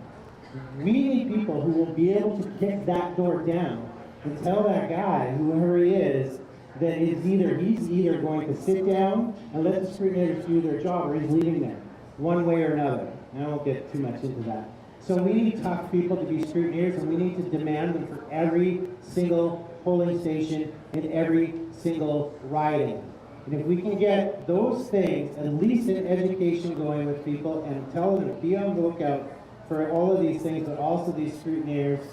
We need people who will be able to kick that door down and tell that guy, whoever he is, that he's either going to sit down and let the scrutineers do their job, or he's leaving there, one way or another. And I won't get too much into that. So we need tough people to be scrutineers, and we need to demand them for every single polling station in every single riding. And if we can get those things, at least an education going with people, and tell them to be on the lookout for all of these things, but also these scrutineers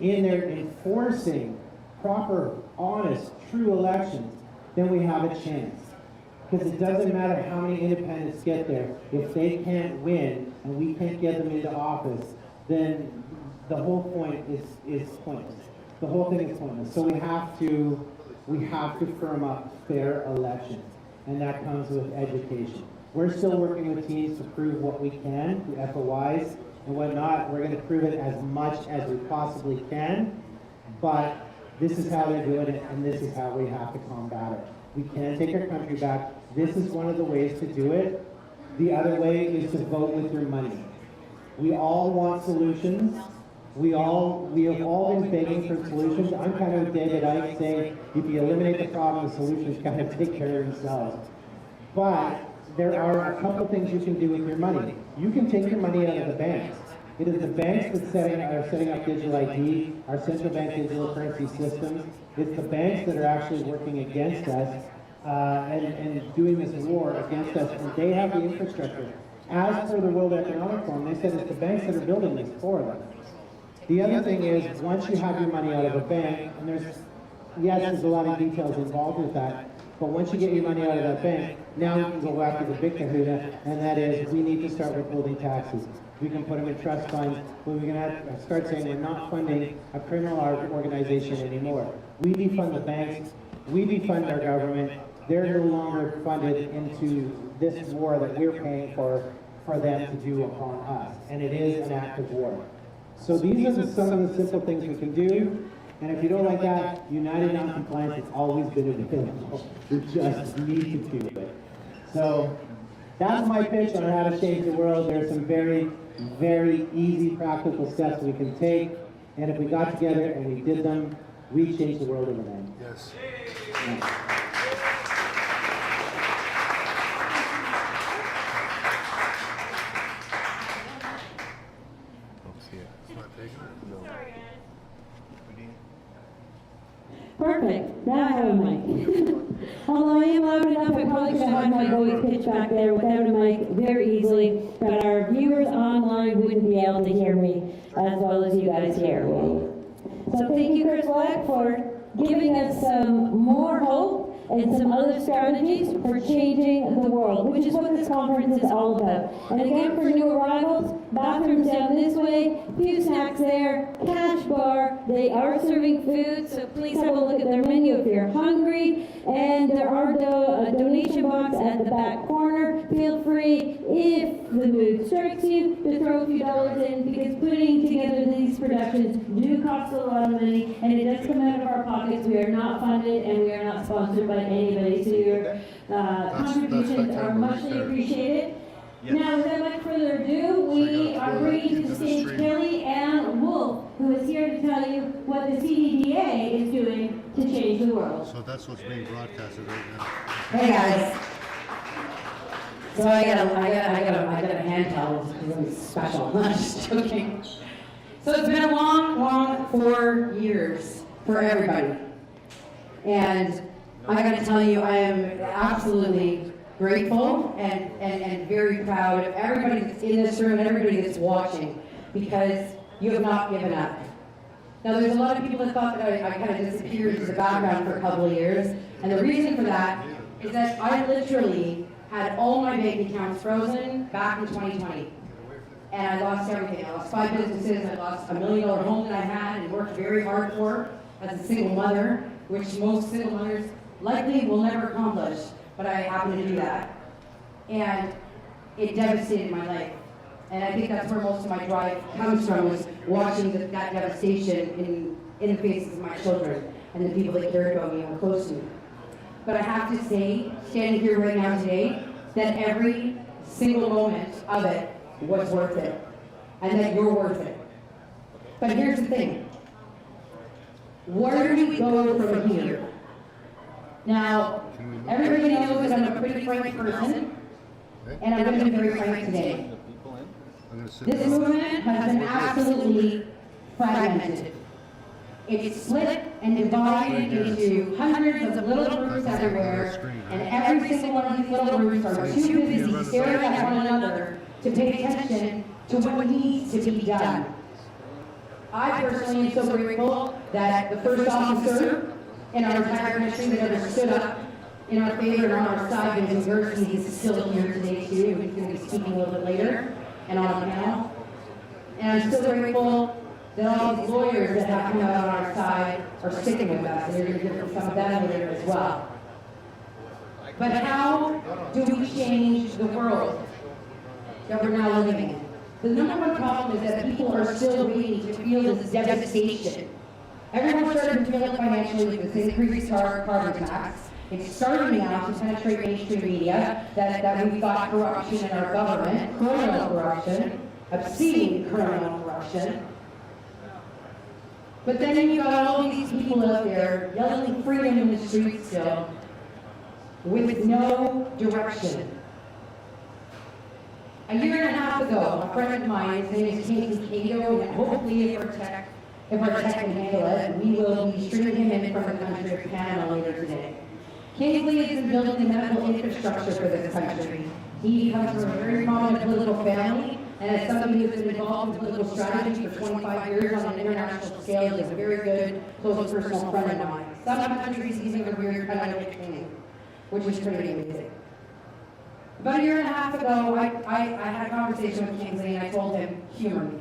in there enforcing proper, honest, true elections, then we have a chance. Because it doesn't matter how many independents get there, if they can't win and we can't get them into office, then the whole point is pointless. The whole thing is pointless. So we have to firm up fair elections, and that comes with education. We're still working with teams to prove what we can through FOIs and whatnot. We're going to prove it as much as we possibly can, but this is how they're doing it, and this is how we have to combat it. We can take our country back. This is one of the ways to do it. The other way is to vote with your money. We all want solutions. We have all been begging for solutions. I'm kind of with David Icke saying, if you eliminate the problem, the solutions kind of take care of themselves. But there are a couple things you can do with your money. You can take your money out of the banks. It is the banks that are setting up digital ID, our central bank digital currency systems. It's the banks that are actually working against us and doing this war against us, and they have the infrastructure. As per the World Economic Forum, they said it's the banks that are building this for them. The other thing is, once you have your money out of a bank, and there's a lot of details involved with that, but once you get your money out of that bank, now you can go after the big kahuna, and that is, we need to start withholding taxes. We can put them in trust funds, but we're going to start saying we're not funding a criminal organization anymore. We defund the banks, we defund our government, they're no longer funded into this war that we're paying for them to do upon us, and it is an act of war. So these are some of the simple things we can do, and if you don't like that, United Non-Compliance has always been available. You just need to do it. So that's my pitch on how to change the world. There's some very, very easy practical steps we can take, and if we got together and we did them, we'd change the world overnight. Yes. Yeah. Perfect. Now I have a mic. Although I am loud enough, I probably could have had my voice pitched back there without a mic very easily, but our viewers online wouldn't be able to hear me as well as you guys hear me. So thank you, Chris Vleck, for giving us some more hope and some other strategies for changing the world, which is what this conference is all about. And again, for new arrivals, bathrooms down this way, few snacks there, cash bar. They are serving food, so please have a look at their menu if you're hungry. And there are a donation box at the back corner. Feel free, if the mood strikes you, to throw a few dollars in, because putting together these productions do cost a lot of money, and it does come out of our pockets. We are not funded, and we are not sponsored by anybody, so your contributions are muchly appreciated. Yes. Now, without much further ado, we are bringing to the stage Kellyanne Wolfe, who is here to tell you what the CDDA is doing to change the world. So that's what's being broadcasted right now. Hey guys. So I got a handheld because I'm special. I'm just joking. So it's been a long 4 years for everybody. And I got to tell you, I am absolutely grateful and very proud of everybody that's in this room and everybody that's watching, because you have not given up. Now, there's a lot of people that thought that I kind of disappeared into the background for a couple of years, and the reason for that is that I literally had all my bank accounts frozen back in 2020. And I lost everything. I lost 5 businesses, I lost $1 million home that I had and worked very hard for as a single mother, which most single mothers likely will never accomplish, but I happened to do that. And it devastated my life. And I think that's where most of my drive comes from, was watching that devastation in the faces of my children and the people that cared about me and were close to me. But I have to say, standing here right now today, that every single moment of it was worth it, and that you're worth it. But here's the thing. Where do we go from here? Now, everybody knows that I'm a pretty frank person, and I'm going to be very frank today. This movement has been absolutely fragmented. It's split and divided into hundreds of little groups everywhere, and every single one of these little groups are too busy staring at one another to pay attention to what needs to be done. I personally am so grateful that the first officer in our entire country that ever stood up in our favor and on our side. Vincent Gircys is still here today too. He's going to be speaking a little bit later and on the panel. And I'm still grateful that all these lawyers that have come out on our side are sticking with us. And you're going to hear from some of them later as well. But how do we change the world that we're now living in? The number one problem is that people are still waiting to feel this devastation. Everyone's starting to feel it financially with this increased carbon tax. It's starting now to penetrate mainstream media, that we've got corruption in our government, criminal corruption, obscene criminal corruption. But then you've got all these people out there yelling freedom in the streets still, with no direction. A year and a half ago, a friend of mine, his name is Kingsley Cato, and hopefully if our tech can handle it, we will be streaming him in from the country of Canada later today. Kingsley has been building the medical infrastructure for this country. He comes from a very prominent political family, and as somebody who's been involved in political strategy for 25 years on an international scale, he's a very good, close personal friend of mine. Some countries he's even weird kind of like king, which is pretty amazing. About a year and a half ago, I had a conversation with Kingsley and I told him, humor me.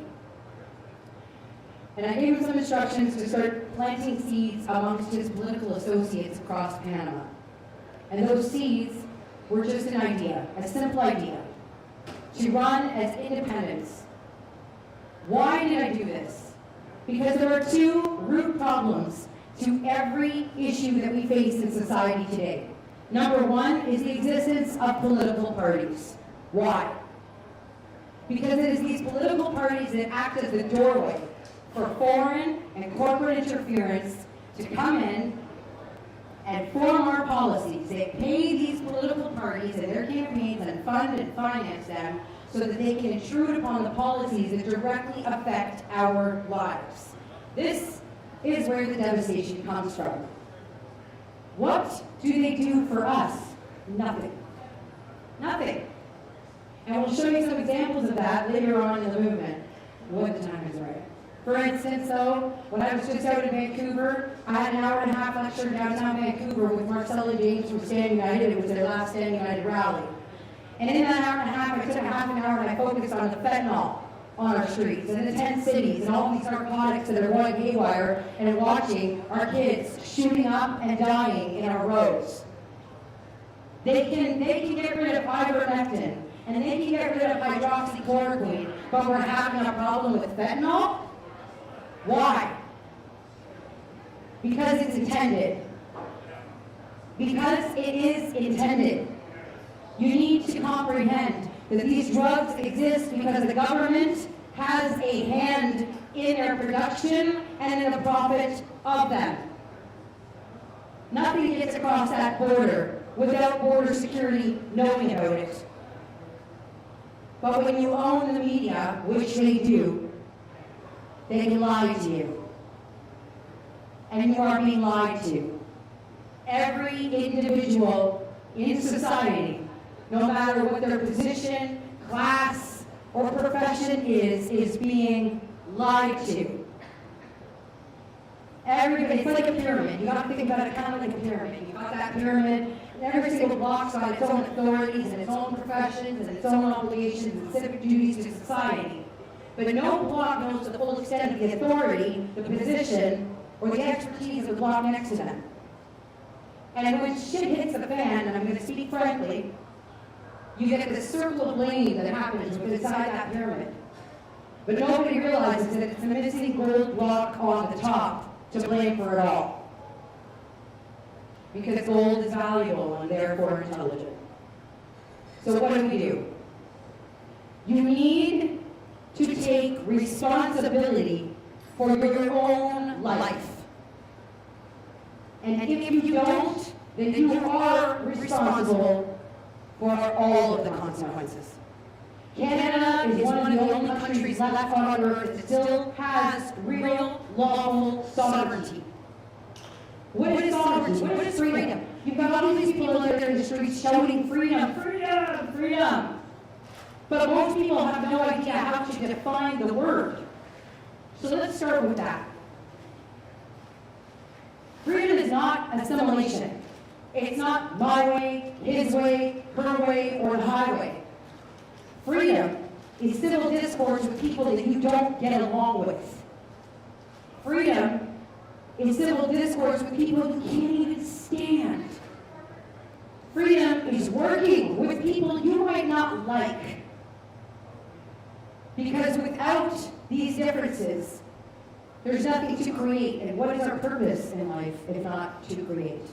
And I gave him some instructions to start planting seeds amongst his political associates across Panama. And those seeds were just an idea, a simple idea, to run as independents. Why did I do this? Because there are two root problems to every issue that we face in society today. Number one is the existence of political parties. Why? Because it is these political parties that act as the doorway for foreign and corporate interference to come in and form our policies. They pay these political parties and their campaigns and fund and finance them so that they can intrude upon the policies that directly affect our lives. This is where the devastation comes from. What do they do for us? Nothing. Nothing. And we'll show you some examples of that later on in the movement, when the time is right. For instance, though, when I was just out in Vancouver, I had an hour and a half lecture downtown Vancouver with Marcella Desjardlais from Stand United. It was their last Stand United rally. And in that hour and a half, I took a half an hour and I focused on the fentanyl on our streets and the 10 cities and all these narcotics that are going haywire and watching our kids shooting up and dying in our roads. They can get rid of ivermectin and they can get rid of hydroxychloroquine, but we're having a problem with fentanyl? Why? Because it's intended. Because it is intended. You need to comprehend that these drugs exist because the government has a hand in their production and in the profit of them. Nothing gets across that border without border security knowing about it. But when you own the media, which they do, they can lie to you. And you are being lied to. Every individual in society, no matter what their position, class, or profession is being lied to. Everybody, it's like a pyramid. You got to think about it kind of like a pyramid. You've got that pyramid, and every single block's got its own authorities and its own professions and its own obligations and civic duties to society. But no block knows the full extent of the authority, the position, or the expertise of the block next to them. And when shit hits the fan, and I'm going to speak frankly, you get this circle of blame that happens inside that pyramid. But nobody realizes that it's the missing gold block on the top to blame for it all. Because gold is valuable and therefore intelligent. So what do? You need to take responsibility for your own life. And if you don't, then you are responsible for all of the consequences. Canada is one of the only countries left on earth that still has real, lawful sovereignty. What is sovereignty? What is freedom? You've got all these people out there in the streets shouting freedom, freedom, freedom. But most people have no idea how to define the word. So let's start with that. Freedom is not assimilation. It's not my way, his way, her way, or the highway. Freedom is civil discourse with people that you don't get along with. Freedom is civil discourse with people you can't even stand. Freedom is working with people you might not like. Because without these differences, there's nothing to create. And what is our purpose in life if not to create?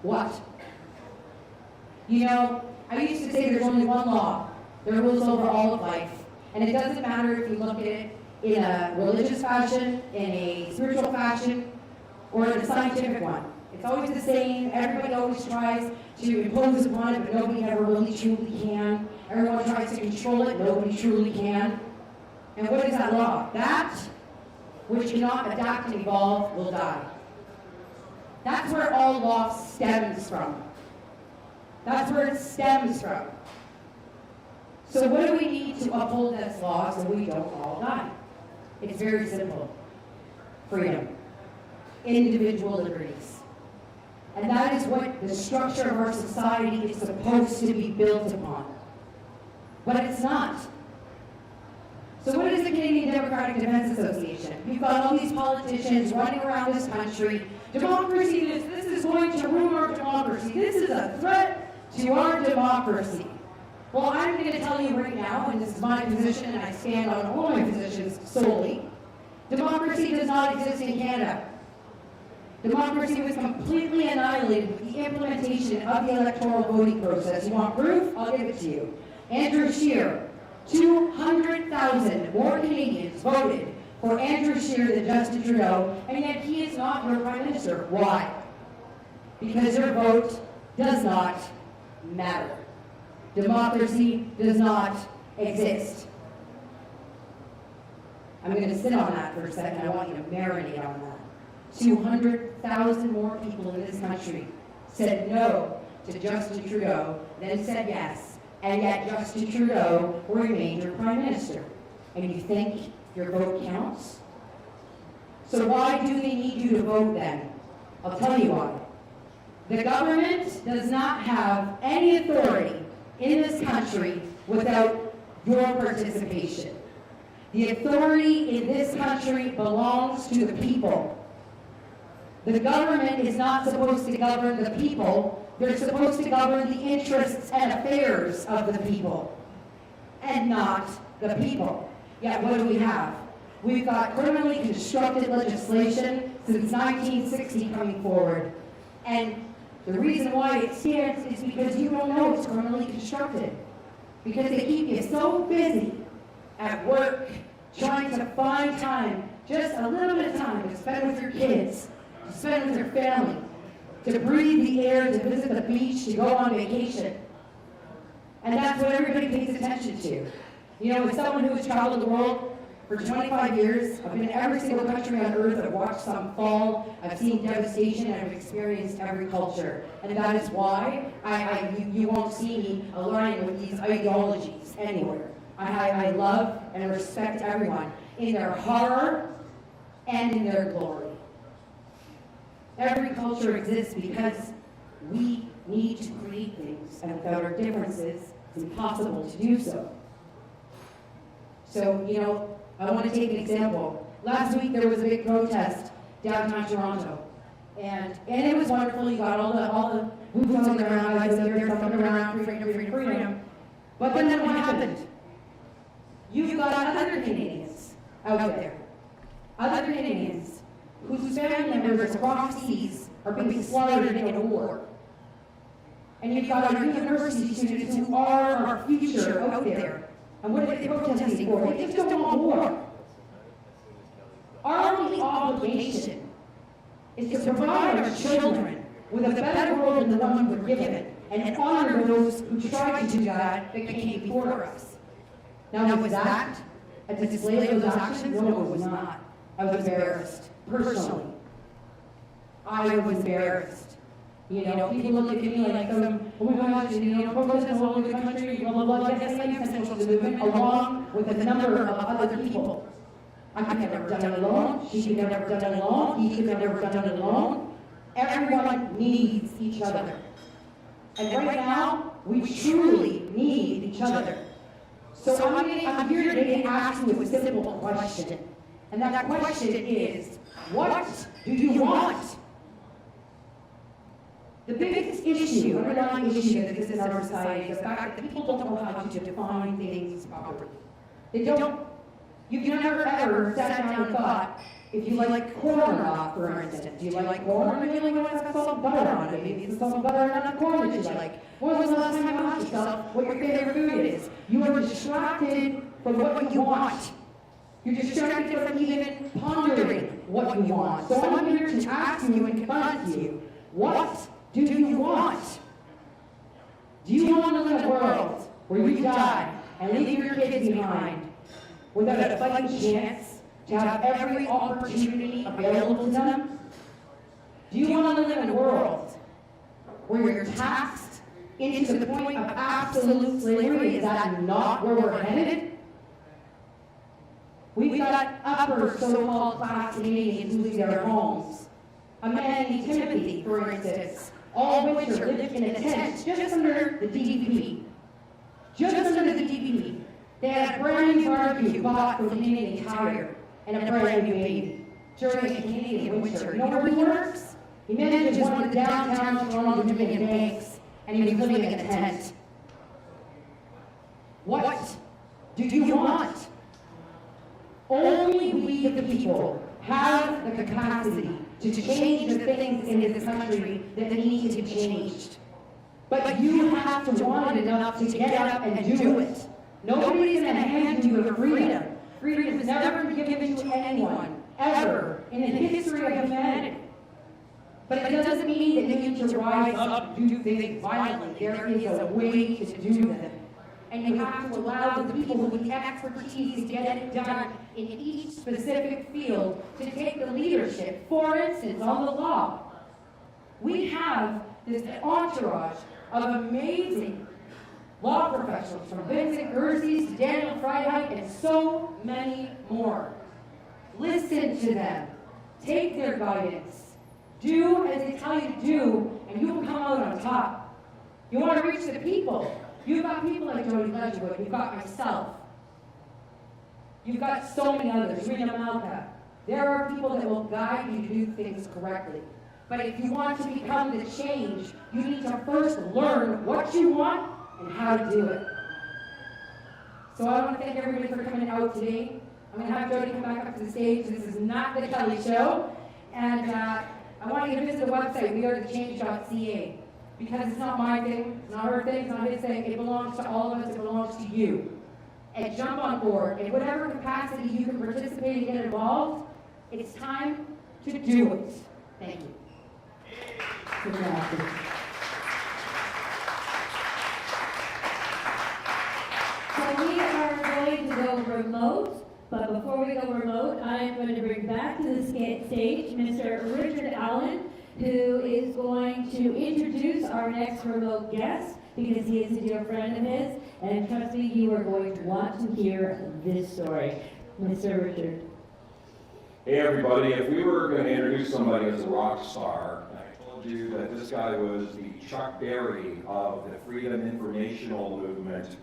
What? You know, I used to say there's only one law that rules over all of life. And it doesn't matter if you look at it in a religious fashion, in a spiritual fashion, or in a scientific one. It's always the same. Everybody always tries to impose upon it, but nobody ever really truly can. Everyone tries to control it, nobody truly can. And what is that law? That which cannot adapt and evolve will die. That's where all law stems from. That's where it stems from. So what do we need to uphold this law so we don't all die? It's very simple. Freedom. Individual liberties. And that is what the structure of our society is supposed to be built upon. But it's not. So what is the Canadian Democratic Defence Association? We've got all these politicians running around this country. Democracy, this is going to ruin our democracy. This is a threat to our democracy. Well, I'm going to tell you right now, and this is my position, and I stand on all my positions solely, democracy does not exist in Canada. Democracy was completely annihilated with the implementation of the electoral voting process. You want proof? I'll give it to you. Andrew Scheer, 200,000 more Canadians voted for Andrew Scheer than Justin Trudeau, and yet he is not your Prime Minister. Why? Because your vote does not matter. Democracy does not exist. I'm going to sit on that for a second. I want you to marinate on that. 200,000 more people in this country said no to Justin Trudeau, then said yes, and yet Justin Trudeau remained your Prime Minister. And you think your vote counts? So why do they need you to vote then? I'll tell you why. The government does not have any authority in this country without your participation. The authority in this country belongs to the people. The government is not supposed to govern the people. They're supposed to govern the interests and affairs of the people, and not the people. Yet what do we have? We've got criminally constructed legislation since 1960 coming forward. And the reason why it stands is because you don't know it's criminally constructed. Because they keep you so busy at work, trying to find time, just a little bit of time to spend with your kids, to spend with your family, to breathe the air, to visit the beach, to go on vacation. And that's what everybody pays attention to. You know, as someone who has traveled the world for 25 years, I've been in every single country on earth, I've watched some fall, I've seen devastation, and I've experienced every culture. And that is why you won't see me aligning with these ideologies anywhere. I love and respect everyone in their horror and in their glory. Every culture exists because we need to create things, and without our differences, it's impossible to do so. So, you know, I want to take an example. Last week there was a big protest downtown Toronto, and it was wonderful. You got all the boots on the ground, guys out there thumping around, freedom. But then what happened? You've got other Canadians out there, other Canadians whose family members across seas are being slaughtered in a war. And you've got our university students who are our future out there. And what are they protesting for? They just don't want war. Our only obligation is to provide our children with a better world than the one we're given, and honor those who tried to do that came before us. Now, was that a display of those actions? No, it was not. I was embarrassed, personally. I was embarrassed. You know, people look at me like some, oh my gosh, you know, protests all over the country, blah, blah, blah. Yes, I am central to the movement, along with a number of other people. I could never have done it alone. She could never have done it alone. He could never have done it alone. Everyone needs each other. And right now, we truly need each other. So I'm here today to ask you a simple question. And that question is, what do you want? The biggest issue, underlying issue that exists in our society is the fact that people don't know how to define things properly. They don't. You've never ever sat down and thought, if you like corn or not, for instance. Do you like corn, or do you like one that's got salt and butter on it? Maybe it's the salt and butter on the corn that you like. When was the last time you asked yourself what your favorite food is? You are distracted from what you want. You're distracted from even pondering what you want. So I'm here to ask you and confront you. What do you want? Do you want to live in a world where you die and leave your kids behind without a fighting chance to have every opportunity available to them? Do you want to live in a world where you're taxed into the point of absolute slavery? Is that not where we're headed? We've got upper so-called class Canadians losing their homes. A man named Timothy, for instance, all winter lived in a tent just under the DPP. Just under the DPP. They had a brand new barbecue bought from Canadian Tire and a brand new baby during a Canadian winter. You know where he works? He manages one of the downtown Toronto Dominion banks, and he was living in a tent. What do you want? Only we, the people, have the capacity to change the things in this country that need to be changed. But you have to want it enough to get up and do it. Nobody's going to hand you your freedom. Freedom has never been given to anyone, ever, in the history of humanity. But it doesn't mean that you need to rise up and do things violently. There is a way to do them. And you have to allow the people with the expertise to get it done in each specific field to take the leadership. For instance, on the law, we have this entourage of amazing law professionals, from Vincent Gircys to Freiheit, and so many more. Listen to them. Take their guidance. Do as they tell you to do, and you will come out on top. You want to reach the people. You've got people like Jody, Ledgerwood. You've got myself. You've got so many others. Rena Malka. There are people that will guide you to do things correctly. But if you want to become the change, you need to first learn what you want and how to do it. So I want to thank everybody for coming out today. I'm going to have Jody come back up to the stage. This is not the Kelly Show. And I want you to visit the website, WEARETHECHANGE.CA. Because it's not my thing, it's not her thing, it's not his thing. It belongs to all of us, it belongs to you. And jump on board. In whatever capacity you can participate and get involved, it's time to do it. Thank you. So we are going to go remote, but before we go remote, I am going to bring back to the stage Mr. Richard Allen, who is going to introduce our next remote guest, because he is a dear friend of his, and trust me, you are going to want to hear this story. Mr. Richard. Hey everybody, if we were going to introduce somebody as a rock star, I told you that this guy was the Chuck Berry of the freedom informational movement,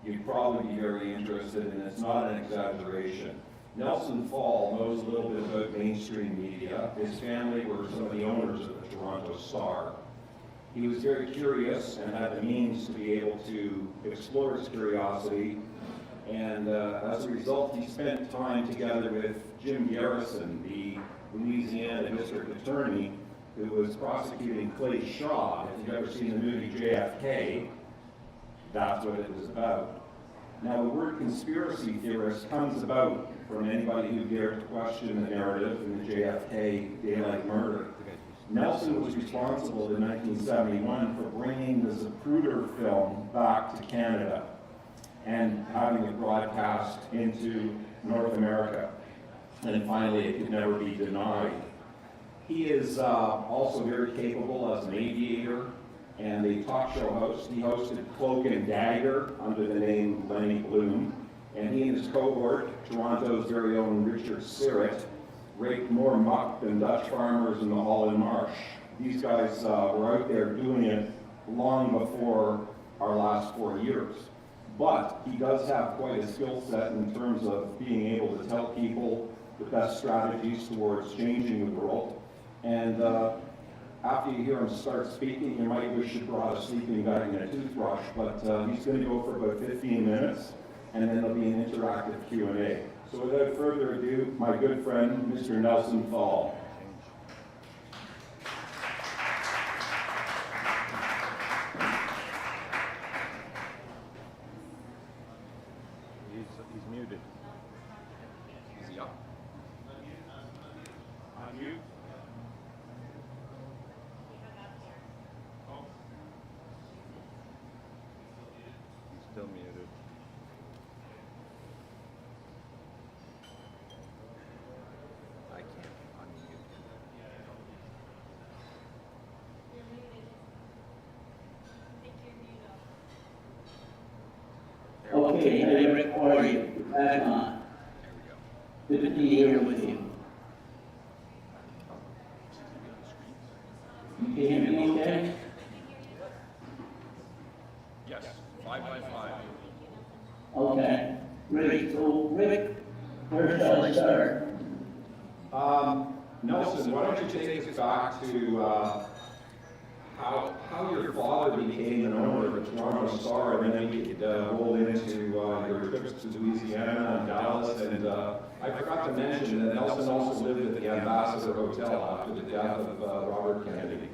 you'd probably be very interested, and it's not an exaggeration. Nelson Fall knows a little bit about mainstream media. His family were some of the owners of the Toronto Star. He was very curious and had the means to be able to explore his curiosity. And as a result, he spent time together with Jim Garrison, the Louisiana district attorney, who was prosecuting Clay Shaw. If you've ever seen the movie JFK, that's what it was about. Now, the word conspiracy theorist comes about from anybody who dared to question the narrative in the JFK daylight murder. Nelson was responsible in 1971 for bringing the Zapruder film back to Canada and having it broadcast into North America. And finally, it could never be denied. He is also very capable as an aviator and a talk show host. He hosted Cloak and Dagger under the name Lenny Bloom. And he and his cohort, Toronto's very own Richard Syrett, raked more muck than Dutch farmers in the Holland Marsh. these guys were out there doing it long before our last 4 years. But he does have quite a skill set in terms of being able to tell people the best strategies towards changing the world. And after you hear him start speaking, you might wish you brought a sleeping bag and a toothbrush, but he's going to go for about 15 minutes, and then there'll be an interactive Q&A. So without further ado, my good friend, Mr. Nelson Fall. He's muted. Is he up? Unmute. He's still muted. I can't unmute. Okay, now you're recording. Back on. Good to be here with you. You can hear me okay? Yes, 5 by 5. Okay, great. So, Rick, where shall I start? Nelson, why don't you take us back to how your father became an owner of a Toronto Star, and then we could roll into your trips to Louisiana and Dallas. And I forgot to mention that Nelson also lived at the Ambassador Hotel after the death of Robert Kennedy.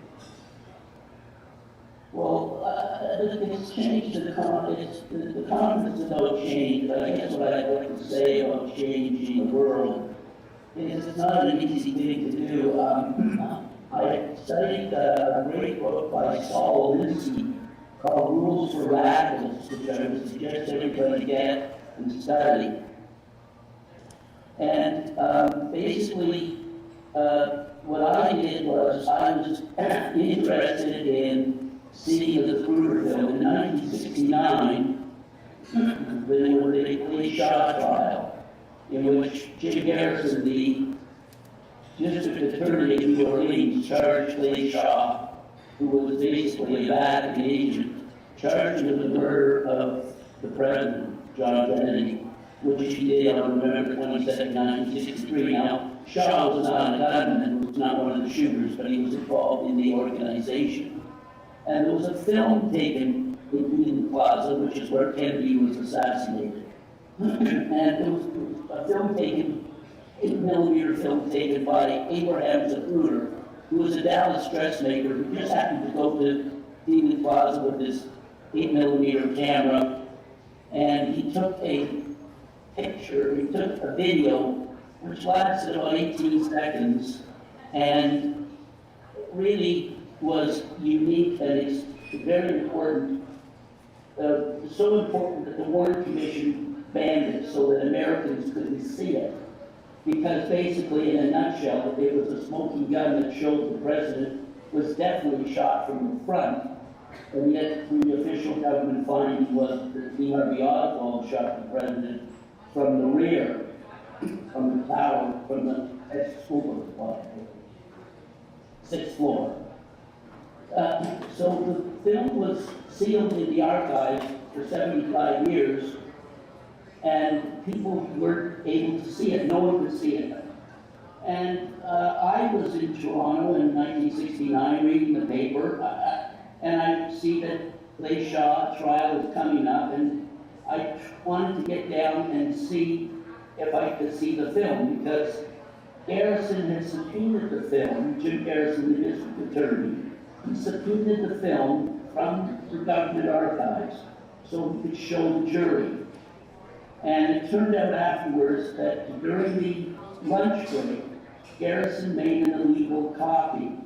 Well, it's changed the conference is about change, but I guess what I'd like to say about changing the world is it's not an easy thing to do. I studied a great book by Saul Alinsky called Rules for Radicals, which I would suggest everybody get and study. And basically, what I did was I was interested in seeing the Kruger film in 1969, when there was a police shot trial in which Jim Garrison, the district attorney of New Orleans, charged Clay Shaw, who was basically a Vatican agent, charged him with the murder of the president, John Kennedy, which he did on November 22, 1963. Now, Shaw was not a gunman, was not one of the shooters, but he was involved in the organization. And there was a film taken in Eden Plaza, which is where Kennedy was assassinated. And there was a film taken, 8mm film taken by Abraham Zapruder, who was a Dallas dressmaker who just happened to go to Eden Plaza with his 8mm camera. And he took a picture, he took a video, which lasted about 18 seconds, and really was unique, and it's very important. So important that the Warren Commission banned it so that Americans couldn't see it. Because basically, in a nutshell, it was a smoking gun that showed the president was definitely shot from the front, and yet the official government finding was that Lee Harvey Oswald shot the president from the rear, from the tower, from the sixth floor. So the film was sealed in the archives for 75 years, and people weren't able to see it. No one could see it. And I was in Toronto in 1969 reading the paper, and I see that Clay Shaw trial was coming up, and I wanted to get down and see if I could see the film, because Garrison had subpoenaed the film, Jim Garrison, the district attorney. He subpoenaed the film from the government archives so he could show the jury. And it turned out afterwards that during the lunch break, Garrison made an illegal copy.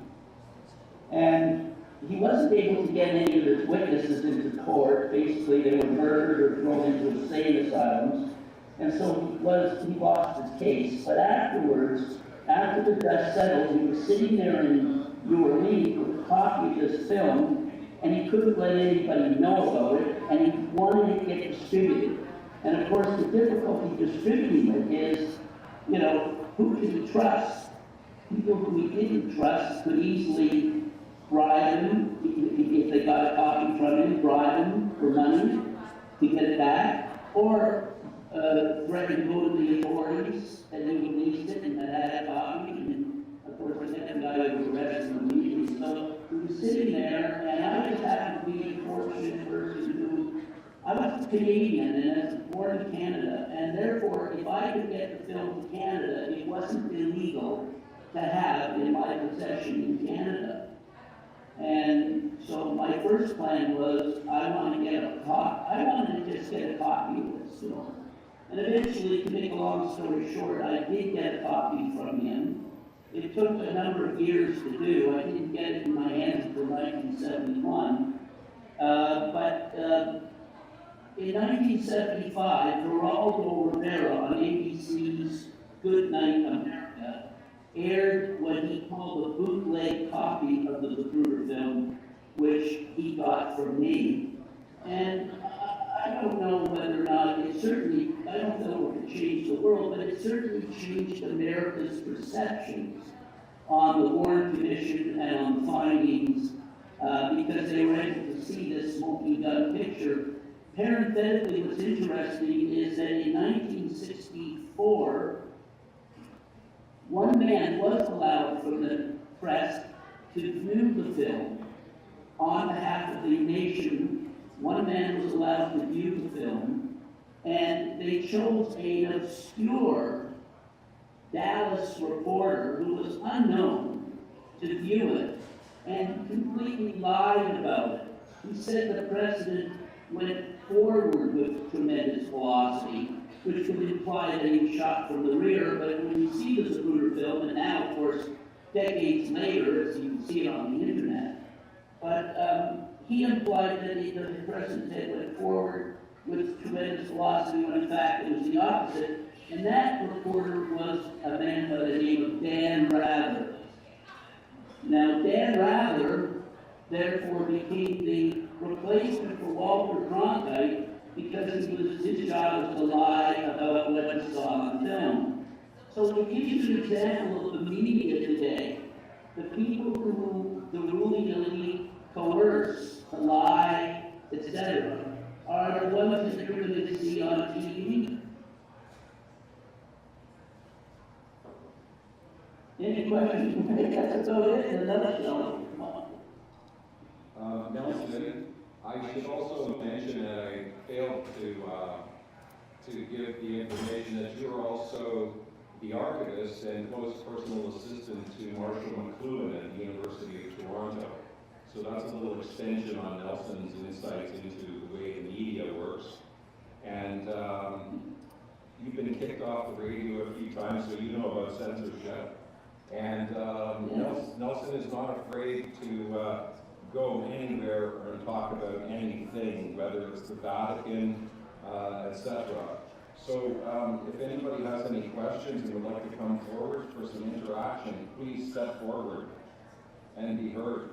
And he wasn't able to get any of his witnesses into court. Basically, they were murdered or thrown into insane asylums. And so he lost his case. But afterwards, after the dust settled, he was sitting there in New Orleans with a copy of this film, and he couldn't let anybody know about it, and he wanted it to get distributed. And of course, the difficulty distributing it is, you know, who can you trust? People who we didn't trust could easily bribe him, if they got a copy from him, bribe him for money to get it back, or threaten to go to the authorities and he released it and had a copy, and of course the second guy was arrested immediately. So he was sitting there, and I just happened to be a fortunate person who, I was Canadian and I was born in Canada, and therefore if I could get the film to Canada, it wasn't illegal to have in my possession in Canada. And so my first plan was, I want to get a copy. I wanted to just get a copy of this film. And eventually, to make a long story short, I did get a copy from him. It took a number of years to do. I didn't get it in my hands until 1971. But in 1975, Geraldo Rivera on ABC's Good Night America aired what he called a bootleg copy of the Zapruder film, which he got from me. And I don't know whether or not it certainly, I don't know if it changed the world, but it certainly changed America's perceptions on the Warren Commission and on the findings, because they were able to see this smoking gun picture. Parenthetically, what's interesting is that in 1964, one man was allowed from the press to view the film on behalf of the nation. One man was allowed to view the film, and they chose an obscure Dallas reporter who was unknown to view it and completely lied about it. He said the president went forward with tremendous velocity, which would imply that he was shot from the rear, but when you see the Zapruder film, and now, of course, decades later, as you can see it on the internet, but he implied that the president's head went forward with tremendous velocity, when in fact it was the opposite, and that reporter was a man by the name of Dan Rather. Now, Dan Rather, therefore, became the replacement for Walter Cronkite, because his job was to lie about what he saw on film. So to give you an example of the media today, the people who the ruling elite coerce, to lie, etc., are the ones that you're going to see on TV. Any questions? That's about it in a nutshell. Nelson, I should also mention that I failed to give the information that you're also the archivist and close personal assistant to Marshall McLuhan at the University of Toronto. So that's a little extension on Nelson's insights into the way the media works. And you've been kicked off the radio a few times, so you know about censorship. And Nelson is not afraid to go anywhere and talk about anything, whether it's the Vatican, etc. So if anybody has any questions and would like to come forward for some interaction, please step forward and be heard.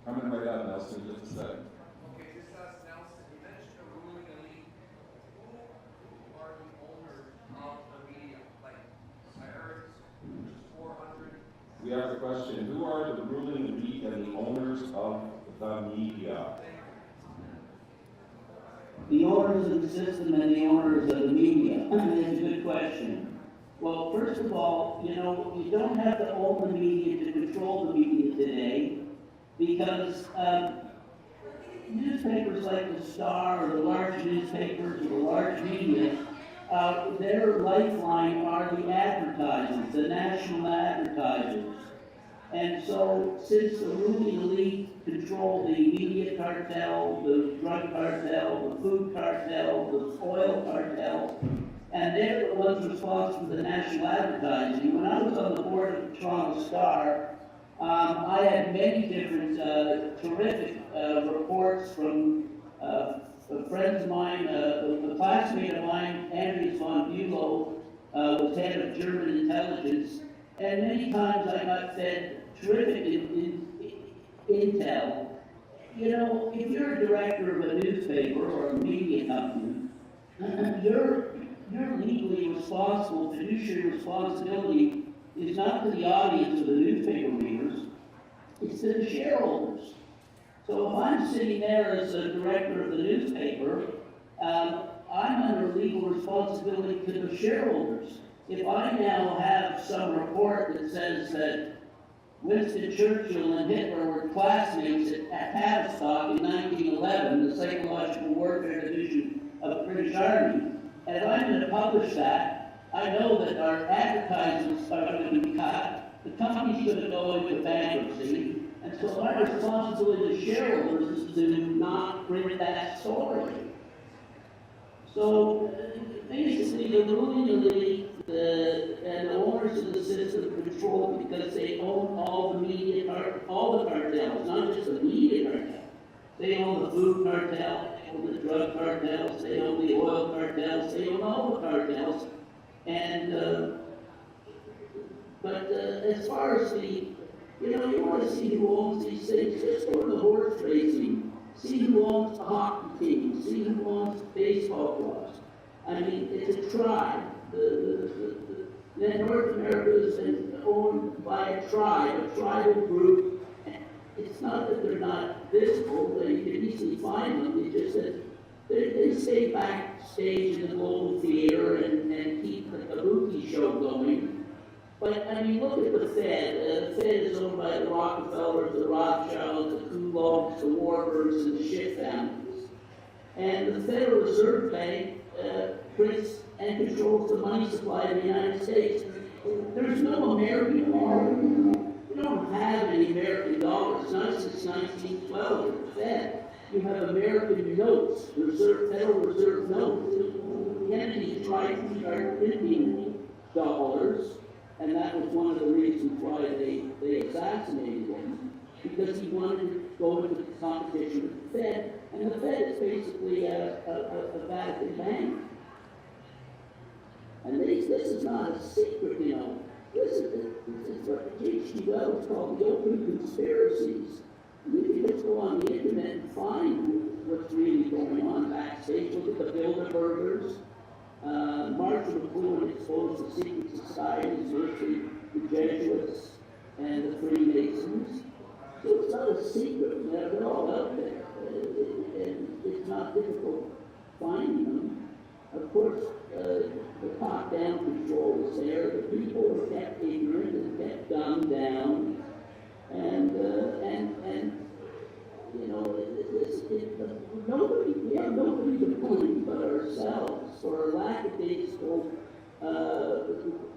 Coming right up, Nelson, just a second. Okay, just ask Nelson, you mentioned a ruling elite. Who are the owners of the media? Like, I heard there's 400. We have a question. Who are the ruling elite and the owners of the media? The owners of the system and the owners of the media. That's a good question. Well, first of all, you know, you don't have to own the media to control the media today, because newspapers like the Star or the large newspapers or the large media, their lifeline are the advertisers, the national advertisers. And so, since the ruling elite control the media cartel, the drug cartel, the food cartel, the oil cartel, and they're the ones responsible for the national advertising. When I was on the board of the Toronto Star, I had many different terrific reports from friends of mine. A classmate of mine, Andreas von Bülow, was head of German intelligence, and many times I got fed terrific intel. You know, if you're a director of a newspaper or a media company, you're legally responsible, fiduciary responsibility is not to the audience of the newspaper readers, it's to the shareholders. So if I'm sitting there as a director of the newspaper, I'm under legal responsibility to the shareholders. If I now have some report that says that Winston Churchill and Hitler were classmates at Tavistock in 1911, the Psychological Warfare Division of the British Army, and if I'm going to publish that, I know that our advertisements are going to be cut, the company's going to go into bankruptcy, and so my responsibility to shareholders is to not print that story. So basically, the ruling elite and the owners of the system control because they own all the media, all the cartels, not just the media cartel. They own the food cartel, they own the drug cartels, they own the oil cartels, they own all the cartels. And but as far as the, you want to see who owns these things, just go to the horse racing. See who owns the hockey team. See who owns baseball clubs. I mean, it's a tribe. North America is owned by a tribe, a tribal group. It's not that they're not visible, but you can easily find them. It's just that they stay backstage in the global theater and keep the kabuki show going. But, I mean, look at the Fed. The Fed is owned by the Rockefellers, the Rothschilds, the Kulaks, the Warbirds, and the Schiff families. And the Federal Reserve Bank prints and controls the money supply of the United States. There's no American dollar. We don't have any American dollars, not since 1912 with the Fed. You have American notes, Federal Reserve notes. Kennedy tried to start printing dollars, and that was one of the reasons why they assassinated him, because he wanted to go into competition with the Fed, and the Fed is basically a Vatican bank. And this is not a secret, This is what H.G. Wells called the open conspiracies. You can just go on the internet and find what's really going on backstage. Look at the Bilderbergers. Marshall McLuhan exposed the secret societies versus the Jesuits and the Freemasons. So it's not a secret. They're all out there. And it's not difficult finding them. Of course, the top-down control is there. The people were kept ignorant and kept dumbed down. We have nobody to blame but ourselves for our lackadaisical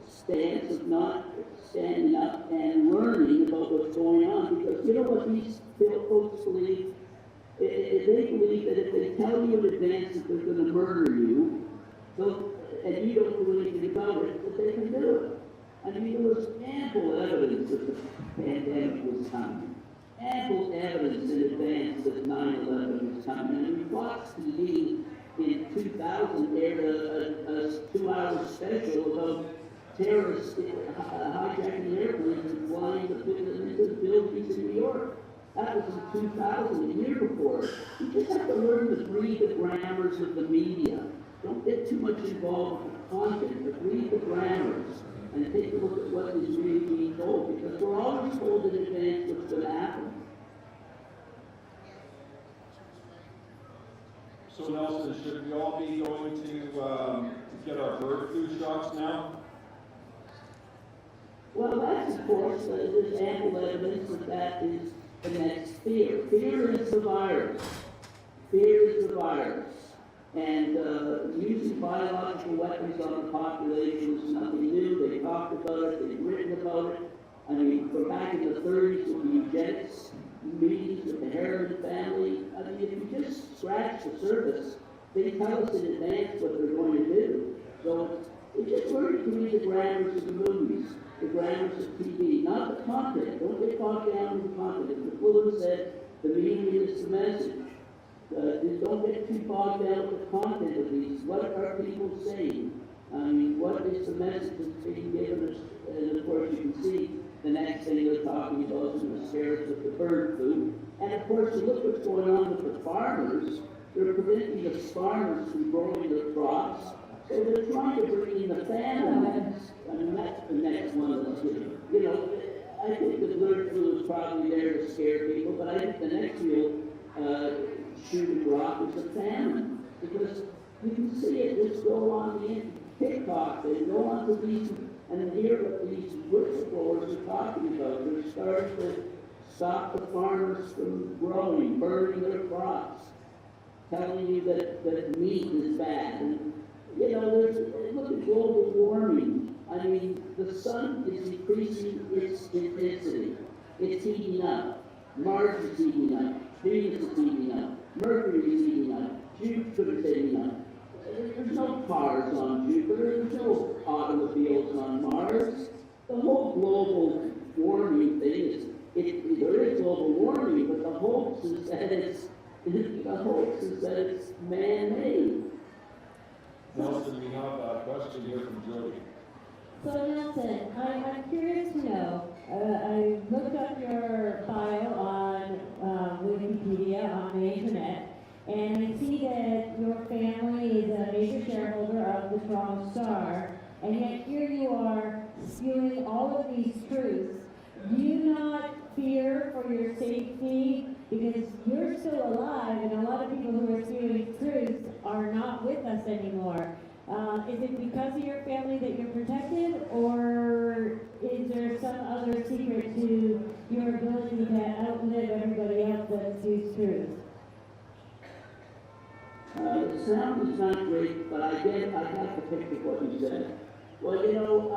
stance of not standing up and learning about what's going on. Because you know what these folks believe? They believe that if they tell you in advance that they're going to murder you, and you don't do anything about it, that they can do it. I mean, there was ample evidence that the pandemic was coming. Ample evidence in advance that 9/11 was coming. I mean, Fox TV in 2000 aired a 2-hour special about terrorists hijacking airplanes and flying into the buildings in New York. That was in 2000, a year before. You just have to learn to read the grammars of the media. Don't get too much involved with the content, but read the grammars and take a look at what is really being told, because we're always told in advance what's going to happen. So Nelson, should we all be going to get our bird flu shots now? Well, that's of course, there's ample evidence that is the next fear. Fear is the virus. Fear is the virus. And using biological weapons on the population is nothing new. They talked about it, they've written about it. I mean, from back in the 30s with the eugenics meetings with the Harriman family, I mean, if you just scratch the surface, they tell us in advance what they're going to do. So we just learn to read the grammars of the movies, the grammars of TV, not the content. Don't get bogged down in the content. The Fuller said the media is the message. Don't get too bogged down with the content of these. What are people saying? I mean, what is the message that's being given us? And of course, you can see the next thing they're talking about is the scares with the bird flu. And of course, you look what's going on with the farmers. They're preventing the farmers from growing their crops So they're trying to bring in the famine. I mean, that's the next one that's, you know, I think the bird flu is probably there to scare people, but I think the next real shoe to drop is the famine. Because you can see it just go on the TikTok, they go on to these, and hear what these whistleblowers are talking about. They're starting to stop the farmers from growing, burning their crops, telling you that meat is bad. And, you know, look at global warming. I mean, the sun is increasing its intensity. It's heating up. Mars is heating up. Venus is heating up. Mercury is heating up. Jupiter is heating up. There's no cars on Jupiter. There's no automobiles on Mars. The whole global warming thing is, there is global warming, but the hoax is that it's man-made. Nelson, we have a question here from Jody. So Nelson, I'm curious to know, I looked up your bio on Wikipedia, on the internet, and I see that your family is a major shareholder of the Toronto Star, and yet here you are spewing all of these truths. Do you not fear for your safety? Because you're still alive, and a lot of people who are spewing truths are not with us anymore. Is it because of your family that you're protected, or is there some other secret to your ability to outlive everybody else that spews truths? The sound is not great, but I got the picture of what you said. Well, you know,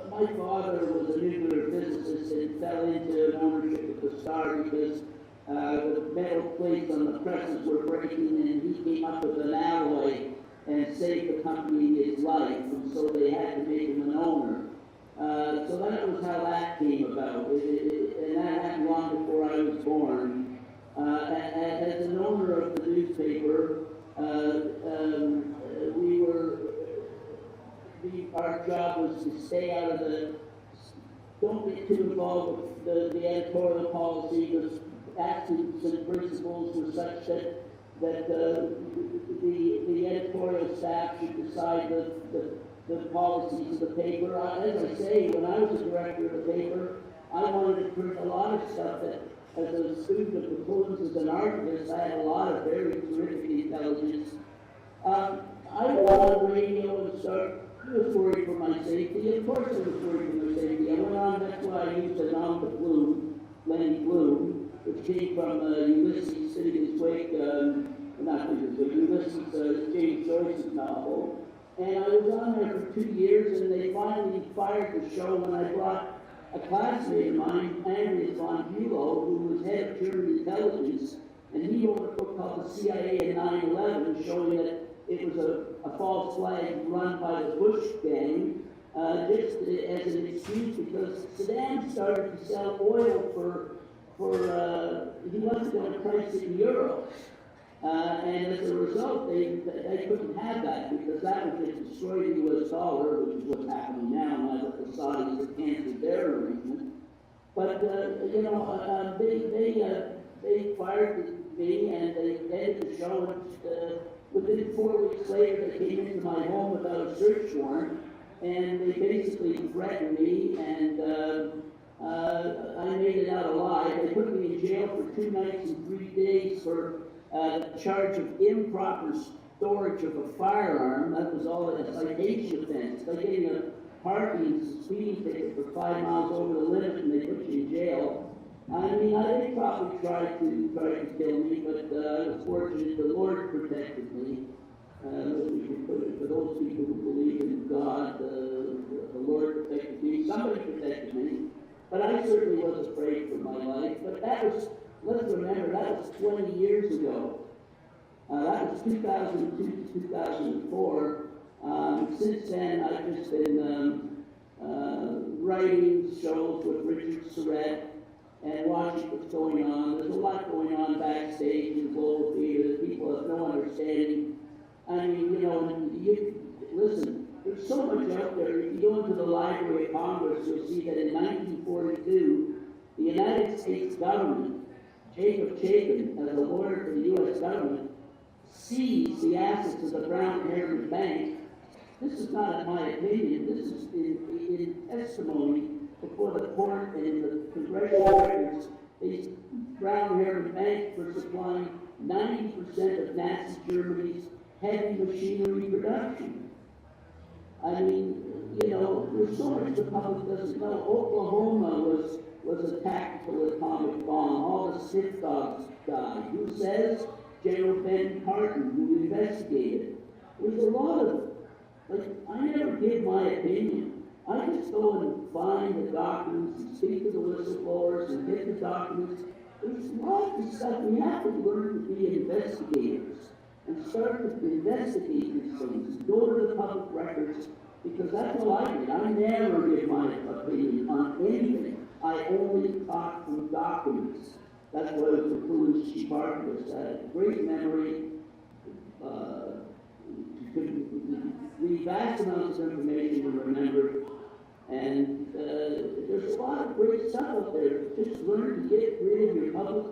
my father was a nuclear physicist and fell into ownership of the Star because the metal plates on the presses were breaking, and he came up with an alloy and saved the company his life, and so they had to make him an owner. So that was how that came about, and that happened long before I was born. As an owner of the newspaper, our job was to stay out of don't get too involved with the editorial policy, because actions and principles were such that the editorial staff should decide the policies of the paper. As I say, when I was a director of the paper, I wanted to print a lot of stuff that, as a student of the Queens, as an archivist, I had a lot of very terrific intelligence. I went on the radio and I was worried for my safety. Of course I was worried for my safety. I went on, that's why I used the nom de plume, Lenny Bloom, which came from Ulysses, Sitting His Wake, not Ulysses, James Joyce's novel. And I was on there for 2 years, and they finally fired the show when I brought a classmate of mine, Andreas von Bülow, who was head of German intelligence, and he wrote a book called The CIA in 9/11, showing that it was a false flag run by the Bush gang, just as an excuse, because Saddam started to sell oil for he wasn't going to price it in euros. And as a result, they couldn't have that, because that would just destroy the U.S. dollar, which is what's happening now that the Saudis have canceled their arrangement. But, you know, they fired me, and they ended the show, and within 4 weeks later, they came into my home without a search warrant, and they basically threatened me, and I made it out alive. They put me in jail for 2 nights and 3 days for charge of improper storage of a firearm. That was all a citation offense. They gave me a parking speeding ticket for 5 miles over the limit, and they put you in jail. I mean, they probably tried to kill me, but I was fortunate the Lord protected me. For those people who believe in God, the Lord protected me. Somebody protected me. But I certainly was afraid for my life. But that was, let's remember, that was 20 years ago. That was 2002 to 2004. Since then, I've just been writing shows with Richard Surrett and watching what's going on. There's a lot going on backstage in global theater. People have no understanding. I mean, you know, listen, there's so much out there. If you go into the Library of Congress, you'll see that in 1942, the United States government, Jacob Chapin, as a lawyer for the U.S. government, seized the assets of the Brown Heritage Bank This is not my opinion, this is in testimony before the court and in the congressional records. These brown-haired banks were supplying 90% of Nazi Germany's heavy machinery production. I mean, you know, there's so much the public doesn't know. Oklahoma was a tactical atomic bomb. All the stiff dogs died. Who says? General Ben Carton, who investigated. There's a lot of, like, I never give my opinion. I just go and find the documents and speak to the whistleblowers and get the documents. There's lots of stuff. We have to learn to be investigators and start to investigate these things. Go to the public records, because that's all I did. I never give my opinion on anything. I only talk from documents. That's why I was the police chief archivist. I had great memory. The vast amounts of information to remember. And there's a lot of great stuff out there. Just learn to get rid of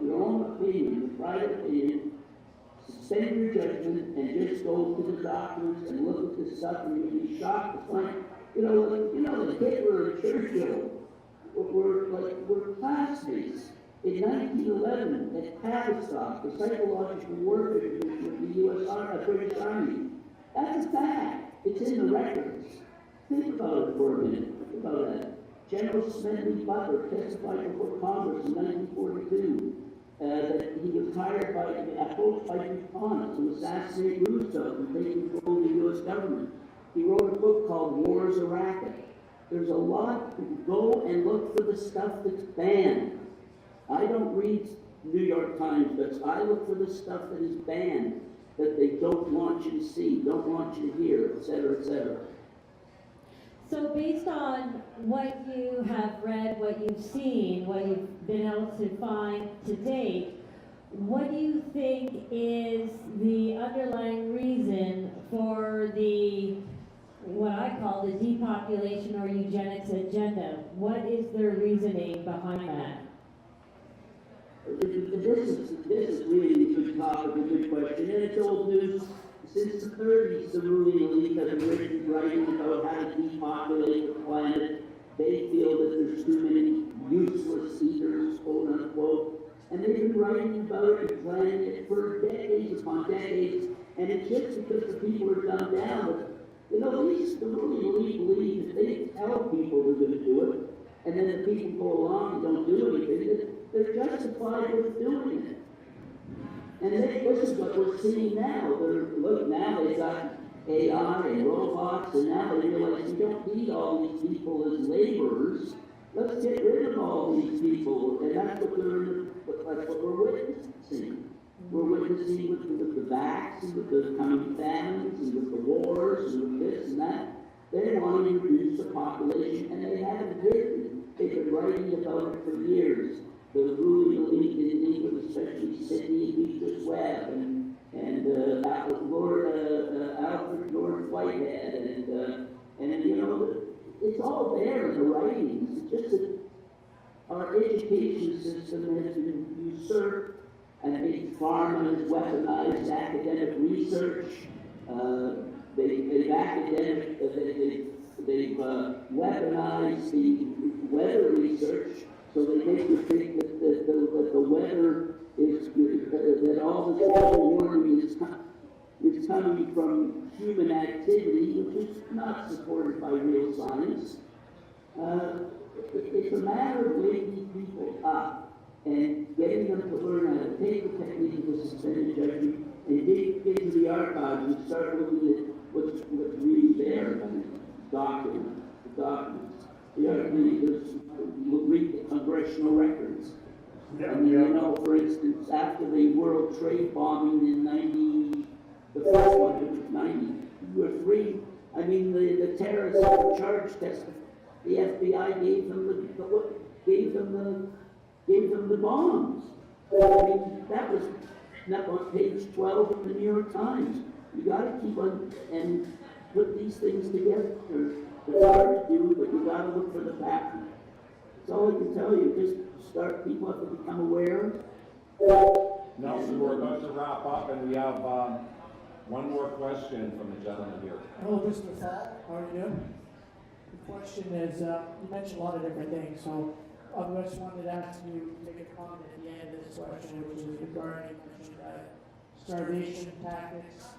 your own opinion, your private opinion. Suspend your judgment and just go to the documents and look at this stuff, and you'll be shocked to find, the Hitler and Churchill were classmates. In 1911, at Tavistock, the psychological warfare division of the U.S. British Army. That's a fact. It's in the records. Think about it for a minute. Think about that. General Smedley Butler testified before Congress in 1942 that he was hired by, approached by DuPont to assassinate Roosevelt and take control of the U.S. government. He wrote a book called War is a Racket. There's a lot. Go and look for the stuff that's banned. I don't read New York Times, but I look for the stuff that is banned, that they don't want you to see, don't want you to hear, etc., etc. So based on what you have read, what you've seen, what you've been able to find to date, what do you think is the underlying reason for the, what I call the depopulation or eugenics agenda? What is their reasoning behind that? This is really a good topic, a good question, and it's old news. Since the 30s, the ruling elite have been writing about how to depopulate the planet. They feel that there's too many useless eaters, quote unquote, and they've been writing about it and planning it for decades upon decades, and it's just because the people are dumbed down. But, the ruling elite believe if they tell people they're going to do it, and then the people go along and don't do anything, they're justified with doing it. And this is what we're seeing now. Look, now they've got AI and robots, and now they realize we don't need all these people as laborers. Let's get rid of all these people. And that's what we're witnessing. We're witnessing with the vax, and with the coming famines, and with the wars, and with this and that. They want to reduce the population, and they haven't written. They've been writing about it for years. The ruling elite in England, especially Sydney Beatrice Webb, and Lord Whitehead, and it's all there in the writings. It's just that our education system has been usurped, and big pharma has weaponized academic research. They've weaponized the weather research. So they make you think that the weather is good, that all this global warming is coming from human activity, which is not supported by real science. It's a matter of waking people up and getting them to learn how to take the technique of suspended judgment and dig into the archives and start looking at what's really there, the documents. Read the congressional records. For instance, after the World Trade bombing in the first one, it was 92 or 3, the terrorists were charged tested. The FBI gave them the bombs. That was up on page 12 of the New York Times. You got to keep on and put these things together. It's hard to do, but you got to look for the fact. That's all I can tell you. Just start people have to become aware. Nelson, we're about to wrap up, and we have One more question from the gentleman here. Hello, Mr. Fall. How are you doing? The question is, you mentioned a lot of different things, so I just wanted to ask you to make a comment at the end of this question, which is regarding starvation tactics,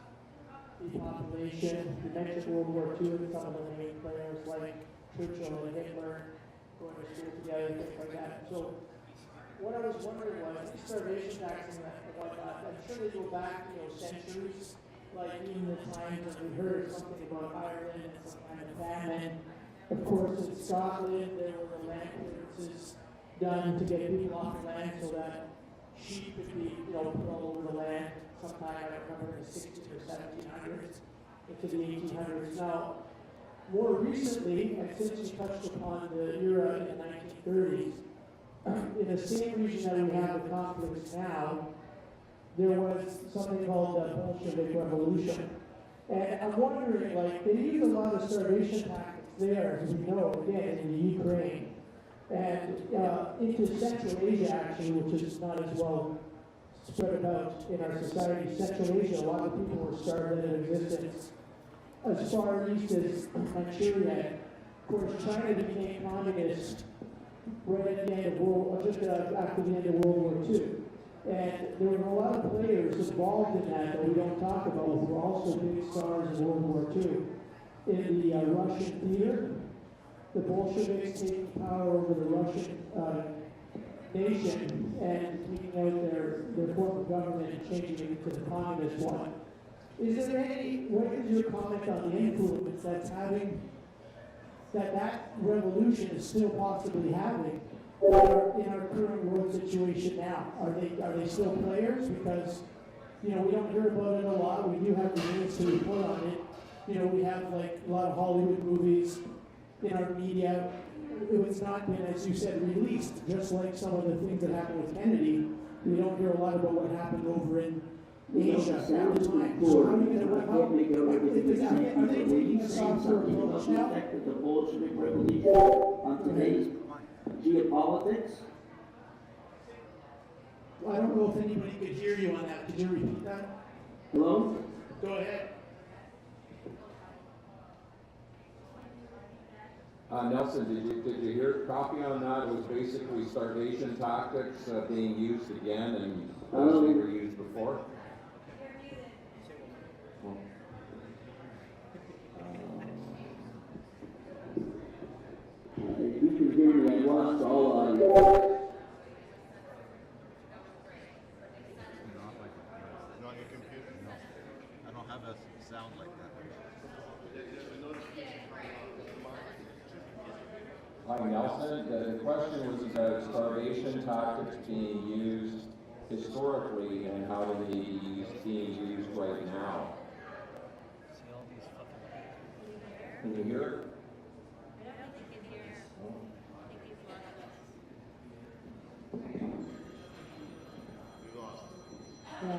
depopulation. You mentioned World War II and some of the main players like Churchill and Hitler going to school together, things like that. So what I was wondering was, starvation tactics and whatnot, I'm sure they go back, centuries, like even the times that we heard something about Ireland and some kind of famine. Of course, in Scotland, there were the land clearances done to get people off the land so that sheep could be, put all over the land. Sometime, I don't remember, in the 1600s or 1700s, into the 1800s. Now, more recently, and since you touched upon the era in the 1930s, in the same region that we have the conflicts now, there was something called the Bolshevik Revolution. And I'm wondering, they use a lot of starvation tactics there, as we know, again, in the Ukraine, and into Central Asia, actually, which is not as well spread about in our society. Central Asia, a lot of people were starved out of existence. As far east as Manchuria, of course, China became communist right at the end of just after the end of World War II. And there were a lot of players involved in that we don't talk about, who were also big stars in World War II. In the Russian theater, the Bolsheviks taking power over the Russian nation and taking out their corporate government and changing it to the communist one. Is there what is your comment on the influence that's having, that revolution is still possibly having in our current world situation now? Are they still players? Because, we don't hear about it a lot. We do have the means to report on it. We have a lot of Hollywood movies in our media. It's not been, as you said, released, just like some of the things that happened with Kennedy. We don't hear a lot about what happened over in Asia at the time. So how are you going to are they taking a softer approach now? The Bolshevik Revolution on today's geopolitics? Well, I don't know if anybody could hear you on that. Could you repeat that? Hello? Go ahead. Nelson, did you hear copy on that? It was basically starvation tactics being used again and as they were used before. If you can hear me, I lost all audio. On your computer? No. I don't have a sound like that. Hi, Nelson. The question was about starvation tactics being used historically and how do they be being used right now. Can you hear it? Yeah.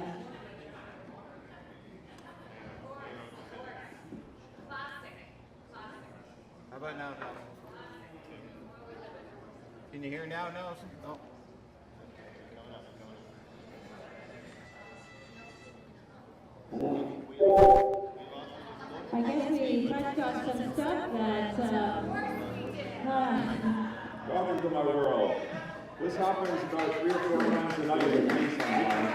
How about now, Nelson? Can you hear now, Nelson? No. I guess we touched on some stuff that, Welcome to my world. This happens about 3 or 4 times a night in me sometimes.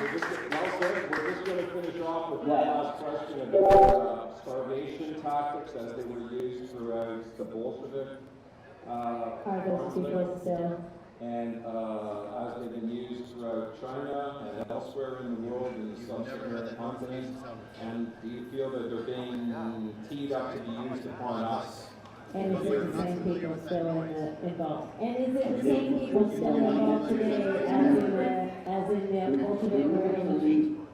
We're just going to finish off with one last question about starvation tactics as they were used throughout the Bolshevik and as they've been used throughout China and elsewhere in the world in the sub-Saharan continent. And do you feel that they're being teed up to be used upon us? and is it the same people still involved? And is it the same people still involved today as in the Bolshevik Revolution?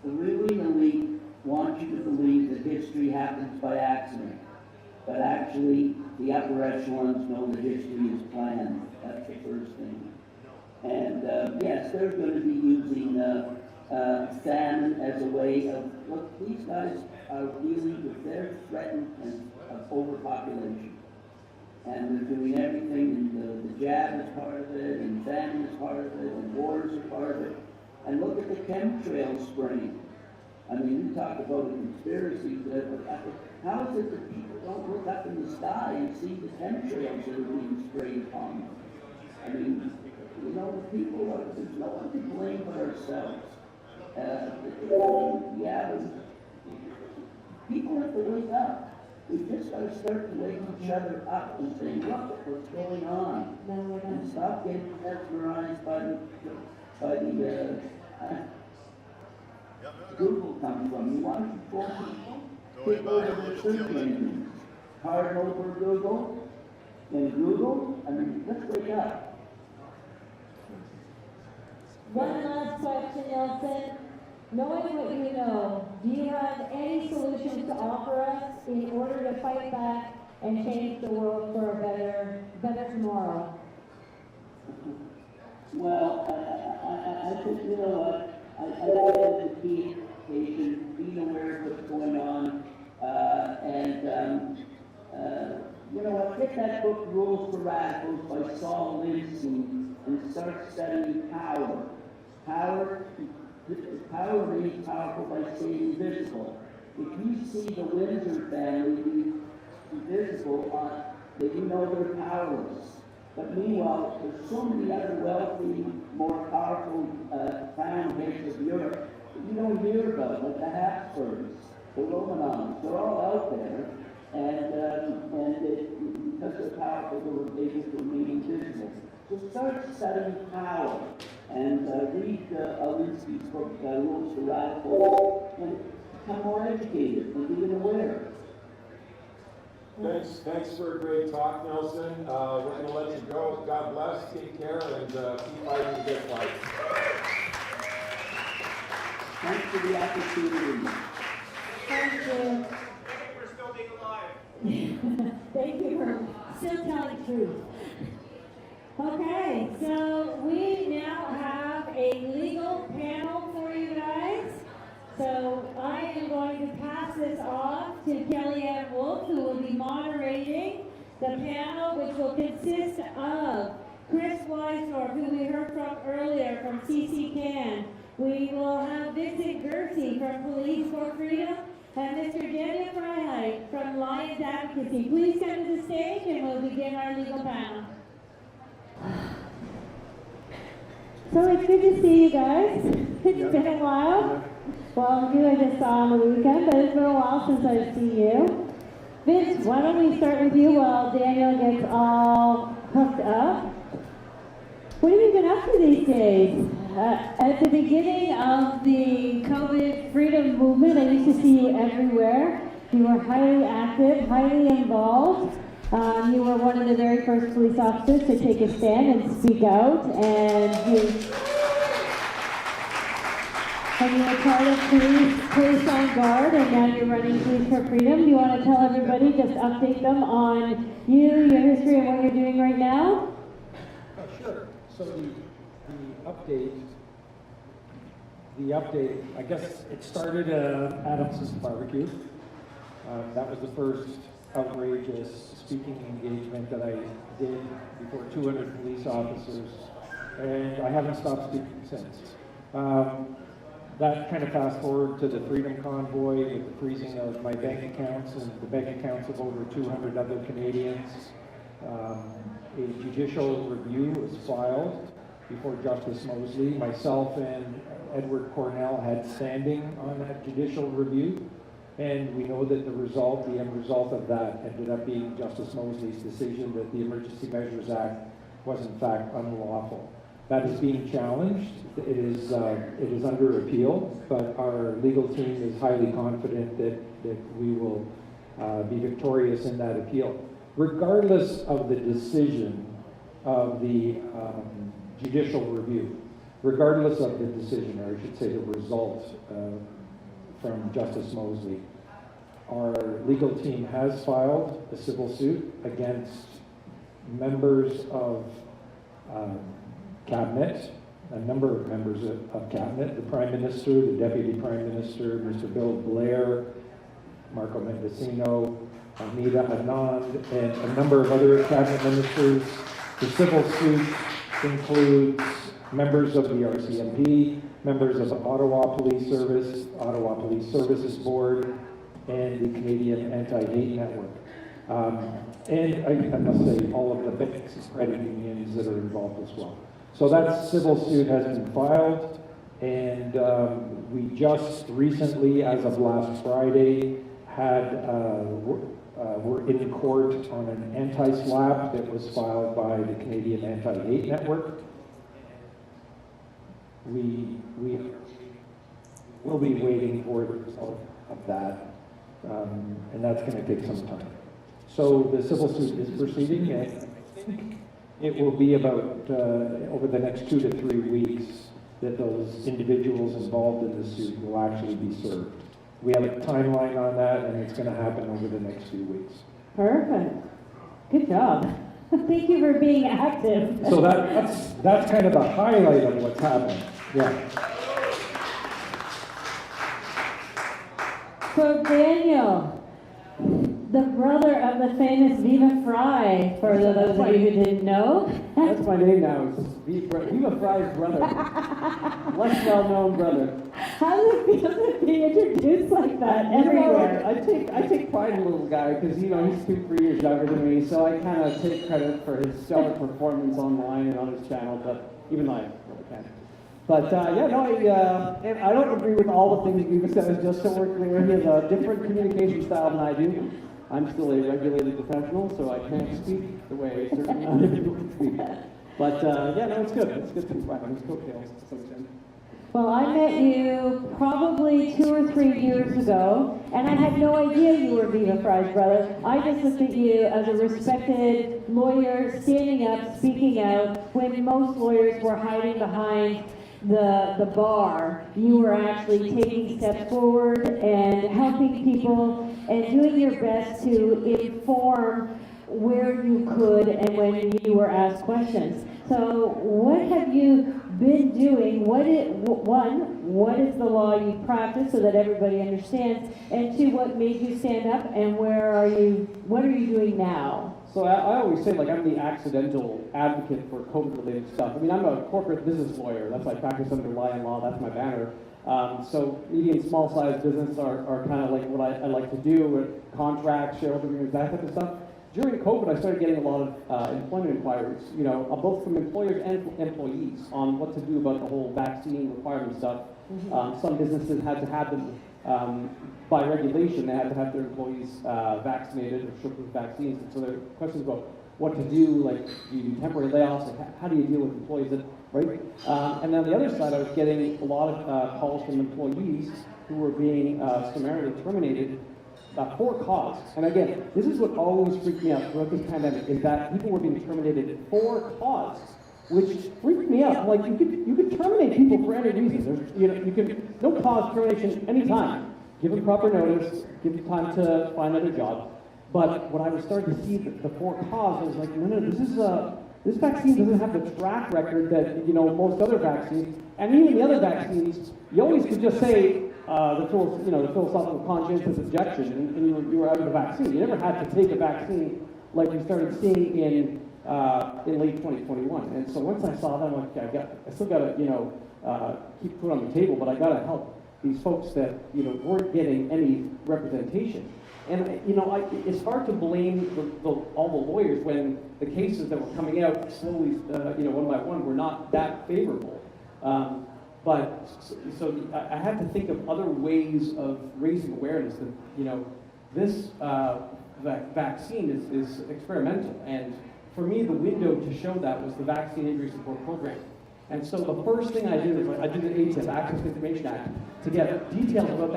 The ruling elite want you to believe that history happens by accident, but actually the upper echelons know that history is planned. That's the first thing. And yes, they're going to be using famine as a way of, look, these guys are dealing with their threatened of overpopulation. And they're doing everything, and the jab is part of it, and famine is part of it, and wars are part of it. And look at the chemtrail spraying. I mean, you talk about a conspiracy, but how is it that people don't look up in the sky and see the chemtrails that are being sprayed upon them? I mean, you know, the people, there's no one to blame but ourselves. People have to wake up. We just got to start to wake each other up and say, look, what's going on? And stop getting mesmerized by the Google comes from. You want to go take over the search engines. Hard over Google, and Google, I mean, let's wake up. One last question, Nelson. Knowing what you know, do you have any solutions to offer us in order to fight back and change the world for a better tomorrow? Well, I think, you know what, I think the key is being aware of what's going on, you know what, get that book, Rules for Radicals by Saul Lindsay, and start studying power. Power made powerful by staying visible. If you see the Windsor family be visible, then you know they're powerless. But meanwhile, there's so many other wealthy, more powerful crown heads of Europe that you don't hear about, like the Habsburgs, the Romanovs. They're all out there, and because they're powerful, they were able to remain visible. So start studying power and read Alinsky's book, Rules for Radicals, and become more educated and be aware. Thanks for a great talk, Nelson. We're going to let you go. God bless, take care, and keep fighting the good fight. Thanks for the opportunity. Thank you. For still being alive. Thank you for still telling the truth. Okay, so we now have a legal panel for you guys. So I am going to pass this off to Kellyanne Wolfe, who will be moderating the panel, which will consist of Chris Weisdorf, who we heard from earlier from CC-CAN. We will have Vincent Gircys from Police for Freedom, and Mr. Freiheit from Lions Advocacy. Please come to the stage and we'll begin our legal panel. So it's good to see you guys. It's been a while. Well, you I just saw on the weekend, but it's been a while since I've seen you. Vince, why don't we start with you while Daniel gets all hooked up? What have you been up to these days? At the beginning of the COVID freedom movement, I used to see you everywhere. You were highly active, highly involved. You were one of the very first police officers to take a stand and speak out, and you were part of Police on Guard, and now you're running Police for Freedom. Do you want to tell everybody, just update them on you, your history, and what you're doing right now? Sure. So the update, I guess it started at Adams's barbecue. That was the first outrageous speaking engagement that I did before 200 police officers, and I haven't stopped speaking since. That kind of fast forward to the Freedom Convoy with the freezing of my bank accounts and the bank accounts of over 200 other Canadians. A judicial review was filed before Justice Mosley. Myself and Edward Cornell had standing on that judicial review, and we know that the end result of that ended up being Justice Mosley's decision that the Emergency Measures Act was in fact unlawful. That is being challenged. It is under appeal, but our legal team is highly confident that we will be victorious in that appeal. Regardless of the decision of the judicial review, regardless of the decision, or I should say the result from Justice Mosley, our legal team has filed a civil suit against members of Cabinet, a number of members of Cabinet, the Prime Minister, the Deputy Prime Minister, Mr. Bill Blair, Marco Mendocino, Anita Anand, and a number of other Cabinet ministers. The civil suit includes members of the RCMP, members of the Ottawa Police Service, Ottawa Police Services Board, and the Canadian Anti-Hate Network. And I must say, all of the banks and credit unions that are involved as well. So that civil suit has been filed, and we just recently, as of last Friday, were in court on an anti-SLAPP that was filed by the Canadian Anti-Hate Network. We will be waiting for the result of that, and that's going to take some time. So the civil suit is proceeding, and it will be about over the next 2 to 3 weeks that those individuals involved in the suit will actually be served. We have a timeline on that, and it's going to happen over the next few weeks. Perfect. Good job. Thank you for being active. So that's kind of a highlight of what's happened. Yeah. So Daniel, the brother of the famous Viva Frei, for those of you who didn't know. That's my name now. It's Viva Frei's brother. Less well-known brother. How does it feel to be introduced like that everywhere? I take pride in the little guy because, he's 2-3 years younger than me, so I kind of take credit for his stellar performance online and on his channel, but even though I really can't. But I don't agree with all the things Viva says, just so we're clear. He has a different communication style than I do. I'm still a regulated professional, so I can't speak the way certain other people can speak. But it's good. It's good to be right on his coattails to some extent. Well, I met you probably 2 or 3 years ago, and I had no idea you were Viva Frei's brother. I just looked at you as a respected lawyer, standing up, speaking out, when most lawyers were hiding behind the bar. You were actually taking steps forward and helping people and doing your best to inform where you could and when you were asked questions. So what have you been doing? What is the law you practice so that everybody understands? And 2, what made you stand up, and what are you doing now? So I always say, I'm the accidental advocate for COVID-related stuff. I'm a corporate business lawyer. That's why I practice under Lion Law. That's my banner. So medium, small-sized business are kind of like what I like to do with contracts, shareholder agreements, that type of stuff. During COVID, I started getting a lot of employment inquiries, both from employers and employees on what to do about the whole vaccine requirement stuff. Some businesses had to have them, by regulation, they had to have their employees vaccinated or shipped with vaccines. And so there are questions about what to do, do you do temporary layoffs, how do you deal with employees, right? And then on the other side, I was getting a lot of calls from employees who were being summarily terminated for cause. And again, this is what always freaked me out throughout this pandemic, is that people were being terminated for cause, which freaked me out. You could terminate people for any reason. You can no cause termination anytime. Give them proper notice, give them time to find another job. But what I was starting to see the for cause, I was like, no, this vaccine doesn't have the track record that most other vaccines, and even the other vaccines, you always could just say the philosophical conscientious objection, and you were out of the vaccine. You never had to take a vaccine like we started seeing in late 2021. And so once I saw that, I'm like, I still got to keep food on the table, but I got to help these folks that weren't getting any representation. And it's hard to blame all the lawyers when the cases that were coming out slowly, one by one, were not that favorable. But I had to think of other ways of raising awareness that this vaccine is experimental, and for me the window to show that was the Vaccine Injury Support Program. And so the first thing I did was I did the ATIP, Access to Information Act, to get details about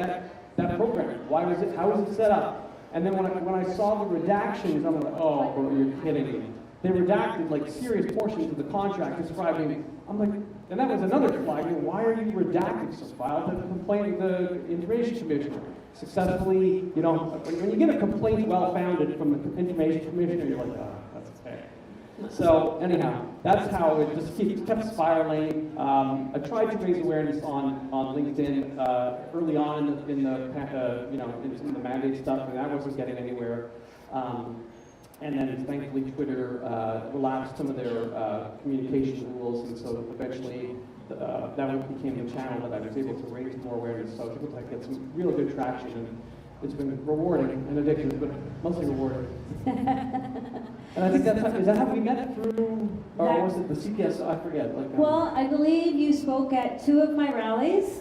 that program. Why was it? How was it set up? And then when I saw the redactions, I'm like, oh, bro, you're kidding me. They redacted serious portions of the contract describing. I'm like, and that was another flag. Why are you redacting? So filed a complaint with the Information Commissioner. Successfully, when you get a complaint well-founded from the Information Commissioner, you're like, oh, that's okay. So anyhow, that's how it just kept spiraling. I tried to raise awareness on LinkedIn early on in the mandate stuff, and that wasn't getting anywhere. And then thankfully Twitter relaxed some of their communication rules, and so eventually that became the channel that I was able to raise more awareness. So I was able to get some real good traction, and it's been rewarding and addictive, but mostly rewarding. And I think is that how we met through, or was it the CPS? I forget. Well, I believe you spoke at 2 of my rallies,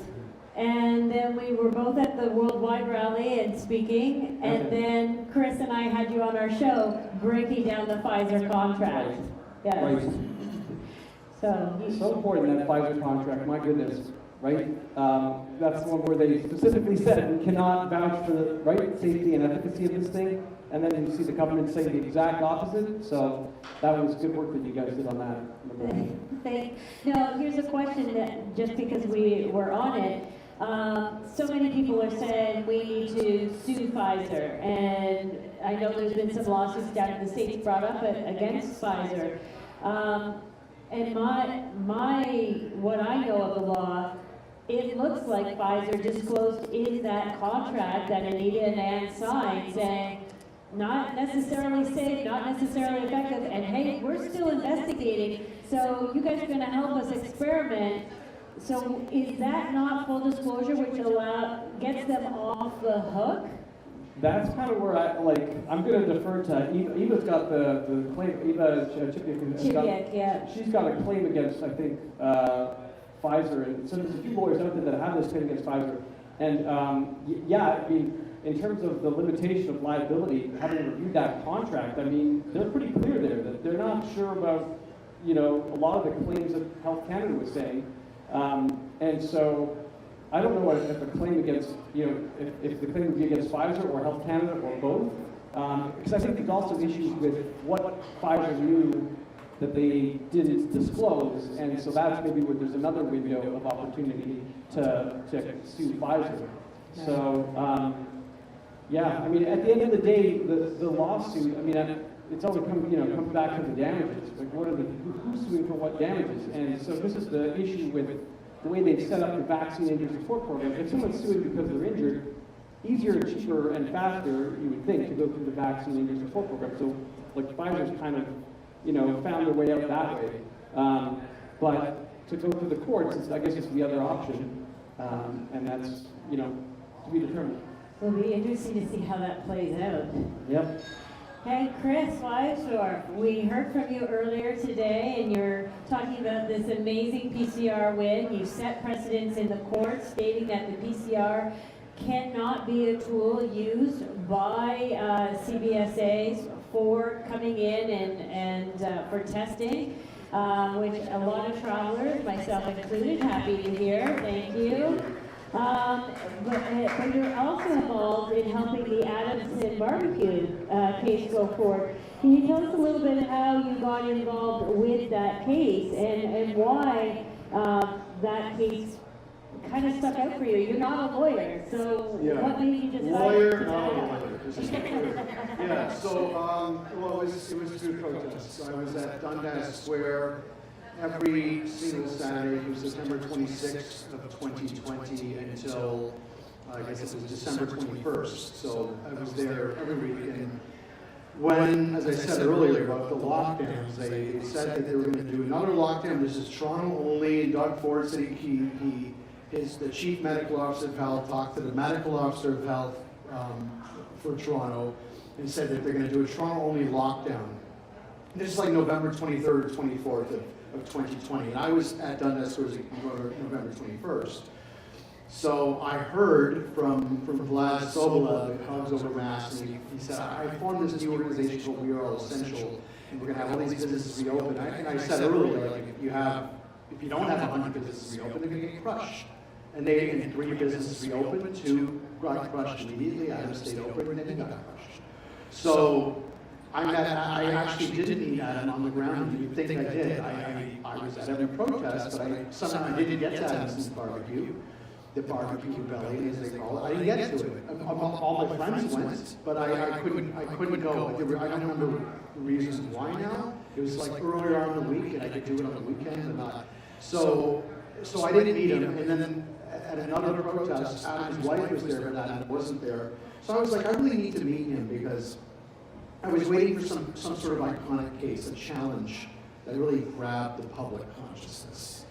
and then we were both at the Worldwide Rally and speaking, and then Chris and I had you on our show breaking down the Pfizer contract. Right. Yes. Right. So important, that Pfizer contract, my goodness, right? That's the one where they specifically said we cannot vouch for the safety and efficacy of this thing, and then you see the government say the exact opposite. So that was good work that you guys did on that. No, here's a question that just because we were on it, so many people are saying we need to sue Pfizer, and I know there's been some lawsuits down in the States brought up against Pfizer. And what I know of the law, it looks like Pfizer disclosed in that contract that Anita and Ann signed saying, not necessarily safe, not necessarily effective, and hey, we're still investigating, so you guys are going to help us experiment. So is that not full disclosure, which gets them off the hook? That's kind of where I'm going to defer to Eva. Eva's got the claim. Eva Chipiak, she's got a claim against, I think, Pfizer, and so there's a few lawyers out there that have this claim against Pfizer. And yeah, I mean, in terms of the limitation of liability, having reviewed that contract, I mean, they're pretty clear there that they're not sure about, a lot of the claims that Health Canada was saying. And so I don't know if a claim against, if the claim would be against Pfizer or Health Canada or both, because I think there's also issues with what Pfizer knew that they didn't disclose, and so that's maybe where there's another window of opportunity to sue Pfizer. So, yeah, I mean, at the end of the day, the lawsuit, I mean, it's always comes back to the damages. Like, who's suing for what damages? And so this is the issue with the way they've set up the vaccine injury support program. If someone's suing because they're injured, easier, cheaper, and faster, you would think, to go through the vaccine injury support program. So, like, Pfizer's kind of, found their way out that way. But to go through the courts, I guess, is the other option, and that's, to be determined. It'll be interesting to see how that plays out. Yep. Hey, Chris Weisdorf, we heard from you earlier today, and you're talking about this amazing PCR win. You set precedents in the court stating that the PCR cannot be a tool used by CBSAs for coming in and for testing, which a lot of travelers, myself included, happy to hear. Thank you. But you're also involved in helping the Adamson barbecue case go forward. Can you tell us a little bit how you got involved with that case and why that case kind of stuck out for you? You're not a lawyer, so what made you decide to not a lawyer. Yeah, so, well, it was through protests. So I was at Dundas Square every single Saturday from September 26th of 2020 until, I guess it was December 21st. So I was there every week. And when, as I said earlier about the lockdowns, they said that they were going to do another lockdown. This is Toronto only. Doug Ford said he is the chief medical officer of health, talked to the medical officer of health for Toronto, and said that they're going to do a Toronto only lockdown. This is like November 23rd, 24th of 2020, and I was at Dundas November 21st. So I heard from Vlad Sobola, the Hogs Over Mass, and he said, I formed this new organization called We Are All Essential, and we're going to have all these businesses reopen. And I said earlier, like, if you don't have 100 businesses reopen, they're going to get crushed. And 3 businesses reopened, 2 got crushed immediately, Adam stayed open, and then they got crushed. So I actually didn't meet Adam on the ground, and you'd think I did. I was at a protest, but somehow I didn't get to Adamson's barbecue, the barbecue belly, as they call it. I didn't get to it. All my friends went, but I couldn't go. I don't remember the reasons why now. It was like earlier on in the week, and I could do it on the weekend, but not. So I didn't meet him, and then at another protest, Adam's wife was there, but Adam wasn't there. So I was like, I really need to meet him because I was waiting for some sort of iconic case, a challenge that really grabbed the public consciousness.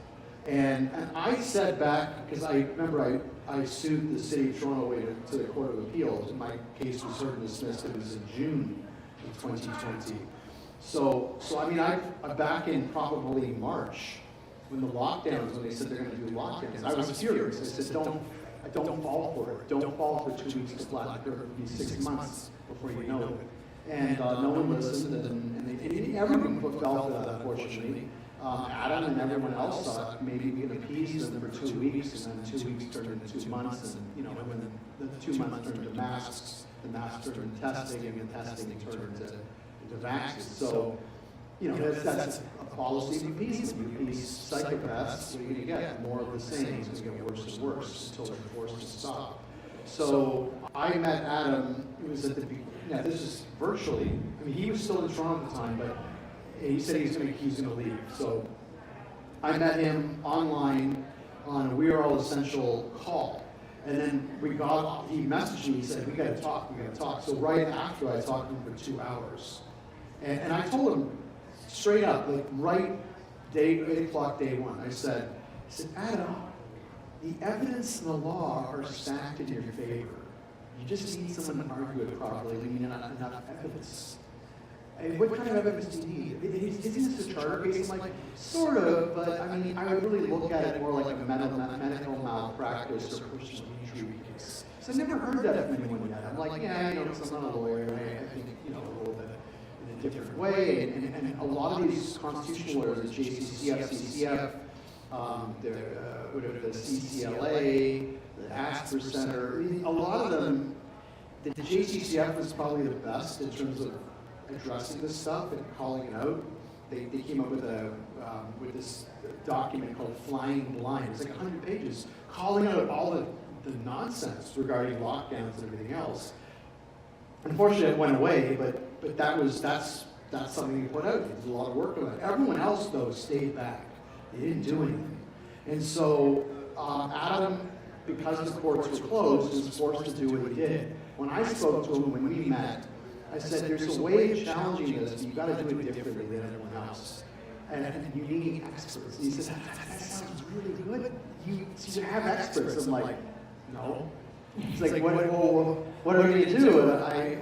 And I said back, because I remember I sued the city of Toronto away to the Court of Appeals, and my case was heard and dismissed. It was in June of 2020. So I mean, I back in probably March, when the lockdowns, when they said they're going to do lockdowns, I was furious. I said, don't fall for it. Don't fall for 2 weeks to flat. It'll be 6 months before you know it. And no one listened, and everyone fell for that, unfortunately. Adam and everyone else thought maybe we could appease them for 2 weeks, and then 2 weeks turned into 2 months, and you know, when the 2 months turned into masks, the masks turned into testing, and the testing turned into vaccines. So, you know, that's a policy of appeasement. These psychopaths, what are you going to get? More of the same. It's going to get worse and worse until they're forced to stop. So I met Adam. It was at the beginning. Yeah, this is virtually. I mean, he was still in Toronto at the time, but he said he's going to leave. So I met him online on a We Are All Essential call. And then he messaged me, he said, we got to talk. So right after I talked to him for 2 hours. And I told him straight up, like right 8 o'clock day one, I said, Adam, the evidence and the law are stacked in your favor. You just need someone to argue it properly. You need enough evidence. And what kind of evidence do you need? Isn't this a charter case? I'm like, sort of, but I mean, I would really look at it more like a medical malpractice or personal injury case. So I've never heard that from anyone yet. I'm like, yeah, you know, because I'm not a lawyer, I think, you know, a little bit in a different way. And a lot of these constitutional lawyers, the JCCF, CCF, the CCLA, the Asper Center, a lot of them, the JCCF was probably the best in terms of addressing this stuff and calling it out. They came up with this document called Flying Blind. It's like 100 pages, calling out all the nonsense regarding lockdowns and everything else. Unfortunately, it went away, but that's something he put out. He did a lot of work on it. Everyone else, though, stayed back. They didn't do anything. And so Adam, because the courts were closed, was forced to do what he did. When I spoke to him, when we met, I said, there's a way of challenging this, but you've got to do it differently than everyone else. And you need experts. And he said, that sounds really good. You have experts. I'm like, no. He's like, what are we going to do?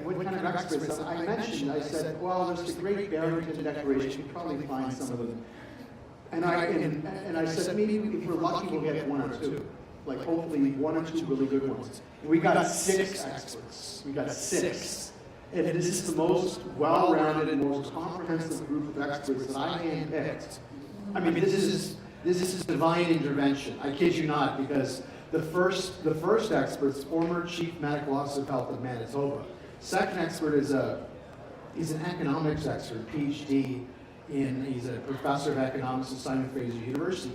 What kind of experts? I mentioned, I said, well, there's the Great Barrington Declaration. You'll probably find some of them. And I said, maybe if we're lucky, we'll get 1 or 2. Like, hopefully 1 or 2 really good ones. And we got 6 experts. We got 6. And this is the most well-rounded and most comprehensive group of experts that I handpicked. I mean, this is divine intervention. I kid you not, because the first expert's former chief medical officer of health of Manitoba. Second expert is he's an economics expert, PhD. He's a professor of economics at Simon Fraser University.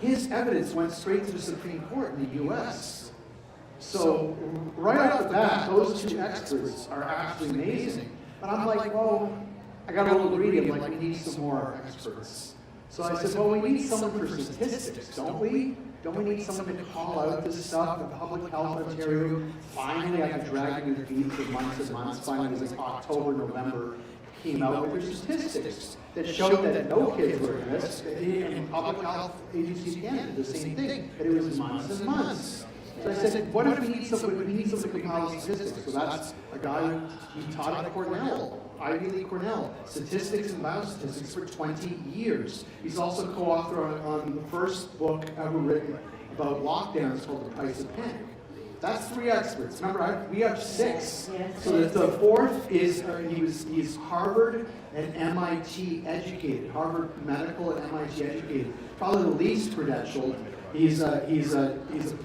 His evidence went straight to the Supreme Court in the U.S. So right off the bat, those 2 experts are absolutely amazing. But I'm like, well, I got a little greedy. I'm like, we need some more experts. So I said, well, we need someone for statistics, don't we? Don't we need someone to call out this stuff? The Public Health Ontario, finally, after dragging their feet for months and months, finally, it was like October, November, came out with their statistics that showed that no kids were at risk, and Public Health Agency Canada did the same thing, but it was months and months. So I said, what if we need someone to compile statistics? So that's a guy, he taught at Cornell, Ivy League Cornell, statistics and biostatistics for 20 years. He's also co-author on the first book ever written about lockdowns called The Price of Panic. That's 3 experts. Remember, we have 6. So the 4th is, he's Harvard and MIT educated, Harvard Medical and MIT educated, probably the least credentialed. He's a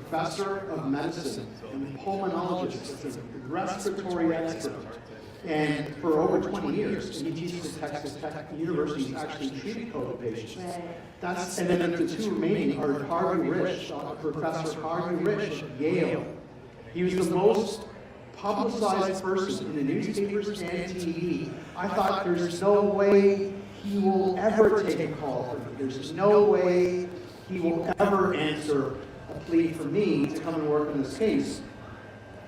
professor of medicine and pulmonologist, he's a respiratory expert. And for over 20 years, he teaches at Texas Tech University. He's actually treated COVID patients. And then the 2 remaining are Harvey Rich, Professor Harvey Rich at Yale. He was the most publicized person in the newspapers and TV. I thought there's no way he will ever take a call from me. There's no way he will ever answer a plea for me to come and work on this case.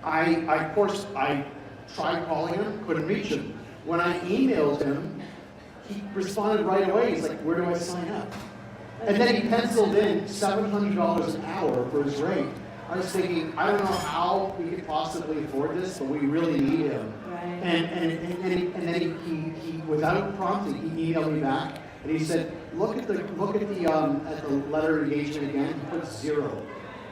Of course, I tried calling him, couldn't reach him. When I emailed him, he responded right away. He's like, where do I sign up? And then he penciled in $700 an hour for his rate. I was thinking, I don't know how we could possibly afford this, but we really need him. Right. And then he without prompting, he emailed me back and he said, look at the letter of engagement again. He put 0.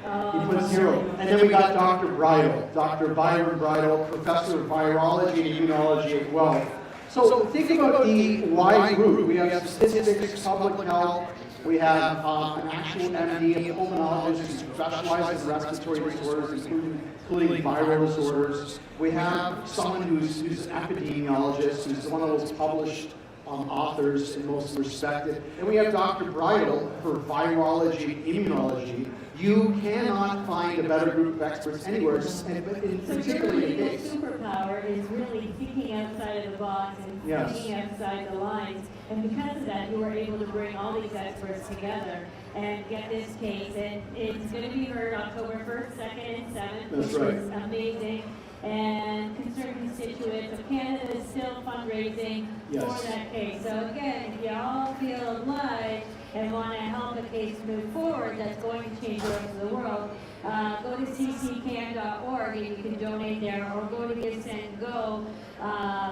He put 0. And then we got Dr. Bridle, Dr. Byron Bridle, professor of virology and immunology at Wolfe. So think about the wide group. We have statistics, public health. We have an actual MD, a pulmonologist who specializes in respiratory disorders, including viral disorders. We have someone who's an epidemiologist, who's one of those published authors and most respected. And we have Dr. Bridle for virology, immunology. You cannot find a better group of experts anywhere, and particularly in your case. superpower is really thinking outside of the box and thinking outside the lines. And because of that, you were able to bring all these experts together and get this case. And it's going to be heard October 1st, 2nd, and 7th, That's which right. is amazing. And concerned constituents of Canada is still fundraising for that case. So again, if you all feel obliged and want to help the case move forward, that's going to change the rest of the world, go to cccan.org and you can donate there, or go to GiveSendGo.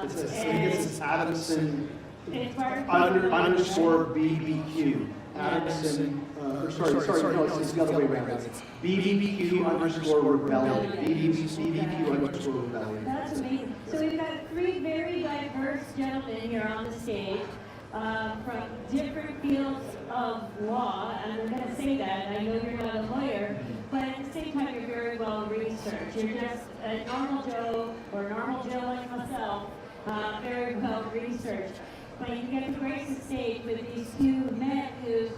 It's Adamson _BBQ. BBQ. Adamson, no, it's the other way around. It's BBQ_rebellion. BBQ_rebellion. That's amazing. So we've got 3 very diverse gentlemen here on the stage from different fields of law, and I'm going to say that, and I know you're not a lawyer, but at the same time you're very well researched. You're just a normal Joe or normal Joe like myself, very well researched. But you get to grace the stage with these 2 men who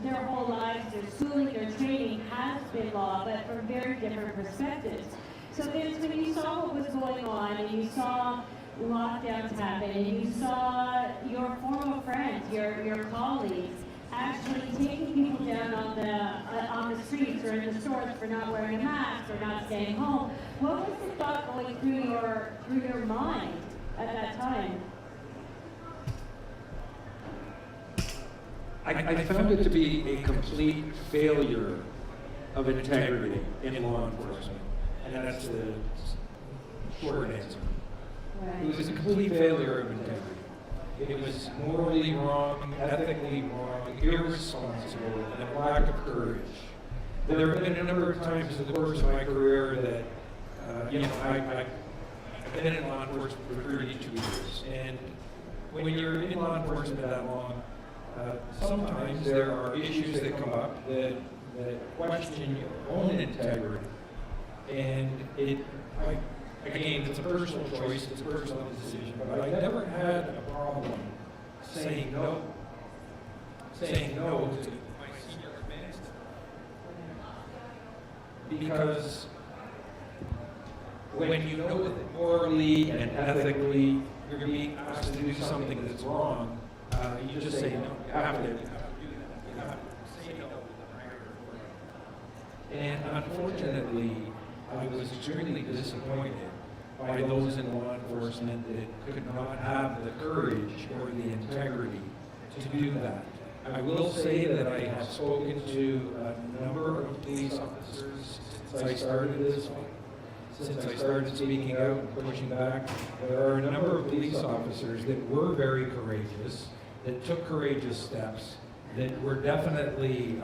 their whole lives, their schooling, their training has been law, but from very different perspectives. So Vince, when you saw what was going on, and you saw lockdowns happen, and you saw your former friends, your colleagues, actually taking people down on the streets or in the stores for not wearing a mask or not staying home, what was the thought going through your mind at that time? I found it to be a complete failure of integrity in law enforcement. And that's the short answer. Right. It was a complete failure of integrity. It was morally wrong, ethically wrong, irresponsible, and a lack of courage. There have been a number of times in the course of my career that, I've been in law enforcement for 32 years. And when you're in law enforcement that long, sometimes there are issues that come up that question your own integrity. And again, it's a personal choice, it's a personal decision, but I never had a problem saying no to my senior command. Because when you know that morally and ethically you're being asked to do something that's wrong, you just say no. You have to do that. You have to say no with a higher. And unfortunately, I was extremely disappointed by those in law enforcement that could not have the courage or the integrity to do that. I will say that I have spoken to a number of police officers since I started this one. Since I started speaking out and pushing back, there are a number of police officers that were very courageous, that took courageous steps, that were definitely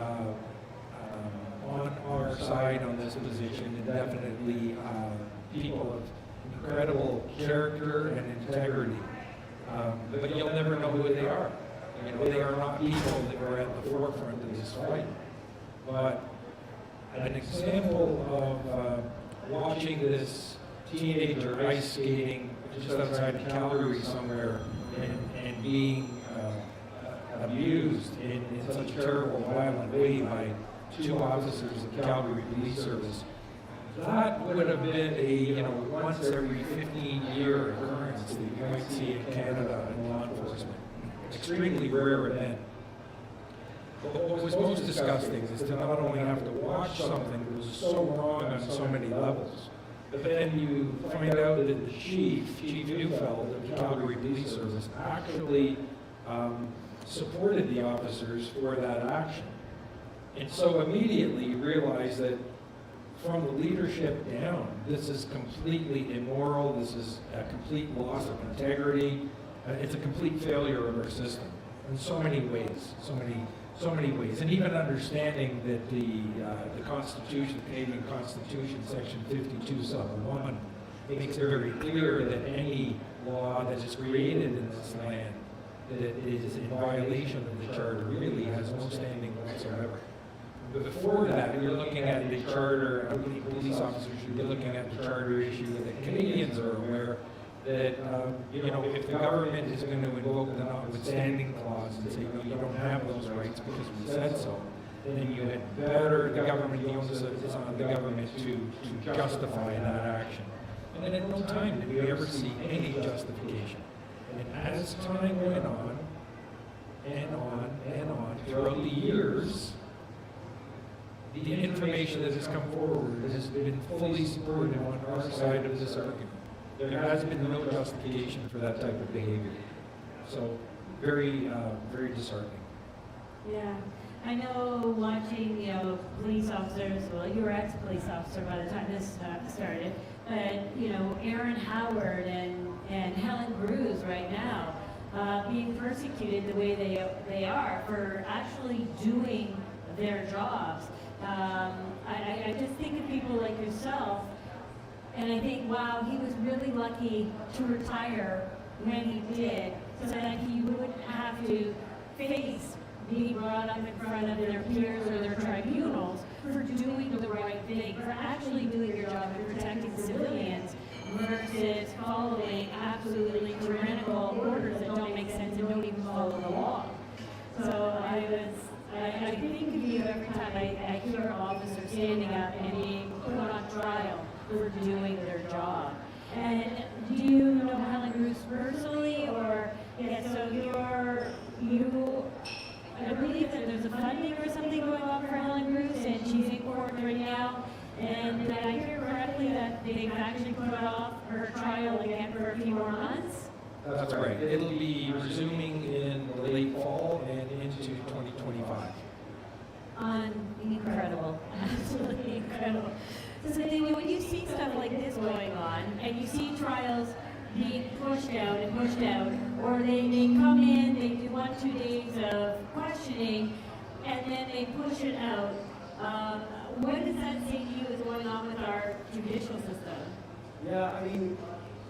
on our side on this position, and definitely people of incredible character and integrity. But you'll never know who they are. They are not people that were at the forefront of this fight. But an example of watching this teenager ice skating just outside Calgary somewhere and being abused in such a terrible, violent way by 2 officers of the Calgary Police Service. That would have been a once every 15-year occurrence that you might see in Canada in law enforcement. Extremely rare event. But what was most disgusting is to not only have to watch something that was so wrong on so many levels, but then you find out that the Chief Neufeld of the Calgary Police Service, actually supported the officers for that action. And so immediately you realize that from the leadership down, this is completely immoral, this is a complete loss of integrity, it's a complete failure of our system in so many ways, so many ways. And even understanding that the Constitution, the Canadian Constitution, Section 52, Sub 1, makes it very clear that any law that is created in this land that it is in violation of the Charter really has no standing whatsoever. Before that, you're looking at the Charter, I believe police officers should be looking at the Charter issue that Canadians are aware that, you know, if the government is going to invoke the notwithstanding clause and say, no, you don't have those rights because we said so, then you had better, the government, the onus is on the government to justify that action. And then at no time did we ever see any justification. And as time went on, and on, and on, throughout the years, the information that has come forward has been fully supported on our side of this argument. There has been no justification for that type of behavior. So, very, very disheartening. Yeah. I know watching, you know, police officers, well, you were ex-police officer by the time this started, but, you know, Aaron Howard and Helen Bruce right now being persecuted the way they are for actually doing their jobs. I just think of people like yourself, and I think, wow, he was really lucky to retire when he did, so that he wouldn't have to face being brought up in front of their peers or their tribunals for doing the right thing, for actually doing your job and protecting civilians versus following absolutely tyrannical orders that don't make sense and don't even follow the law. So I think of you every time I hear officers standing up and being put on trial for doing their job. And do you know Helen Bruce personally, or so I believe that there's a funding or something going on for Helen Bruce, and she's in court right now. And did I hear correctly that they've actually put off her trial again for a few more months? That's right. It'll be resuming in the late fall and into 2025. Incredible. Absolutely incredible. So when you see stuff like this going on, and you see trials being pushed out, or they come in, they do 1-2 days of questioning, and then they push it out, what does that say to you is going on with our judicial system? Yeah, I mean,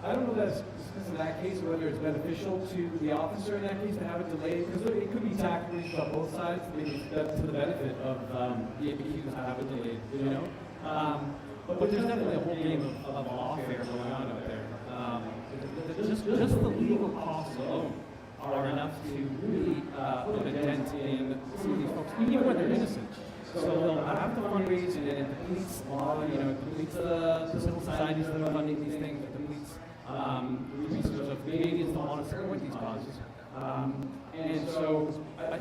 I don't know that in that case whether it's beneficial to the officer in that case to have it delayed, because it could be tactics on both sides. Maybe that's to the benefit of the accused to have it delayed, you know. But there's definitely a whole game of lawfare going on out there. Just the legal costs alone are enough to really put a dent in some of these folks, even when they're innocent. So they'll have to fundraise, and it depletes law, you know, it depletes the civil societies that are funding these things, it depletes research of Canadians that want to support these causes. And so,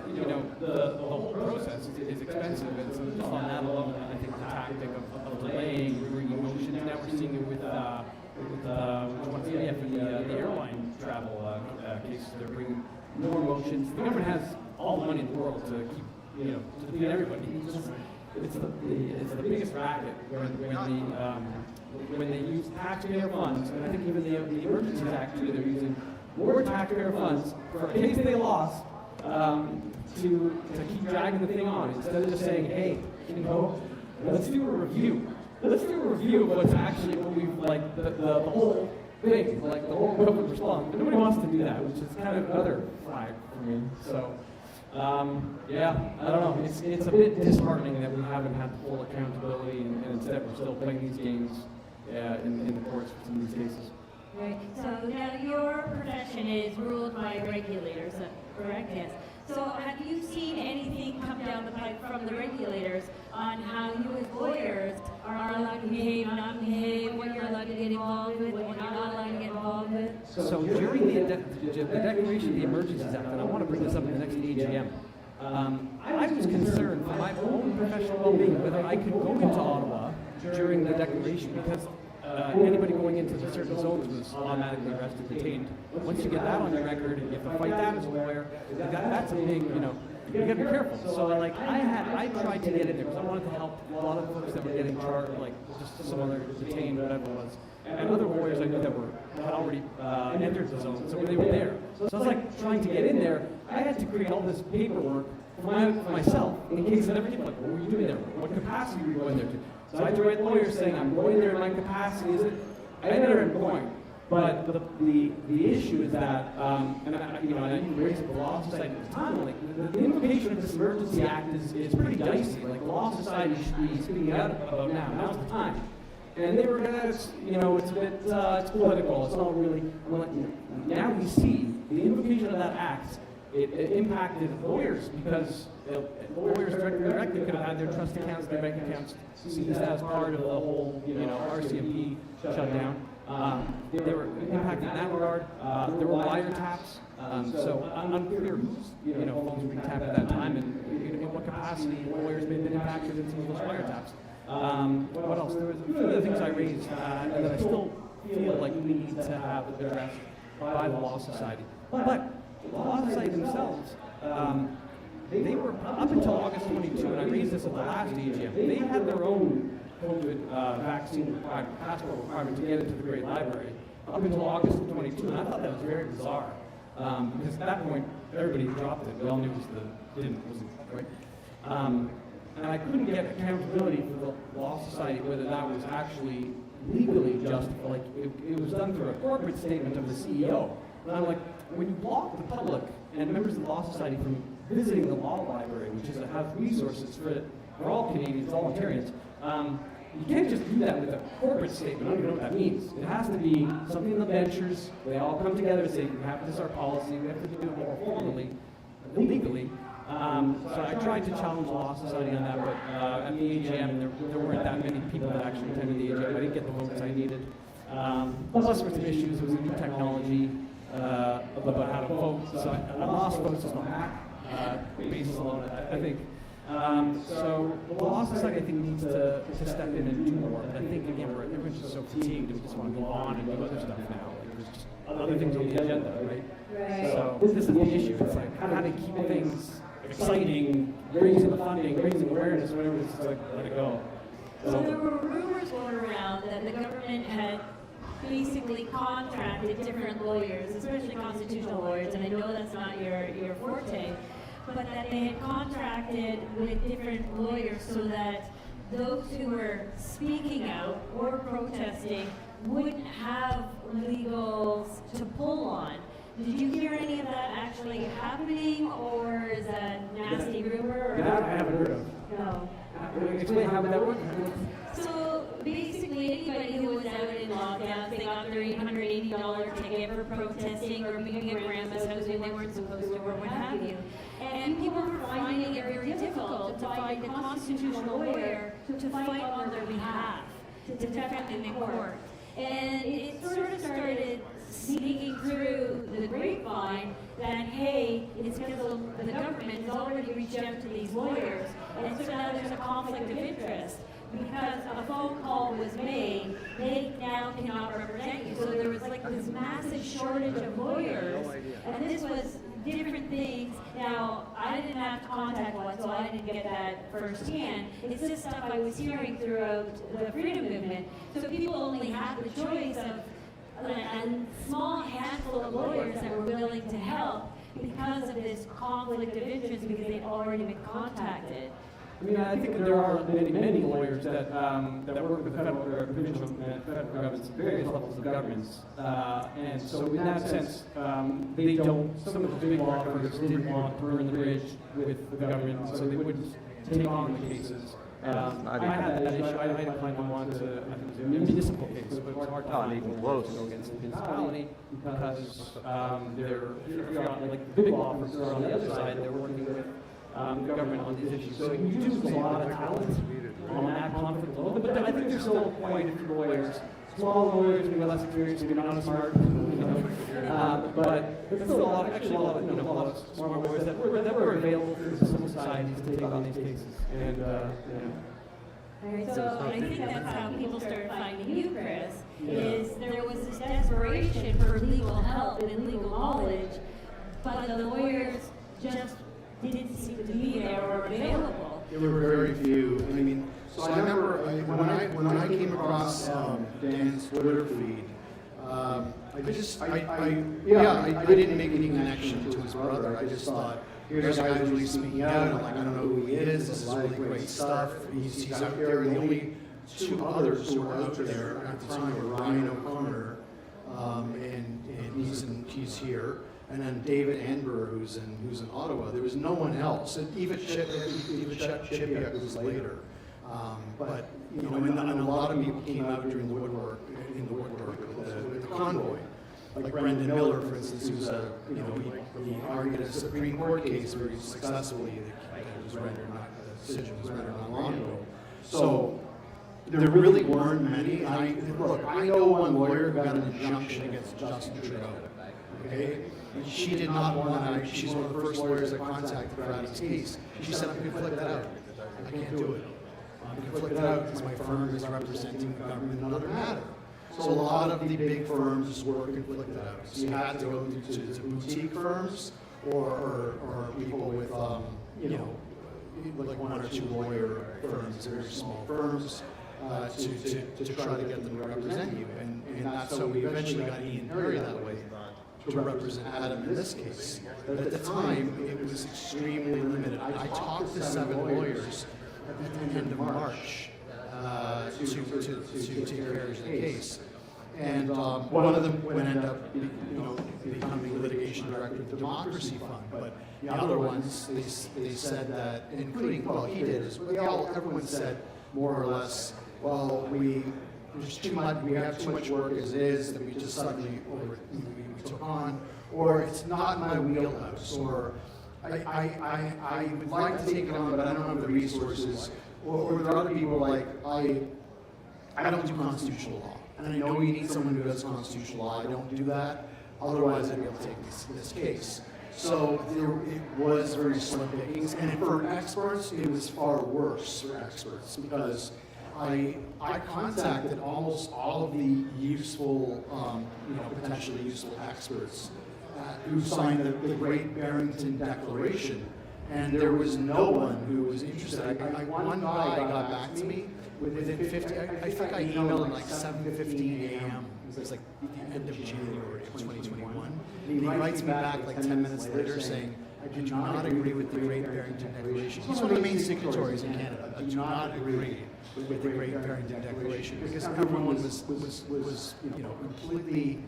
you know, the whole process is expensive, and so just on that alone, I think the tactic of delaying, bringing motions, now we're seeing it with the airline travel cases, they're bringing more motions. The government has all the money in the world to keep, you know, to defeat everybody. It's the biggest racket when they use taxpayer funds, and I think even the Emergencies Act too, they're using more taxpayer funds for a case they lost to keep dragging the thing on, instead of just saying, hey, you know, let's do a review. Let's do a review of what's actually what we've, like, the whole thing, like the whole COVID response. But nobody wants to do that, which is kind of another flag for me. So, yeah, I don't know. It's a bit disheartening that we haven't had full accountability, and instead we're still playing these games in the courts for some of these cases. Right. So now your profession is ruled by regulators, correct? Yes. So have you seen anything come down the pipe from the regulators on how you as lawyers are allowed to behave, not behave, what you're allowed to get involved with, what you're not allowed to get involved with? So during the declaration of the Emergencies Act, and I want to bring this up in the next AGM, I was concerned for my own professional well-being whether I could go into Ottawa during the declaration, because anybody going into the certain zones was automatically arrested, detained. Once you get that on your record and you have to fight that as a lawyer, that's a big, you gotta be careful. So I tried to get in there because I wanted to help a lot of folks that were getting charged, like just some other detained, whatever it was. And other lawyers I knew that had already entered the zone, so they were there. So I was like trying to get in there. I had to create all this paperwork for myself in case I ever get like, what were you doing there? What capacity were you going there to? So I had to write lawyers saying I'm going there in my capacity. I ended up going. But the issue is that, and I even raised it with the Law Society at the time, like the implication of this Emergency Act is pretty dicey. Like the Law Society should be speaking out about now. Now's the time. And they were it's a bit, it's political. It's not really, now we see the implication of that act. It impacted lawyers because lawyers directly could have had their trust accounts, their bank accounts seized as part of the whole, RCMP shutdown. They were impacted in that regard. There were wiretaps. So unclear whose phones were being tapped at that time and in what capacity lawyers may have been impacted in some of those wiretaps. What else? There was a few other things I raised and that I still feel like we need to have addressed by the Law Society. But the Law Society themselves, they were, up until August 22, and I raised this at the last AGM, they had their own COVID vaccine requirement, passport requirement to get into the Great Library up until August 22, and I thought that was very bizarre. Because at that point, everybody dropped it. We all knew it wasn't right. And I couldn't get accountability for the Law Society whether that was actually legally justified. Like it was done through a corporate statement of the CEO. And I'm like, when you block the public and members of the Law Society from visiting the law library, which has resources for all Canadians, all Ontarians, you can't just do that with a corporate statement. I don't even know what that means. It has to be something in the ventures. They all come together and say, this is our policy. We have to do it more formally, legally. So I tried to challenge the Law Society on that, but at the AGM, there weren't that many people that actually attended the AGM. I didn't get the votes I needed. Plus, there were some issues. There was a new technology about how to vote. So I lost votes just on that basis alone, I think. So the Law Society, I think, needs to step in and do more. But I think, again, everyone's just so fatigued and we just want to go on and do other stuff now. Like, there's just other things on the agenda, right? So this is the issue. It's like how to keep things exciting, raising the funding, raising awareness, whatever. It's like let it go. So there were rumors going around that the government had basically contracted different lawyers, especially constitutional lawyers, and I know that's not your forte, but that they had contracted with different lawyers so that those who were speaking out or protesting wouldn't have legals to pull on. Did you hear any of that actually happening, or is that a nasty rumor? That I haven't heard of. No. Explain how that works. So basically, anybody who was out in lockdown, they got their $880 ticket for protesting or being at grandma's house when they weren't supposed to, or what have you. And people were finding it very difficult to find a constitutional lawyer to fight on their behalf, to defend them in court. And it sort of started sneaking through the grapevine that, hey, it's because the government has already reached out to these lawyers, and so now there's a conflict of interest. Because a phone call was made, they now cannot represent you. So there was like this massive shortage of lawyers, and this was different things. Now, I didn't have to contact one, so I didn't get that firsthand. It's just stuff I was hearing throughout the freedom movement. So people only had the choice of a small handful of lawyers that were willing to help because of this conflict of interest, because they'd already been contacted. I mean, I think that there are many lawyers that work with the federal or provincial and federal governments, various levels of governments, and so in that sense, they don't. Some of the big law firms didn't want to burn the bridge with the government, so they wouldn't take on the cases. I had that issue. I had to find one to, I think it was a municipal case, but it was hard to find even close to go against the municipality because they're like the big law firms are on the other side. They're working with government on these issues. So you use a lot of talent on that conflict level, but I think there's still quite a few lawyers, small lawyers, maybe less experienced, maybe not as smart, but there's still a lot of smart lawyers that were available through the civil societies to take on these cases. And All right, so I think that's how people started finding you, Chris. is there was this desperation for legal help and legal knowledge, but the lawyers just didn't seem to be there or available. There were very few. I mean, so I remember when I came across Dan's Twitter feed, I didn't make any connection to his brother. I just thought, here's a guy who's really speaking out. I'm like, I don't know who he is. This is really great stuff. He's out there. The only two others who were out there at the time were Ryan O'Connor, and he's here, and then David Anber, who's in Ottawa. There was no one else. And Eva Chipiak was later. But you know, and a lot of people came out during the woodwork with the convoy. Like Brendan Miller, for instance, who's he argued a Supreme Court case very successfully. The decision was rendered not long ago. So there really weren't many. I know one lawyer who got an injunction against Justin Trudeau. Okay, she did not want to. She's one of the first lawyers I contacted for this case. She said, "I'm going to flick that out. I can't do it. I'm going to flick that out because my firm is representing the government in another matter." So a lot of the big firms were conflicted out. So you had to go to boutique firms or people with, like one or two lawyer firms, very small firms, to try to get them to represent you. And that's how we eventually got Ian Perry that way, to represent Adam in this case. But at the time, it was extremely limited. I talked to 7 lawyers at the end of March to carry the case. And one of them would end up, becoming litigation director of the Democracy Fund. But the other ones, they said that, including, well, he did, everyone said more or less, well, there's too much, we have too much work as is that we just suddenly we took on, or it's not my wheelhouse, or I would like to take it on, but I don't have the resources, or there are other people like, I don't do constitutional law. And I know you need someone who does constitutional law. I don't do that. Otherwise, I'd be able to take this case. So it was very slim pickings. And for experts, it was far worse for experts because I contacted almost all of the useful, potentially useful experts who signed the Great Barrington Declaration. And there was no one who was interested. One guy got back to me within 50. I think I emailed him like 7:15 a.m. It was like the end of January of 2021. And he writes me back like 10 minutes later saying, "I do not agree with the Great Barrington Declaration." He's one of the main signatories in Canada. I do not agree with the Great Barrington Declaration because everyone was completely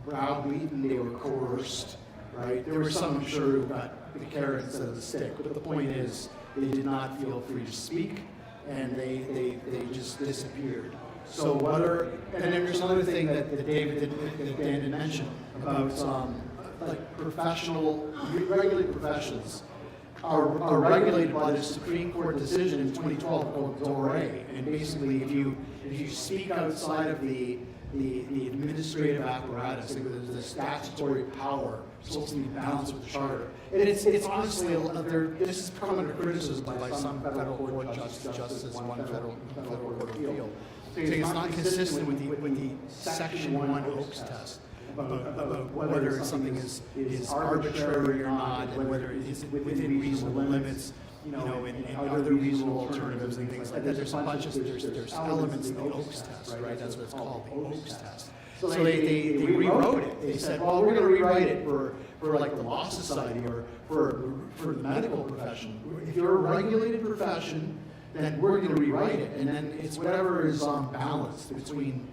browbeaten. They were coerced. Right? There were some, I'm sure, who got the carrot instead of the stick. But the point is, they did not feel free to speak, and they just disappeared. So and then there's another thing that Dan did mention about like regulated professions are regulated by the Supreme Court decision in 2012 called Doré. And basically, if you speak outside of the administrative apparatus, the statutory power, supposed to be balanced with the charter. And it's honestly, this is come under criticism by some federal court justices, one federal court of appeal. So it's not consistent with the Section 1 Oakes test about whether something is arbitrary or not, and whether it is within reasonable limits. And other reasonable alternatives and things like that. There's elements in the Oakes test, right? That's what it's called, the Oakes test. So they rewrote it. They said, well, we're going to rewrite it for like the Law Society or for the medical profession. If you're a regulated profession, then we're going to rewrite it, and then it's whatever is balanced between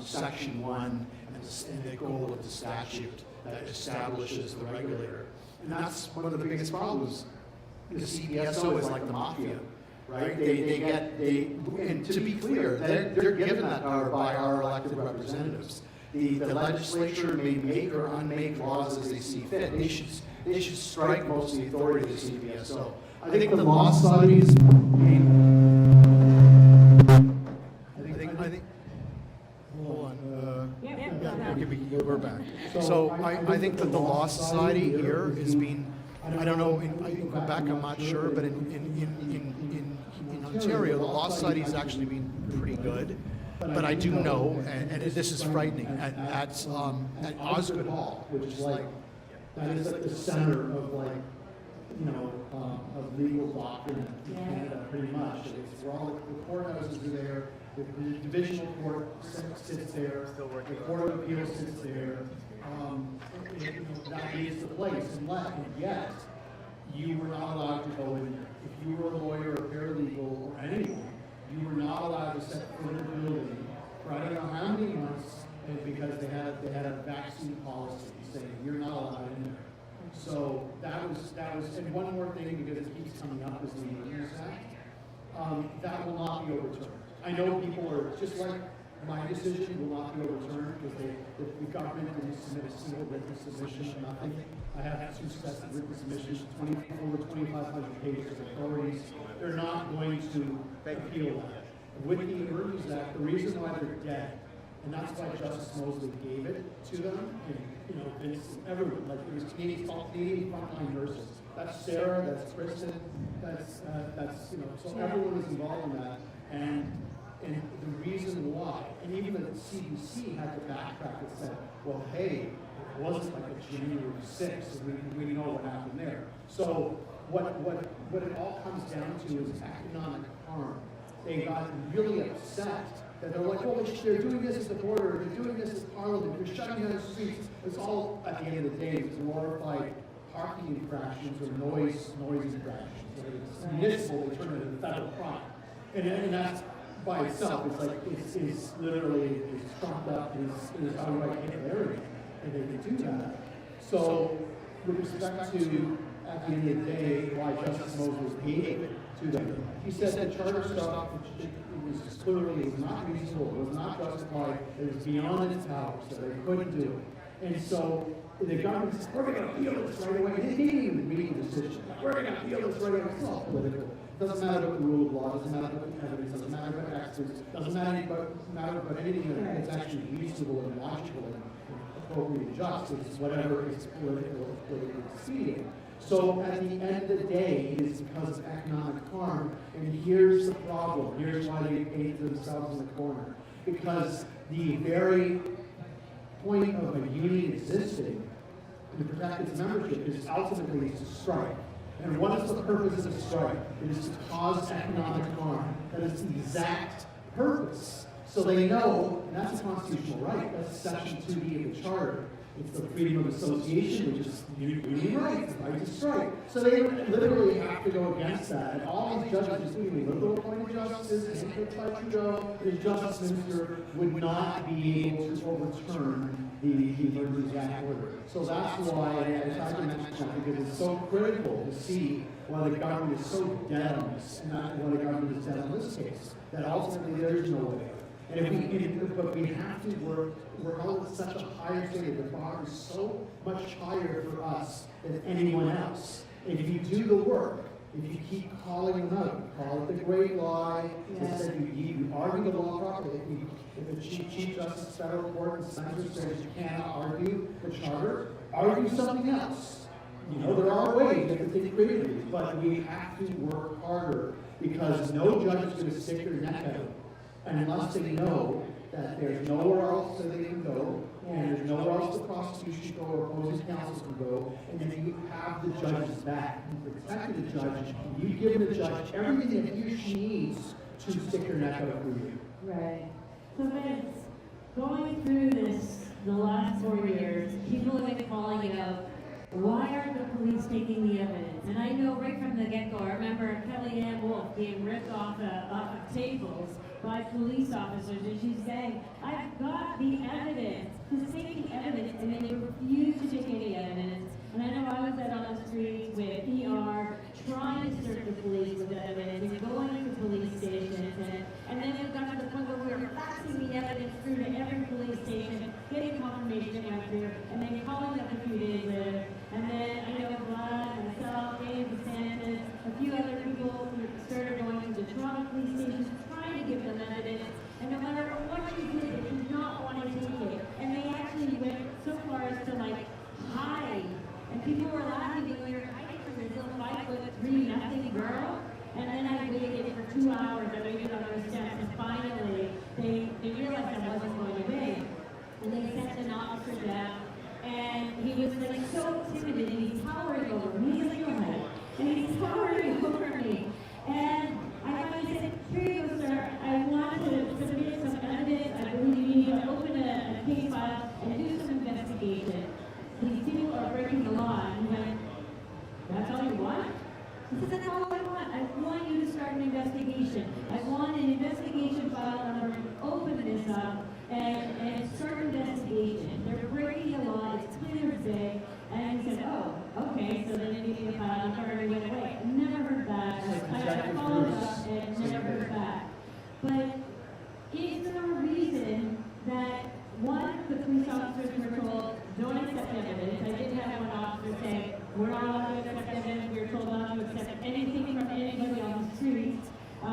Section 1 and the goal of the statute that establishes the regulator. And that's one of the biggest problems. The CPSO is like the mafia, right? And to be clear, they're given that power by our elected representatives. The legislature may make or unmake laws as they see fit. They should strike most of the authority of the CPSO. I think the law societies. Hold on. We're back. So I think that the Law Society here is being. I don't know, in Quebec, I'm not sure, but in Ontario, the Law Society has actually been pretty good. But I do know, and this is frightening, at Osgoode Hall, which is like, that is like the center of like, of legal doctrine in Canada, pretty much. It's where all the courthouses are there, the divisional court sits there, the Court of Appeals sits there. That is the place, and yet you were not allowed to go in there. If you were a lawyer or paralegal or anyone, you were not allowed to set foot in the building for I don't know how many months, because they had a vaccine policy saying you're not allowed in there. So that was, and one more thing, because it keeps coming up, is the Emergency Act. That will not be overturned. I know people are, just like my decision will not be overturned, because the government didn't submit a single written submission, nothing. I have 2 sets of written submissions, over 2,500 pages of authorities. They're not going to appeal that. With the Emergency Act, the reason why they're dead, and that's why Justice Mosley gave it to them, and Vincent, everyone, like it was Canadian frontline nurses. That's Sarah, that's Kristen, that's so everyone was involved in that, and the reason why, and even the CBC had to backtrack and said, well, hey, it wasn't like a January 6th, so we know what happened there. So what it all comes down to is economic harm. They got really upset that they're like, oh, they're doing this at the border, they're doing this at Parliament, they're shutting down the streets. It's all, at the end of the day, it's glorified parking infractions or noise infractions. It's municipal, they turn it into federal crime. And that's by itself, it's like, it's literally, it's trumped up, it's outright Hitlerian, and they can do that. So, with respect to, at the end of the day, why Justice Mosley gave it to them, he said that charter stuff, was clearly, it was not reasonable, it was not justified, it was beyond its powers, so they couldn't do it. And so, the government said, we're going to appeal this right away. They didn't even read the decision. We're going to appeal this right away. It's all political. It doesn't matter about the rule of law, it doesn't matter about the evidence, it doesn't matter about experts, it doesn't matter about anything that's actually reasonable and logical and appropriate and just. It's whatever is politically expedient. So at the end of the day, it is because of economic harm, and here's the problem. Here's why they painted themselves in the corner. Because the very point of a union existing to protect its membership is ultimately to strike. And what is the purpose of a strike? It is to cause economic harm. That is the exact purpose. So they know, and that's a constitutional right, that's Section 2B of the Charter. It's the freedom of association, which is union right, the right to strike. So they literally have to go against that. And all these judges, including the liberal appointed justices, handpicked by Trudeau, the Justice Minister, would not be able to overturn the Emergency Act order. So that's why, as I mentioned that, because it's so critical to see why the government is so dead on this, and not why the government is dead on this case, that ultimately there is no way. But we have to we're all at such a higher state. The bar is so much higher for us than anyone else. And if you do the work, if you keep calling them out, call it the great lie, you argue the law properly. If the Chief Justice of the Federal Court and Senator says you cannot argue the Charter, argue something else. There are ways to think creatively, but we have to work harder, because no judge is going to stick their neck out unless they know that there's nowhere else that they can go, and there's nowhere else the prosecution can go or opposing counsel can go, and then you have the judge's back. You protect the judge, and you give the judge everything that he or she needs to stick their neck out for you. Right. So Vince, going through this the last 4 years, people have been calling out, why aren't the police taking the evidence? And I know right from the get-go, I remember Kellyanne Wolfe being ripped off of tables by police officers, and she's saying, I've got the evidence. Just take the evidence, and then they refuse to take any evidence. And I know I was out on the street with PR, trying to search the police with evidence, and going to police stations, and then it got to the point where we were faxing the evidence through to every police station, getting confirmation it went through, and then calling up a few days later. And then I know Vleck, myself, David, DeSantis, a few other people started going to the Toronto police stations, trying to give them evidence. And no matter what you did, they did not want to take it. And they actually went so far as to hide. And people were laughing when we were hiding from this little 5'3" nothing girl. And then I waited for 2 hours. I waited on those steps, and finally they We're not allowed to accept evidence. We're told not to accept anything from anybody on the street. So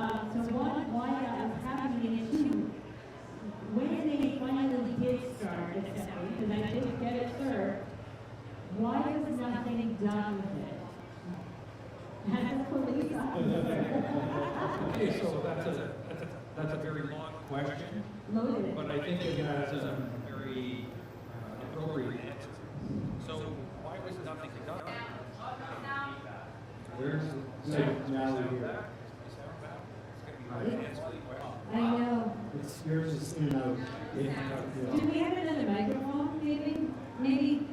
why that was happening too, when they finally did start accepting, because I did get it served, why was nothing done with it? As a police officer. Okay, so that's a very long question, Loaded. but I think it has a very appropriate answer. So why was nothing done? Where's the now here? I know. It's yours is in and out. Do we have another microphone, maybe? Maybe?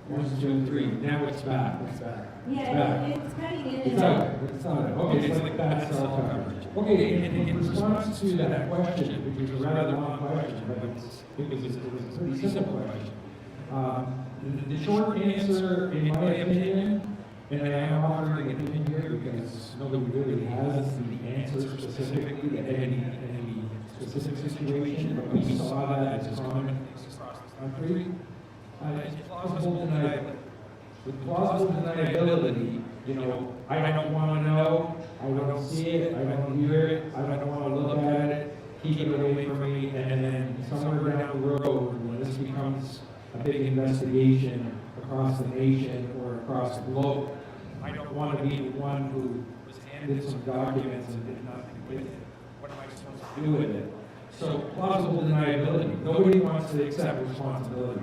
1, 2, 3. Now it's back. It's back. Yeah, it's cutting in. It's out. It's not. Okay, it's like bad cell coverage. Okay, in response to that question, which was a rather long question, but it was a pretty simple question. The short answer, in my opinion, and I am offering an opinion here because nobody really has the answer specifically to any specific situation, but we saw that as common across the country. It's plausible deniability. With plausible deniability, you know, I don't want to know, I don't see it, I don't hear it, I don't want to look at it, keep it away from me, and then somewhere down the road, when this becomes a big investigation across the nation or across the globe, I don't want to be the one who was handed some documents and did nothing with it. What am I supposed to do with it? So plausible deniability. Nobody wants to accept responsibility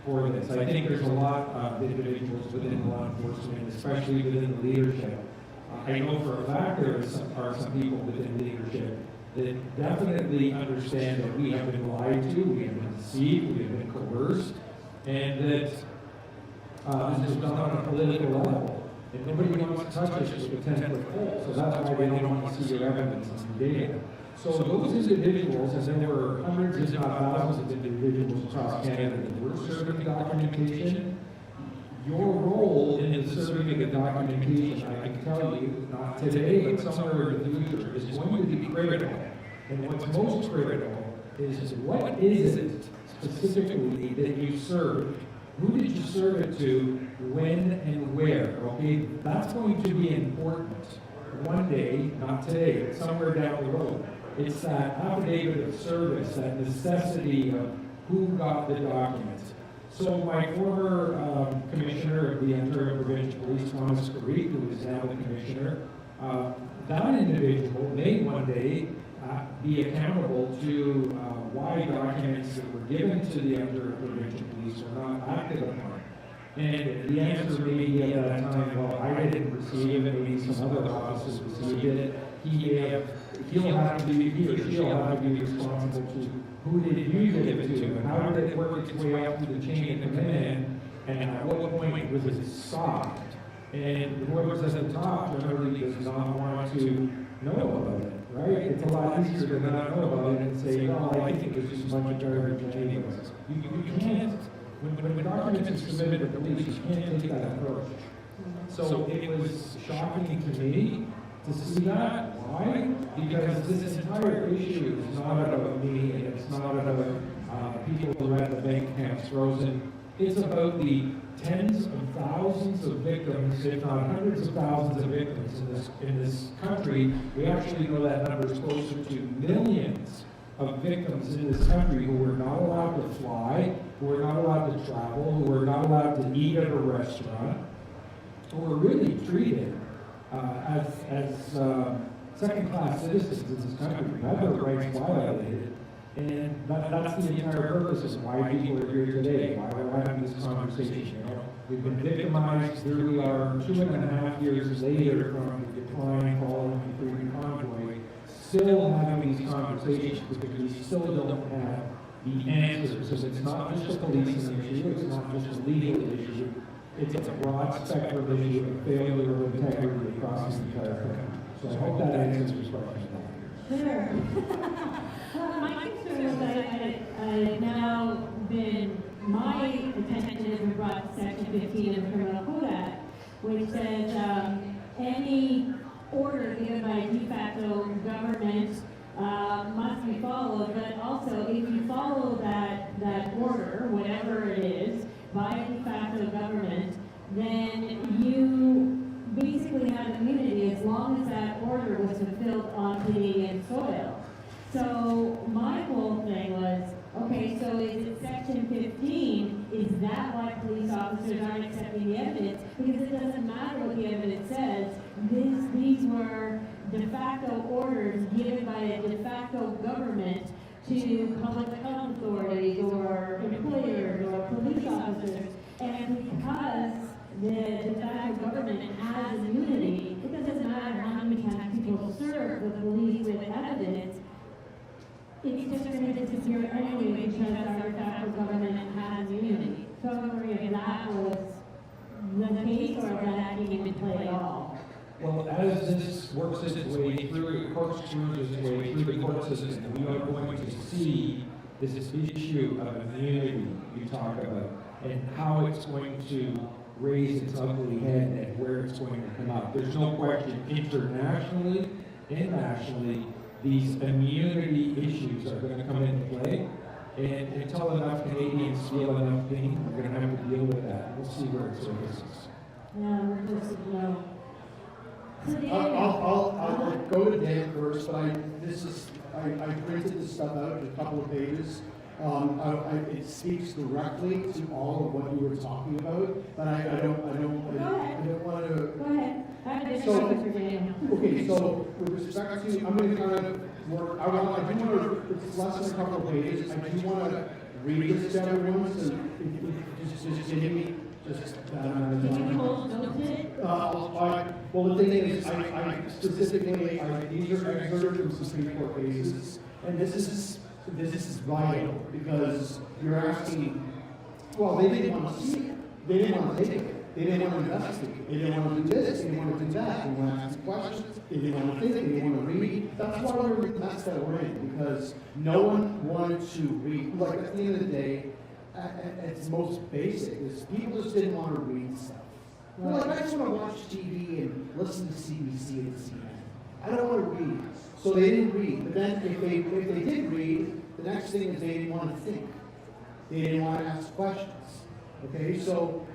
for this. I think there's a lot of individuals within law enforcement, especially within the leadership. I know for a fact there are some people within leadership that definitely understand that we have been lied to, we have been deceived, we have been coerced, and that this is done on a political level. And nobody wants to touch us with a 10-foot pole, so that's why they don't want to see your evidence and your data. So those individuals, and there were hundreds, if not thousands, of individuals across Canada that were serving documentation. Your role in the serving of documentation, I can tell you, not today, but somewhere in the future, is going to be critical. And what's most critical is what is it specifically that you served? Who did you serve it to, when and where? Okay, that's going to be important one day, not today, but somewhere down the road. It's that affidavit of service, that necessity of who got the documents. So my former commissioner of the Ontario Provincial Police, Thomas Carrick, who is now the commissioner, that individual may one day be accountable to why documents that were given to the Ontario Provincial Police were not acted upon. And the answer may be at that time, well, I didn't receive it, maybe some other officers received it. He'll have to be, he or she'll have to be responsible to who did you give it to, and how did it work its way up through the chain of command, and at what point was it stopped? And whoever's at the top generally does not want to know about it, right? It's a lot easier to not know about it and say, well, I think it's just a bunch of garbage anyways. You can't, when documents are submitted to the police, you can't take that approach. So it was shocking to me to see that. Why? Because this entire issue is not about me, and it's not about people who had the bank accounts frozen. It's about the tens of thousands of victims, if not hundreds of thousands of victims in this country. We actually know that number is closer to millions of victims in this country who were not allowed to fly, who were not allowed to travel, who were not allowed to eat at a restaurant, who were really treated as second-class citizens in this country, had their rights violated, and that's the entire purpose of why people are here today, why we're having this conversation. You know, we've been victimized, here we are 2.5 years later from the decline following the Freedom Convoy, still having these conversations because we still don't have the answers. And it's not just a policing issue, it's not just a legal issue, it's a broad spectrum issue of failure of integrity across the entire country. So I hope that answers your question. Sure. Well, my concern is that I've now been, my attention has been brought to Section 15 of the Criminal Code Act, which says any order given by de facto government must be followed, but also if you follow that order, whatever it is, by a de facto government, then you basically have immunity as long as that order was fulfilled on Canadian soil. So my whole thing was, okay, so is it section 15? Is that why police officers aren't accepting the evidence? Because it doesn't matter what the evidence says. These were de facto orders given by a de facto government to public health authorities or employers or police officers. And because the de facto government has immunity, it doesn't matter how many times people serve the police with evidence, it's just going to disappear anyway because our de facto government has immunity. So I'm wondering if that was the case or if that came into play at all. Well, as this works its way through, it corkscrews its way through the court system, we are going to see this issue of immunity you talk about and how it's going to raise its ugly head and where it's going to come up. There's no question internationally and nationally, these immunity issues are going to come into play. And until enough Canadians feel enough pain, we're going to have to deal with that. We'll see where it surfaces. I'll go to Dan first, but I printed this stuff out in a couple of pages. It speaks directly to all of what you were talking about, but I don't want to. Go ahead. Okay, so with respect to, I'm going to kind of work. I do want to. It's less than a couple of pages. I do want to read this to everyone. So just give me just. Well, the thing is, I specifically, these are excerpts from Supreme Court cases, and this is vital because you're asking. Well, they didn't want to see it. They didn't want to take it. They didn't want to investigate. They didn't want to do this. They didn't want to do that. They didn't want to ask questions. They didn't want to think. They didn't want to read. That's why we're in the mess that we're in, because no one wanted to read. Like, at the end of the day, at its most basic, is people just didn't want to read stuff. Well, like, I just want to watch TV and listen to CBC and CNN. I don't want to read. So they didn't read. But then if they did read, the next thing is they didn't want to think. They didn't want to ask questions. Okay, so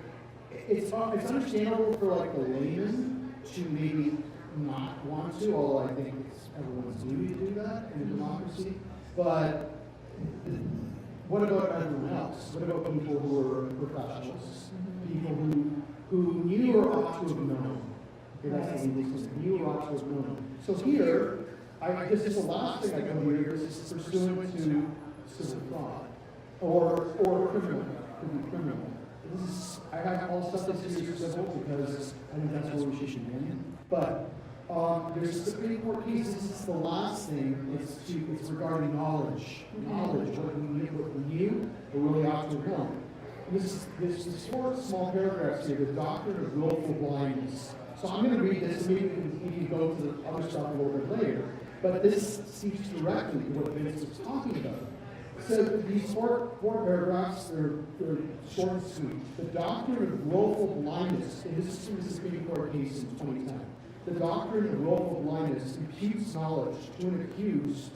it's understandable for like the layman to maybe not want to, although I think it's everyone's duty to do that in a democracy. But what about everyone else? What about people who are professionals? People who knew or ought to have known. Okay, that's the legal system. Knew or ought to have known. So here, this is the last thing I come here. This is pursuant to civil fraud or criminal. Could be criminal. This is, I have all stuff that's here civil because I think that's where we should be in. But there's a Supreme Court case. This is the last thing. It's regarding knowledge. Knowledge, what we knew or really ought to have known. There's 4 small paragraphs here. The doctrine of willful blindness. So I'm going to read this. Maybe we can go to the other stuff a little bit later. But this speaks directly to what Vince was talking about. So these four paragraphs, they're short and sweet. The doctrine of willful blindness, and this is from the Supreme Court case in 2010. The doctrine of willful blindness imputes knowledge to an accused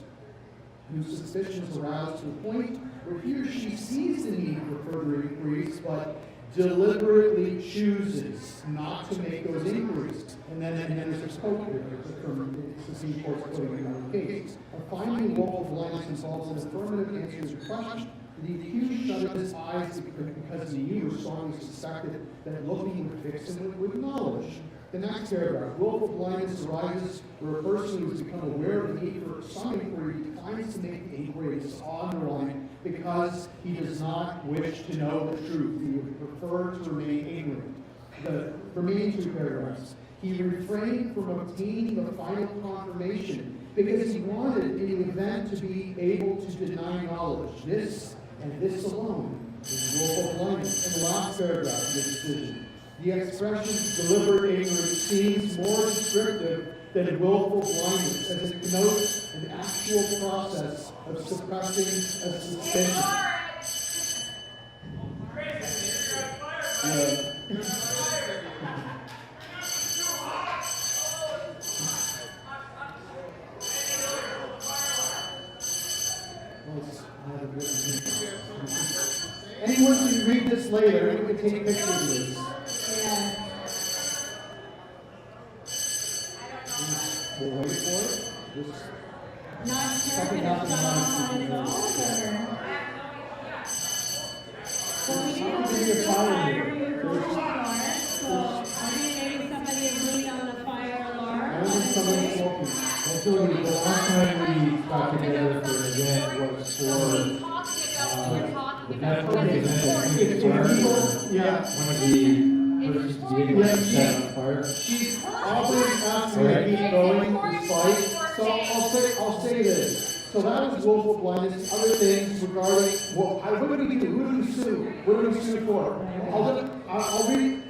whose suspicions aroused to the point where he or she sees the need for further inquiries, but deliberately chooses not to make those inquiries. And then there's a quote here from the Supreme Court's quoting another case. A finding willful blindness involves an affirmative answer to a question. The accused shut his eyes because he knew or strongly suspected that looking would fix him with knowledge. The next paragraph, willful blindness arises where a person who has become aware of the need for some inquiry declines to make the inquiry on the line because he does not wish to know the truth. He would prefer to remain ignorant. The remaining 2 paragraphs, he refrained from obtaining the final confirmation because he wanted in the event to be able to deny knowledge. This and this alone is willful blindness. And the last paragraph of the decision. The expression deliberate ignorance seems more descriptive than willful blindness, as it connotes an actual process of suppressing a suspicion. Anyway, maybe once we read this later, we can take pictures of this. We'll wait for it. Just Not sure if something it's happened gone on on its own, or... So we need to do the fire alarm, so I think maybe somebody is leaning on the fire alarm. The last time we got together for an event was for the National Event. Yeah. One of the persons being set on fire. She's always asked me to keep going despite, so I'll say this. So that was willful blindness, other things regarding, well, what do we do? Who do we sue? What do we sue for? I'll read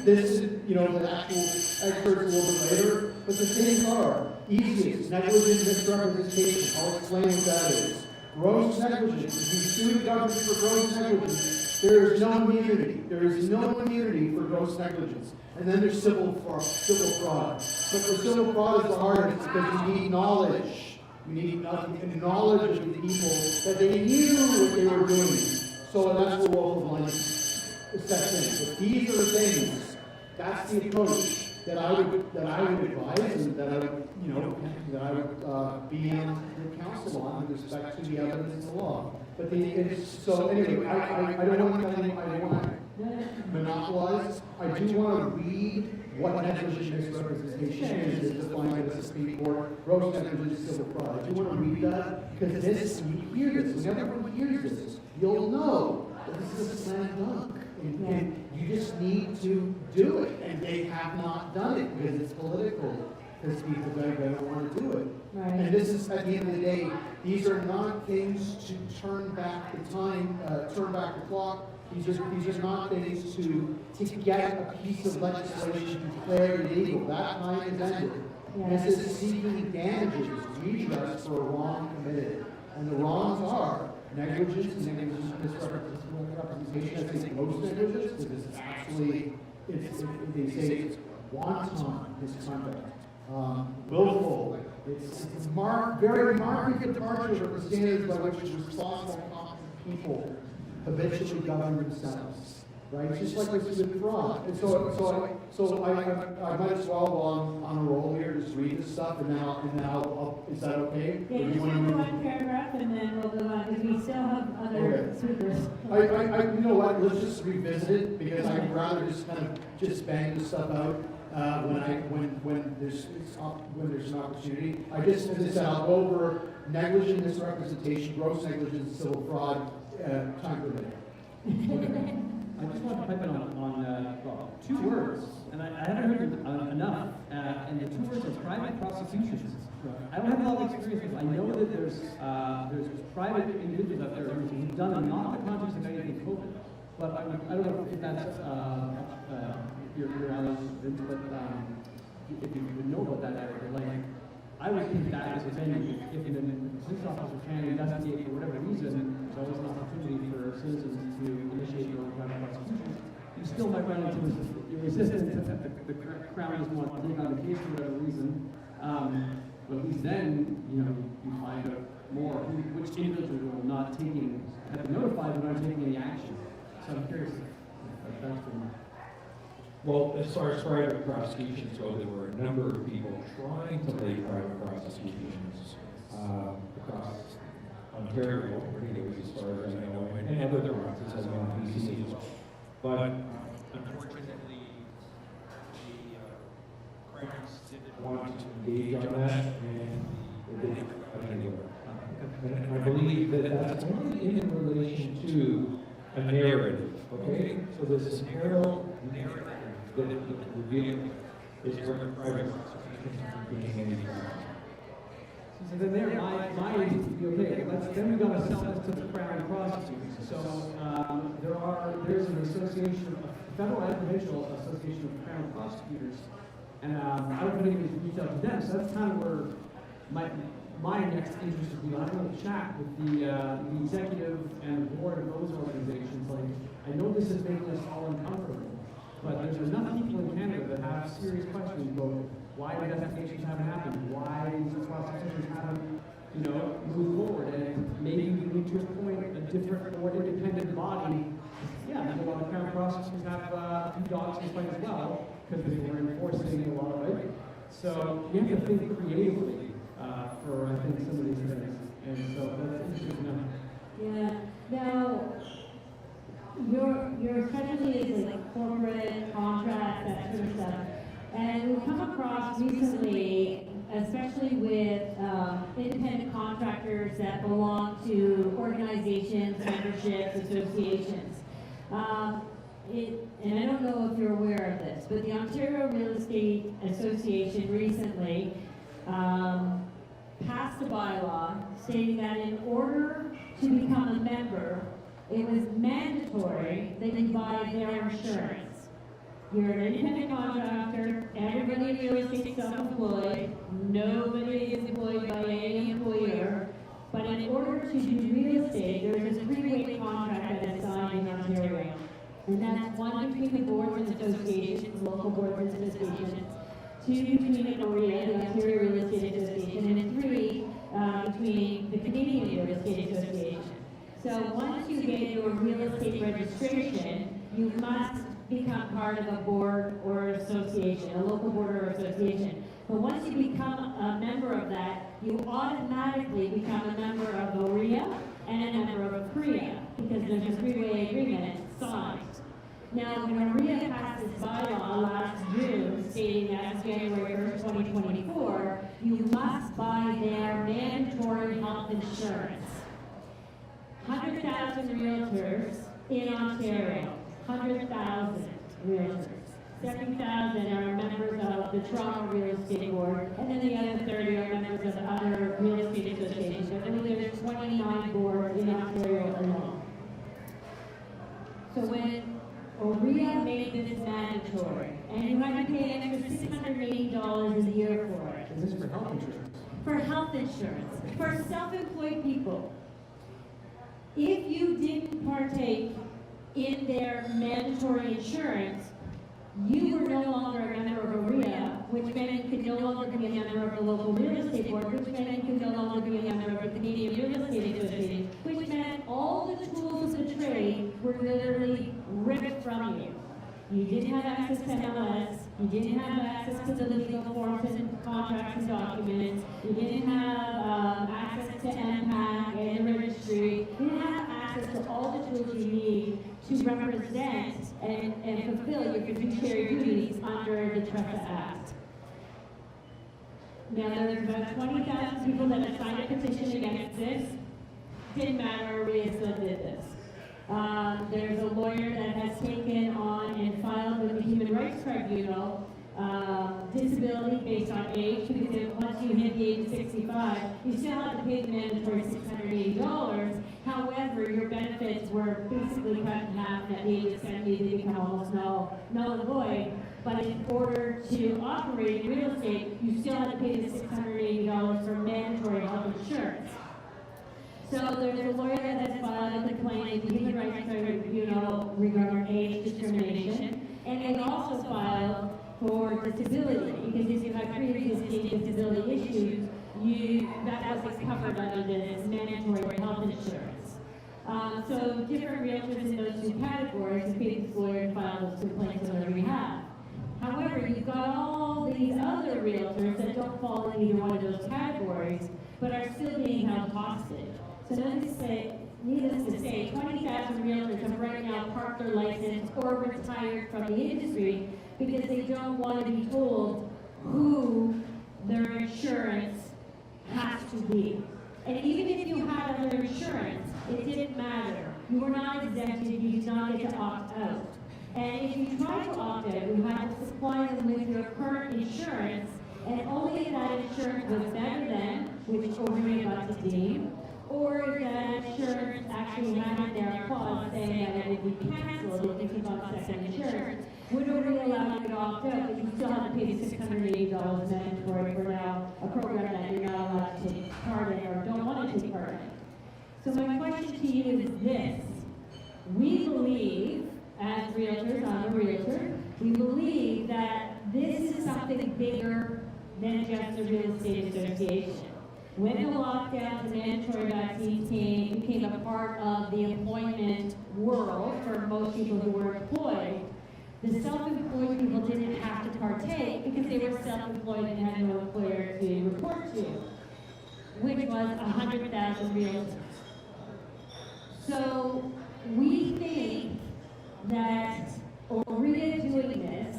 this, you know, the actual experts a little bit later, but the things are easiest, negligent misrepresentation. I'll explain what that is. Gross negligence. If you sue the government for gross negligence, there is no immunity. There is no immunity for gross negligence. And then there's civil fraud. But for civil fraud is the hardest because you need knowledge. You need knowledge of the people that they knew what they were doing. So that's the willful blindness section. But these are the things. That's the approach that I would advise and that I would, you know, that I would be in the council on with respect to the evidence in the law. But so anyway, I don't want to monopolize. I do want to read what negligent misrepresentation is defined by the Supreme Court, gross negligence, civil fraud. I do want to read that because this, when you hear this, when everyone hears this, you'll know that this is a slam dunk. And you just need to do it. And they have not done it because it's political. Because people don't want to do it. Right. And this is, at the end of the day, these are not things to turn back the time, turn back the clock. These are not things to get a piece of legislation declared illegal. That time is ended. This is seeking damages, redress for a wrong committed. And the wrongs are negligence, misrepresentation, I think gross negligence, because it's actually, they say it's wanton misconduct. Willful, it's very marked departure from the standards by which responsible, competent people habitually govern themselves. Right? It's just like with fraud. And so I might as well go on a roll here, just read this stuff, and then I'll is that okay? Yeah, just do one paragraph and then we'll go on, because we still have other speakers. You know what, let's just revisit it, because I'd rather just kind of just bang this stuff out when there's an opportunity. As I said, I'll go over negligent misrepresentation, gross negligence, civil fraud, time permitted. I just want to pipe in on two words, and I haven't heard enough, and the two words are private prosecutions. I don't have a lot of experience with it. I know that there's private individuals out there who've done it, not in the context of anything COVID, but I don't know if that's your alley, but if you would know about that area, like, I would think that as a venue, if the police officer can investigate for whatever reason, there's always an opportunity for citizens to initiate their own private prosecution. You still might run into resistance if the Crown doesn't want to take on the case for whatever reason. But at least then, you find out more which individuals are not have been notified but aren't taking any action. So I'm curious if that's been. Well, as far as private prosecutions go, there were a number of people trying to lay private prosecutions across Ontario, anyways, as far as I know, and other provinces as well, BC as well. But unfortunately, the Crowns didn't want to engage on that, and it didn't go anywhere. And I believe that that's only in relation to a narrative, okay? So there's this narrow narrative that revealing is where private prosecution is being engaged. So then there, okay, then we got to sell this to the Crown prosecutors. So there's an association, a federal and provincial association of Crown prosecutors, and I don't know if anybody's reached out to them. So that's kind of where my next interest would be. I'm going to chat with the executive and board of those organizations. Like, I know this is making us all uncomfortable, but there's enough people in Canada that have serious questions about why investigations haven't happened, why these prosecutions haven't move forward, and maybe we need to appoint a different, more independent body. Yeah, you know, the Crown prosecutors have a few dogs to fight as well, because they were enforcing a lot of it. So we have to think creatively for, I think, some of these things. And so that's interesting to know. Yeah. Now, your specialty is like corporate contracts, that sort of stuff. And we've come across recently, especially with independent contractors that belong to organizations, memberships, associations. And I don't know if you're aware of this, but the Ontario Real Estate Association recently passed a bylaw stating that in order to become a member, it was mandatory that you buy their insurance. You're an independent contractor, everybody in real estate is self-employed, nobody is employed by any employer, but in order to do real estate, there is a three-way contract that is signed in Ontario. And that's one between the boards and associations, local boards and associations, two between OREA, the Ontario Real Estate Association, and three between the Canadian Real Estate Association. So once you get your real estate registration, you must become part of a board or association, a local board or association. But once you become a member of that, you automatically become a member of OREA and a member of PREA, because there's a three-way agreement signed. Now, when OREA passed this bylaw last June, stating that as January 1st, 2024, you must buy their mandatory health insurance. 100,000 realtors in Ontario, 100,000 realtors. 70,000 are members of the Toronto Real Estate Board, and then the other 30 are members of other real estate associations. I believe there's 29 boards in Ontario alone. So when OREA made this mandatory, and you had to pay an extra $680 a year for it. Is this for health insurance? For health insurance, for self-employed people. If you didn't partake in their mandatory insurance, you were no longer a member of OREA, which meant you could no longer be a member of the local real estate board, which meant you could no longer be a member of the Canadian Real Estate Association, which meant all the tools of the trade were literally ripped from you. You didn't have access to MLS, you didn't have access to the legal forms and contracts and documents, you didn't have access to MPAC and the registry, you didn't have access to all the tools you need to represent and fulfill your fiduciary duties under the TRESA Act. Now, there's about 20,000 people that have signed a petition against this. Didn't matter, OREA still did this. There's a lawyer that has taken on and filed with the Human Rights Tribunal disability based on age, because once you hit the age of 65, you still have to pay the mandatory $680. However, your benefits were basically cut in half, and at the age of 70, they become almost null and void. But in order to operate in real estate, you still have to pay the $680 for mandatory health insurance. So there's a lawyer that has filed a complaint with the Human Rights Tribunal regarding age discrimination, and they also filed for disability, because if you have pre-existing disability issues, that was covered under this mandatory health insurance. So different realtors in those two categories have paid this lawyer and filed those complaints on their behalf. However, you've got all these other realtors that don't fall in either one of those categories, but are still being held hostage. So needless to say, 20,000 realtors have right now parked their license or retired from the industry because they don't want to be told who their insurance has to be. And even if you had other insurance, it didn't matter. You were not exempted, you did not get to opt out. And if you tried to opt out, you had to supply them with your current insurance, and only if that insurance was better than, which OREA got to deem, or if that insurance actually had in there a clause saying that it would be canceled if you got second insurance, would OREA allow you to opt out, but you still have to pay $680 mandatory for now a program that you're not allowed to take part in or don't want to take part in. So my question to you is this. We believe, as realtors, I'm a realtor, we believe that this is something bigger than just a real estate association. when the lockdowns and mandatory vaccines became a part of the employment world for most people who were employed, the self-employed people didn't have to partake because they were self-employed and had no employer to report to, which was 100,000 realtors. So we think that OREA doing this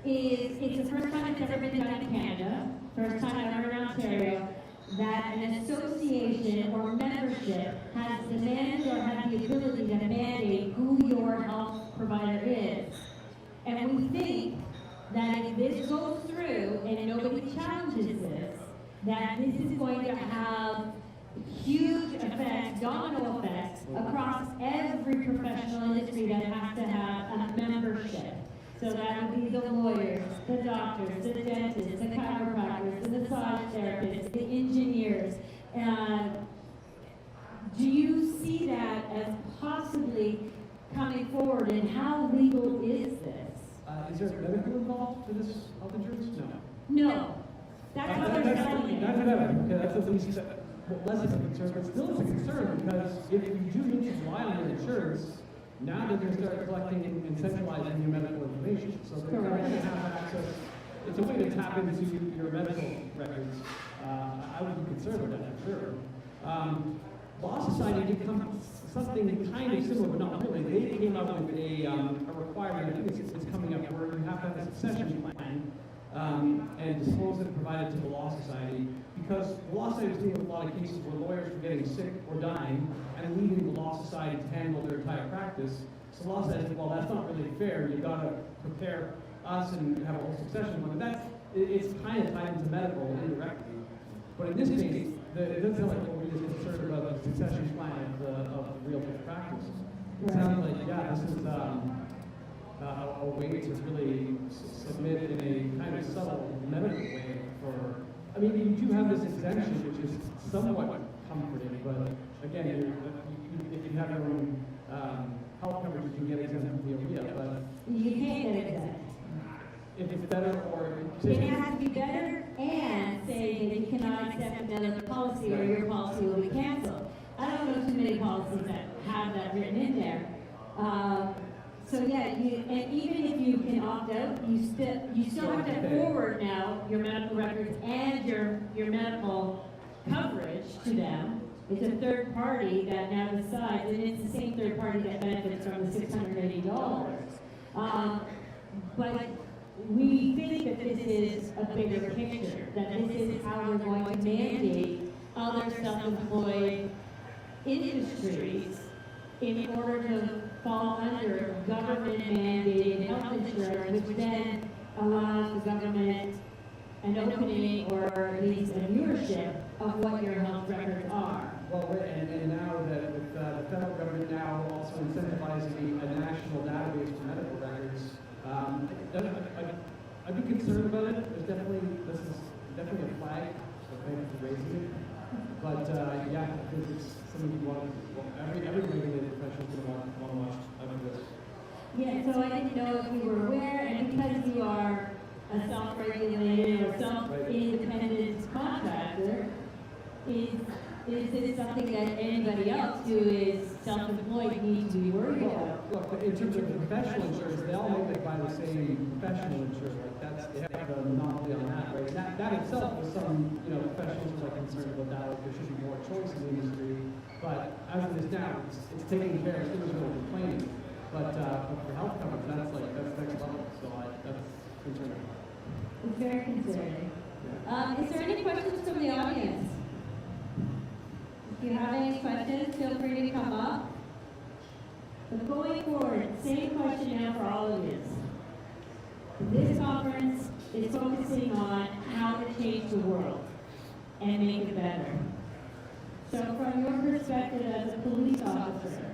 it's the first time it's ever been done in Canada, first time ever in Ontario, that an association or membership has demanded or had the ability to mandate who your health provider is. And we think that if this goes through and nobody challenges this, that this is going to have huge effects, domino effects, across every professional industry that has to have a membership. So that would be the lawyers, the doctors, the dentists, the chiropractors, the massage therapists, the engineers. Do you see that as possibly coming forward, and how legal is this? Is there medical involved for this health insurance? No. No. That's what they're telling you. That's whatever. Okay, that's at least less of a concern, but still it's a concern because if you do need to rely on your insurance, now they're going to start collecting and centralizing your medical information. So they're going to have access. It's a way to tap into your medical records. I would be concerned with that for sure. Law Society did come something kind of similar, but not really. They came up with a requirement. I think it's coming up where you have to have a succession plan and disclose it and provide it to the Law Society, because the Law Society is dealing with a lot of cases where lawyers are getting sick or dying and leaving the Law Society to handle their entire practice. So the Law Society said, well, that's not really fair. You've got to prepare us and have a whole succession plan. It's kind of tied into medical indirectly. But in this case, it doesn't sound like what we're just concerned about the succession plan of the realtor practice. It sounds like, yeah, this is a way to really submit in a kind of subtle medical way for, I mean, you do have this exemption, which is somewhat comforting, but again, if you have your own health coverage, you can get exempt from the OREA, but you can't get exempt. If it's better or it has to be better and say that you cannot accept another policy or your policy will be canceled. I don't know too many policies that have that written in there. So yeah, and even if you can opt out, you still have to forward now your medical records and your medical coverage to them. It's a third party that now decides, and it's the same third party that benefits from the $680. But we think that this is a bigger picture, that this is how we're going to mandate other self-employed industries in order to fall under government-mandated health insurance, which then allows the government an opening or at least a viewership of what your health records are. Well, and now that with the federal government now also incentivizing a national database for medical records, I'd be concerned about it. This is definitely a flag, so thank you for raising it. But yeah, I think it's something you want. Every regulated professional is going to want to watch out for this. Yeah, so I didn't know if you were aware, and because you are a self-regulated or self-independent contractor, is this something that anybody else who is self-employed needs to be worried about? Look, in terms of professional insurance, they all make it by the same professional insurance. Like they have a monopoly on that, right? And that itself is some, professionals are concerned about that. Like there should be more choice in the industry. But as it is now, it's taking care of things that are complaining. But for health coverage, that's next level. So that's concerning. It's very concerning. Is there any questions from the audience? If you have any questions, feel free to come up. But going forward, same question now for all of you. This conference is focusing on how to change the world and make it better. So from your perspective as a police officer,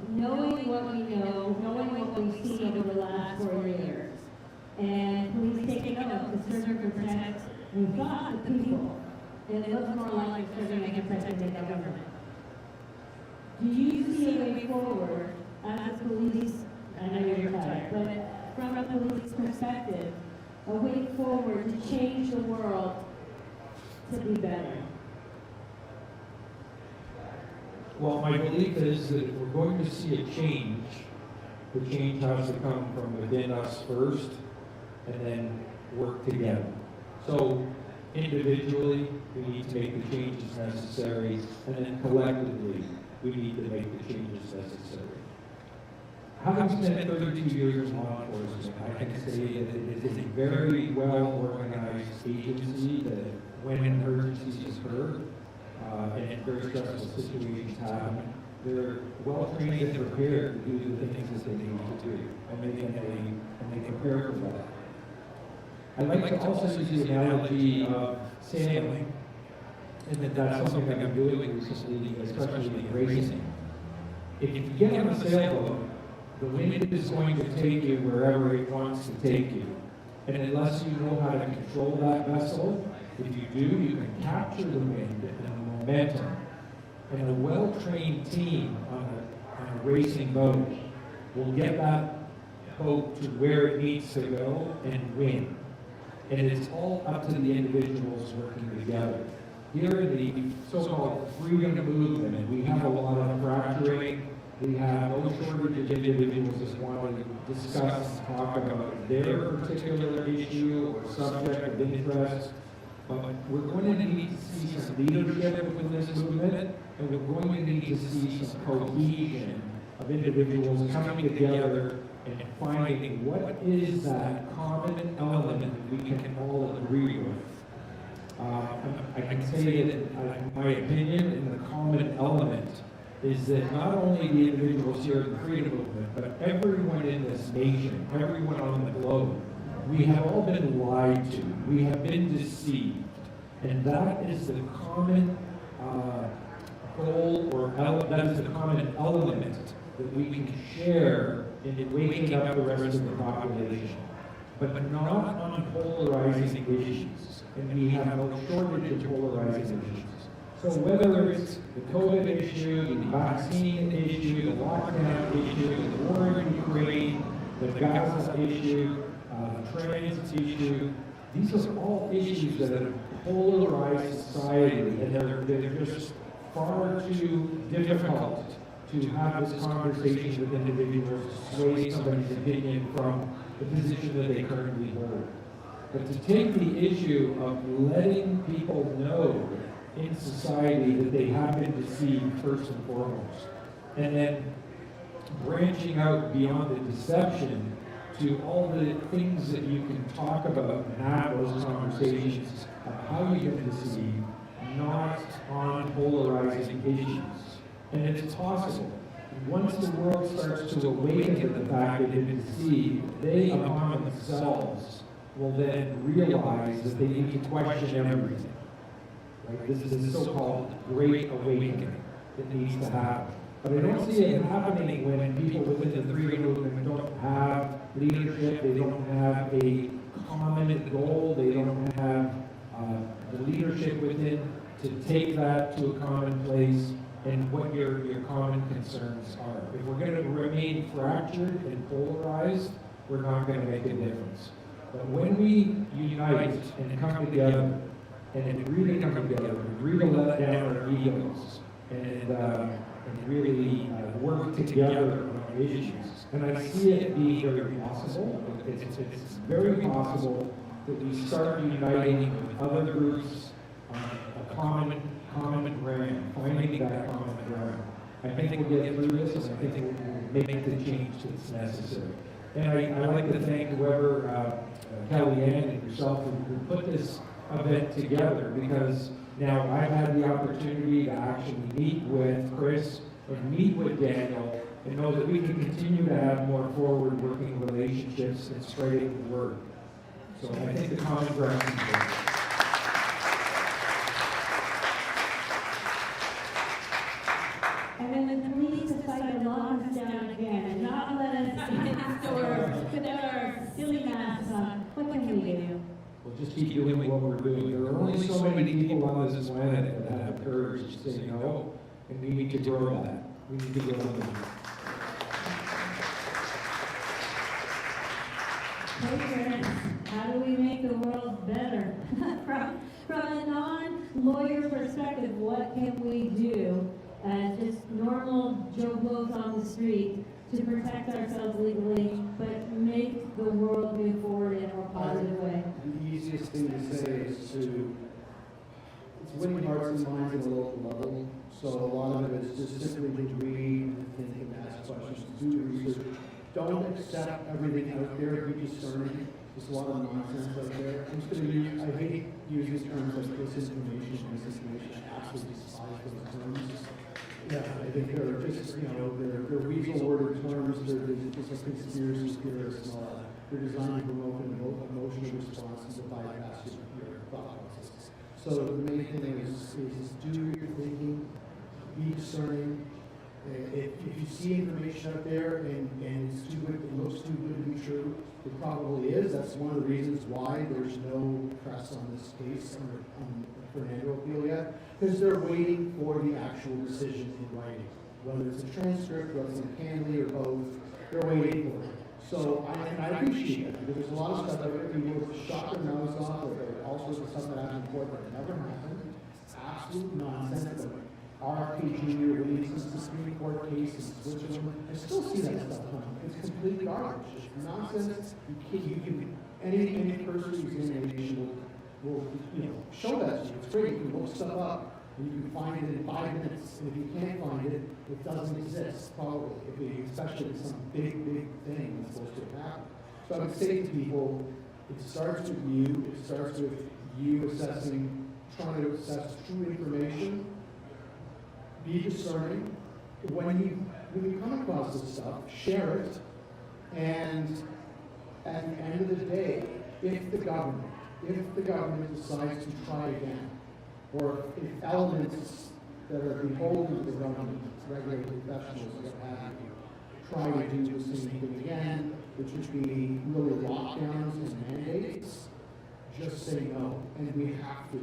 knowing what we know, knowing what we've seen over the last 4 years, and police taking up to serve and protect, we've got the people, and it looks more like serving and protecting the government. Do you see a way forward as a police, I know you're retired, but from a police perspective, a way forward to change the world to be better? Well, my belief is that if we're going to see a change, the change has to come from within us first and then work together. So individually, we need to make the changes necessary, and then collectively, we need to make the changes necessary. Having spent 32 years in law enforcement, I can say that it is a very well-organized agency that when emergencies occur, and very stressful situations happen, they're well-trained and prepared to do the things that they need to do, and they prepare for that. I'd like to also use the analogy of sailing, and that's something I've been doing recently, especially in racing. If you get on a sailboat, the wind is going to take you wherever it wants to take you. And unless you know how to control that vessel, if you do, you can capture the wind and the momentum. And a well-trained team on a racing boat will get that boat to where it needs to go and win. And it's all up to the individuals working together. Here in the so-called freedom movement, we have a lot of fracturing. We have no shortage of individuals that want to discuss and talk about their particular issue or subject of interest. But we're going to need to see some leadership within this movement, and we're going to need to see some cohesion of individuals coming together and finding what is that common element that we can all agree with. I can say that, in my opinion, in the common element is that not only the individuals here in the freedom movement, but everyone in this nation, everyone on the globe, we have all been lied to. We have been deceived. And that is the common goal, or that is the common element that we can share in waking up the rest of the population. But not on polarizing issues. And we have no shortage of polarizing issues. So whether it's the COVID issue, the vaccine issue, the lockdown issue, the war in Ukraine, the Gaza issue, the trans issue, these are all issues that have polarized society, and they're just far too difficult to have this conversation with individuals to sway somebody's opinion from the position that they currently hold. But to take the issue of letting people know in society that they have been deceived first and foremost, and then branching out beyond the deception to all the things that you can talk about and have those conversations of how you've been deceived, not on polarizing issues. And it's possible. Once the world starts to awaken to the fact that they've been deceived, they upon themselves will then realize that they need to question everything. Right? This is the so-called Great Awakening that needs to happen. But I don't see it happening when people within the freedom movement don't have leadership, they don't have a common goal, they don't have the leadership within to take that to a common place and what your common concerns are. If we're going to remain fractured and polarized, we're not going to make a difference. But when we unite and come together, and really come together, and really let down our egos, and really work together on issues. And I see it being very possible. It's very possible that we start uniting with other groups on a common ground, finding that common ground. I think we'll get through this, and I think we'll make the change that's necessary. And I like to thank whoever, Kellyanne and yourself, who put this event together, because now I've had the opportunity to actually meet with Chris and meet with Daniel and know that we can continue to have more forward working relationships and spreading the word. So I think the common ground is there. And when the police decide to lock us down again and not let us in the store with our silly masks on, what can we do? We'll just keep doing what we're doing. There are only so many people on this planet that have courage to say no, and we need to grow that. We need to grow that. How do we make the world better? From a non-lawyer perspective, what can we do? as just normal Joe Blows on the street to protect ourselves legally, but make the world move forward in a more positive way. The easiest thing to say is it's winning hearts and minds at a local level. So a lot of it is just simply to read and think and ask questions, do the research. Don't accept everything out there, be discerning. There's a lot of nonsense out there. I'm just going to use, I hate using terms like disinformation and misinformation. I absolutely despise those terms. Yeah, I think they're just, they're weasel-worded terms. They're just like conspiracy theorists and all that. They're designed to promote an emotional response and to bypass your thought process. So the main thing is do your thinking, be discerning. If you see information out there and it's too good, it looks too good to be true, it probably is. That's one of the reasons why there's no press on this case on Fernando appeal yet, because they're waiting for the actual decision in writing. Whether it's a transcript, whether it's a candidly or both, they're waiting for it. So I appreciate that, because there's a lot of stuff that people shot their mouths off, or all sorts of stuff that happened in court that never happened. It's absolute nonsense. RFK Jr. releases the Supreme Court case in Switzerland. I still see that stuff coming. It's complete garbage. It's nonsense. You can any person who's in a nation will show that to you. It's great. You can look stuff up and you can find it in 5 minutes. And if you can't find it, it doesn't exist, probably. Especially if some big thing that's supposed to happen. So I would say to people, it starts with you. It starts with you trying to assess true information. Be discerning. When you come across this stuff, share it. And at the end of the day, if the government decides to try again, or if elements that are beholden to the government, regular professionals that have you, try to do the same thing again, which would be really lockdowns and mandates, just say no. And we have to.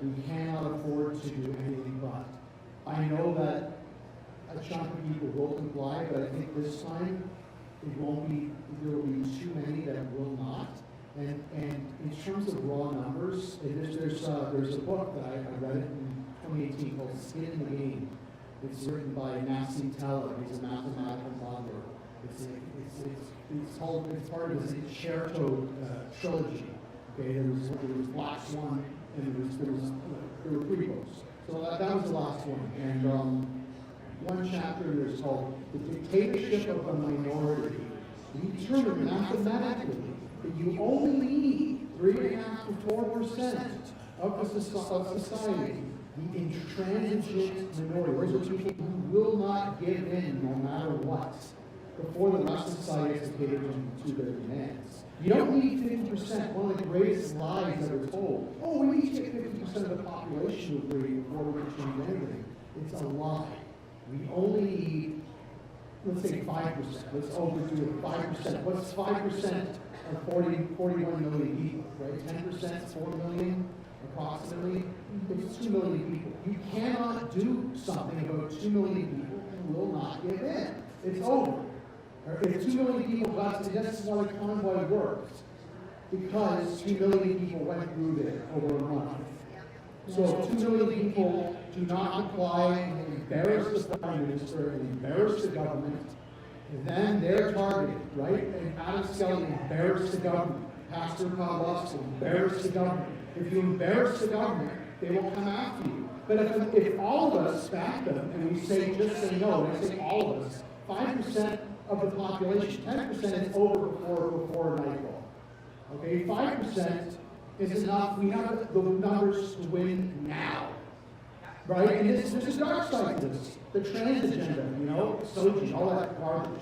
We cannot afford to do anything but. I know that a chunk of people will comply, but I think this time there will be too many that will not. And in terms of raw numbers, there's a book that I read in 2018 called Skin in the Game. It's written by Nassim Taleb. He's a mathematical modeler. It's part of his Cherto trilogy. Okay, there was Black Swan, and there were 3 books. So that was the last one. And one chapter is called The Dictatorship of a Minority. We determined mathematically that you only need 3.5 to 4% of the society, the intransigent minority. Those are people who will not give in no matter what, before the rest of society has catered to their demands. You don't need 50%. One of the greatest lies that are told. Oh, we need to get 50% of the population to agree before we can change anything. It's a lie. We only need, let's say 5%. Let's overdo it. 5%. What's 5% of 41 million people, right? 10%, 4 million, approximately. It's 2 million people. You cannot do something about 2 million people who will not give in. It's over. If 2 million people got to, that's why the convoy worked. Because 2 million people went through there over a month. So if 2 million people do not comply and embarrass the Prime Minister and embarrass the government, then they're targeted, right? And Adam Skelly embarrassed the government. Pastor Pavlovsky embarrassed the government. If you embarrass the government, they will come after you. But if all of us back them and we say, just say no, and I say all of us, 5% of the population, 10% is over before nightfall. Okay, 5% is enough. We have the numbers to win now. Right? And there's a dark side to this. The trans agenda, Soji, all that garbage.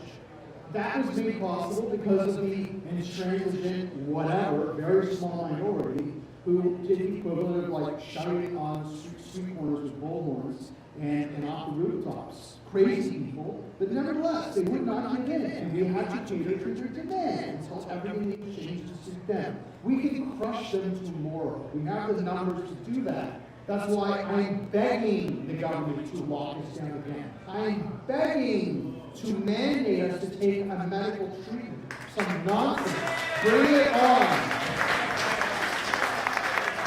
That was made possible because of the intransigent, whatever, very small minority who did the equivalent of like shouting on street corners with bullhorns and off the rooftops. Crazy people, but nevertheless, they would not give in, and we had to cater to their demands until everything changed to suit them. We can crush them tomorrow. We have the numbers to do that. That's why I'm begging the government to lock us down again. I'm begging to mandate us to take a medical treatment. Some nonsense. Bring it on.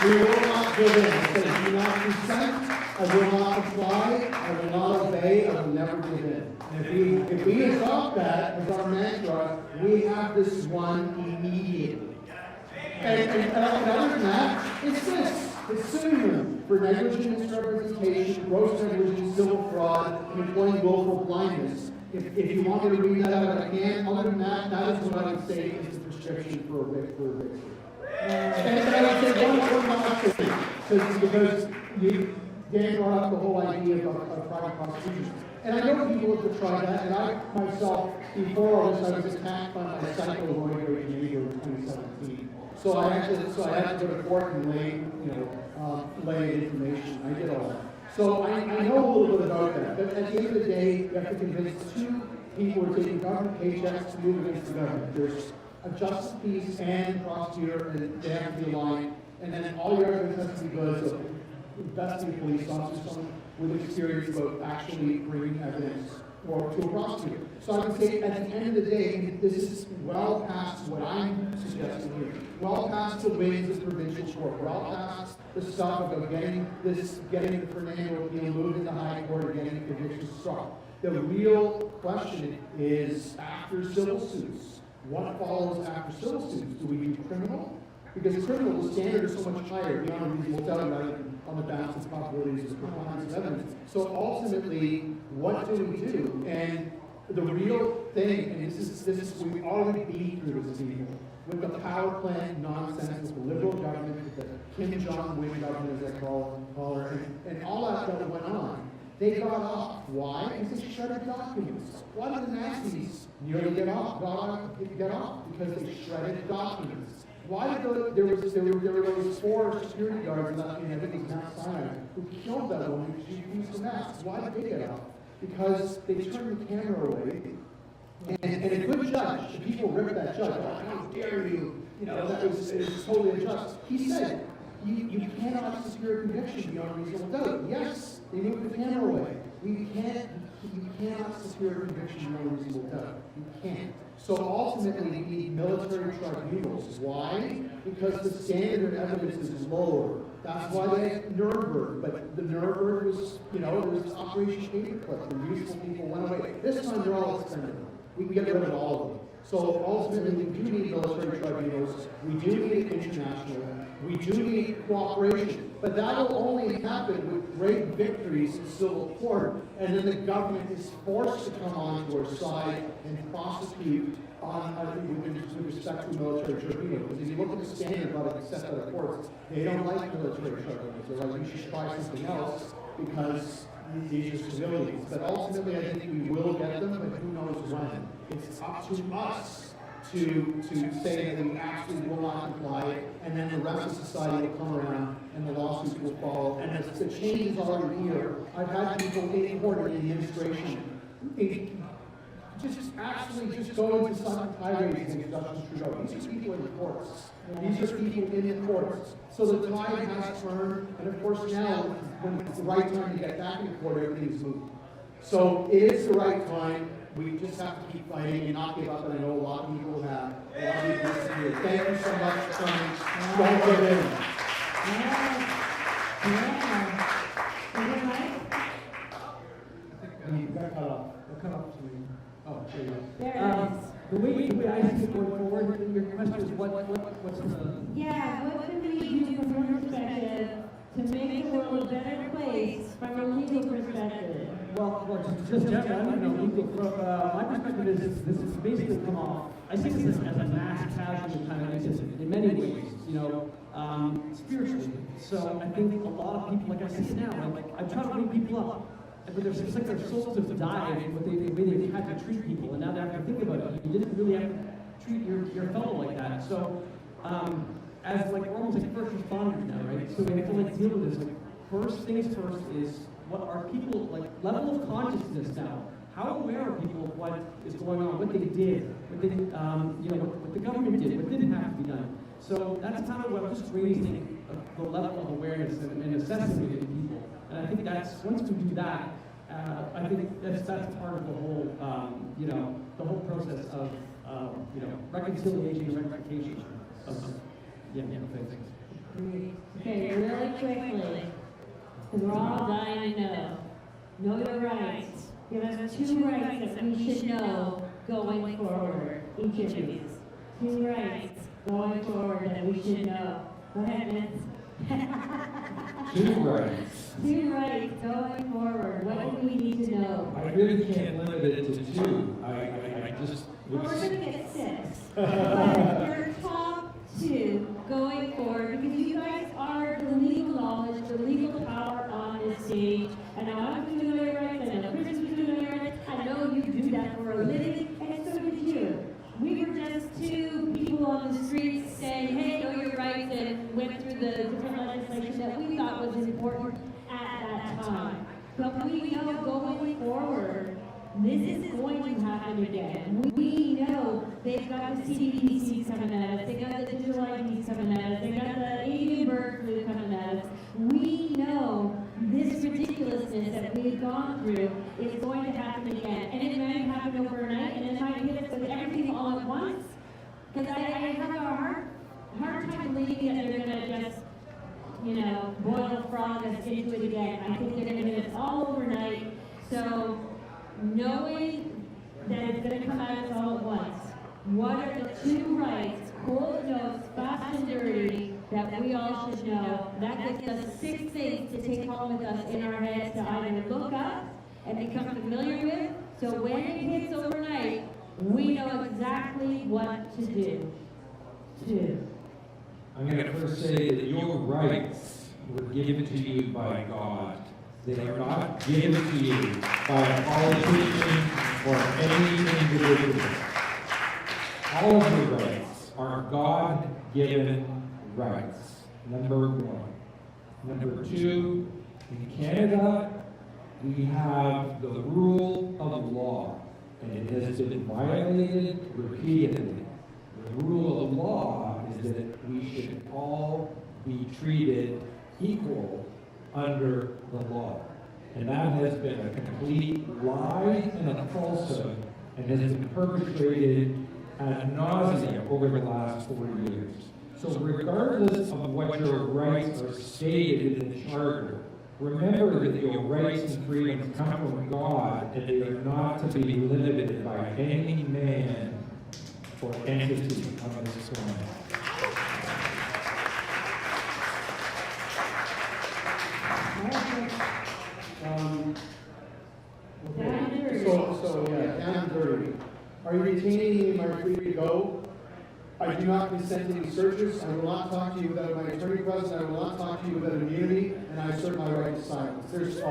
We will not give in. I say, do not consent. I will not comply. I will not obey. I will never give in. And if we adopt that as our mantra, we have this one immediately. And other than that, it's this. It's synonym for negligent misrepresentation, gross negligence, civil fraud, and employing willful blindness. If you want me to read that out, I can. Other than that, that is what I would say is the prescription for a victory. And I would say one last thing, because Dan brought up the whole idea of private prosecution. And I know people have tried that, and I myself, before all this, I was attacked by my psycho lawyer in January 2017. So I had to go to court and lay information. I did all that. So I know a little bit about that. But at the end of the day, you have to convince two people who are taking government paychecks to move against the government. There's a justice piece and prosecutor, and they have to be aligned. And then all your evidence has to be good. So investigating police officer, someone with experience about actually bringing evidence or to a prosecutor. So I would say at the end of the day, this is well past what I'm suggesting here. Well past the wings of provincial court. Well past the stuff about getting the Fernando appeal moved into high court or getting the conviction struck. The real question is, after civil suits, what follows after civil suits? Do we do criminal? Because criminal, the standard is so much higher beyond reasonable doubt rather than on the balance of probabilities of preponderance of evidence. So ultimately, what do we do? And the real thing, and this is we've already been through this people, with the power plant nonsense, with the liberal government, with the Kim Jong-un government, as I call her, and all that went on. They got off. Why? Because they shredded documents. Why did the Nazis nearly get off? Because they shredded documents. Why did there were those 4 security guards left in everything Mount Sinai who killed that woman because she used the mask? Why did they get off? Because they turned the camera away. And a good judge, the people ripped that judge, oh, how dare you? That was totally unjust. He said, you cannot secure a conviction beyond reasonable doubt. Yes, they moved the camera away. You cannot secure a conviction beyond reasonable doubt. You can't. So ultimately, we need military tribunals. Why? Because the standard of evidence is lower. That's why they had Nuremberg. But the Nuremberg was, there was Operation Paperclip. The useful people went away. This time they're all expendable. We can get rid of all of them. So ultimately, we do need military tribunals. We do need international. We do need cooperation. But that will only happen with great victories in civil court, and then the government is forced to come onto our side and prosecute with respect to military tribunal. Because if you look at the standard about it set by the courts, they don't like military tribunals. They're like, you should try something else because these are civilians. But ultimately, I think we will get them, but who knows when. It's up to us to say that we actually will not comply, and then the rest of society will come around and the lawsuits will follow. And the change is already here. I've had people in court in the administration just go into silent tirades against Justin Trudeau. These are people in the courts. These are people in the courts. So the tide has turned, and of course now, when it's the right time to get back in court, everything's moved. So it is the right time. We just have to keep fighting and not give up, and I know a lot of people have. A lot of people listen here. Thank you so much for coming. Don't give in. You got cut off. Cut off to me. Oh, there you go. The way I see it going forward, your question is what's the... Yeah, what can we do from your perspective to make the world a better place from a legal perspective? Well, just legal. From my perspective, this is basically come off. I see this as a mass casualty kind of incident in many ways, spiritually. So I think a lot of people, like I see now, I'm trying to wake people up. But it's like their souls have died, but the way they've had to treat people, and now they have to think about it. You didn't really have to treat your fellow like that. So, as we're almost like first responders now, right? So we have to deal with this. First things first is what are people level of consciousness now? How aware are people of what is going on, what they did, what the government did, what didn't have to be done? So that's kind of what I'm just raising the level of awareness and assessing it in people. And I think that's once we do that, I think that's part of the whole the whole process of reconciliation and rectification of things. Okay, really quickly, because we're all dying to know. Know your rights. Give us 2 rights that we should know going forward, each of you. 2 rights going forward that we should know. Go ahead, Vince. 2 rights. 2 rights going forward. What do we need to know? I really can't limit it to 2. I just. Well, we're going to get 6. But your top 2 going forward, because you guys are the legal knowledge, the legal power on this stage. And now I'm doing my rights, I know Chris is doing my rights, I know you do that for a living, and so did you. We were just 2 people on the streets saying, hey, know your rights, and went through the different legislation that we thought was important at that time. But we know going forward, this is going to happen again. We know they've got the CDC coming at us, they got the digital IDs coming at us, they got the avian bird flu coming at us. We know this ridiculousness that we've gone through is going to happen again. And it might happen overnight, and it might hit us with everything all at once. Because I have a hard time believing that they're going to just, boil frog us into it again. I think they're going to hit us all overnight. So, knowing that it's going to come at us all at once, what are the 2 rights, cold notes, fast and dirty, that we all should know? That gives us 6 things to take home with us in our heads to either look up and become familiar with, so when it hits overnight, we know exactly what to do. 2. I'm going to first say that your rights were given to you by God. They are not given to you by a politician or any individual. All of your rights are God-given rights. Number 1. Number 2, in Canada, we have the rule of law, and it has been violated repeatedly. The rule of law is that we should all be treated equal under the law. And that has been a complete lie and a falsehood, and has been perpetrated ad nauseum over the last 40 years. So regardless of what your rights are stated in the Charter, remember that your rights and freedoms come from God, and they are not to be limited by any man or entity on this planet. Down and dirty. Are you retaining me in my free to go? I do not consent to any searches. I will not talk to you without my attorney present. I will not talk to you without immunity, and I assert my right to silence. There's 5.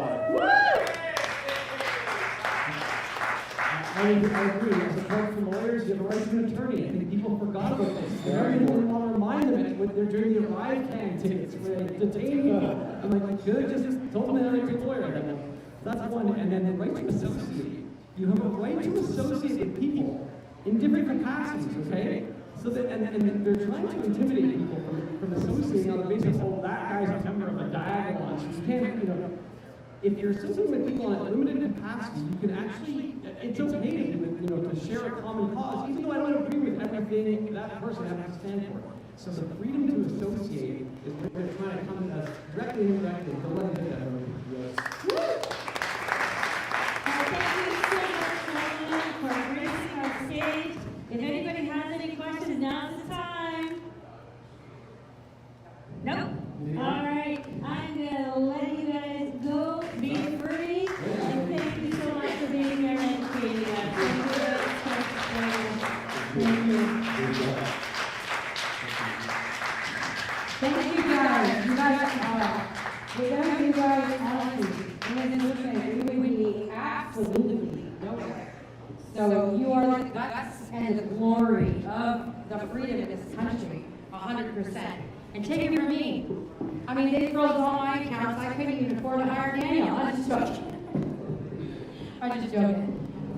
I agree. As a court for lawyers, you have a right to an attorney. I think people forgot about this. I don't even want to remind them when they're doing the arrive-can tickets, where they detain people. I'm like, good, just told them that they're a lawyer. That's one. And then the right to associate. You have a right to associate with people in different capacities, okay? So that, and they're trying to intimidate people from associating on the basis of, oh, that guy's a member of a diagonal. You can't, if you're associating with people in a limited capacity, you can actually, it's okay to share a common cause, even though I don't agree with everything that person has to stand for. So the freedom to associate is what they're trying to come at us directly and indirectly. Don't let them do that. For gracing our stage. If anybody has any questions, now's the time. Nope. All right, I'm gonna let you guys go. Be free, and thank you so much for being here and educating us. Thank you. Thank you guys. You guys are. Without you guys, honestly, we would be absolutely nowhere. So you are the guts and the glory of the freedom of this country, 100%. And take it from me. I mean, they froze all my accounts. I couldn't even afford to hire Daniel. I'm just joking. I'm just joking.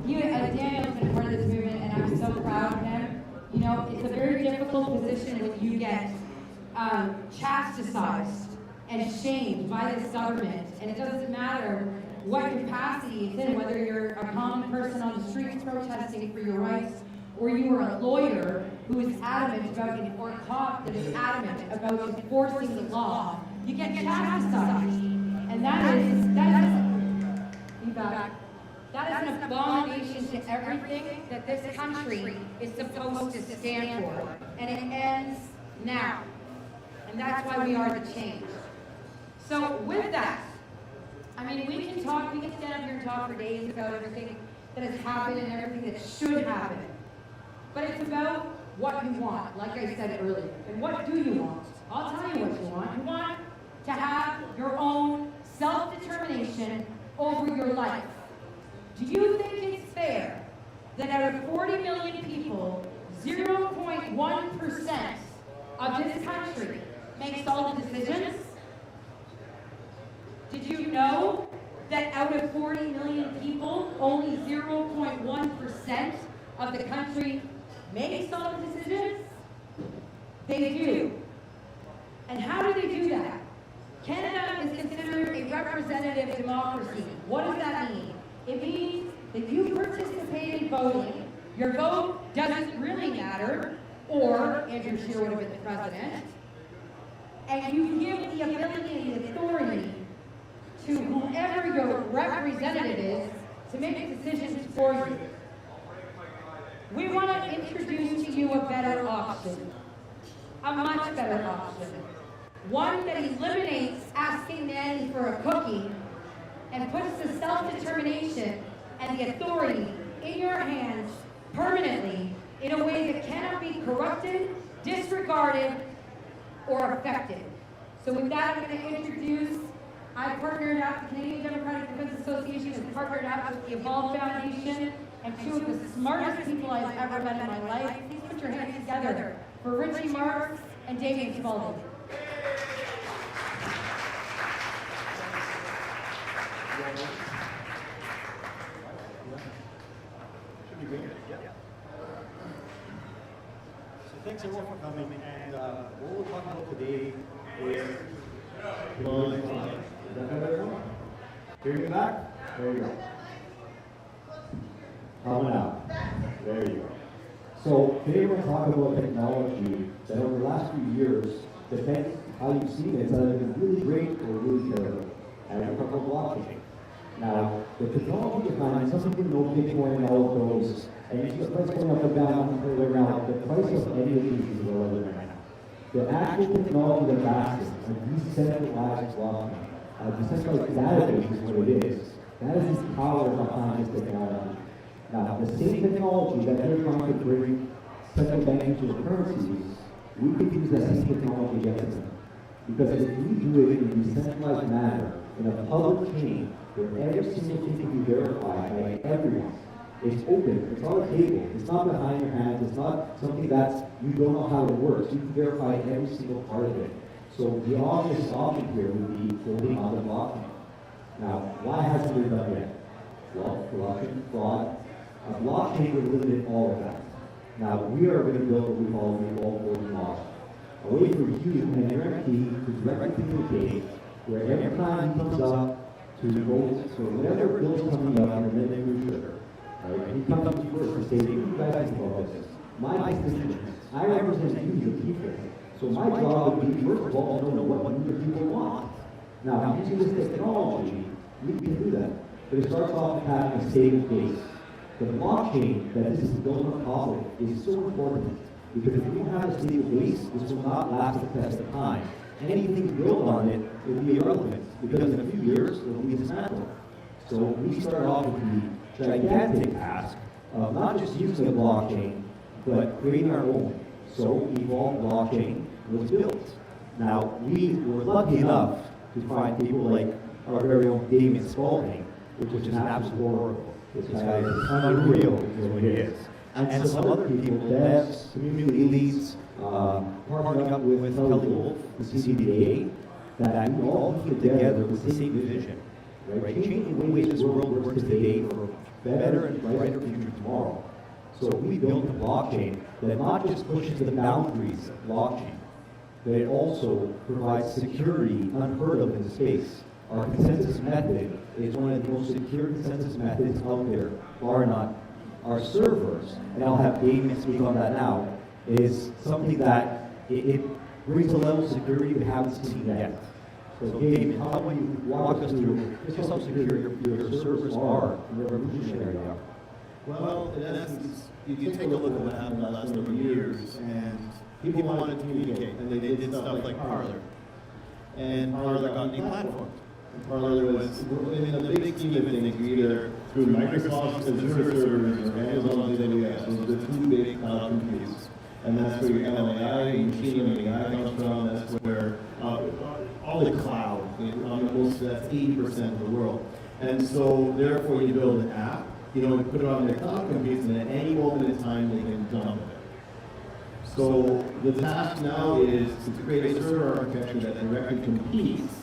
Daniel's been part of this movement, and I'm so proud of him. It's a very difficult position when you get chastised and shamed by this government, and it doesn't matter what capacity it's in, whether you're a common person on the streets protesting for your rights, or you are a lawyer who is adamant about, or a cop that is adamant about enforcing the law, you get chastised. And that is an abomination to everything that this country is supposed to stand for. And it ends now. And that's why we are the change. So with that, I mean, we can stand up here and talk for days about everything that has happened and everything that should happen. But it's about what you want, like I said earlier. And what do you want? I'll tell you what you want. You want to have your own self-determination over your life. Do you think it's fair that out of 40 million people, 0.1% of this country makes all the decisions? Did you know that out of 40 million people, only 0.1% of the country makes all the decisions? They do. And how do they do that? Canada is considered a representative democracy. What does that mean? It means that you participate in voting, your vote doesn't really matter, or Andrew Scheer would have been the president, and you give the ability and the authority to whoever your representative is to make decisions for you. We want to introduce to you a better option, a much better option. One that eliminates asking Nanny for a cookie and puts the self-determination and the authority in your hands permanently in a way that cannot be corrupted, disregarded, or affected. So with that, I'm going to introduce, I partnered up, the Canadian Democratic Defense Association has partnered up with the Evolve Foundation and two of the smartest people I've ever met in my life. Please put your hands together for Richie Marks and Damien Spalding. So thanks everyone for coming, and what we're talking about today is Hear me back? There you go. Coming out. There you go. So today we're going to talk about technology that over the last few years depends how you've seen it. It's either been really great or really terrible. And we're talking about blockchain. Now, the technology behind it, some people know Bitcoin and all of those, and you see the price going up and down right now. The price of any of these is irrelevant right now. The actual technology that backs it, a decentralized blockchain, a decentralized database is what it is. That is the power behind this technology. Now, the same technology that they're trying to bring central banking to currencies, we could use that same technology against them. Because if we do it in a decentralized manner, in a public chain, where every single thing can be verified by everyone, it's open, it's on a table, it's not behind your hands, it's not something that's, you don't know how it works, you can verify every single part of it. So the obvious option here would be holding on the blockchain. Now, why hasn't it been done yet? Well, corruption, fraud. A blockchain would eliminate all of that. Now, we are going to build what we call the all-voting model. A way for you and your MP to directly communicate where every time he comes up to vote, so whatever bill's coming up in the minute sugar, right? And he comes up to you first and says, you guys think about this. My constituents, I represent you, the people. So my job would be, first of all, to know what you, the people, want. Now, using this technology, we can do that. But it starts off having a stable base. The blockchain that this is built on top of is so important because if you have a stable base, this will not last the test of time. Anything built on it will be irrelevant because in a few years it will be dismantled. So we start off with the gigantic task of not just using a blockchain, but creating our own. So Evolve Blockchain was built. Now we were lucky enough to find people like our very own Damien Spalding, which is an absolute oracle. This guy is unreal, is what he is. And some other people, devs, community leads, partnering up with Wolfe, the CBDA, that we all came together with the same vision, right? Changing the way this world works today for a better and brighter future tomorrow. So we built a blockchain that not just pushes the boundaries of blockchain, but it also provides security unheard of in space. Our consensus method is one of the most secure consensus methods out there, bar none. our servers, and I'll have Damien speak on that now, is something that it brings a level of security we haven't seen yet. So Damien, how will you walk us through just how secure your servers are and revolutionary they are? Well, in essence, you take a look at what happened the last number of years, and people wanted to communicate, and they did stuff like Parler. And Parler got deplatformed. Parler was, in the big scheme of things, either through Microsoft's Azure servers or Amazon's AWS, those are the two big cloud computes. And that's where your LAI, machine learning AI comes from, that's where all the cloud, almost that's 80% of the world. And so, therefore, you build an app, you put it on their cloud computers, and at any moment in time, they can dump it. So the task now is to create a server architecture that directly competes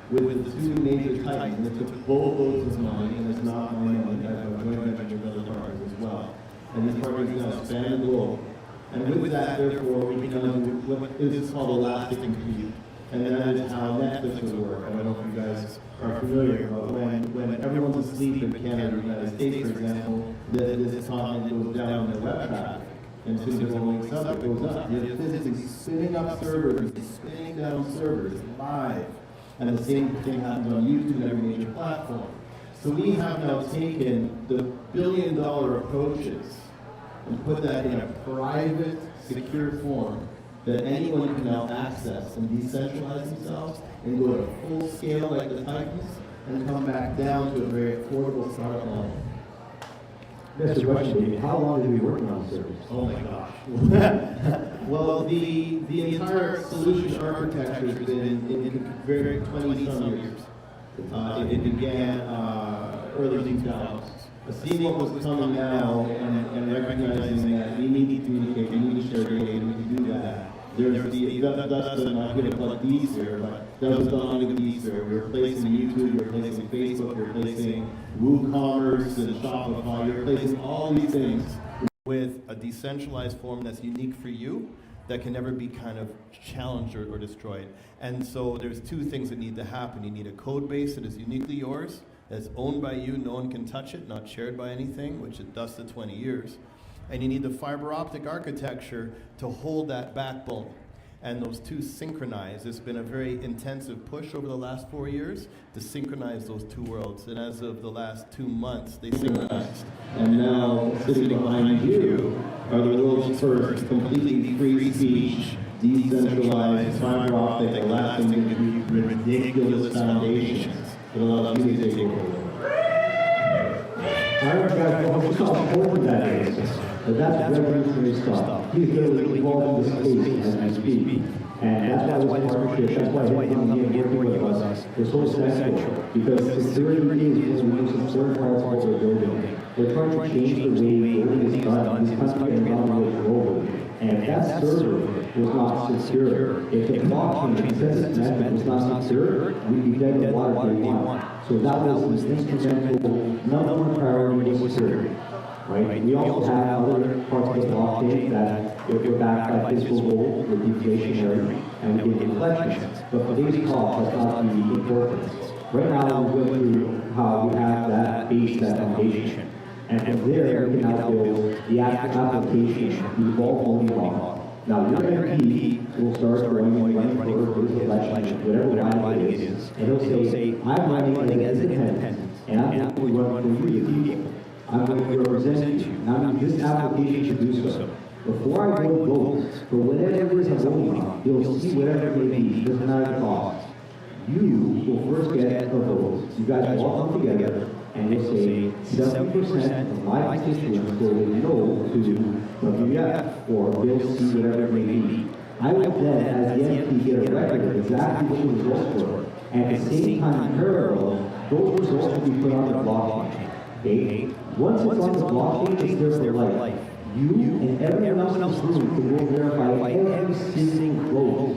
with the two major titans. And it's both those is mine, and it's not my money. I have a joint venture with other partners as well. And these partners are going to span the globe. And with that, therefore, we can do what is called elastic compute. And that is how Netflix would work. I don't know if you guys are familiar, but when everyone's asleep in Canada or the United States, for example, this continent goes down in the web traffic. And as soon as everyone wakes up, it goes up. You're physically spinning up servers, spinning down servers live. And the same thing happens on YouTube and every major platform. So we have now taken the billion-dollar approaches and put that in a private, secure form that anyone can now access and decentralize themselves and go to full scale like the Titans and come back down to a very affordable startup level. That's your question, David. How long have you been working on servers? Oh my gosh. Well, the entire solution architecture has been in very 20-some years. It began early 2000s. Seeing what was coming now and recognizing that we need to communicate, we need to share data, and we can do that. I'm not going to plug these here, but that was done on these here. We're replacing YouTube, we're replacing Facebook, we're replacing WooCommerce and Shopify, you're replacing all these things with a decentralized form that's unique for you, that can never be kind of challenged or destroyed. And so there's two things that need to happen. You need a code base that is uniquely yours, that's owned by you, no one can touch it, not shared by anything, which it does to 20 years. And you need the fiber optic architecture to hold that backbone. And those two synchronize. There's been a very intensive push over the last 4 years to synchronize those two worlds. And as of the last 2 months, they synchronized. And now, sitting behind you are the world's first completely free speech, decentralized, fiber optic, elastic, ridiculous foundations that allows you to take over. I don't know just how important that is, but that's revolutionary stuff. He's literally involved in this space as we speak. And that's why this partnership, that's why him working with us is so essential. Because security is one of the most important parts of what we're building. We're trying to change the way voting is done in this country and around the world globally. And if that server was not secure, if the blockchain consensus method was not secure, we'd be dead in the water day one. So that was the instrumental number one priority was security. Right? We also have other parts of the blockchain that if we're backed by physical gold, we're deflationary, and we get inflections. But for these talk, that's not the importance. Right now, we're going through how we have that base, that foundation. And from there, we can now build the application, the evolve-only model. Now, your MP will start running for his election, whatever line it is, and he'll say, I'm running as independent, and I'm going to run for you people. I'm going to represent you. Now, this application should do so. Before I go to vote, for whatever it is I'm voting on, you'll see whatever it may be, doesn't matter the cost. You will first get a vote. You guys all come together, and you'll say 70% of my constituents will no to WEF or Bill C, whatever it may be. I will then, as the MP, get a record of exactly what the results were. And at the same time, in parallel, those results will be put on the blockchain. Okay? Once it's on the blockchain, it's there for life. You and everyone else in this room can go verify every single vote.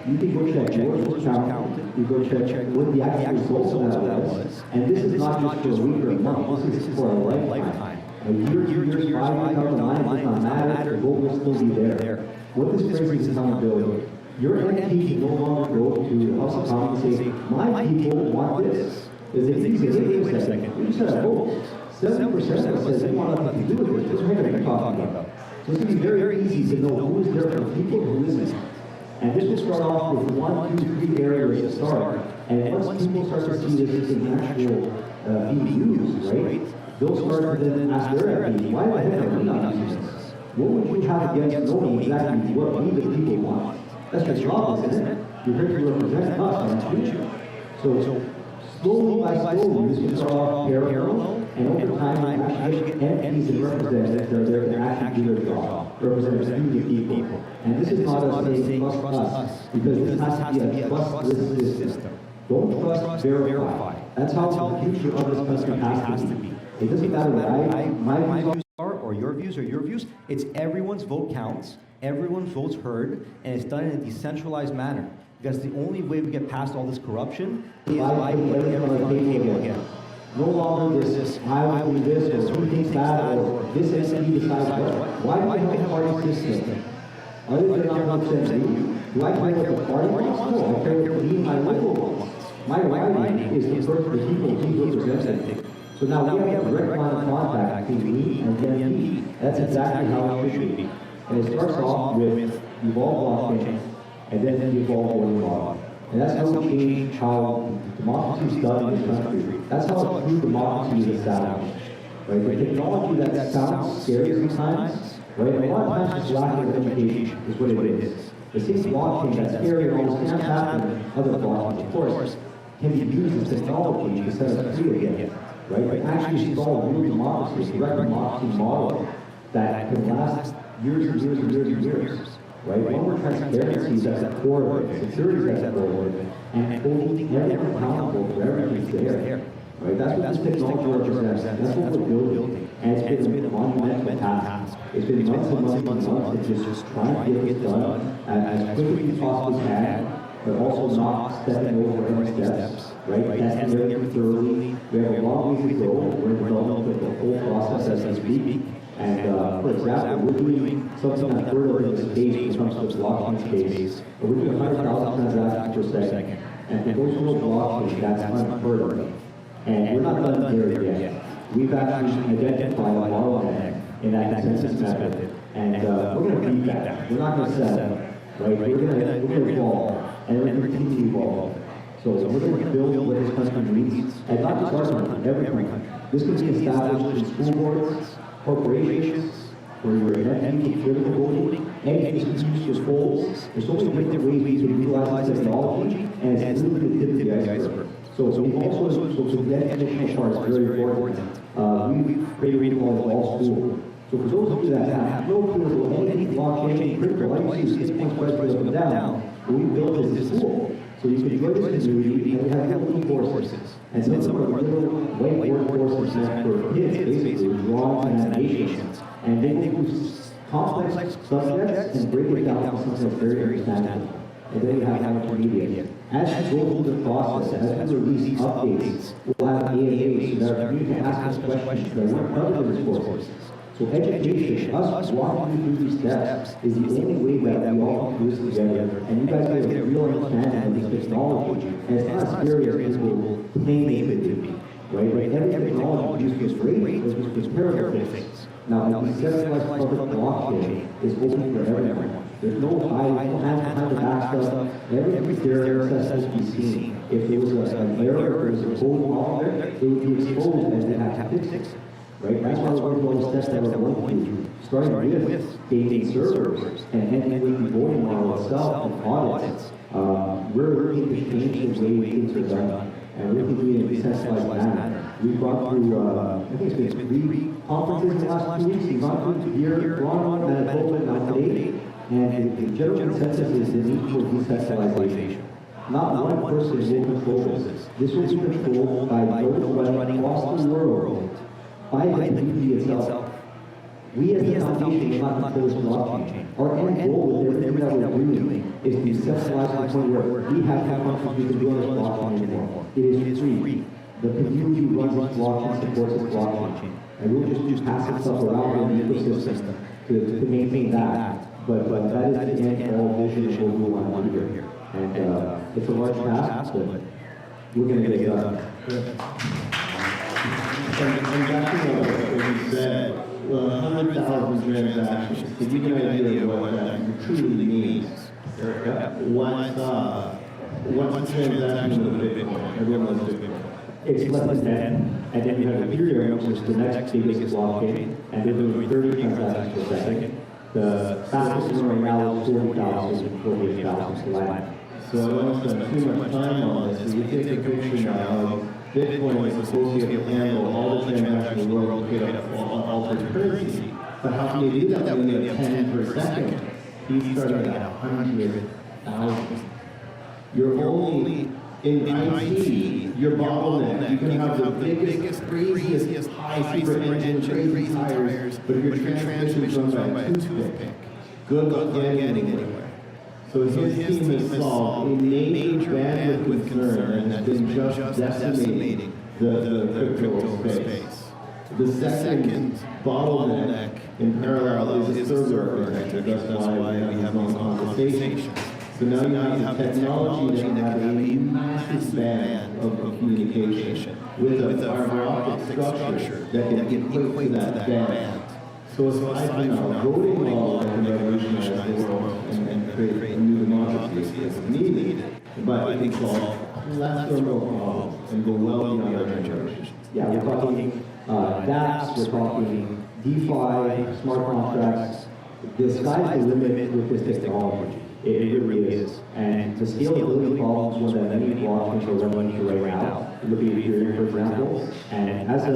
You can go check yours count, you go check what the actual results of that was. And this is not just for a week or a month, this is for a lifetime. A year, 5 years down the line, it does not matter, the vote will still be there. What this brings is accountability. Your MP can no longer go to the House of Commons and say, my people want this. Is it easy? Wait a second. We just had a vote. 70% says they want nothing to do with it. This is what we're talking about. So it's going to be very easy to know who is there for people, who isn't. And this will start off with 1, 2, 3 areas to start. And once people start to see this as an actual being used, right, they'll start to then ask their FD, why the heck are we not using this? What would you have against knowing exactly what we the people want? That's your job, isn't it? You're here to represent us, aren't you? So slowly by slowly, this will start off parallel, and over time, we actually get MPs and representatives that are there to actually do their job, represent the people. And this is not a saying trust us, because this has to be a trustless system. Don't trust, verify. That's how the future of this country has to be. It doesn't matter what my views are, or your views. It's everyone's vote counts, everyone's vote's heard, and it's done in a decentralized manner. Because the only way we get past all this corruption is by putting everything on the table again. No longer this, I will do this, or who thinks that, or this entity decides what. Why do we have a party system? Other than not representing you, do I care what the party wants? No, I care what me and my local wants. My writing is the people he represents. So now we have a direct line of contact between me and the MP. That's exactly how it should be. And it starts off with evolve blockchain, and then evolve voting model. And that's how we change how democracy is done in this country. That's how a true democracy is established. Right? The technology that sounds scary sometimes, right? A lot of times it's lack of education is what it is. The same blockchain that's scary and almost can't happen in other blockchains, of course, can be used as technology to set us free again. Right? But actually install a real democracy, direct democracy model that can last years and years and years and years. Right? One more transparency is at the core of it, security is at the core of it, and holding everyone accountable for everything's there. Right? That's what this technology represents. That's what we're building. And it's been a monumental task. It's been months and months and months of just trying to get this done as quickly as we possibly can, but also not stepping over any steps. Right? Testing everything thoroughly. We have a long way to go. We're involved with the whole process as we speak. And for example, we're doing something unheard of in the space when it comes to blockchain space. We're doing 100,000 transactions per second. And for those who know blockchain, that's unheard of. And we're not done there yet. We've actually identified a bottleneck in that consensus method. And we're going to beat that. We're not going to settle. Right? We're going to evolve. And we're going to continue to evolve. So we're going to build what this country needs. And not just our country, every country. This can be established in school boards, corporations, where you're in political voting, any institutions or polls. There's so many different ways we can utilize this technology, and it's really the tip of the iceberg. So we also, the educational part is very important. We've created what we call school. So for those of you that have no clue about anything blockchain, crypto, all you see is things questions up and down, we built this school. So you can join this community, and we have little courses. And some of them are little whiteboard courses meant for kids, basically, drawings and animations. And they do complex subjects and break it down to something that's very understandable. And then you have intermediate. As we go through the process, as we release updates, we'll have AAs so that you can ask us questions that weren't covered in these courses. So education, us walking you through these steps, is the only way that we all can do this together. And you guys get a real understanding of this technology. And it's not as scary as people claim it to be. Right? Every technology used was great, it was parallel things. Now, the decentralized public blockchain is open for everyone. There's no time to back stuff. Everything's there, access to be seen. If there was an error, if there was a code wrong there, it would be exposed and they have to fix it. Right? That's why we're going to steps that we're going through. Starting with dating servers and then the voting model itself and audits. We're looking to change the way things are done. And we're looking in a decentralized manner. We've gone through, I think it's been 3 conferences in the last 2 weeks. We've gone through here, Toronto, Manitoba, and now today. And the general consensus is the need for decentralization. Not one person will control this. This will be controlled by those running across the world by the community itself. We as the foundation will not control this blockchain. Our end goal with everything that we're doing is to decentralize to the point where we have the countries to do this blockchain anymore. It is free. The community runs this blockchain, supports this blockchain. And we'll just pass stuff around in the ecosystem to maintain that. But that is the end all vision of what we want to do here. And it's a large task, but we're going to get it done. And backing up what you said, 100,000 transactions. To give you an idea of what that truly means, what's a transaction with Bitcoin? Everyone loves Bitcoin. It's less than 10, and then you have Ethereum, which is the next biggest blockchain, and they're doing 30 transactions per second. The fastest one right now is 40,000, 48,000 per second. So I don't want to spend too much time on this, but you take a picture now of Bitcoin is supposed to be able to handle all the transactions in the world to get an altered currency. But how can you do that when you have 10 per second? He's starting at 100,000. You're only in IT, your bottleneck. You can have the biggest, craziest, high-super engine, crazy tires, but if your transmission's run by a toothpick, good luck getting anywhere. So his team has solved a major bandwidth concern that has been just decimating the crypto space. The second bottleneck in parallel is server architecture. That's why we have these conversations. So now you have technology that have a massive band of communication with a fiber optic structure that can equate to that band. So aside from a voting law that can revolutionize the world and create a new democracy as needed, but it can solve plethora problems and go well beyond our generation. Yeah, we're talking dApps, we're talking DeFi, smart contracts. The sky's the limit with this technology. It really is. And the scalability problems that many blockchains are running into right now, look at Ethereum, for example, and as a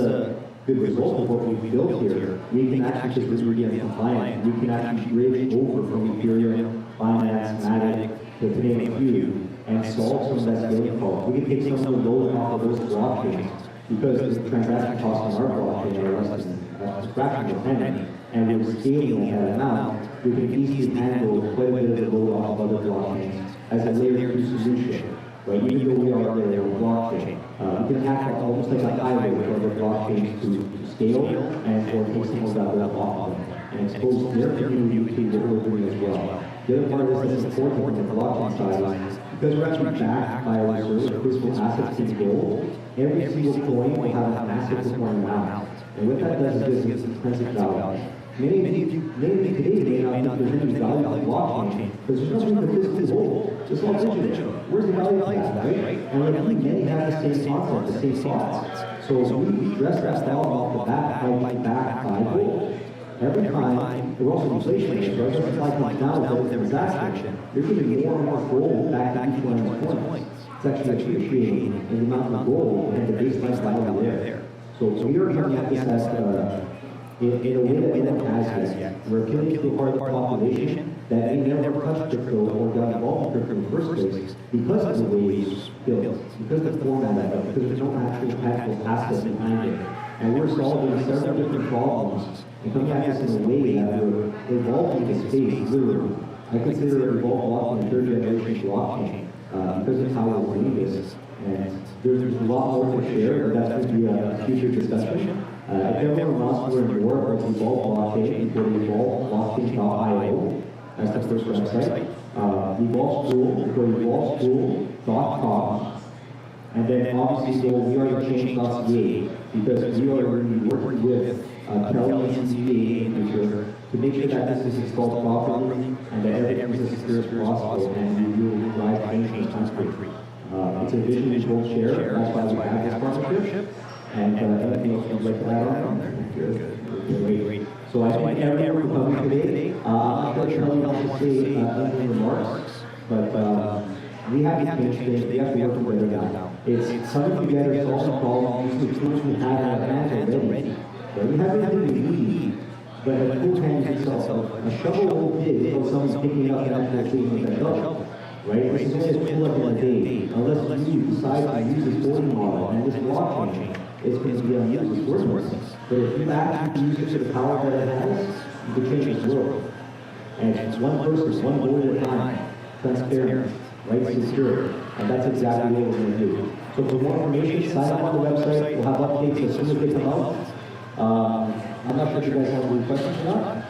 good result of what we've built here, we can actually, because we're getting compliant, we can actually bridge over from Ethereum, Binance, Matic, to name a few, and solve some of that scaling problem. We can take some of the load off of those blockchains, because the transaction costs on our blockchain are less than a fraction of a penny, and we're scaling that amount, we can easily handle quite a bit of the load off of other blockchains as a layer 2 solution. Right? Even though we are there on blockchain, we can act almost like a highway for other blockchains to scale and or take some of that load off of them and expose their community to what we're doing as well. The other part is that's important on the blockchain side is because we're actually backed by our reserve physical assets in gold, every single coin will have a massive performing amount. And what that does is it gives intrinsic value. Many of you today may not think there's any value in blockchain because there's nothing that physically gold. It's all digital. Where's the value of that, right? And many have the same concept, the same thoughts. So we address that problem off the bat by backed by gold. Every time, we're also inflationary, right? Every time comes down with every transaction, you're giving more and more gold back to each one of those coins. It's actually appreciating in the amount of gold and the baseline value there. So we are looking at this as in a way that no one has yet. We're appealing to a part of the population that may never touched crypto or got involved in crypto in the first place because of the way it's built, because of the format of it, because there's no actual practical assets behind it. And we're solving several different problems and coming at this in a way that we're evolving the space, literally. I consider evolved blockchain a third generation blockchain because of how we're doing this. And there's a lot more to share, but that's going to be a future discussion. If everyone wants to learn more about the Evolve blockchain, go to evolveblockchain.io. That's the first website. Evolve School, go to evolveschool.com. And then obviously go to WEARETHECHANGE.CA because we are going to be working with Kellyanne in the future to make sure that this is installed properly and that everything is as secure as possible and we will drive change in this country. It's a vision we both share, that's why we have this partnership. And anything else you'd like to add on there? Good. Great. So I thank everyone for coming today. I'm not sure how else to say any remarks, but we have to change things. We have to work together now. It's coming together, solving problems, using tools we have at hand already. But we have everything we need, but a tool hands itself. A shovel won't dig until someone's picking up an actual tool with that shovel. Right? This is only a tool up in a day. Unless you decide to use this voting model and this blockchain, it's going to be unused, it's worthless. But if you actually use it to the power that it has, you can change the world. And it's one person, one vote at a time, transparent, right, secure. And that's exactly what we're going to do. So for more information, sign up on the website. We'll have updates as soon as they come out. I'm not sure if you guys have any questions or not.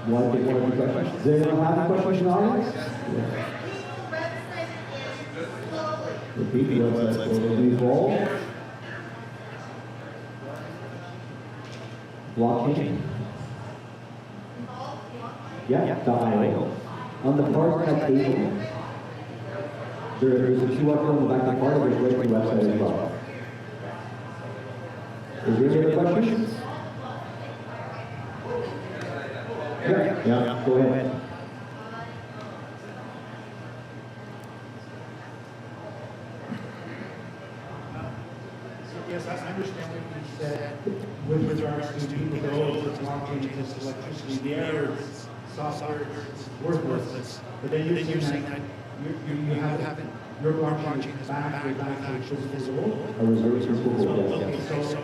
You want to take one or two questions? Does anyone have any questions in the audience? Repeat, let's evolve. Blockchain. Yeah.io. On the far side table, there's a QR code on the back of the card, there's a link to the website as well. Is there any other questions? Yeah, go ahead. Yes, I understand what you said with regards to people go to blockchain is electricity. The error is software is worthless. But then you're saying that you have your blockchain is backed with actual physical. A reserve physical gold, Okay, yes. so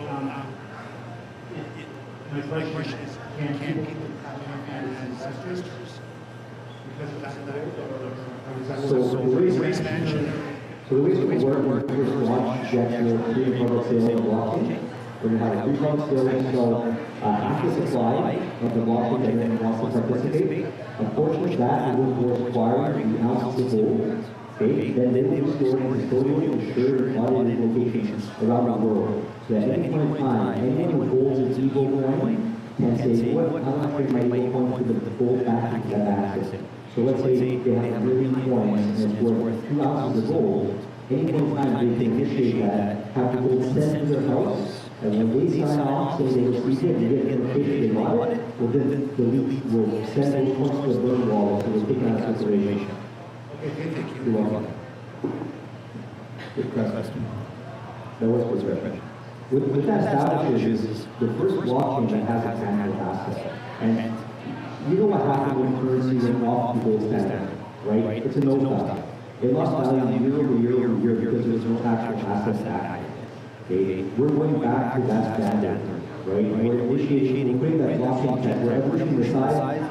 my question is, can people have as investors because of that? So the reason we work with launch HiJack'd free public sale of blockchain. We're going to have a free public sale, so after supply of the blockchain that anyone wants to participate, unfortunately that will require the ounces of gold. Okay, then they will be stored in custodial, insured, audited locations around the world. So at any point in time, anyone who holds an Eagle coin can say, what, I want to bring my Eagle coin to the gold backing that access it. So let's say they have a million coins and it's worth 2 ounces of gold. Any point in time they initiate that, have the gold sent to their house, and when they sign off, say they received it, they get the notification they bought it, well then the leak will send those coins to the burn wallet, so we'll take out consideration. Okay, thank you. You're welcome. Good question. That was a question. What that establishes is the first blockchain that has a tangible asset. And you know what happened when currency went off the gold standard, right? It's a nosedive. It lost value year over year over year because there was no actual assets to act. Okay, we're going back to that standard, right? We're initiating, putting that blockchain tech, we're revolutionizing the size,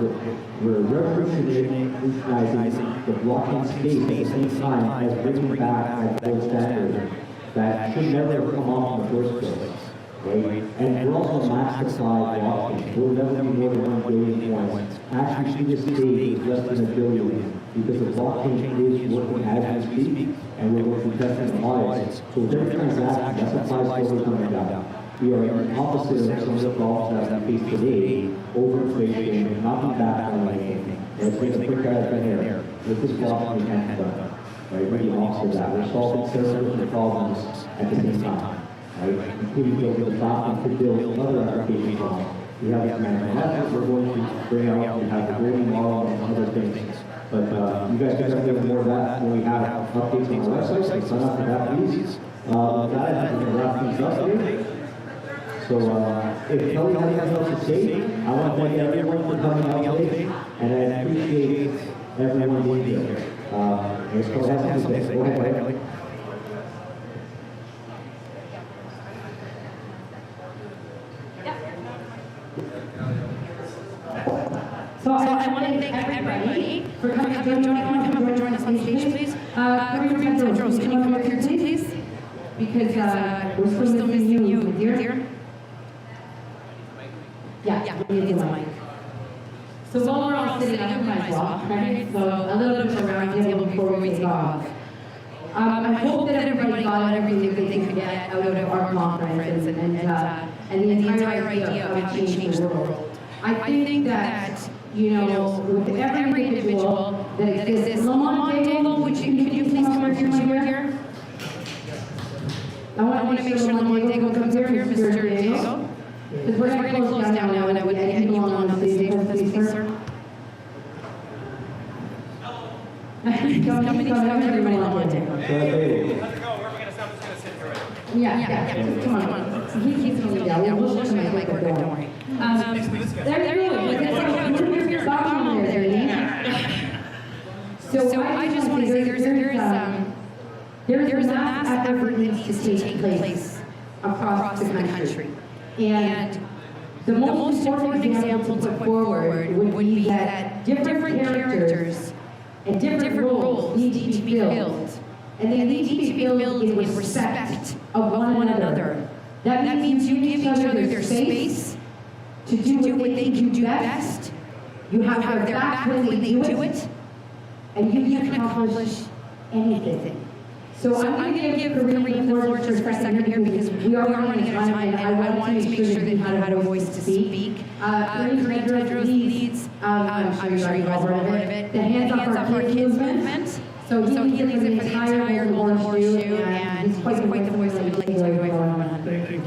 we're revolutionizing the blockchain space at the same time as bringing back that gold standard that should never come off in the first place. Right? And we're also max supply blockchain. We'll never be more than 1 billion coins. Actually, to this day, it's less than 1 billion because the blockchain is working as we speak, and we're working testing the audits. So with every transaction, that supply is slowly coming down. We are the opposite of some of the problems that we face today, overinflation, not being backed by anything. Let's make a quick guide right here. With this blockchain, we can't do that. Right? We're the opposite of that. We're solving several different problems at the same time. Right? Including building the platform to build other applications on. We have the management we're going to bring out, we have the voting model and other things. But you guys can definitely learn more of that when we have updates on our website, so sign up for that, please. That is wrap things up here. So if Kelly has anything else to say, I want to thank everyone for coming out today, and I appreciate everyone being here. If Kelly has something to say, go ahead, Kelly. So I want to thank everybody for coming. Jody, you want to come up and join us on stage, please? Vincent Gircys, can you come up here too, please? Because we're still missing you, dear. Yeah, we need the mic. So while we're all sitting up, we might as well, right? So a little bit of a roundtable before we take off. I hope that everybody got everything that they could get out of our conference and the entire idea of how to change the world. I think that, you know, with every individual that exists, Lamont Daigle, could you please come over here, my dear? I want to make sure Lamont Daigle comes up here, Mr. Daigle. Because we're going to close down now, and I would need you on the stage with us, please, sir. He's coming, everybody Lamont Daigle. Yeah, come on. He's coming down. We'll look at my mic, don't worry. There you go. Stop on there, Delany. So I just want to say there's a mass effort that needs to take place across the country. And the most important example to put forward would be that different characters and different roles need to be filled. And they need to be filled in respect of one another. That means you give each other their space to do what they can do best. You have their back when they do it, and you can accomplish anything. So I'm going to give Kareem the floor just for a second here because we are running out of time, and I wanted to make sure that he had a voice to speak. Kareem Tedros leads, I'm sure you guys have all heard of it, the Hands Up Our Kids movement. So he leads it for the entire Golden Horseshoe, and he's quite the voice that we'd like to tell you about. Thank you.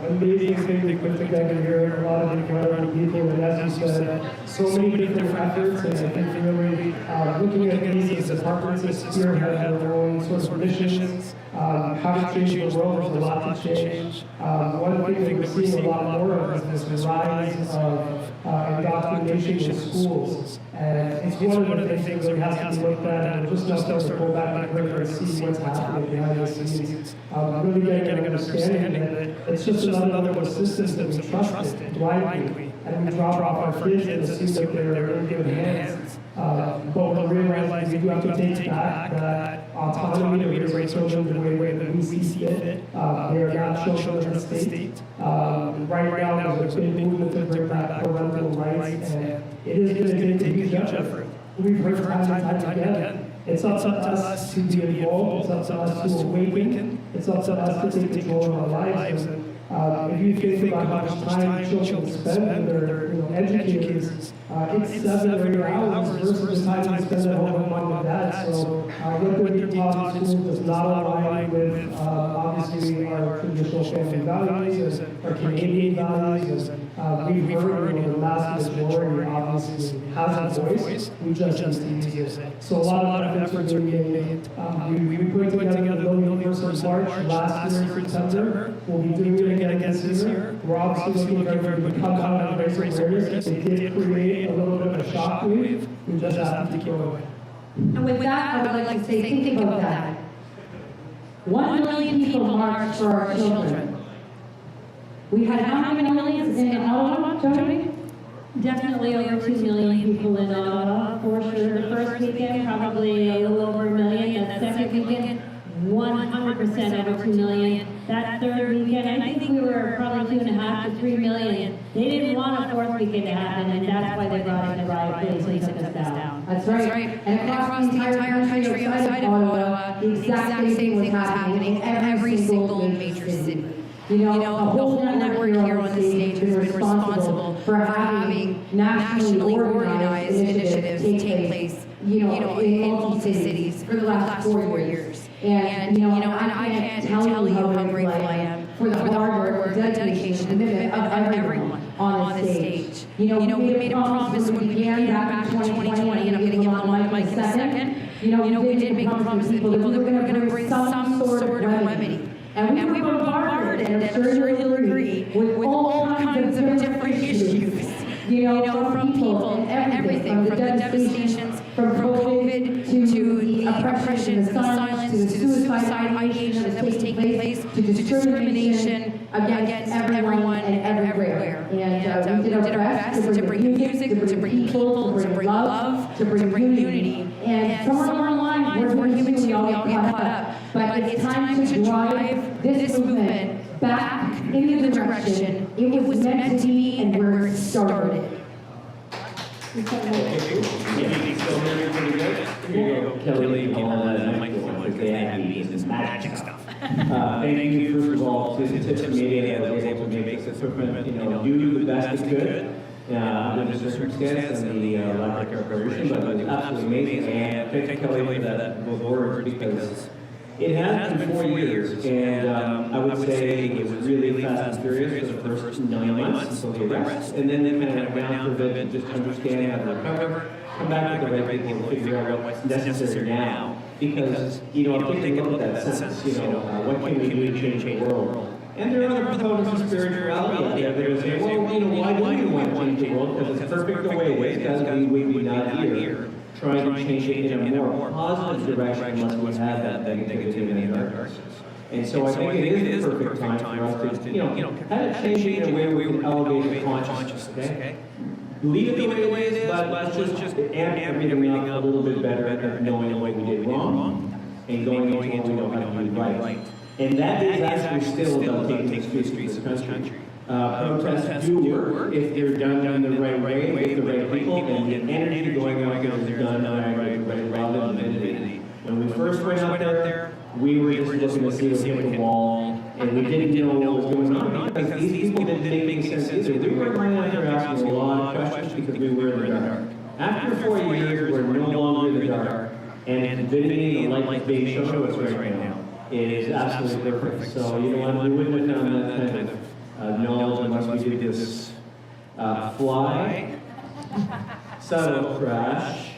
Amazing thing they put together here, a lot of incredible people, and as you said, so many different efforts, and I think really looking at these as departments that spearhead their own sort of missions, how to change the world, there's a lot to change. One thing that we're seeing a lot more of is this rise of indoctrination in schools. And it's one of the things that has to be looked at, and just start to go back and look and see what's happening behind the scenes. Really getting an understanding that it's just another one of the systems that we trusted blindly, and we drop off our kids and assume that they're in good hands. But we realize we do have to take back that autonomy to raise children the way that we see fit. They are not children of the state. Right now, there's a big movement to bring back parental rights, and it is going to take a huge effort. We've heard time and time again. It's up to us to be involved. It's up to us to awaken. It's up to us to take control of our lives. And if you think about how much time children spend with their educators, it's 7 or 8 hours versus the time they spend at home with mom and dad. So what they're being taught in school does not align with obviously our traditional family values and our Canadian values. We've heard the mass majority obviously has a voice. We just need to use it. So a lot of efforts are being made. We put together the Universal March last year in September. We'll be doing it again this year. We're obviously looking for everybody to come out and raise awareness. They did create a little bit of a shockwave. We just have to keep going. And with that, I would like to say, think about that. 1 million people marched for our children. We had how many millions in Ottawa, Jody? Definitely over 2 million people in Ottawa, for sure. The first weekend, probably a little over 1 million. The second weekend, 100% over 2 million. That third weekend, I think we were probably 2.5 to 3 million. They didn't want a fourth weekend to happen, and that's why they brought in the riot police and took us down. That's right. And across the entire country outside of Ottawa, the exact same thing was happening in every single major city. You know, the whole network here on the stage has been responsible for having nationally organized initiatives take place, in multi-cities for the last 4 years. And I can't tell you how grateful I am for the hard work, the dedication, and commitment of everyone on the stage. We made a promise when we began back in 2020, and I'm going to give them the mic in a second. We did make a promise to the people that we were going to bring some sort of remedy. And we were bombarded, and I'm sure you'll agree, with all kinds of different issues. From people and everything, from the devastations, from COVID to the oppressions and the silence, to the suicide ideation that was taking place, to discrimination against everyone and everywhere. And we did our best to bring music, to bring people, to bring love, to bring unity. And somewhere along the line, we're human too, we all get caught up. But it's time to drive this movement back in the direction it was meant to be and where it started. Kelly, this magic stuff. Thank you, first of all, to the media that was able to make this movement, do the best it could. Under the circumstance and the lack of preparation, but it was absolutely amazing. And thank Kelly for those words because it has been 4 years, and I would say it was really fast and furious for the first 9 months until the arrest, and then kind of went down for a bit to just understand how to recover, come back with the right people and figure out what's necessary now. Because, take a look at that sense, what can we do to change the world? And there are other components of spirituality out there that will say, well, why do we want to change the world? Because it's perfect the way it is, doesn't mean we're not here trying to change it in a more positive direction unless we have that negativity and darkness. And so I think it is the perfect time for us to, kind of change it in a way where we can elevate the consciousness, okay? Leave it the way it is, but let's just amp everything up a little bit better at knowing what we did wrong and going into what we know how to do right. And that is actually still about taking the streets of this country. Protests do work if they're done in the right way, with the right people, and the energy going out there is done the right way, rather than validity. When we first went out there, we were just looking to see what hit the wall, and we didn't know what was going on because these people didn't make sense either. We were running out there asking a lot of questions because we were in the dark. After 4 years, we're no longer in the dark, and Vinny, the light being shown to us right now, is absolutely perfect. So, you know what, we wouldn't have found that kind of knowledge unless we did this fly, subtle crash,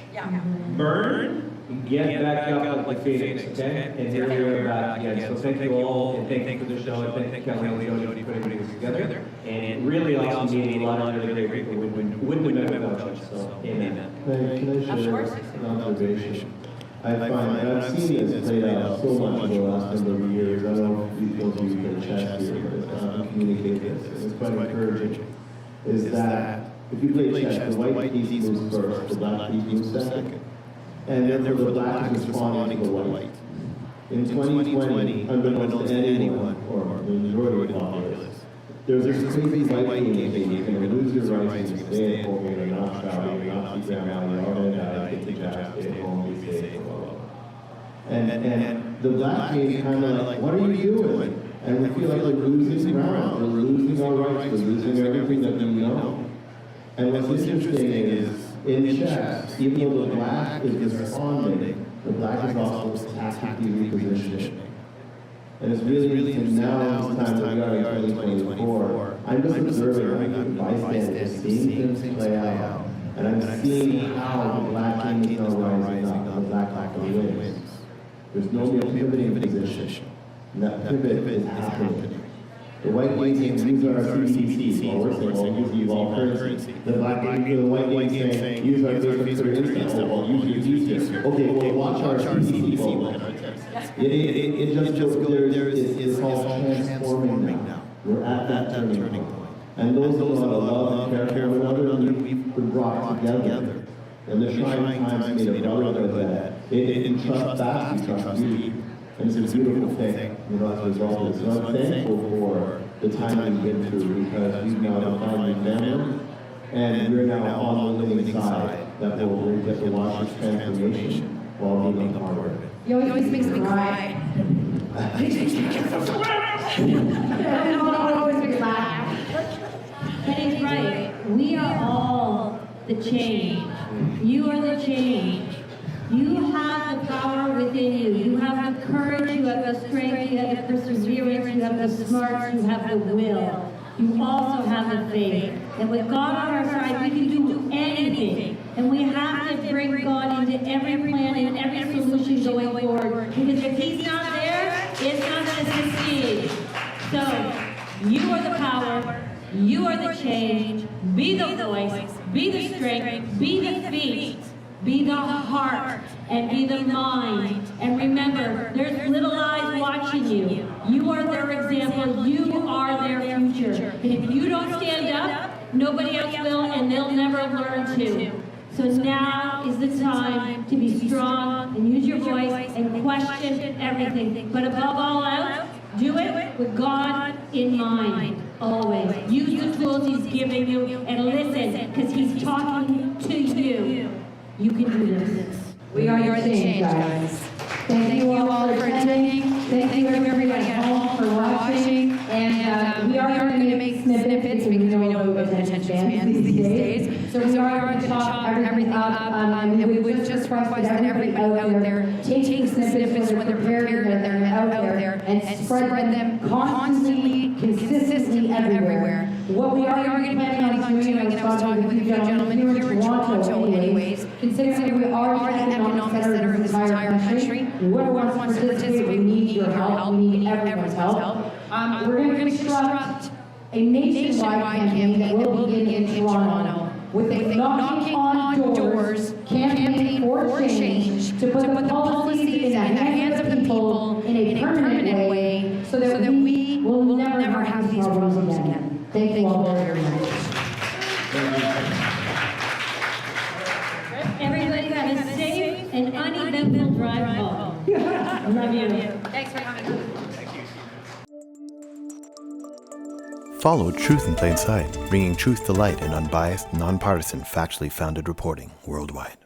burn, get back up like the Phoenix, okay? And here we are back again. So thank you all, and thank you for the show, and thank you, Kellyanne and Jody, for putting this together. And really awesome meeting, a lot of really great people wouldn't have been without you, so amen. Can I share an observation? I've seen this played out so much over the last number of years. I don't know if you folks use the chat here, but communicate this. It's quite encouraging. Is that if you play chess, the white piece moves first, the black piece moves second. And therefore the black is responding to the white. In 2020, unbeknownst to anyone, or the majority of populace, there's this crazy white game, you're going to lose your rights and stay at home, you're not travel, you're not see grandma, you're all going to die, get the jab, stay at home, be safe, blah, blah, blah. And the black game kind of like, what are you doing? And we feel like we're losing ground, we're losing our rights, we're losing everything that we know. And what's interesting is, in chess, even though the black is responding, the black is also tactically repositioning. And it's really interesting now, this time that we are in 2024, I'm just observing, I'm bystanders, seeing things play out, and I'm seeing how the black king is now rising up, the black king wins. There's no real pivoting position, and that pivot is happening. The white game use our CBDCs, while we're saying, well, use the evolved currency. The white game saying, use our cryptocurrency, well, use your okay, well, watch our CBDC. It just goes there, it's called transforming now. We're at that turning point. And those of us that love and care for one another, we've been brought together. And the trying times made a brotherhood that it trusts that, we trust you. And it's a beautiful thing, you know, as a result of this. So I'm thankful for the time we've been through because we've now defined family, and we're now on the winning side that will get to watch this transformation while being a part of it. You always makes me cry. Always makes me laugh. But he's right. We are all the change. You are the change. You have the power within you. You have the courage, you have the strength, you have the perseverance, you have the smarts, you have the will. You also have the faith. And with God on our side, we can do anything. And we have to bring God into every plan and every solution going forward. Because if He's not there, it's not going to succeed. So, you are the power. You are the change. Be the voice. Be the strength. Be the feet. Be the heart, and be the mind. And remember, there's little eyes watching you. You are their example. You are their future. And if you don't stand up, nobody else will, and they'll never learn to. So now is the time to be strong and use your voice and question everything. But above all else, do it with God in mind. Always. Use the tools He's giving you and listen, because He's talking to you. You can do this. We are the change, guys. Thank you all for attending. Thank you everybody at home for watching. And we are going to make snippets because we know what attention spans these days. So we are going to chop everything up. And we would just request that everybody out there take snippets when they're prepared and they're out there and spread them constantly, consistently everywhere. What we are going to be planning on doing, and I was talking with a few gentlemen here in Toronto anyways, considering we are the economic center of this entire country, whoever wants to participate, we need your help, we need everyone's help. We're going to construct a nationwide campaign that will begin in Toronto with a knocking on doors campaign for change to put the policies in the hands of the people in a permanent way so that we will never have these problems again. Thank you all very much. Everybody have a safe and uneventful drive home. I love you. Thanks for coming. Follow Truth in Plain Sight, bringing truth to light in unbiased, nonpartisan, factually founded reporting worldwide.